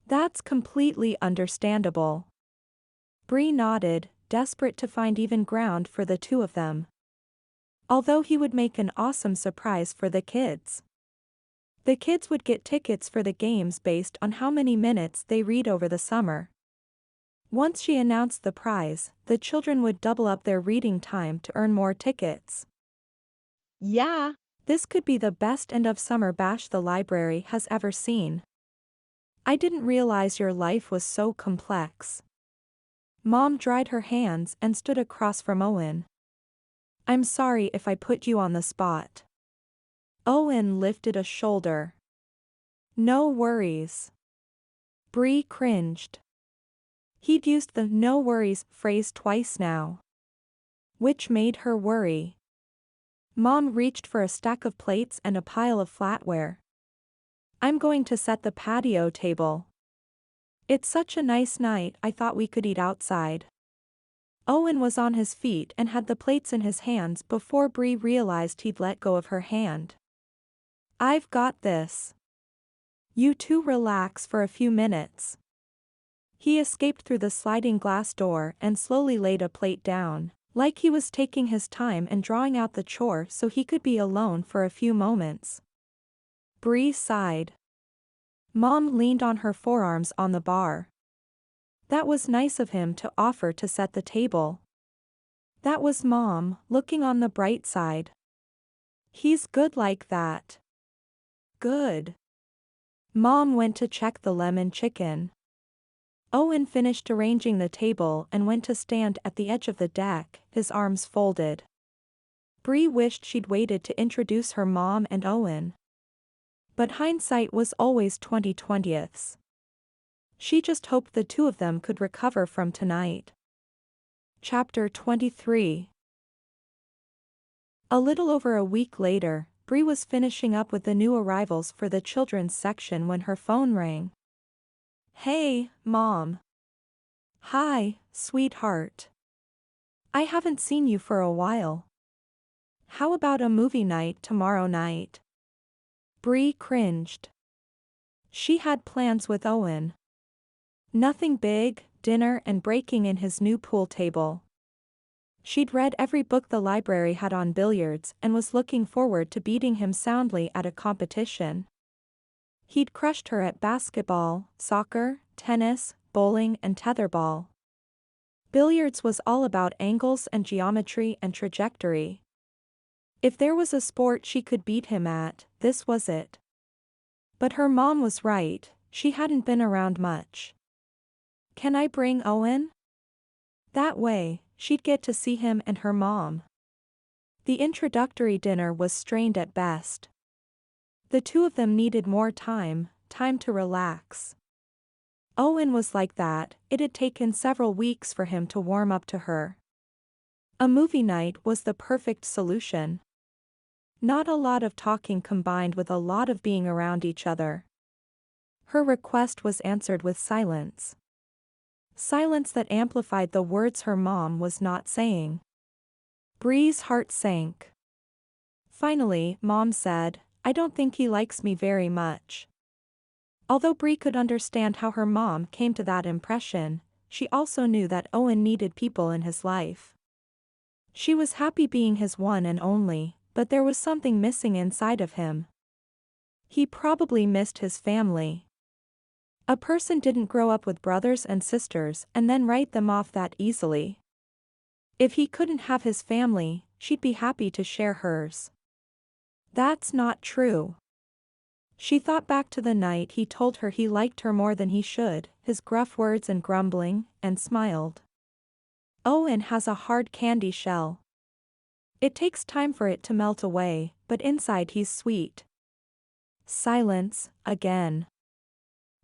That's completely understandable. Bree nodded, desperate to find even ground for the two of them. Although he would make an awesome surprise for the kids. The kids would get tickets for the games based on how many minutes they read over the summer. Once she announced the prize, the children would double up their reading time to earn more tickets. Yeah. This could be the best end-of-summer bash the library has ever seen. I didn't realize your life was so complex. Mom dried her hands and stood across from Owen. I'm sorry if I put you on the spot. Owen lifted a shoulder. No worries. Bree cringed. He'd used the "no worries" phrase twice now. Which made her worry. Mom reached for a stack of plates and a pile of flatware. I'm going to set the patio table. It's such a nice night, I thought we could eat outside. Owen was on his feet and had the plates in his hands before Bree realized he'd let go of her hand. I've got this. You two relax for a few minutes. He escaped through the sliding glass door and slowly laid a plate down, like he was taking his time and drawing out the chore so he could be alone for a few moments. Bree sighed. Mom leaned on her forearms on the bar. That was nice of him to offer to set the table. That was Mom, looking on the bright side. He's good like that. Good. Mom went to check the lemon chicken. Owen finished arranging the table and went to stand at the edge of the deck, his arms folded. Bree wished she'd waited to introduce her mom and Owen. But hindsight was always 20/20ths. She just hoped the two of them could recover from tonight. Chapter 23. A little over a week later, Bree was finishing up with the new arrivals for the children's section when her phone rang. Hey, Mom. Hi, sweetheart. I haven't seen you for a while. How about a movie night tomorrow night? Bree cringed. She had plans with Owen. Nothing big, dinner and breaking in his new pool table. She'd read every book the library had on billiards and was looking forward to beating him soundly at a competition. He'd crushed her at basketball, soccer, tennis, bowling and tetherball. Billiards was all about angles and geometry and trajectory. If there was a sport she could beat him at, this was it. But her mom was right, she hadn't been around much. Can I bring Owen? That way, she'd get to see him and her mom. The introductory dinner was strained at best. The two of them needed more time to relax. Owen was like that, it had taken several weeks for him to warm up to her. A movie night was the perfect solution. Not a lot of talking combined with a lot of being around each other. Her request was answered with silence. Silence that amplified the words her mom was not saying. Bree's heart sank. Finally, Mom said, I don't think he likes me very much. Although Bree could understand how her mom came to that impression, she also knew that Owen needed people in his life. She was happy being his one and only, but there was something missing inside of him. He probably missed his family. A person didn't grow up with brothers and sisters and then write them off that easily. If he couldn't have his family, she'd be happy to share hers. That's not true. She thought back to the night he told her he liked her more than he should, his gruff words and grumbling, and smiled. Owen has a hard candy shell. It takes time for it to melt away, but inside he's sweet. Silence, again.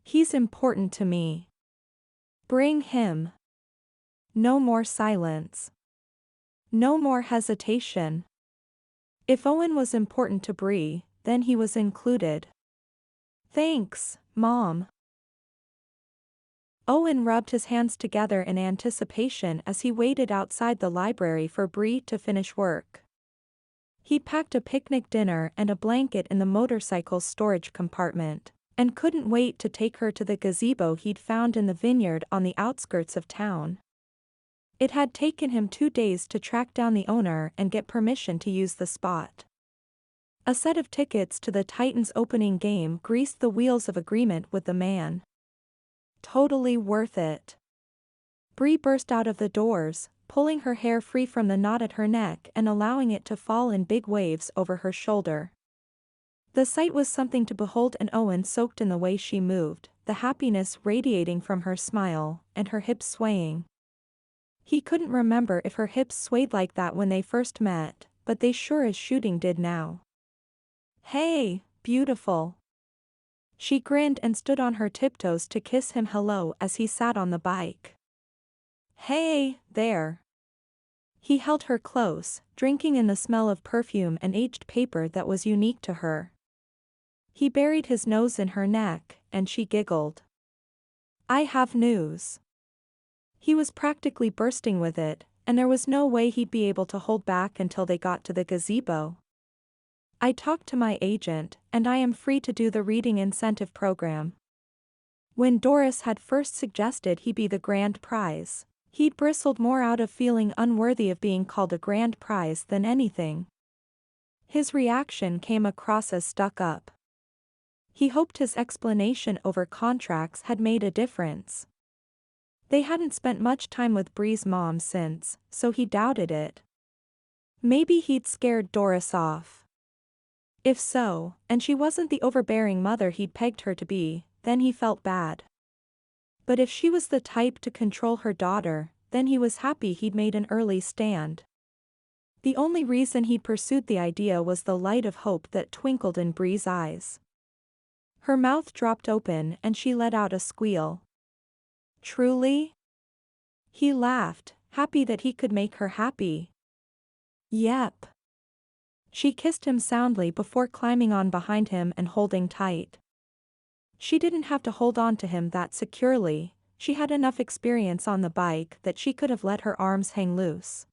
He's important to me. Bring him. No more silence. No more hesitation. If Owen was important to Bree, then he was included. Thanks, Mom. Owen rubbed his hands together in anticipation as he waited outside the library for Bree to finish work. He'd packed a picnic dinner and a blanket in the motorcycle's storage compartment, and couldn't wait to take her to the gazebo he'd found in the vineyard on the outskirts of town. It had taken him 2 days to track down the owner and get permission to use the spot. A set of tickets to the Titans opening game greased the wheels of agreement with the man. Totally worth it. Bree burst out of the doors, pulling her hair free from the knot at her neck and allowing it to fall in big waves over her shoulder. The sight was something to behold, and Owen soaked in the way she moved, the happiness radiating from her smile, and her hips swaying. He couldn't remember if her hips swayed like that when they first met, but they sure as shooting did now. Hey, beautiful. She grinned and stood on her tiptoes to kiss him hello as he sat on the bike. Hey, there. He held her close, drinking in the smell of perfume and aged paper that was unique to her. He buried his nose in her neck, and she giggled. I have news. He was practically bursting with it, and there was no way he'd be able to hold back until they got to the gazebo. I talked to my agent, and I am free to do the reading incentive program. When Doris had first suggested he be the grand prize, he'd bristled more out of feeling unworthy of being called a grand prize than anything. His reaction came across as stuck up. He hoped his explanation over contracts had made a difference. They hadn't spent much time with Bree's mom since, so he doubted it. Maybe he'd scared Doris off. If so, and she wasn't the overbearing mother he'd pegged her to be, then he felt bad. But if she was the type to control her daughter, then he was happy he'd made an early stand. The only reason he'd pursued the idea was the light of hope that twinkled in Bree's eyes. Her mouth dropped open and she let out a squeal. Truly? He laughed, happy that he could make her happy. Yep. She kissed him soundly before climbing on behind him and holding tight. She didn't have to hold on to him that securely, she had enough experience on the bike that she could have let her arms hang loose.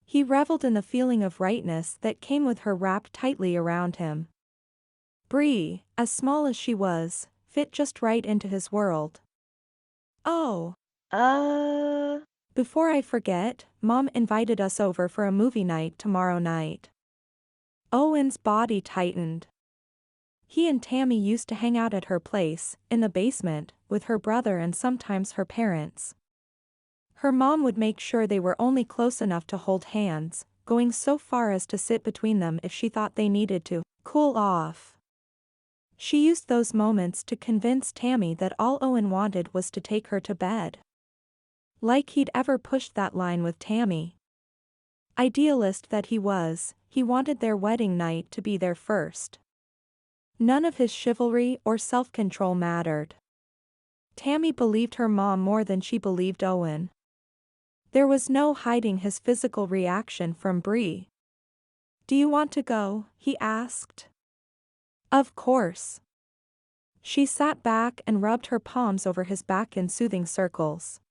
He reveled in the feeling of rightness that came with her wrapped tightly around him. Bree, as small as she was, fit just right into his world. Oh. Before I forget, Mom invited us over for a movie night tomorrow night. Owen's body tightened. He and Tammy used to hang out at her place, in the basement, with her brother and sometimes her parents. Her mom would make sure they were only close enough to hold hands, going so far as to sit between them if she thought they needed to cool off. She used those moments to convince Tammy that all Owen wanted was to take her to bed. Like he'd ever pushed that line with Tammy. Idealist that he was, he wanted their wedding night to be their first. None of his chivalry or self-control mattered. Tammy believed her mom more than she believed Owen. There was no hiding his physical reaction from Bree. Do you want to go? He asked. Of course. She sat back and rubbed her palms over his back in soothing circles.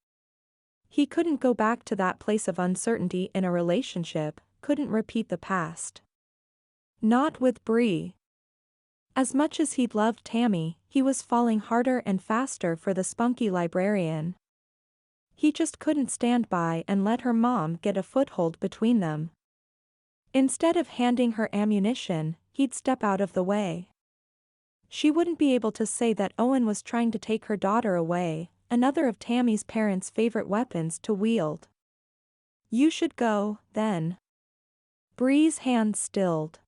He couldn't go back to that place of uncertainty in a relationship, couldn't repeat the past. Not with Bree. As much as he'd loved Tammy, he was falling harder and faster for the spunky librarian. He just couldn't stand by and let her mom get a foothold between them. Instead of handing her ammunition, he'd step out of the way. She wouldn't be able to say that Owen was trying to take her daughter away, another of Tammy's parents' favorite weapons to wield. You should go, then. Bree's hand stilled.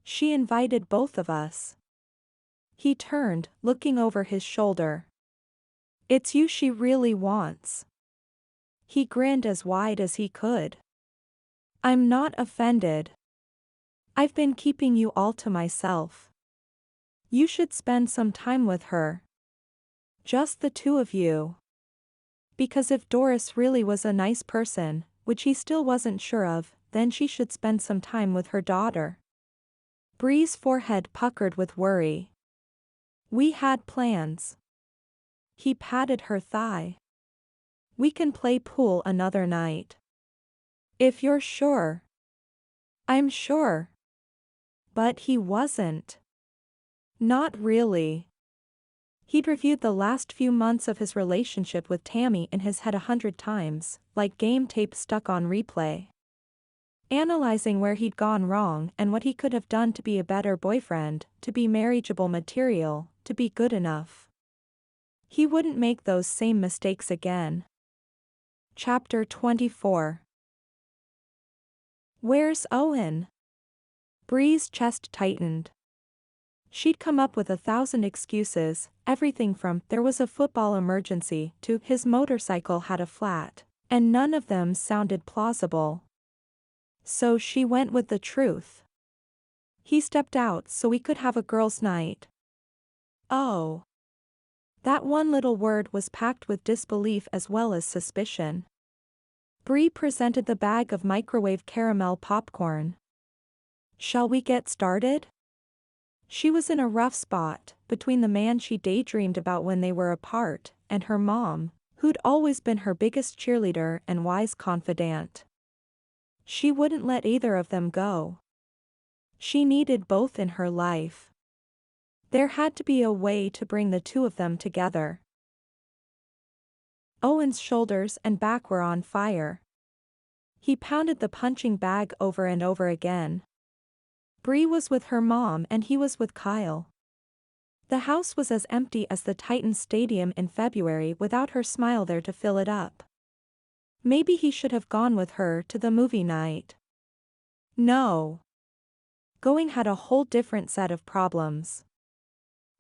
She invited both of us. He turned, looking over his shoulder. It's you she really wants. He grinned as wide as he could. I'm not offended. I've been keeping you all to myself. You should spend some time with her. Just the two of you. Because if Doris really was a nice person, which he still wasn't sure of, then she should spend some time with her daughter. Bree's forehead puckered with worry. We had plans. He patted her thigh. We can play pool another night. If you're sure. I'm sure. But he wasn't. Not really. He'd reviewed the last few months of his relationship with Tammy in his head 100 times, like game tape stuck on replay. Analyzing where he'd gone wrong and what he could have done to be a better boyfriend, to be marriageable material, to be good enough. He wouldn't make those same mistakes again. Chapter 24. Where's Owen? Bree's chest tightened. She'd come up with 1,000 excuses, everything from there was a football emergency to his motorcycle had a flat, and none of them sounded plausible. So she went with the truth. He stepped out so we could have a girls' night. Oh. That one little word was packed with disbelief as well as suspicion. Bree presented the bag of microwave caramel popcorn. Shall we get started? She was in a rough spot, between the man she daydreamed about when they were apart, and her mom, who'd always been her biggest cheerleader and wise confidant. She wouldn't let either of them go. She needed both in her life. There had to be a way to bring the two of them together. Owen's shoulders and back were on fire. He pounded the punching bag over and over again. Bree was with her mom and he was with Kyle. The house was as empty as the Titans stadium in February without her smile there to fill it up. Maybe he should have gone with her to the movie night. No. Going had a whole different set of problems.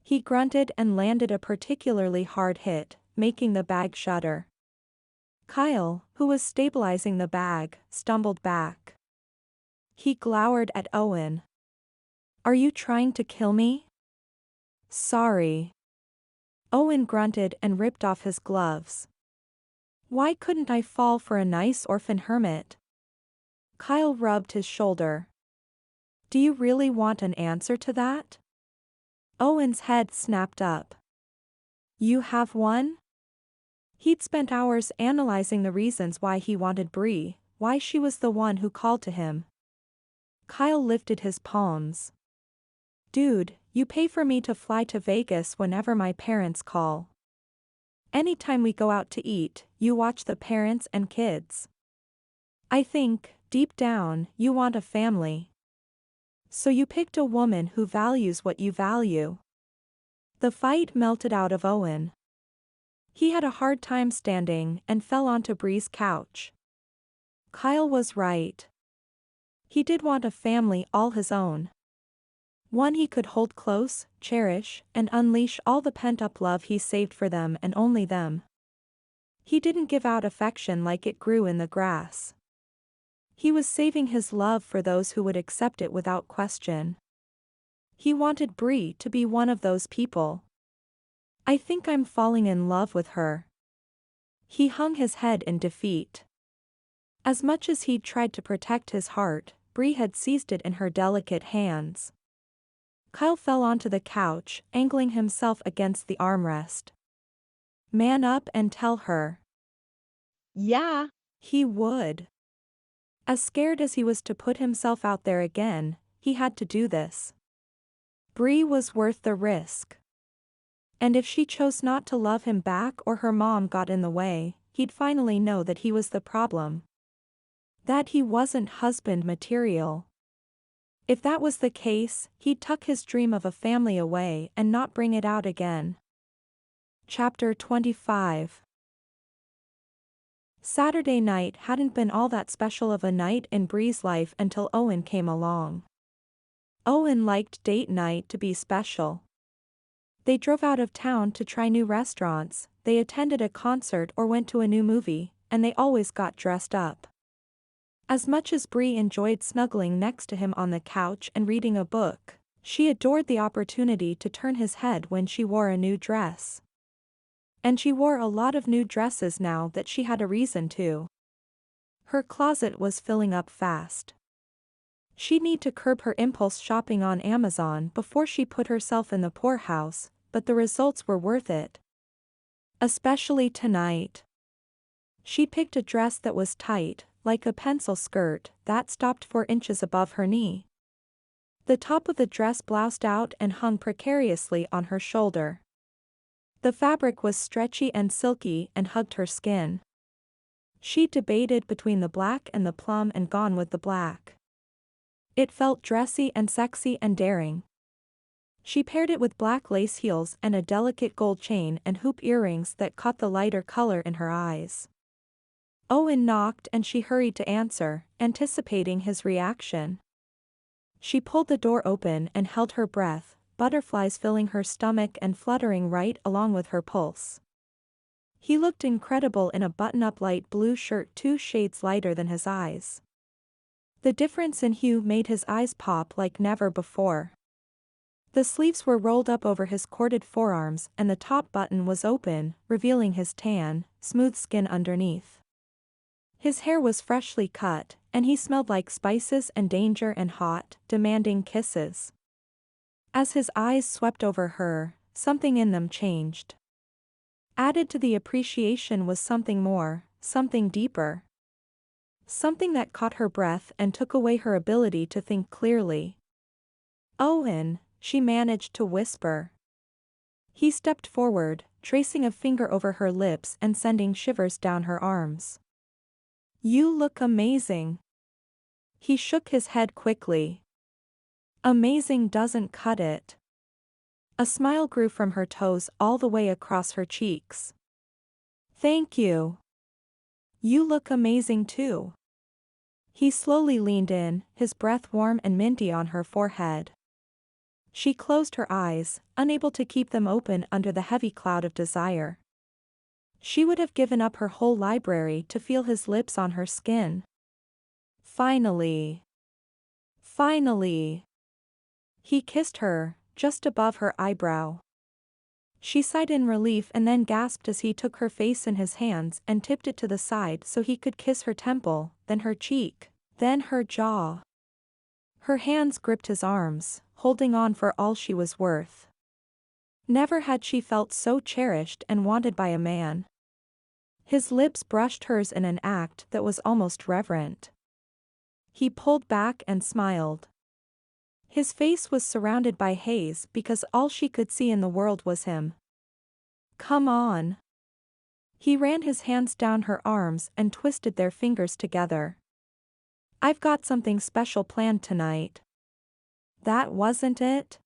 He grunted and landed a particularly hard hit, making the bag shudder. Kyle, who was stabilizing the bag, stumbled back. He glowered at Owen. Are you trying to kill me? Sorry. Owen grunted and ripped off his gloves. Why couldn't I fall for a nice orphan hermit? Kyle rubbed his shoulder. Do you really want an answer to that? Owen's head snapped up. You have one? He'd spent hours analyzing the reasons why he wanted Bree, why she was the one who called to him. Kyle lifted his palms. Dude, you pay for me to fly to Vegas whenever my parents call. Anytime we go out to eat, you watch the parents and kids. I think, deep down, you want a family. So you picked a woman who values what you value. The fight melted out of Owen. He had a hard time standing and fell onto Bree's couch. Kyle was right. He did want a family all his own. One he could hold close, cherish, and unleash all the pent-up love he saved for them and only them. He didn't give out affection like it grew in the grass. He was saving his love for those who would accept it without question. He wanted Bree to be one of those people. I think I'm falling in love with her. He hung his head in defeat. As much as he'd tried to protect his heart, Bree had seized it in her delicate hands. Kyle fell onto the couch, angling himself against the armrest. Man up and tell her. Yeah. He would. As scared as he was to put himself out there again, he had to do this. Bree was worth the risk. And if she chose not to love him back or her mom got in the way, he'd finally know that he was the problem. That he wasn't husband material. If that was the case, he'd tuck his dream of a family away and not bring it out again. Chapter 25. Saturday night hadn't been all that special of a night in Bree's life until Owen came along. Owen liked date night to be special. They drove out of town to try new restaurants, they attended a concert or went to a new movie, and they always got dressed up. As much as Bree enjoyed snuggling next to him on the couch and reading a book, she adored the opportunity to turn his head when she wore a new dress. And she wore a lot of new dresses now that she had a reason to. Her closet was filling up fast. She'd need to curb her impulse shopping on Amazon before she put herself in the poorhouse, but the results were worth it. Especially tonight. She picked a dress that was tight, like a pencil skirt, that stopped 4 inches above her knee. The top of the dress bloused out and hung precariously on her shoulder. The fabric was stretchy and silky and hugged her skin. She debated between the black and the plum and gone with the black. It felt dressy and sexy and daring. She paired it with black lace heels and a delicate gold chain and hoop earrings that caught the lighter color in her eyes. Owen knocked and she hurried to answer, anticipating his reaction. She pulled the door open and held her breath, butterflies filling her stomach and fluttering right along with her pulse. He looked incredible in a button-up light blue shirt 2 shades lighter than his eyes. The difference in hue made his eyes pop like never before. The sleeves were rolled up over his corded forearms and the top button was open, revealing his tan, smooth skin underneath. His hair was freshly cut, and he smelled like spices and danger and hot, demanding kisses. As his eyes swept over her, something in them changed. Added to the appreciation was something more, something deeper. Something that caught her breath and took away her ability to think clearly. "Owen," she managed to whisper. He stepped forward, tracing a finger over her lips and sending shivers down her arms. "You look amazing." He shook his head quickly. "Amazing doesn't cut it." A smile grew from her toes all the way across her cheeks. "Thank you. You look amazing too." He slowly leaned in, his breath warm and minty on her forehead. She closed her eyes, unable to keep them open under the heavy cloud of desire. She would have given up her whole library to feel his lips on her skin. Finally. Finally. He kissed her, just above her eyebrow. She sighed in relief and then gasped as he took her face in his hands and tipped it to the side so he could kiss her temple, then her cheek, then her jaw. Her hands gripped his arms, holding on for all she was worth. Never had she felt so cherished and wanted by a man. His lips brushed hers in an act that was almost reverent. He pulled back and smiled. His face was surrounded by haze because all she could see in the world was him. "Come on." He ran his hands down her arms and twisted their fingers together. "I've got something special planned tonight." "That wasn't it?"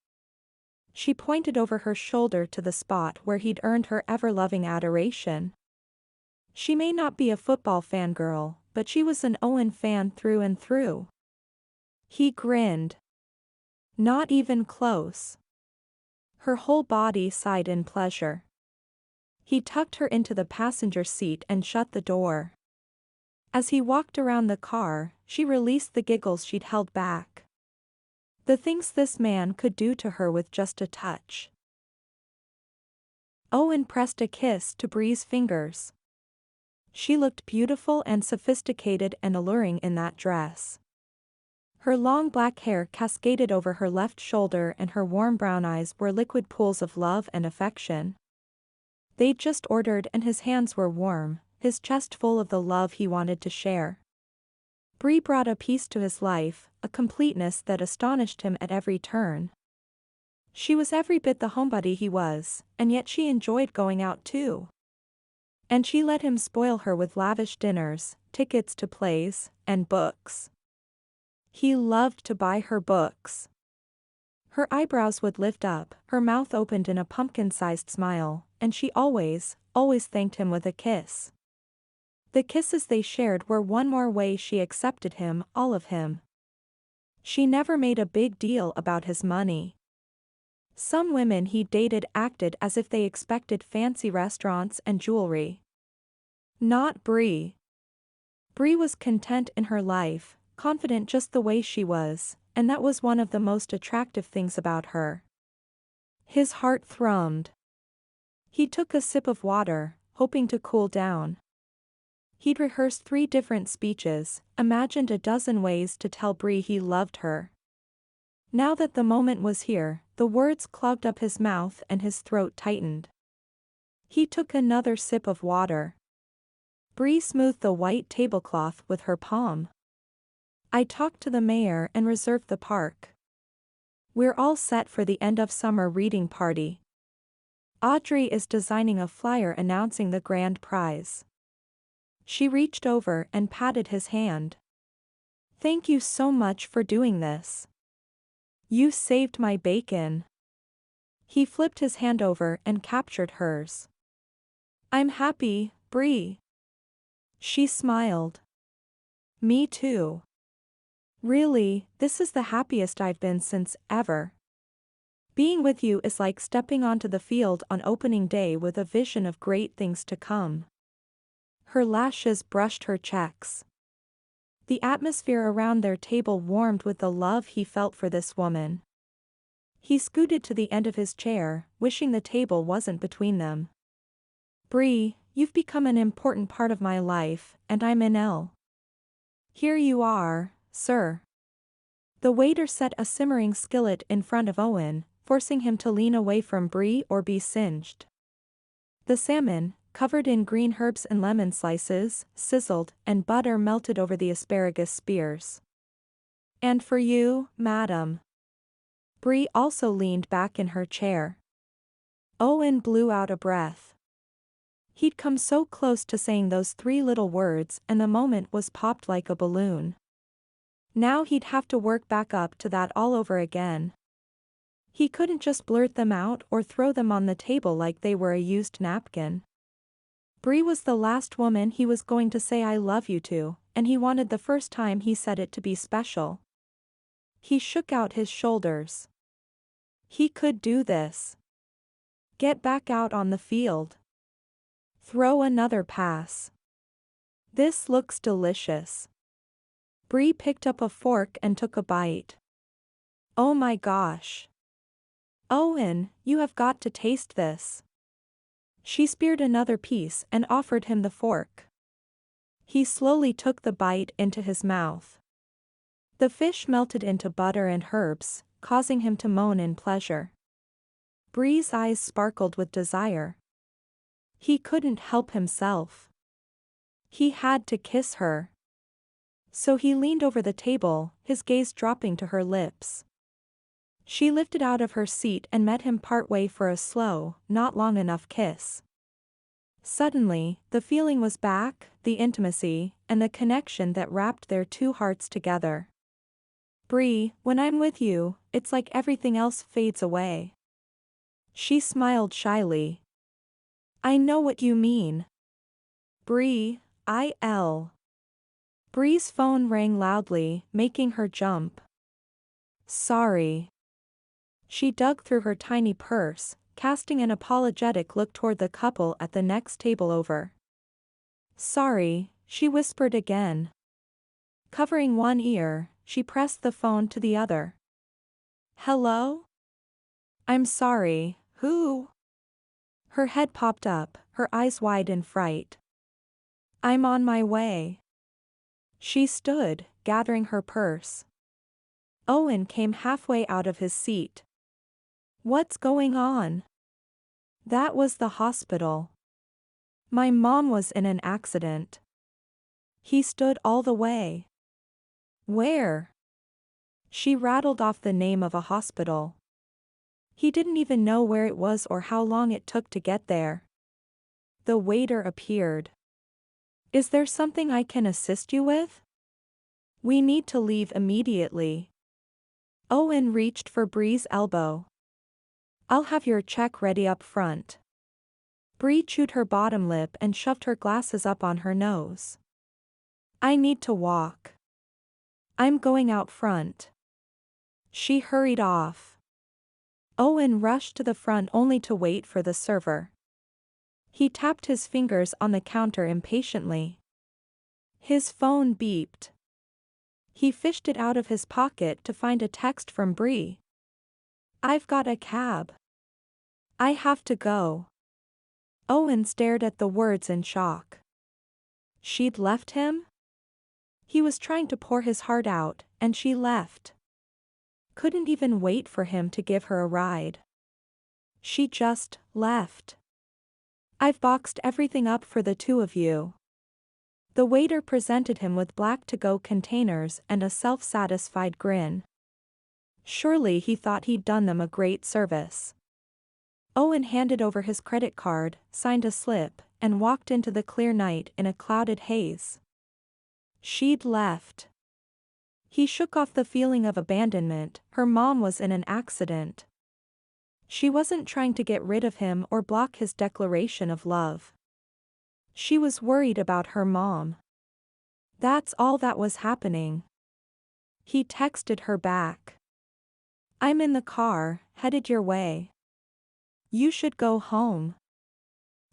She pointed over her shoulder to the spot where he'd earned her ever-loving adoration. She may not be a football fangirl, but she was an Owen fan through and through. He grinned. "Not even close." Her whole body sighed in pleasure. He tucked her into the passenger seat and shut the door. As he walked around the car, she released the giggles she'd held back. The things this man could do to her with just a touch. Owen pressed a kiss to Bree's fingers. She looked beautiful and sophisticated and alluring in that dress. Her long black hair cascaded over her left shoulder and her warm brown eyes were liquid pools of love and affection. They'd just ordered and his hands were warm, his chest full of the love he wanted to share. Bree brought a peace to his life, a completeness that astonished him at every turn. She was every bit the homebody he was, and yet she enjoyed going out too. And she let him spoil her with lavish dinners, tickets to plays, and books. He loved to buy her books. Her eyebrows would lift up, her mouth opened in a pumpkin-sized smile, and she always thanked him with a kiss. The kisses they shared were one more way she accepted him, all of him. She never made a big deal about his money. Some women he dated acted as if they expected fancy restaurants and jewelry. Not Bree. Bree was content in her life, confident just the way she was, and that was one of the most attractive things about her. His heart thrummed. He took a sip of water, hoping to cool down. He'd rehearsed 3 different speeches, imagined a dozen ways to tell Bree he loved her. Now that the moment was here, the words clogged up his mouth and his throat tightened. He took another sip of water. Bree smoothed the white tablecloth with her palm. I talked to the mayor and reserved the park. We're all set for the end of summer reading party. Audrey is designing a flyer announcing the grand prize. She reached over and patted his hand. Thank you so much for doing this. You saved my bacon. He flipped his hand over and captured hers. I'm happy, Bree. She smiled. Me too. Really, this is the happiest I've been since ever. Being with you is like stepping onto the field on opening day with a vision of great things to come. Her lashes brushed her cheeks. The atmosphere around their table warmed with the love he felt for this woman. He scooted to the end of his chair, wishing the table wasn't between them. Bree, you've become an important part of my life, and I'm in L. Here you are, sir. The waiter set a simmering skillet in front of Owen, forcing him to lean away from Bree or be singed. The salmon, covered in green herbs and lemon slices, sizzled, and butter melted over the asparagus spears. And for you, madam. Bree also leaned back in her chair. Owen blew out a breath. He'd come so close to saying those 3 little words and the moment was popped like a balloon. Now he'd have to work back up to that all over again. He couldn't just blurt them out or throw them on the table like they were a used napkin. Bree was the last woman he was going to say I love you to, and he wanted the first time he said it to be special. He shook out his shoulders. He could do this. Get back out on the field. Throw another pass. This looks delicious. Bree picked up a fork and took a bite. Oh my gosh. Owen, you have got to taste this. She speared another piece and offered him the fork. He slowly took the bite into his mouth. The fish melted into butter and herbs, causing him to moan in pleasure. Bree's eyes sparkled with desire. He couldn't help himself. He had to kiss her. So he leaned over the table, his gaze dropping to her lips. She lifted out of her seat and met him partway for a slow, not long enough kiss. Suddenly, the feeling was back, the intimacy, and the connection that wrapped their 2 hearts together. Bree, when I'm with you, it's like everything else fades away. She smiled shyly. I know what you mean. Bree, Bree's phone rang loudly, making her jump. Sorry. She dug through her tiny purse, casting an apologetic look toward the couple at the next table over. Sorry, she whispered again. Covering one ear, she pressed the phone to the other. Hello? I'm sorry, who? Her head popped up, her eyes wide in fright. I'm on my way. She stood, gathering her purse. Owen came halfway out of his seat. What's going on? That was the hospital. My mom was in an accident. He stood all the way. Where? She rattled off the name of a hospital. He didn't even know where it was or how long it took to get there. The waiter appeared. Is there something I can assist you with? We need to leave immediately. Owen reached for Bree's elbow. I'll have your check ready up front. Bree chewed her bottom lip and shoved her glasses up on her nose. I need to walk. I'm going out front. She hurried off. Owen rushed to the front only to wait for the server. He tapped his fingers on the counter impatiently. His phone beeped. He fished it out of his pocket to find a text from Bree. "I've got a cab. I have to go." Owen stared at the words in shock. She'd left him? He was trying to pour his heart out, and she left. Couldn't even wait for him to give her a ride. She just left. "I've boxed everything up for the two of you." The waiter presented him with black to-go containers and a self-satisfied grin. Surely he thought he'd done them a great service. Owen handed over his credit card, signed a slip, and walked into the clear night in a clouded haze. She'd left. He shook off the feeling of abandonment. Her mom was in an accident. She wasn't trying to get rid of him or block his declaration of love. She was worried about her mom. That's all that was happening. He texted her back. "I'm in the car, headed your way. You should go home.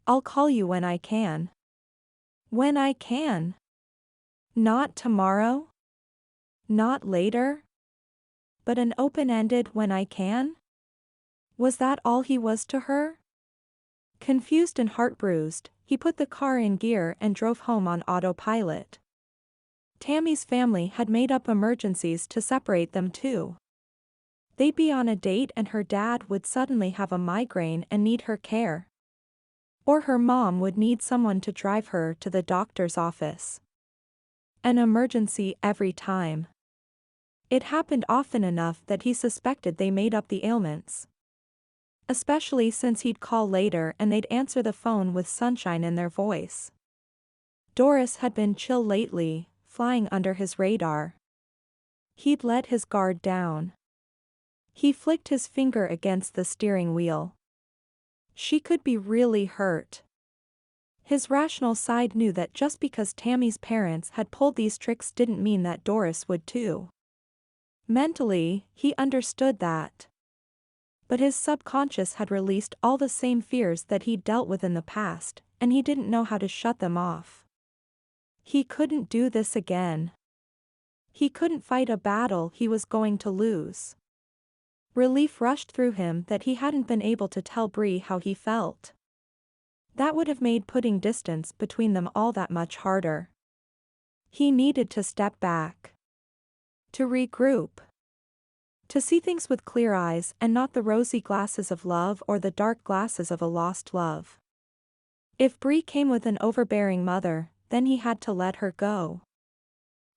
I'll call you when I can." When I can? Not tomorrow? Not later? But an open-ended "when I can"? Was that all he was to her? Confused and heart-bruised, he put the car in gear and drove home on autopilot. Tammy's family had made up emergencies to separate them too. They'd be on a date and her dad would suddenly have a migraine and need her care. Or her mom would need someone to drive her to the doctor's office. An emergency every time. It happened often enough that he suspected they made up the ailments. Especially since he'd call later and they'd answer the phone with sunshine in their voice. Doris had been chill lately, flying under his radar. He'd let his guard down. He flicked his finger against the steering wheel. She could be really hurt. His rational side knew that just because Tammy's parents had pulled these tricks didn't mean that Doris would too. Mentally, he understood that. But his subconscious had released all the same fears that he'd dealt with in the past, and he didn't know how to shut them off. He couldn't do this again. He couldn't fight a battle he was going to lose. Relief rushed through him that he hadn't been able to tell Bree how he felt. That would have made putting distance between them all that much harder. He needed to step back. To regroup. To see things with clear eyes and not the rosy glasses of love or the dark glasses of a lost love. If Bree came with an overbearing mother, then he had to let her go.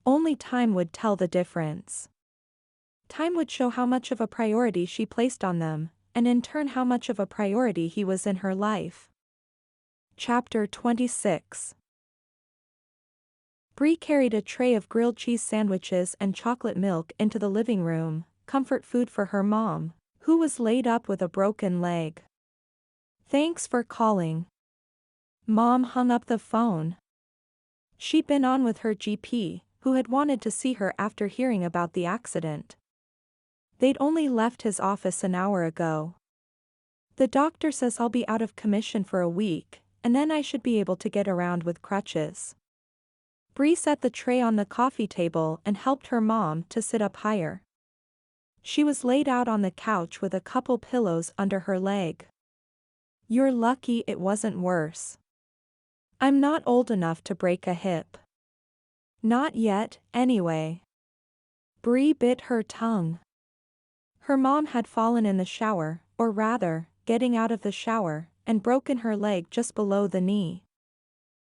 Only time would tell the difference. Time would show how much of a priority she placed on them, and in turn how much of a priority he was in her life. Chapter 26. Bree carried a tray of grilled cheese sandwiches and chocolate milk into the living room, comfort food for her mom, who was laid up with a broken leg. "Thanks for calling." Mom hung up the phone. She'd been on with her GP, who had wanted to see her after hearing about the accident. They'd only left his office an hour ago. "The doctor says I'll be out of commission for a week, and then I should be able to get around with crutches." Bree set the tray on the coffee table and helped her mom to sit up higher. She was laid out on the couch with a couple pillows under her leg. "You're lucky it wasn't worse. I'm not old enough to break a hip." "Not yet, anyway." Bree bit her tongue. Her mom had fallen in the shower, or rather, getting out of the shower, and broken her leg just below the knee.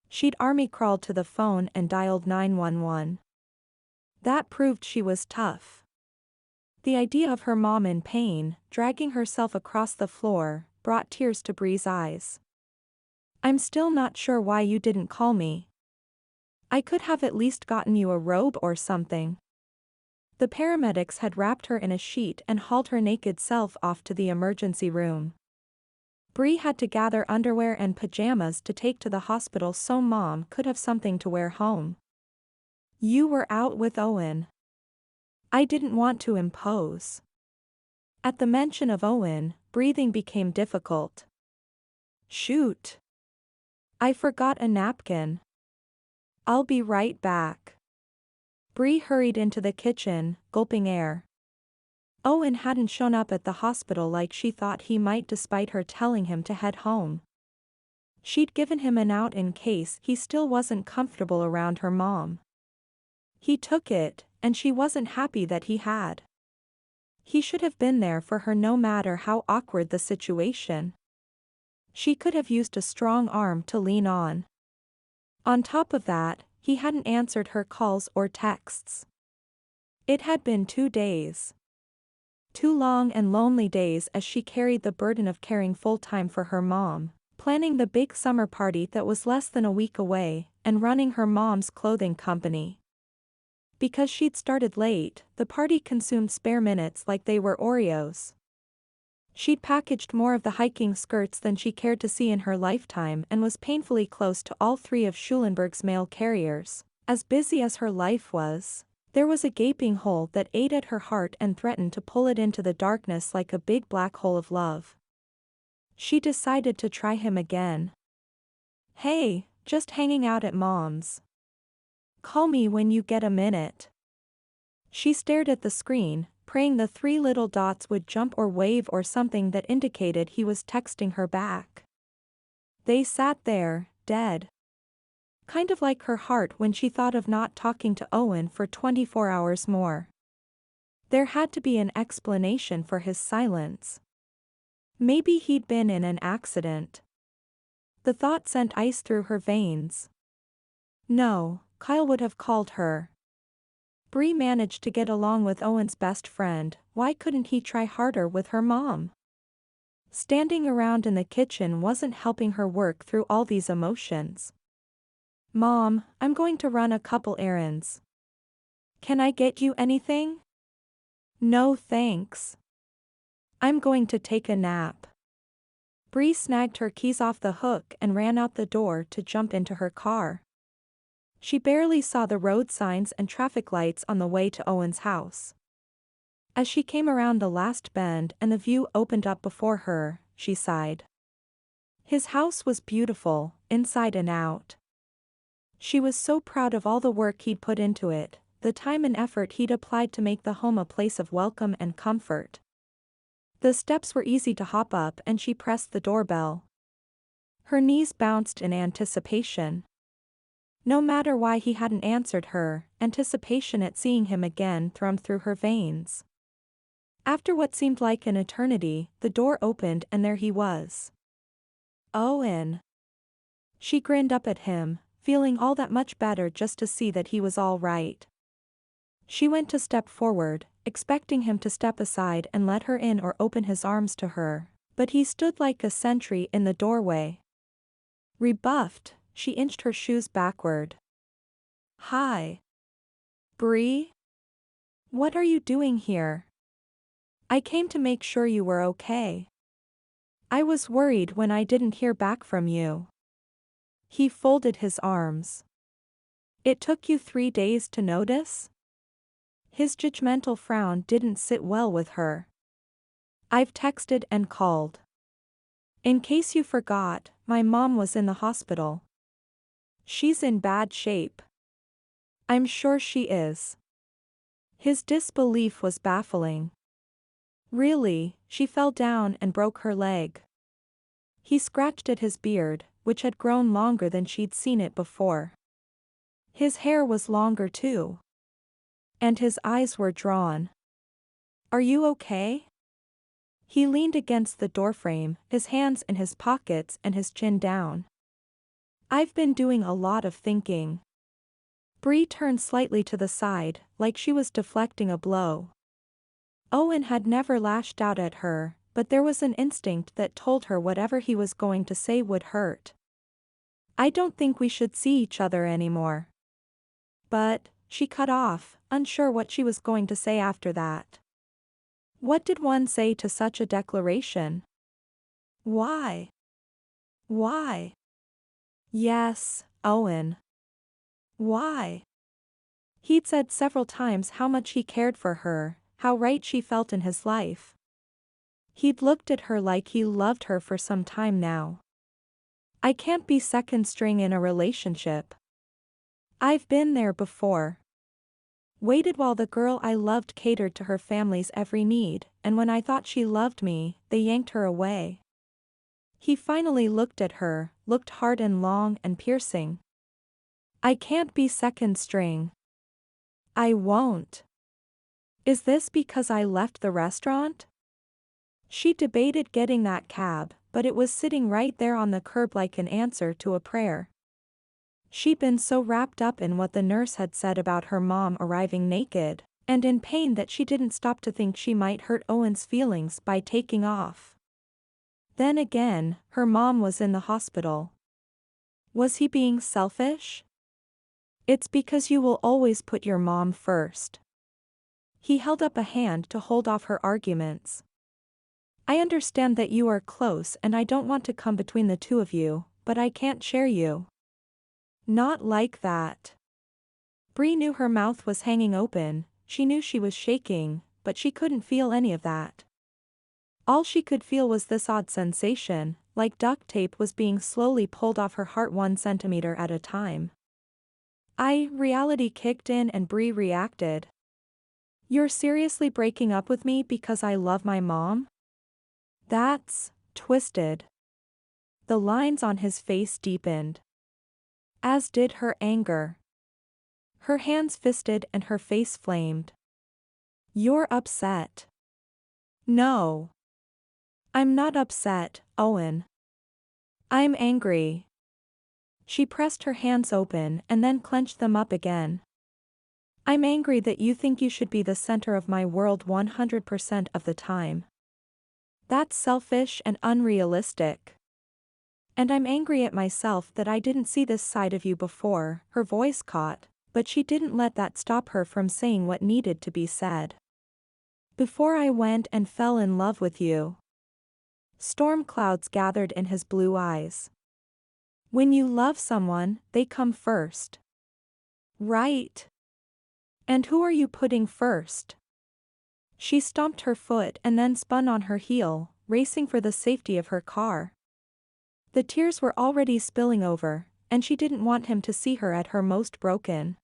She'd army crawled to the phone and dialed 911. That proved she was tough. The idea of her mom in pain, dragging herself across the floor, brought tears to Bree's eyes. "I'm still not sure why you didn't call me. I could have at least gotten you a robe or something." The paramedics had wrapped her in a sheet and hauled her naked self off to the emergency room. Bree had to gather underwear and pajamas to take to the hospital so Mom could have something to wear home. "You were out with Owen." "I didn't want to impose." At the mention of Owen, breathing became difficult. "Shoot. I forgot a napkin. I'll be right back. Bree hurried into the kitchen, gulping air. Owen hadn't shown up at the hospital like she thought he might despite her telling him to head home. She'd given him an out in case he still wasn't comfortable around her mom. He took it, and she wasn't happy that he had. He should have been there for her no matter how awkward the situation. She could have used a strong arm to lean on. On top of that, he hadn't answered her calls or texts. It had been 2 days. 2 long and lonely days as she carried the burden of caring full-time for her mom, planning the big summer party that was less than a week away, and running her mom's clothing company. Because she'd started late, the party consumed spare minutes like they were Oreos. She'd packaged more of the hiking skirts than she cared to see in her lifetime and was painfully close to all 3 of Schulenburg's mail carriers. As busy as her life was, there was a gaping hole that ate at her heart and threatened to pull it into the darkness like a big black hole of love. She decided to try him again. "Hey, just hanging out at Mom's. Call me when you get a minute." She stared at the screen, praying the 3 little dots would jump or wave or something that indicated he was texting her back. They sat there, dead. Kind of like her heart when she thought of not talking to Owen for 24 hours more. There had to be an explanation for his silence. Maybe he'd been in an accident. The thought sent ice through her veins. No, Kyle would have called her. Bree managed to get along with Owen's best friend, why couldn't he try harder with her mom? Standing around in the kitchen wasn't helping her work through all these emotions. "Mom, I'm going to run a couple errands. Can I get you anything?" "No thanks. I'm going to take a nap." Bree snagged her keys off the hook and ran out the door to jump into her car. She barely saw the road signs and traffic lights on the way to Owen's house. As she came around the last bend and the view opened up before her, she sighed. His house was beautiful, inside and out. She was so proud of all the work he'd put into it, the time and effort he'd applied to make the home a place of welcome and comfort. The steps were easy to hop up and she pressed the doorbell. Her knees bounced in anticipation. No matter why he hadn't answered her, anticipation at seeing him again thrummed through her veins. After what seemed like an eternity, the door opened and there he was. "Owen." She grinned up at him, feeling all that much better just to see that he was all right. She went to step forward, expecting him to step aside and let her in or open his arms to her, but he stood like a sentry in the doorway. Rebuffed, she inched her shoes backward. "Hi. Bree? What are you doing here? I came to make sure you were okay. I was worried when I didn't hear back from you." He folded his arms. "It took you 3 days to notice?" His judgmental frown didn't sit well with her. "I've texted and called. In case you forgot, my mom was in the hospital. She's in bad shape." "I'm sure she is." His disbelief was baffling. "Really, she fell down and broke her leg." He scratched at his beard, which had grown longer than she'd seen it before. His hair was longer too. And his eyes were drawn. "Are you okay?" He leaned against the doorframe, his hands in his pockets and his chin down. "I've been doing a lot of thinking." Bree turned slightly to the side, like she was deflecting a blow. Owen had never lashed out at her, but there was an instinct that told her whatever he was going to say would hurt. "I don't think we should see each other anymore." "But," she cut off, unsure what she was going to say after that. What did one say to such a declaration? Why? Why? Yes, Owen. Why? He'd said several times how much he cared for her, how right she felt in his life. He'd looked at her like he loved her for some time now. I can't be second string in a relationship. I've been there before. Waited while the girl I loved catered to her family's every need, and when I thought she loved me, they yanked her away. He finally looked at her, looked hard and long and piercing. I can't be second string. I won't. Is this because I left the restaurant? She debated getting that cab, but it was sitting right there on the curb like an answer to a prayer. She'd been so wrapped up in what the nurse had said about her mom arriving naked, and in pain that she didn't stop to think she might hurt Owen's feelings by taking off. Then again, her mom was in the hospital. Was he being selfish? It's because you will always put your mom first. He held up a hand to hold off her arguments. I understand that you are close and I don't want to come between the two of you, but I can't share you. Not like that. Bree knew her mouth was hanging open, she knew she was shaking, but she couldn't feel any of that. All she could feel was this odd sensation, like duct tape was being slowly pulled off her heart 1 centimeter at a time. Reality kicked in and Bree reacted. You're seriously breaking up with me because I love my mom? That's twisted. The lines on his face deepened. As did her anger. Her hands fisted and her face flamed. You're upset. No. I'm not upset, Owen. I'm angry. She pressed her hands open and then clenched them up again. I'm angry that you think you should be the center of my world 100% of the time. That's selfish and unrealistic. And I'm angry at myself that I didn't see this side of you before. Her voice caught, but she didn't let that stop her from saying what needed to be said. Before I went and fell in love with you. Storm clouds gathered in his blue eyes. When you love someone, they come first. Right. And who are you putting first? She stomped her foot and then spun on her heel, racing for the safety of her car. The tears were already spilling over, and she didn't want him to see her at her most broken.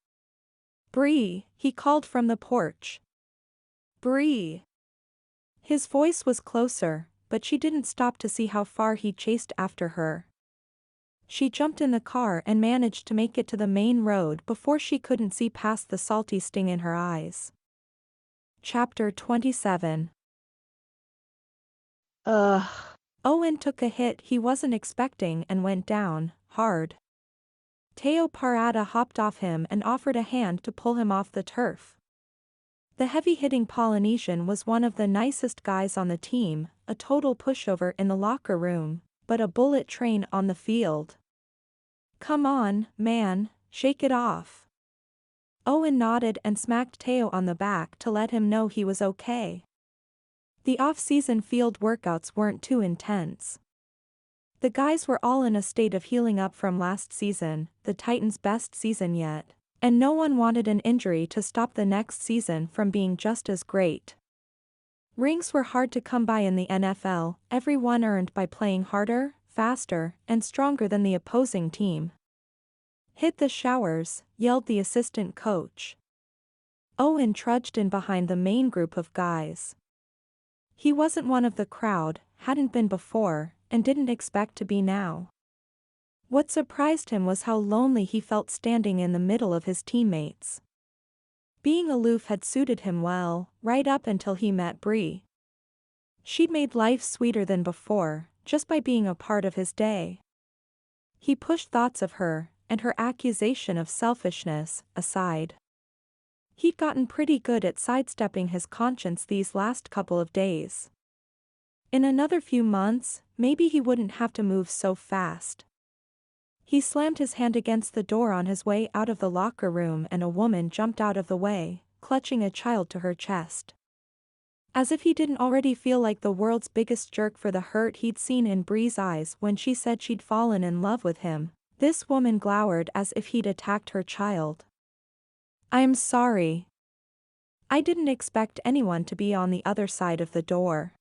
Bree, he called from the porch. Bree. His voice was closer, but she didn't stop to see how far he chased after her. She jumped in the car and managed to make it to the main road before she couldn't see past the salty sting in her eyes. Chapter 27. Ugh. Owen took a hit he wasn't expecting and went down, hard. Teo Parada hopped off him and offered a hand to pull him off the turf. The heavy-hitting Polynesian was one of the nicest guys on the team, a total pushover in the locker room, but a bullet train on the field. Come on, man, shake it off. Owen nodded and smacked Teo on the back to let him know he was okay. The off-season field workouts weren't too intense. The guys were all in a state of healing up from last season, the Titans' best season yet, and no one wanted an injury to stop the next season from being just as great. Rings were hard to come by in the NFL, every one earned by playing harder, faster, and stronger than the opposing team. Hit the showers, yelled the assistant coach. Owen trudged in behind the main group of guys. He wasn't one of the crowd, hadn't been before, and didn't expect to be now. What surprised him was how lonely he felt standing in the middle of his teammates. Being aloof had suited him well, right up until he met Bree. She'd made life sweeter than before, just by being a part of his day. He pushed thoughts of her, and her accusation of selfishness, aside. He'd gotten pretty good at sidestepping his conscience these last couple of days. In another few months, maybe he wouldn't have to move so fast. He slammed his hand against the door on his way out of the locker room and a woman jumped out of the way, clutching a child to her chest. As if he didn't already feel like the world's biggest jerk for the hurt he'd seen in Bree's eyes when she said she'd fallen in love with him, this woman glowered as if he'd attacked her child. I'm sorry. I didn't expect anyone to be on the other side of the door.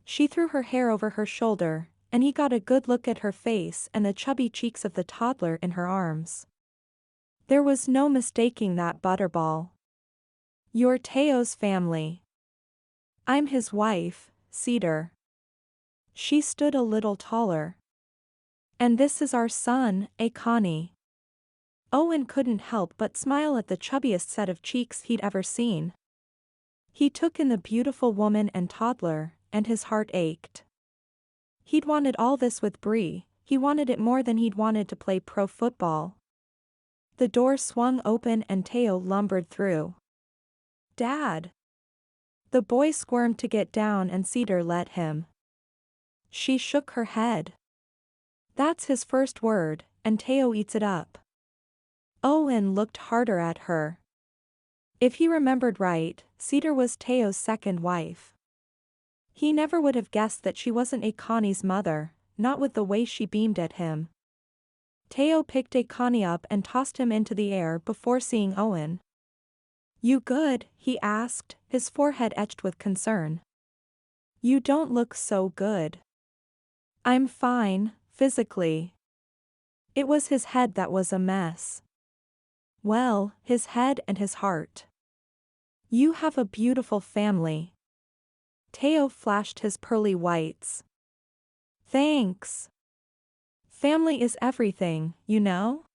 She threw her hair over her shoulder, and he got a good look at her face and the chubby cheeks of the toddler in her arms. There was no mistaking that butterball. "You're Teo's family. I'm his wife, Cedar." She stood a little taller. "And this is our son, Connie." Owen couldn't help but smile at the chubbiest set of cheeks he'd ever seen. He took in the beautiful woman and toddler, and his heart ached. He'd wanted all this with Bree, he wanted it more than he'd wanted to play pro football. The door swung open and Teo lumbered through. "Dad!" The boy squirmed to get down and Cedar let him. She shook her head. That's his first word, and Teo eats it up. Owen looked harder at her. If he remembered right, Cedar was Teo's second wife. He never would have guessed that she wasn't Connie's mother, not with the way she beamed at him. Teo picked Connie up and tossed him into the air before seeing Owen. "You good?" he asked, his forehead etched with concern. "You don't look so good." "I'm fine, physically." It was his head that was a mess. Well, his head and his heart. "You have a beautiful family." Teo flashed his pearly whites. "Thanks. Family is everything, you know?"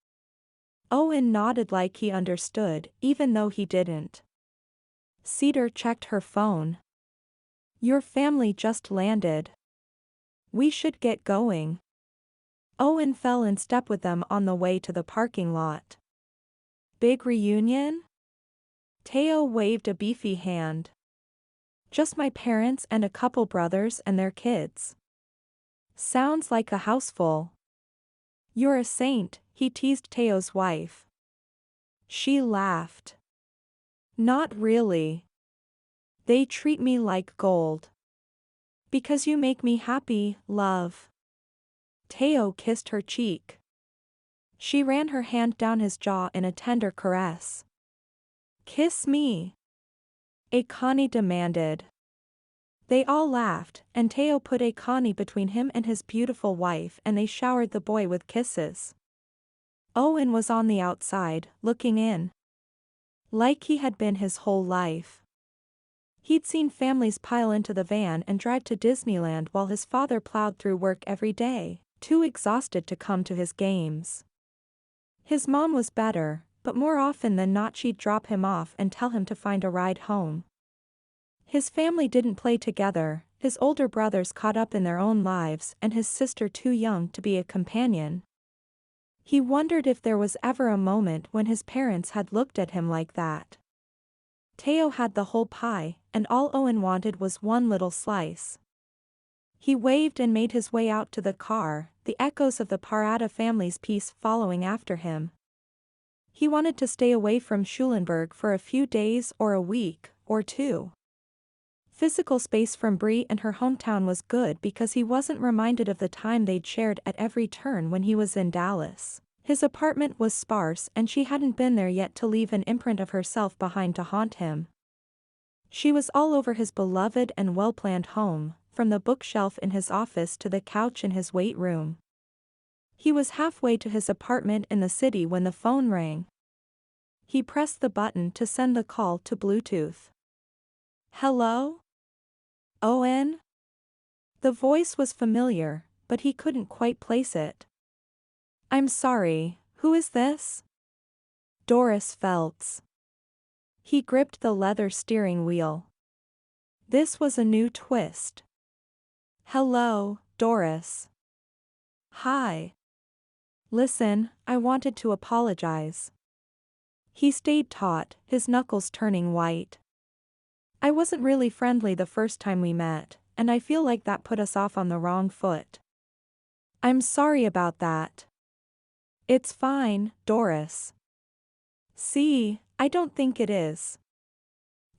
Owen nodded like he understood, even though he didn't. Cedar checked her phone. "Your family just landed. We should get going." Owen fell in step with them on the way to the parking lot. "Big reunion?" Teo waved a beefy hand. "Just my parents and a couple brothers and their kids." "Sounds like a houseful." "You're a saint," he teased Teo's wife. She laughed. "Not really. They treat me like gold." "Because you make me happy, love." Teo kissed her cheek. She ran her hand down his jaw in a tender caress. "Kiss me," Connie demanded. They all laughed, and Teo put Connie between him and his beautiful wife and they showered the boy with kisses. Owen was on the outside, looking in. Like he had been his whole life. He'd seen families pile into the van and drive to Disneyland while his father plowed through work every day, too exhausted to come to his games. His mom was better, but more often than not she'd drop him off and tell him to find a ride home. His family didn't play together, his older brothers caught up in their own lives and his sister too young to be a companion. He wondered if there was ever a moment when his parents had looked at him like that. Teo had the whole pie, and all Owen wanted was one little slice. He waved and made his way out to the car, the echoes of the Parada family's piece following after him. He wanted to stay away from Schulenburg for a few days or a week, or two. Physical space from Bree and her hometown was good because he wasn't reminded of the time they'd shared at every turn when he was in Dallas. His apartment was sparse and she hadn't been there yet to leave an imprint of herself behind to haunt him. She was all over his beloved and well-planned home, from the bookshelf in his office to the couch in his weight room. He was halfway to his apartment in the city when the phone rang. He pressed the button to send the call to Bluetooth. "Hello? Owen?" The voice was familiar, but he couldn't quite place it. "I'm sorry, who is this?" "Doris Phelts." He gripped the leather steering wheel. This was a new twist. "Hello, Doris." "Hi. Listen, I wanted to apologize." He stayed taut, his knuckles turning white. "I wasn't really friendly the first time we met, and I feel like that put us off on the wrong foot." "I'm sorry about that." "It's fine, Doris." "See, I don't think it is.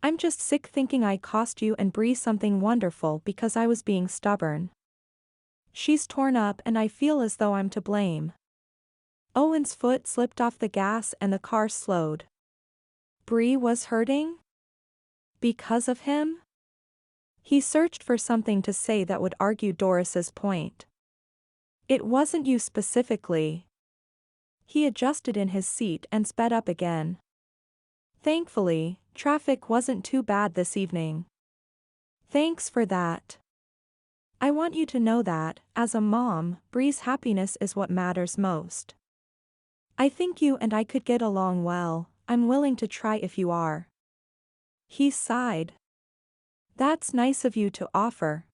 I'm just sick thinking I cost you and Bree something wonderful because I was being stubborn. She's torn up and I feel as though I'm to blame." Owen's foot slipped off the gas and the car slowed. Bree was hurting? Because of him? He searched for something to say that would argue Doris's point. It wasn't you specifically. He adjusted in his seat and sped up again. Thankfully, traffic wasn't too bad this evening. Thanks for that. I want you to know that, as a mom, Bree's happiness is what matters most. I think you and I could get along well. I'm willing to try if you are. He sighed. That's nice of you to offer.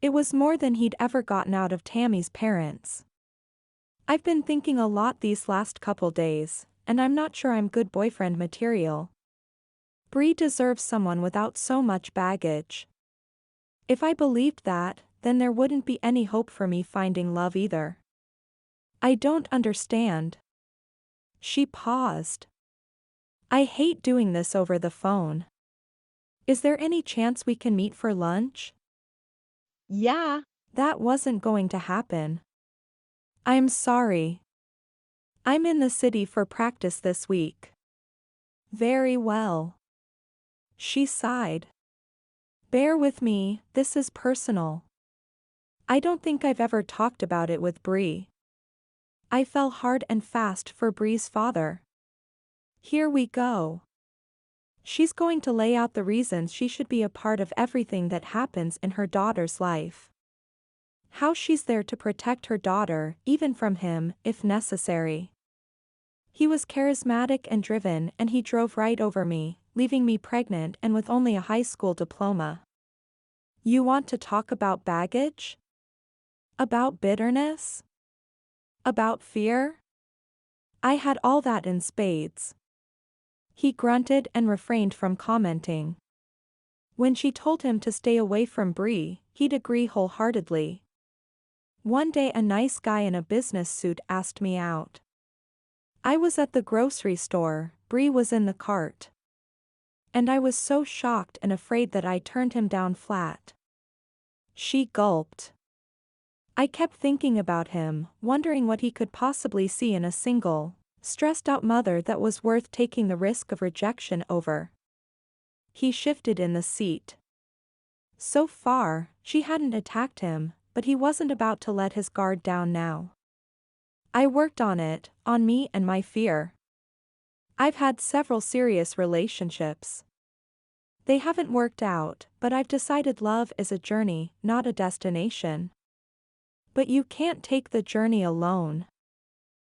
It was more than he'd ever gotten out of Tammy's parents. I've been thinking a lot these last couple days, and I'm not sure I'm good boyfriend material. Bree deserves someone without so much baggage. If I believed that, then there wouldn't be any hope for me finding love either. I don't understand. She paused. I hate doing this over the phone. Is there any chance we can meet for lunch? Yeah. That wasn't going to happen. I'm sorry. I'm in the city for practice this week. Very well. She sighed. Bear with me, this is personal. I don't think I've ever talked about it with Bree. I fell hard and fast for Bree's father. Here we go. She's going to lay out the reasons she should be a part of everything that happens in her daughter's life. How she's there to protect her daughter, even from him, if necessary. He was charismatic and driven, and he drove right over me, leaving me pregnant and with only a high school diploma. You want to talk about baggage? About bitterness? About fear? I had all that in spades. He grunted and refrained from commenting. When she told him to stay away from Bree, he'd agree wholeheartedly. One day a nice guy in a business suit asked me out. I was at the grocery store, Bree was in the cart. And I was so shocked and afraid that I turned him down flat. She gulped. I kept thinking about him, wondering what he could possibly see in a single, stressed-out mother that was worth taking the risk of rejection over. He shifted in the seat. So far, she hadn't attacked him, but he wasn't about to let his guard down now. I worked on it, on me and my fear. I've had several serious relationships. They haven't worked out, but I've decided love is a journey, not a destination. But you can't take the journey alone.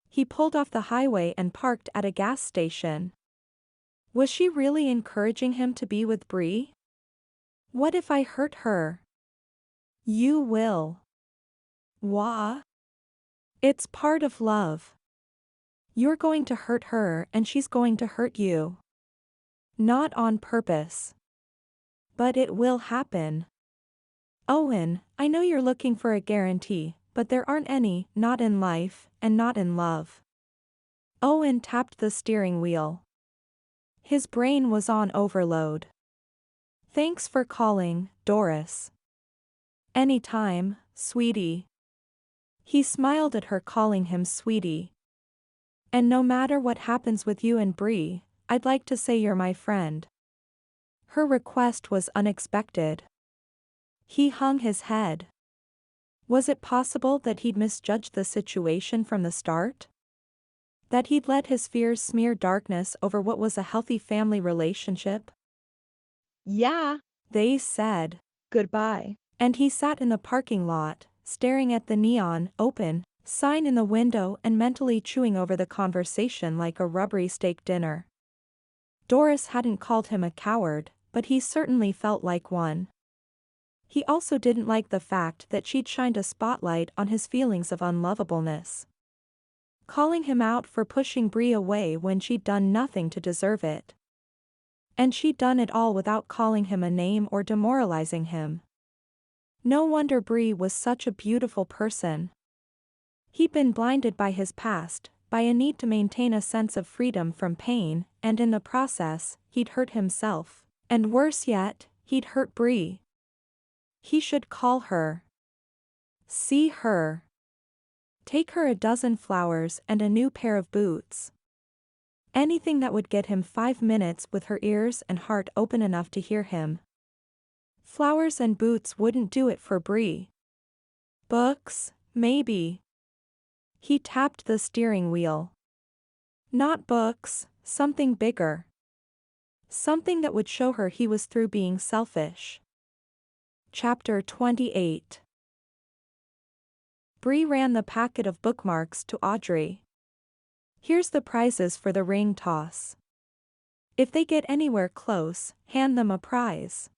He pulled off the highway and parked at a gas station. Was she really encouraging him to be with Bree? What if I hurt her? You will. Wah. It's part of love. You're going to hurt her and she's going to hurt you. Not on purpose. But it will happen. Owen, I know you're looking for a guarantee, but there aren't any, not in life, and not in love. Owen tapped the steering wheel. His brain was on overload. Thanks for calling, Doris. Anytime, sweetie. He smiled at her, calling him sweetie. And no matter what happens with you and Bree, I'd like to say you're my friend. Her request was unexpected. He hung his head. Was it possible that he'd misjudged the situation from the start? That he'd let his fears smear darkness over what was a healthy family relationship? Yeah. They said Goodbye. and he sat in the parking lot, staring at the neon, open, sign in the window and mentally chewing over the conversation like a rubbery steak dinner. Doris hadn't called him a coward, but he certainly felt like one. He also didn't like the fact that she'd shined a spotlight on his feelings of unlovableness. Calling him out for pushing Bree away when she'd done nothing to deserve it. And she'd done it all without calling him a name or demoralizing him. No wonder Bree was such a beautiful person. He'd been blinded by his past, by a need to maintain a sense of freedom from pain, and in the process, he'd hurt himself. And worse yet, he'd hurt Bree. He should call her. See her. Take her a dozen flowers and a new pair of boots. Anything that would get him 5 minutes with her ears and heart open enough to hear him. Flowers and boots wouldn't do it for Bree. Books, Maybe. He tapped the steering wheel. Not books, something bigger. Something that would show her he was through being selfish. Chapter 28. Bree ran the packet of bookmarks to Audrey. Here's the prizes for the ring toss. If they get anywhere close, hand them a prize.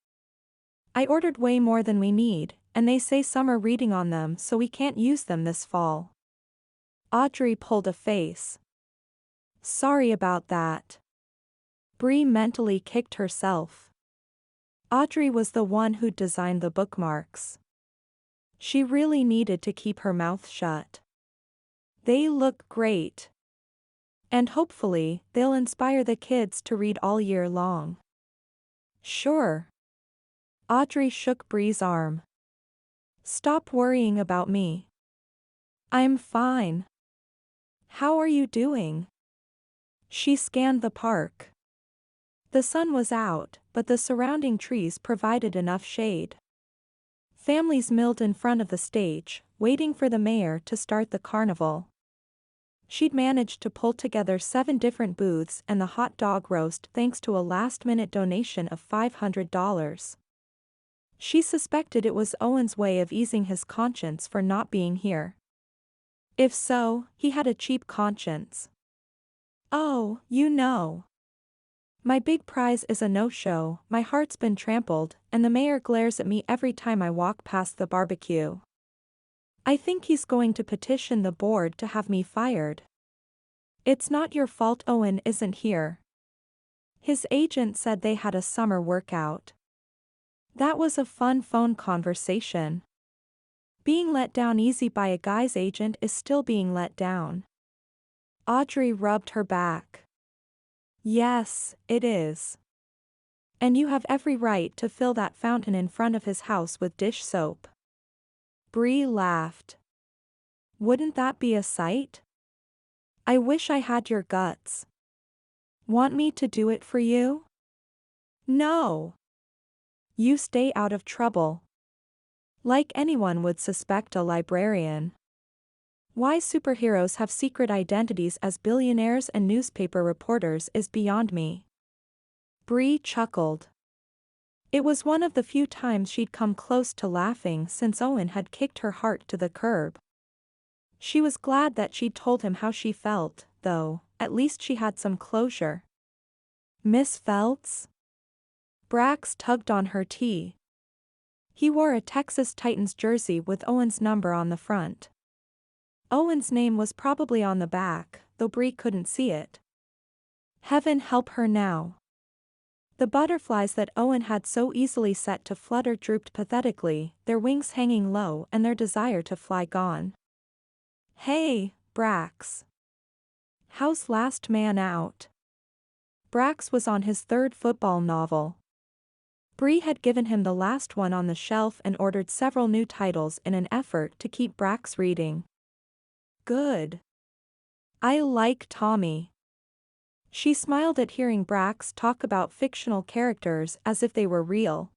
I ordered way more than we need, and they say summer reading on them, so we can't use them this fall. Audrey pulled a face. Sorry about that. Bree mentally kicked herself. Audrey was the one who designed the bookmarks. She really needed to keep her mouth shut. They look great. And hopefully, they'll inspire the kids to read all year long. Sure. Audrey shook Bree's arm. Stop worrying about me. I'm fine. How are you doing? She scanned the park. The sun was out, but the surrounding trees provided enough shade. Families milled in front of the stage, waiting for the mayor to start the carnival. She'd managed to pull together 7 different booths and the hot dog roast thanks to a last-minute donation of $500. She suspected it was Owen's way of easing his conscience for not being here. If so, he had a cheap conscience. Oh, you know. My big prize is a no-show, my heart's been trampled, and the mayor glares at me every time I walk past the barbecue. I think he's going to petition the board to have me fired. It's not your fault Owen isn't here. His agent said they had a summer workout. That was a fun phone conversation. Being let down easy by a guy's agent is still being let down. Audrey rubbed her back. Yes, it is. And you have every right to fill that fountain in front of his house with dish soap. Bree laughed. Wouldn't that be a sight? I wish I had your guts. Want me to do it for you? No. You stay out of trouble. Like anyone would suspect a librarian. Why superheroes have secret identities as billionaires and newspaper reporters is beyond me. Bree chuckled. It was one of the few times she'd come close to laughing since Owen had kicked her heart to the curb. She was glad that she'd told him how she felt, though, at least she had some closure. Miss Phelts? Brax tugged on her tea. He wore a Texas Titans jersey with Owen's number on the front. Owen's name was probably on the back, though Bree couldn't see it. Heaven help her now. The butterflies that Owen had so easily set to flutter drooped pathetically, their wings hanging low and their desire to fly gone. Hey, Brax. How's Last Man Out? Brax was on his 3rd football novel. Bree had given him the last one on the shelf and ordered several new titles in an effort to keep Brax reading. Good. I like Tommy. She smiled at hearing Brax talk about fictional characters as if they were real.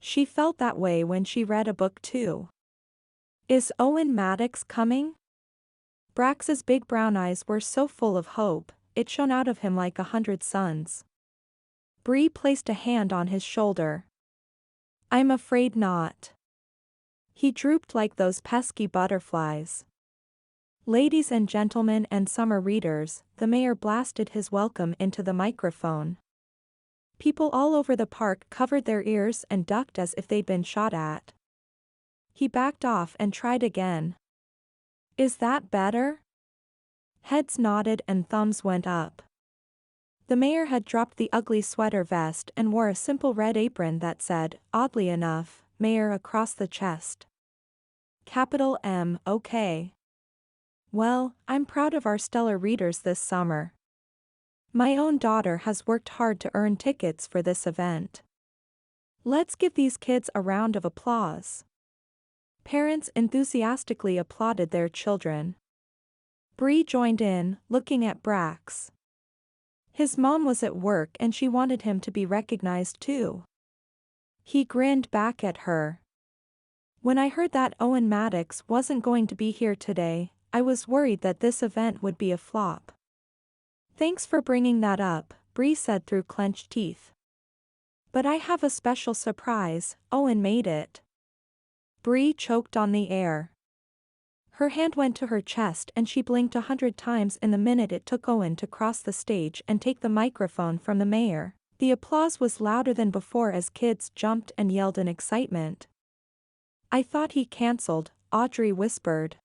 She felt that way when she read a book too. Is Owen Mattox coming? Brax's big brown eyes were so full of hope, it shone out of him like 100 suns. Bree placed a hand on his shoulder. I'm afraid not. He drooped like those pesky butterflies. Ladies and gentlemen and summer readers, the mayor blasted his welcome into the microphone. People all over the park covered their ears and ducked as if they'd been shot at. He backed off and tried again. Is that better? Heads nodded and thumbs went up. The mayor had dropped the ugly sweater vest and wore a simple red apron that said, oddly enough, Mayor across the chest. Capital M, okay. Well, I'm proud of our stellar readers this summer. My own daughter has worked hard to earn tickets for this event. Let's give these kids a round of applause. Parents enthusiastically applauded their children. Bree joined in, looking at Brax. His mom was at work and she wanted him to be recognized too. He grinned back at her. When I heard that Owen Mattox wasn't going to be here today, I was worried that this event would be a flop. Thanks for bringing that up, Bree said through clenched teeth. But I have a special surprise, Owen made it. Bree choked on the air. Her hand went to her chest and she blinked 100 times in the minute it took Owen to cross the stage and take the microphone from the mayor. The applause was louder than before as kids jumped and yelled in excitement. I thought he cancelled, Audrey whispered.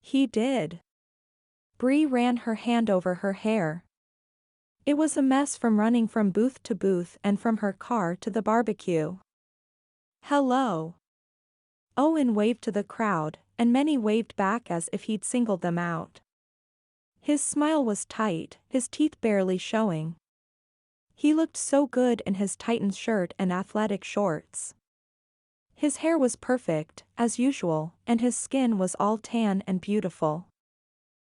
He did. Bree ran her hand over her hair. It was a mess from running from booth to booth and from her car to the barbecue. Hello. Owen waved to the crowd, and many waved back as if he'd singled them out. His smile was tight, his teeth barely showing. He looked so good in his Titans shirt and athletic shorts. His hair was perfect, as usual, and his skin was all tan and beautiful.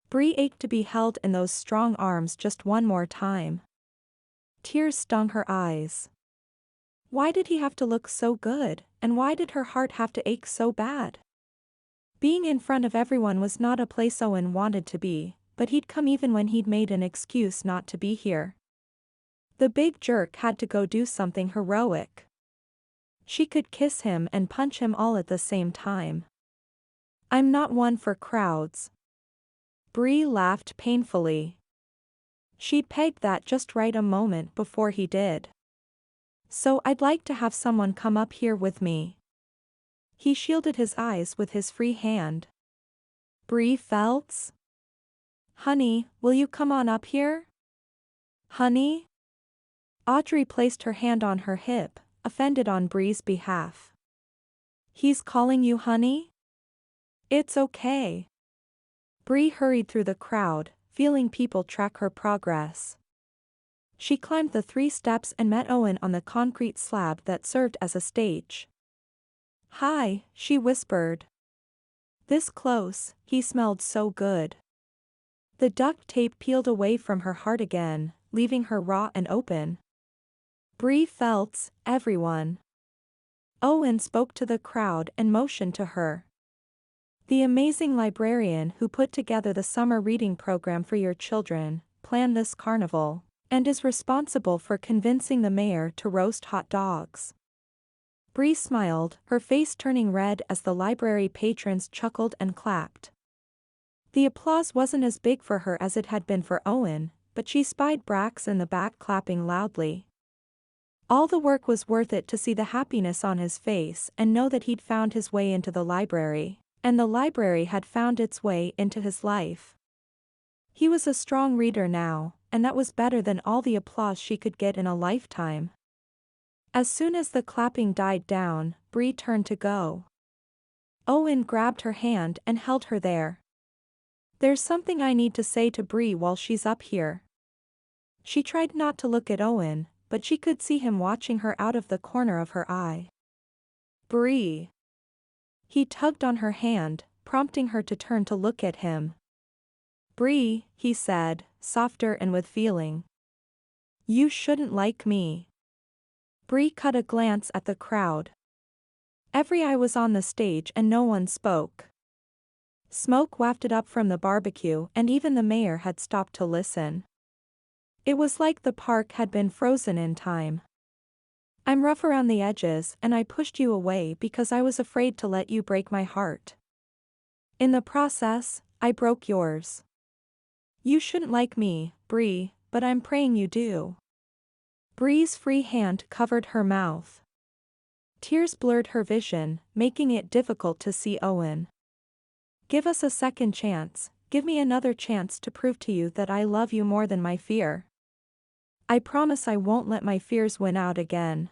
Bree ached to be held in those strong arms just one more time. Tears stung her eyes. Why did he have to look so good, and why did her heart have to ache so bad? Being in front of everyone was not a place Owen wanted to be, but he'd come even when he'd made an excuse not to be here. The big jerk had to go do something heroic. She could kiss him and punch him all at the same time. I'm not one for crowds. Bree laughed painfully. She'd pegged that just right a moment before he did. So I'd like to have someone come up here with me. He shielded his eyes with his free hand. Bree Phelts? Honey, will you come on up here? Honey? Audrey placed her hand on her hip, offended on Bree's behalf. He's calling you honey? It's okay. Bree hurried through the crowd, feeling people track her progress. She climbed the 3 steps and met Owen on the concrete slab that served as a stage. Hi, she whispered. This close, he smelled so good. The duct tape peeled away from her heart again, leaving her raw and open. Bree Phelts, everyone. Owen spoke to the crowd and motioned to her. The amazing librarian who put together the summer reading program for your children, planned this carnival, and is responsible for convincing the mayor to roast hot dogs. Bree smiled, her face turning red as the library patrons chuckled and clapped. The applause wasn't as big for her as it had been for Owen, but she spied Brax in the back clapping loudly. All the work was worth it to see the happiness on his face and know that he'd found his way into the library, and the library had found its way into his life. He was a strong reader now, and that was better than all the applause she could get in a lifetime. As soon as the clapping died down, Bree turned to go. Owen grabbed her hand and held her there. There's something I need to say to Bree while she's up here. She tried not to look at Owen, but she could see him watching her out of the corner of her eye. Bree. He tugged on her hand, prompting her to turn to look at him. Bree, he said, softer and with feeling. You shouldn't like me. Bree cut a glance at the crowd. Every eye was on the stage and no one spoke. Smoke wafted up from the barbecue and even the mayor had stopped to listen. It was like the park had been frozen in time. I'm rough around the edges and I pushed you away because I was afraid to let you break my heart. In the process, I broke yours. You shouldn't like me, Bree, but I'm praying you do. Bree's free hand covered her mouth. Tears blurred her vision, making it difficult to see Owen. Give us a second chance, give me another chance to prove to you that I love you more than my fear. I promise I won't let my fears win out again.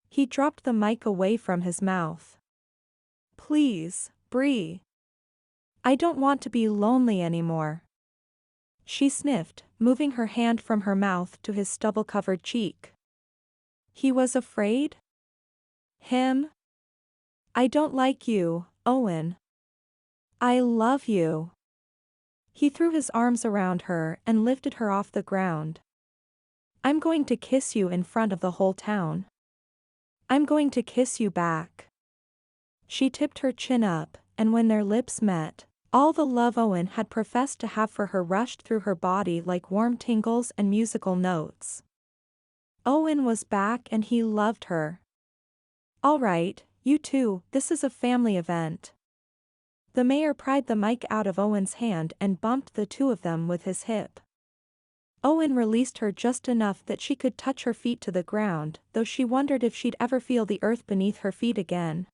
He dropped the mic away from his mouth. Please, Bree. I don't want to be lonely anymore. She sniffed, moving her hand from her mouth to his stubble-covered cheek. He was afraid? Him? I don't like you, Owen. I love you. He threw his arms around her and lifted her off the ground. I'm going to kiss you in front of the whole town. I'm going to kiss you back. She tipped her chin up, and when their lips met, all the love Owen had professed to have for her rushed through her body like warm tingles and musical notes. Owen was back and he loved her. "All right, you two, this is a family event." The mayor pried the mic out of Owen's hand and bumped the two of them with his hip. Owen released her just enough that she could touch her feet to the ground, though she wondered if she'd ever feel the earth beneath her feet again.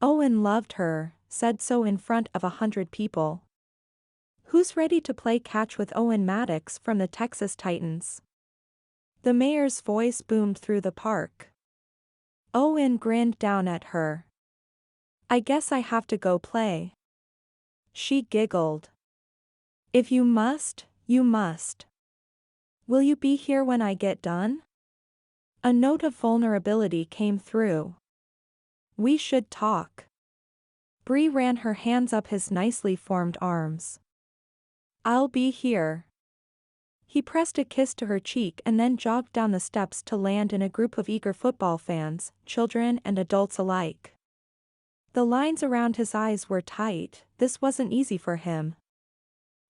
Owen loved her, said so in front of 100 people. "Who's ready to play catch with Owen Mattox from the Texas Titans?" The mayor's voice boomed through the park. Owen grinned down at her. "I guess I have to go play." She giggled. "If you must, you must. Will you be here when I get done?" A note of vulnerability came through. "We should talk." Bree ran her hands up his nicely formed arms. "I'll be here." He pressed a kiss to her cheek and then jogged down the steps to land in a group of eager football fans, children and adults alike. The lines around his eyes were tight, this wasn't easy for him.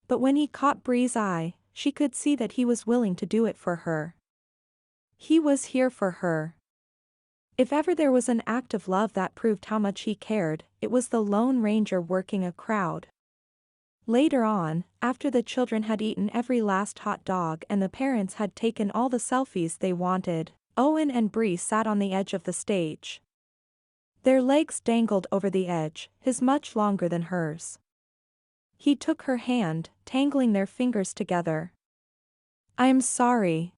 But when he caught Bree's eye, she could see that he was willing to do it for her. He was here for her. If ever there was an act of love that proved how much he cared, it was the Lone Ranger working a crowd. Later on, after the children had eaten every last hot dog and the parents had taken all the selfies they wanted, Owen and Bree sat on the edge of the stage. Their legs dangled over the edge, his much longer than hers. He took her hand, tangling their fingers together. "I'm sorry."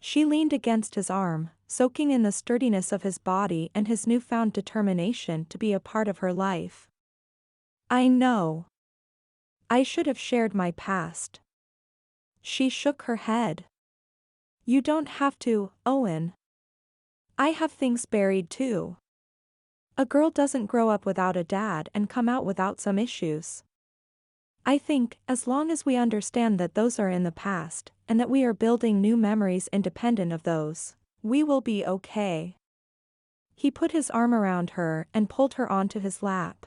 She leaned against his arm, soaking in the sturdiness of his body and his newfound determination to be a part of her life. "I know. I should have shared my past." She shook her head. "You don't have to, Owen. I have things buried too. A girl doesn't grow up without a dad and come out without some issues. I think, as long as we understand that those are in the past, and that we are building new memories independent of those, we will be okay." He put his arm around her and pulled her onto his lap.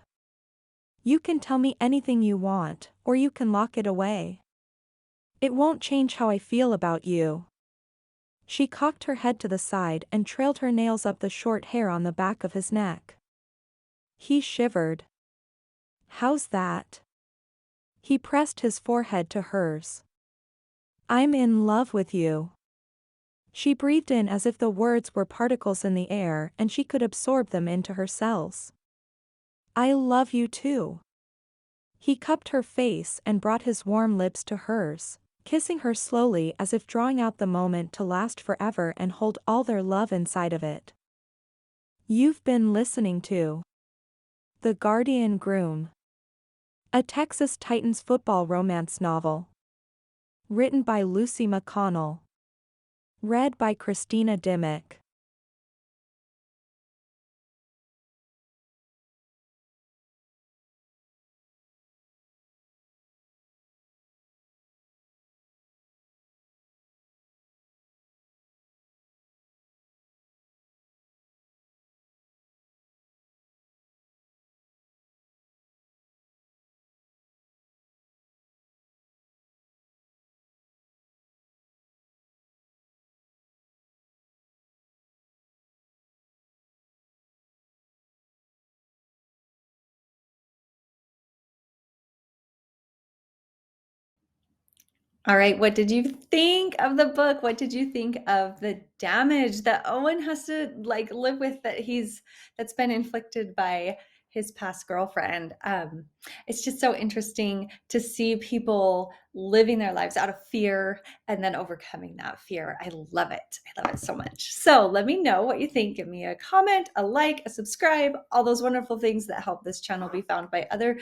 "You can tell me anything you want, or you can lock it away. It won't change how I feel about you." She cocked her head to the side and trailed her nails up the short hair on the back of his neck. He shivered. "How's that?" He pressed his forehead to hers. "I'm in love with you." She breathed in as if the words were particles in the air and she could absorb them into her cells. "I love you too." He cupped her face and brought his warm lips to hers, kissing her slowly as if drawing out the moment to last forever and hold all their love inside of it. You've been listening to The Guardian Groom, a Texas Titans football romance novel. Written by Lucy McConnell. Read by Christina Dimmick. All right, what did you think of the book? What did you think of the damage that Owen has to live with that's been inflicted by his past girlfriend? It's just so interesting to see people living their lives out of fear and then overcoming that fear. I love it. I love it so much. So let me know what you think. Give me a comment, a like, a subscribe, all those wonderful things that help this channel be found by other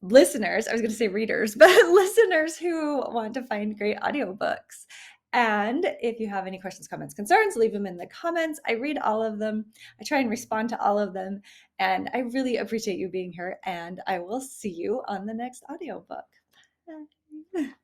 listeners. I was going to say readers, but listeners who want to find great audiobooks. And if you have any questions, comments, concerns, leave them in the comments. I read all of them. I try and respond to all of them. And I really appreciate you being here. And I will see you on the next audiobook. Bye.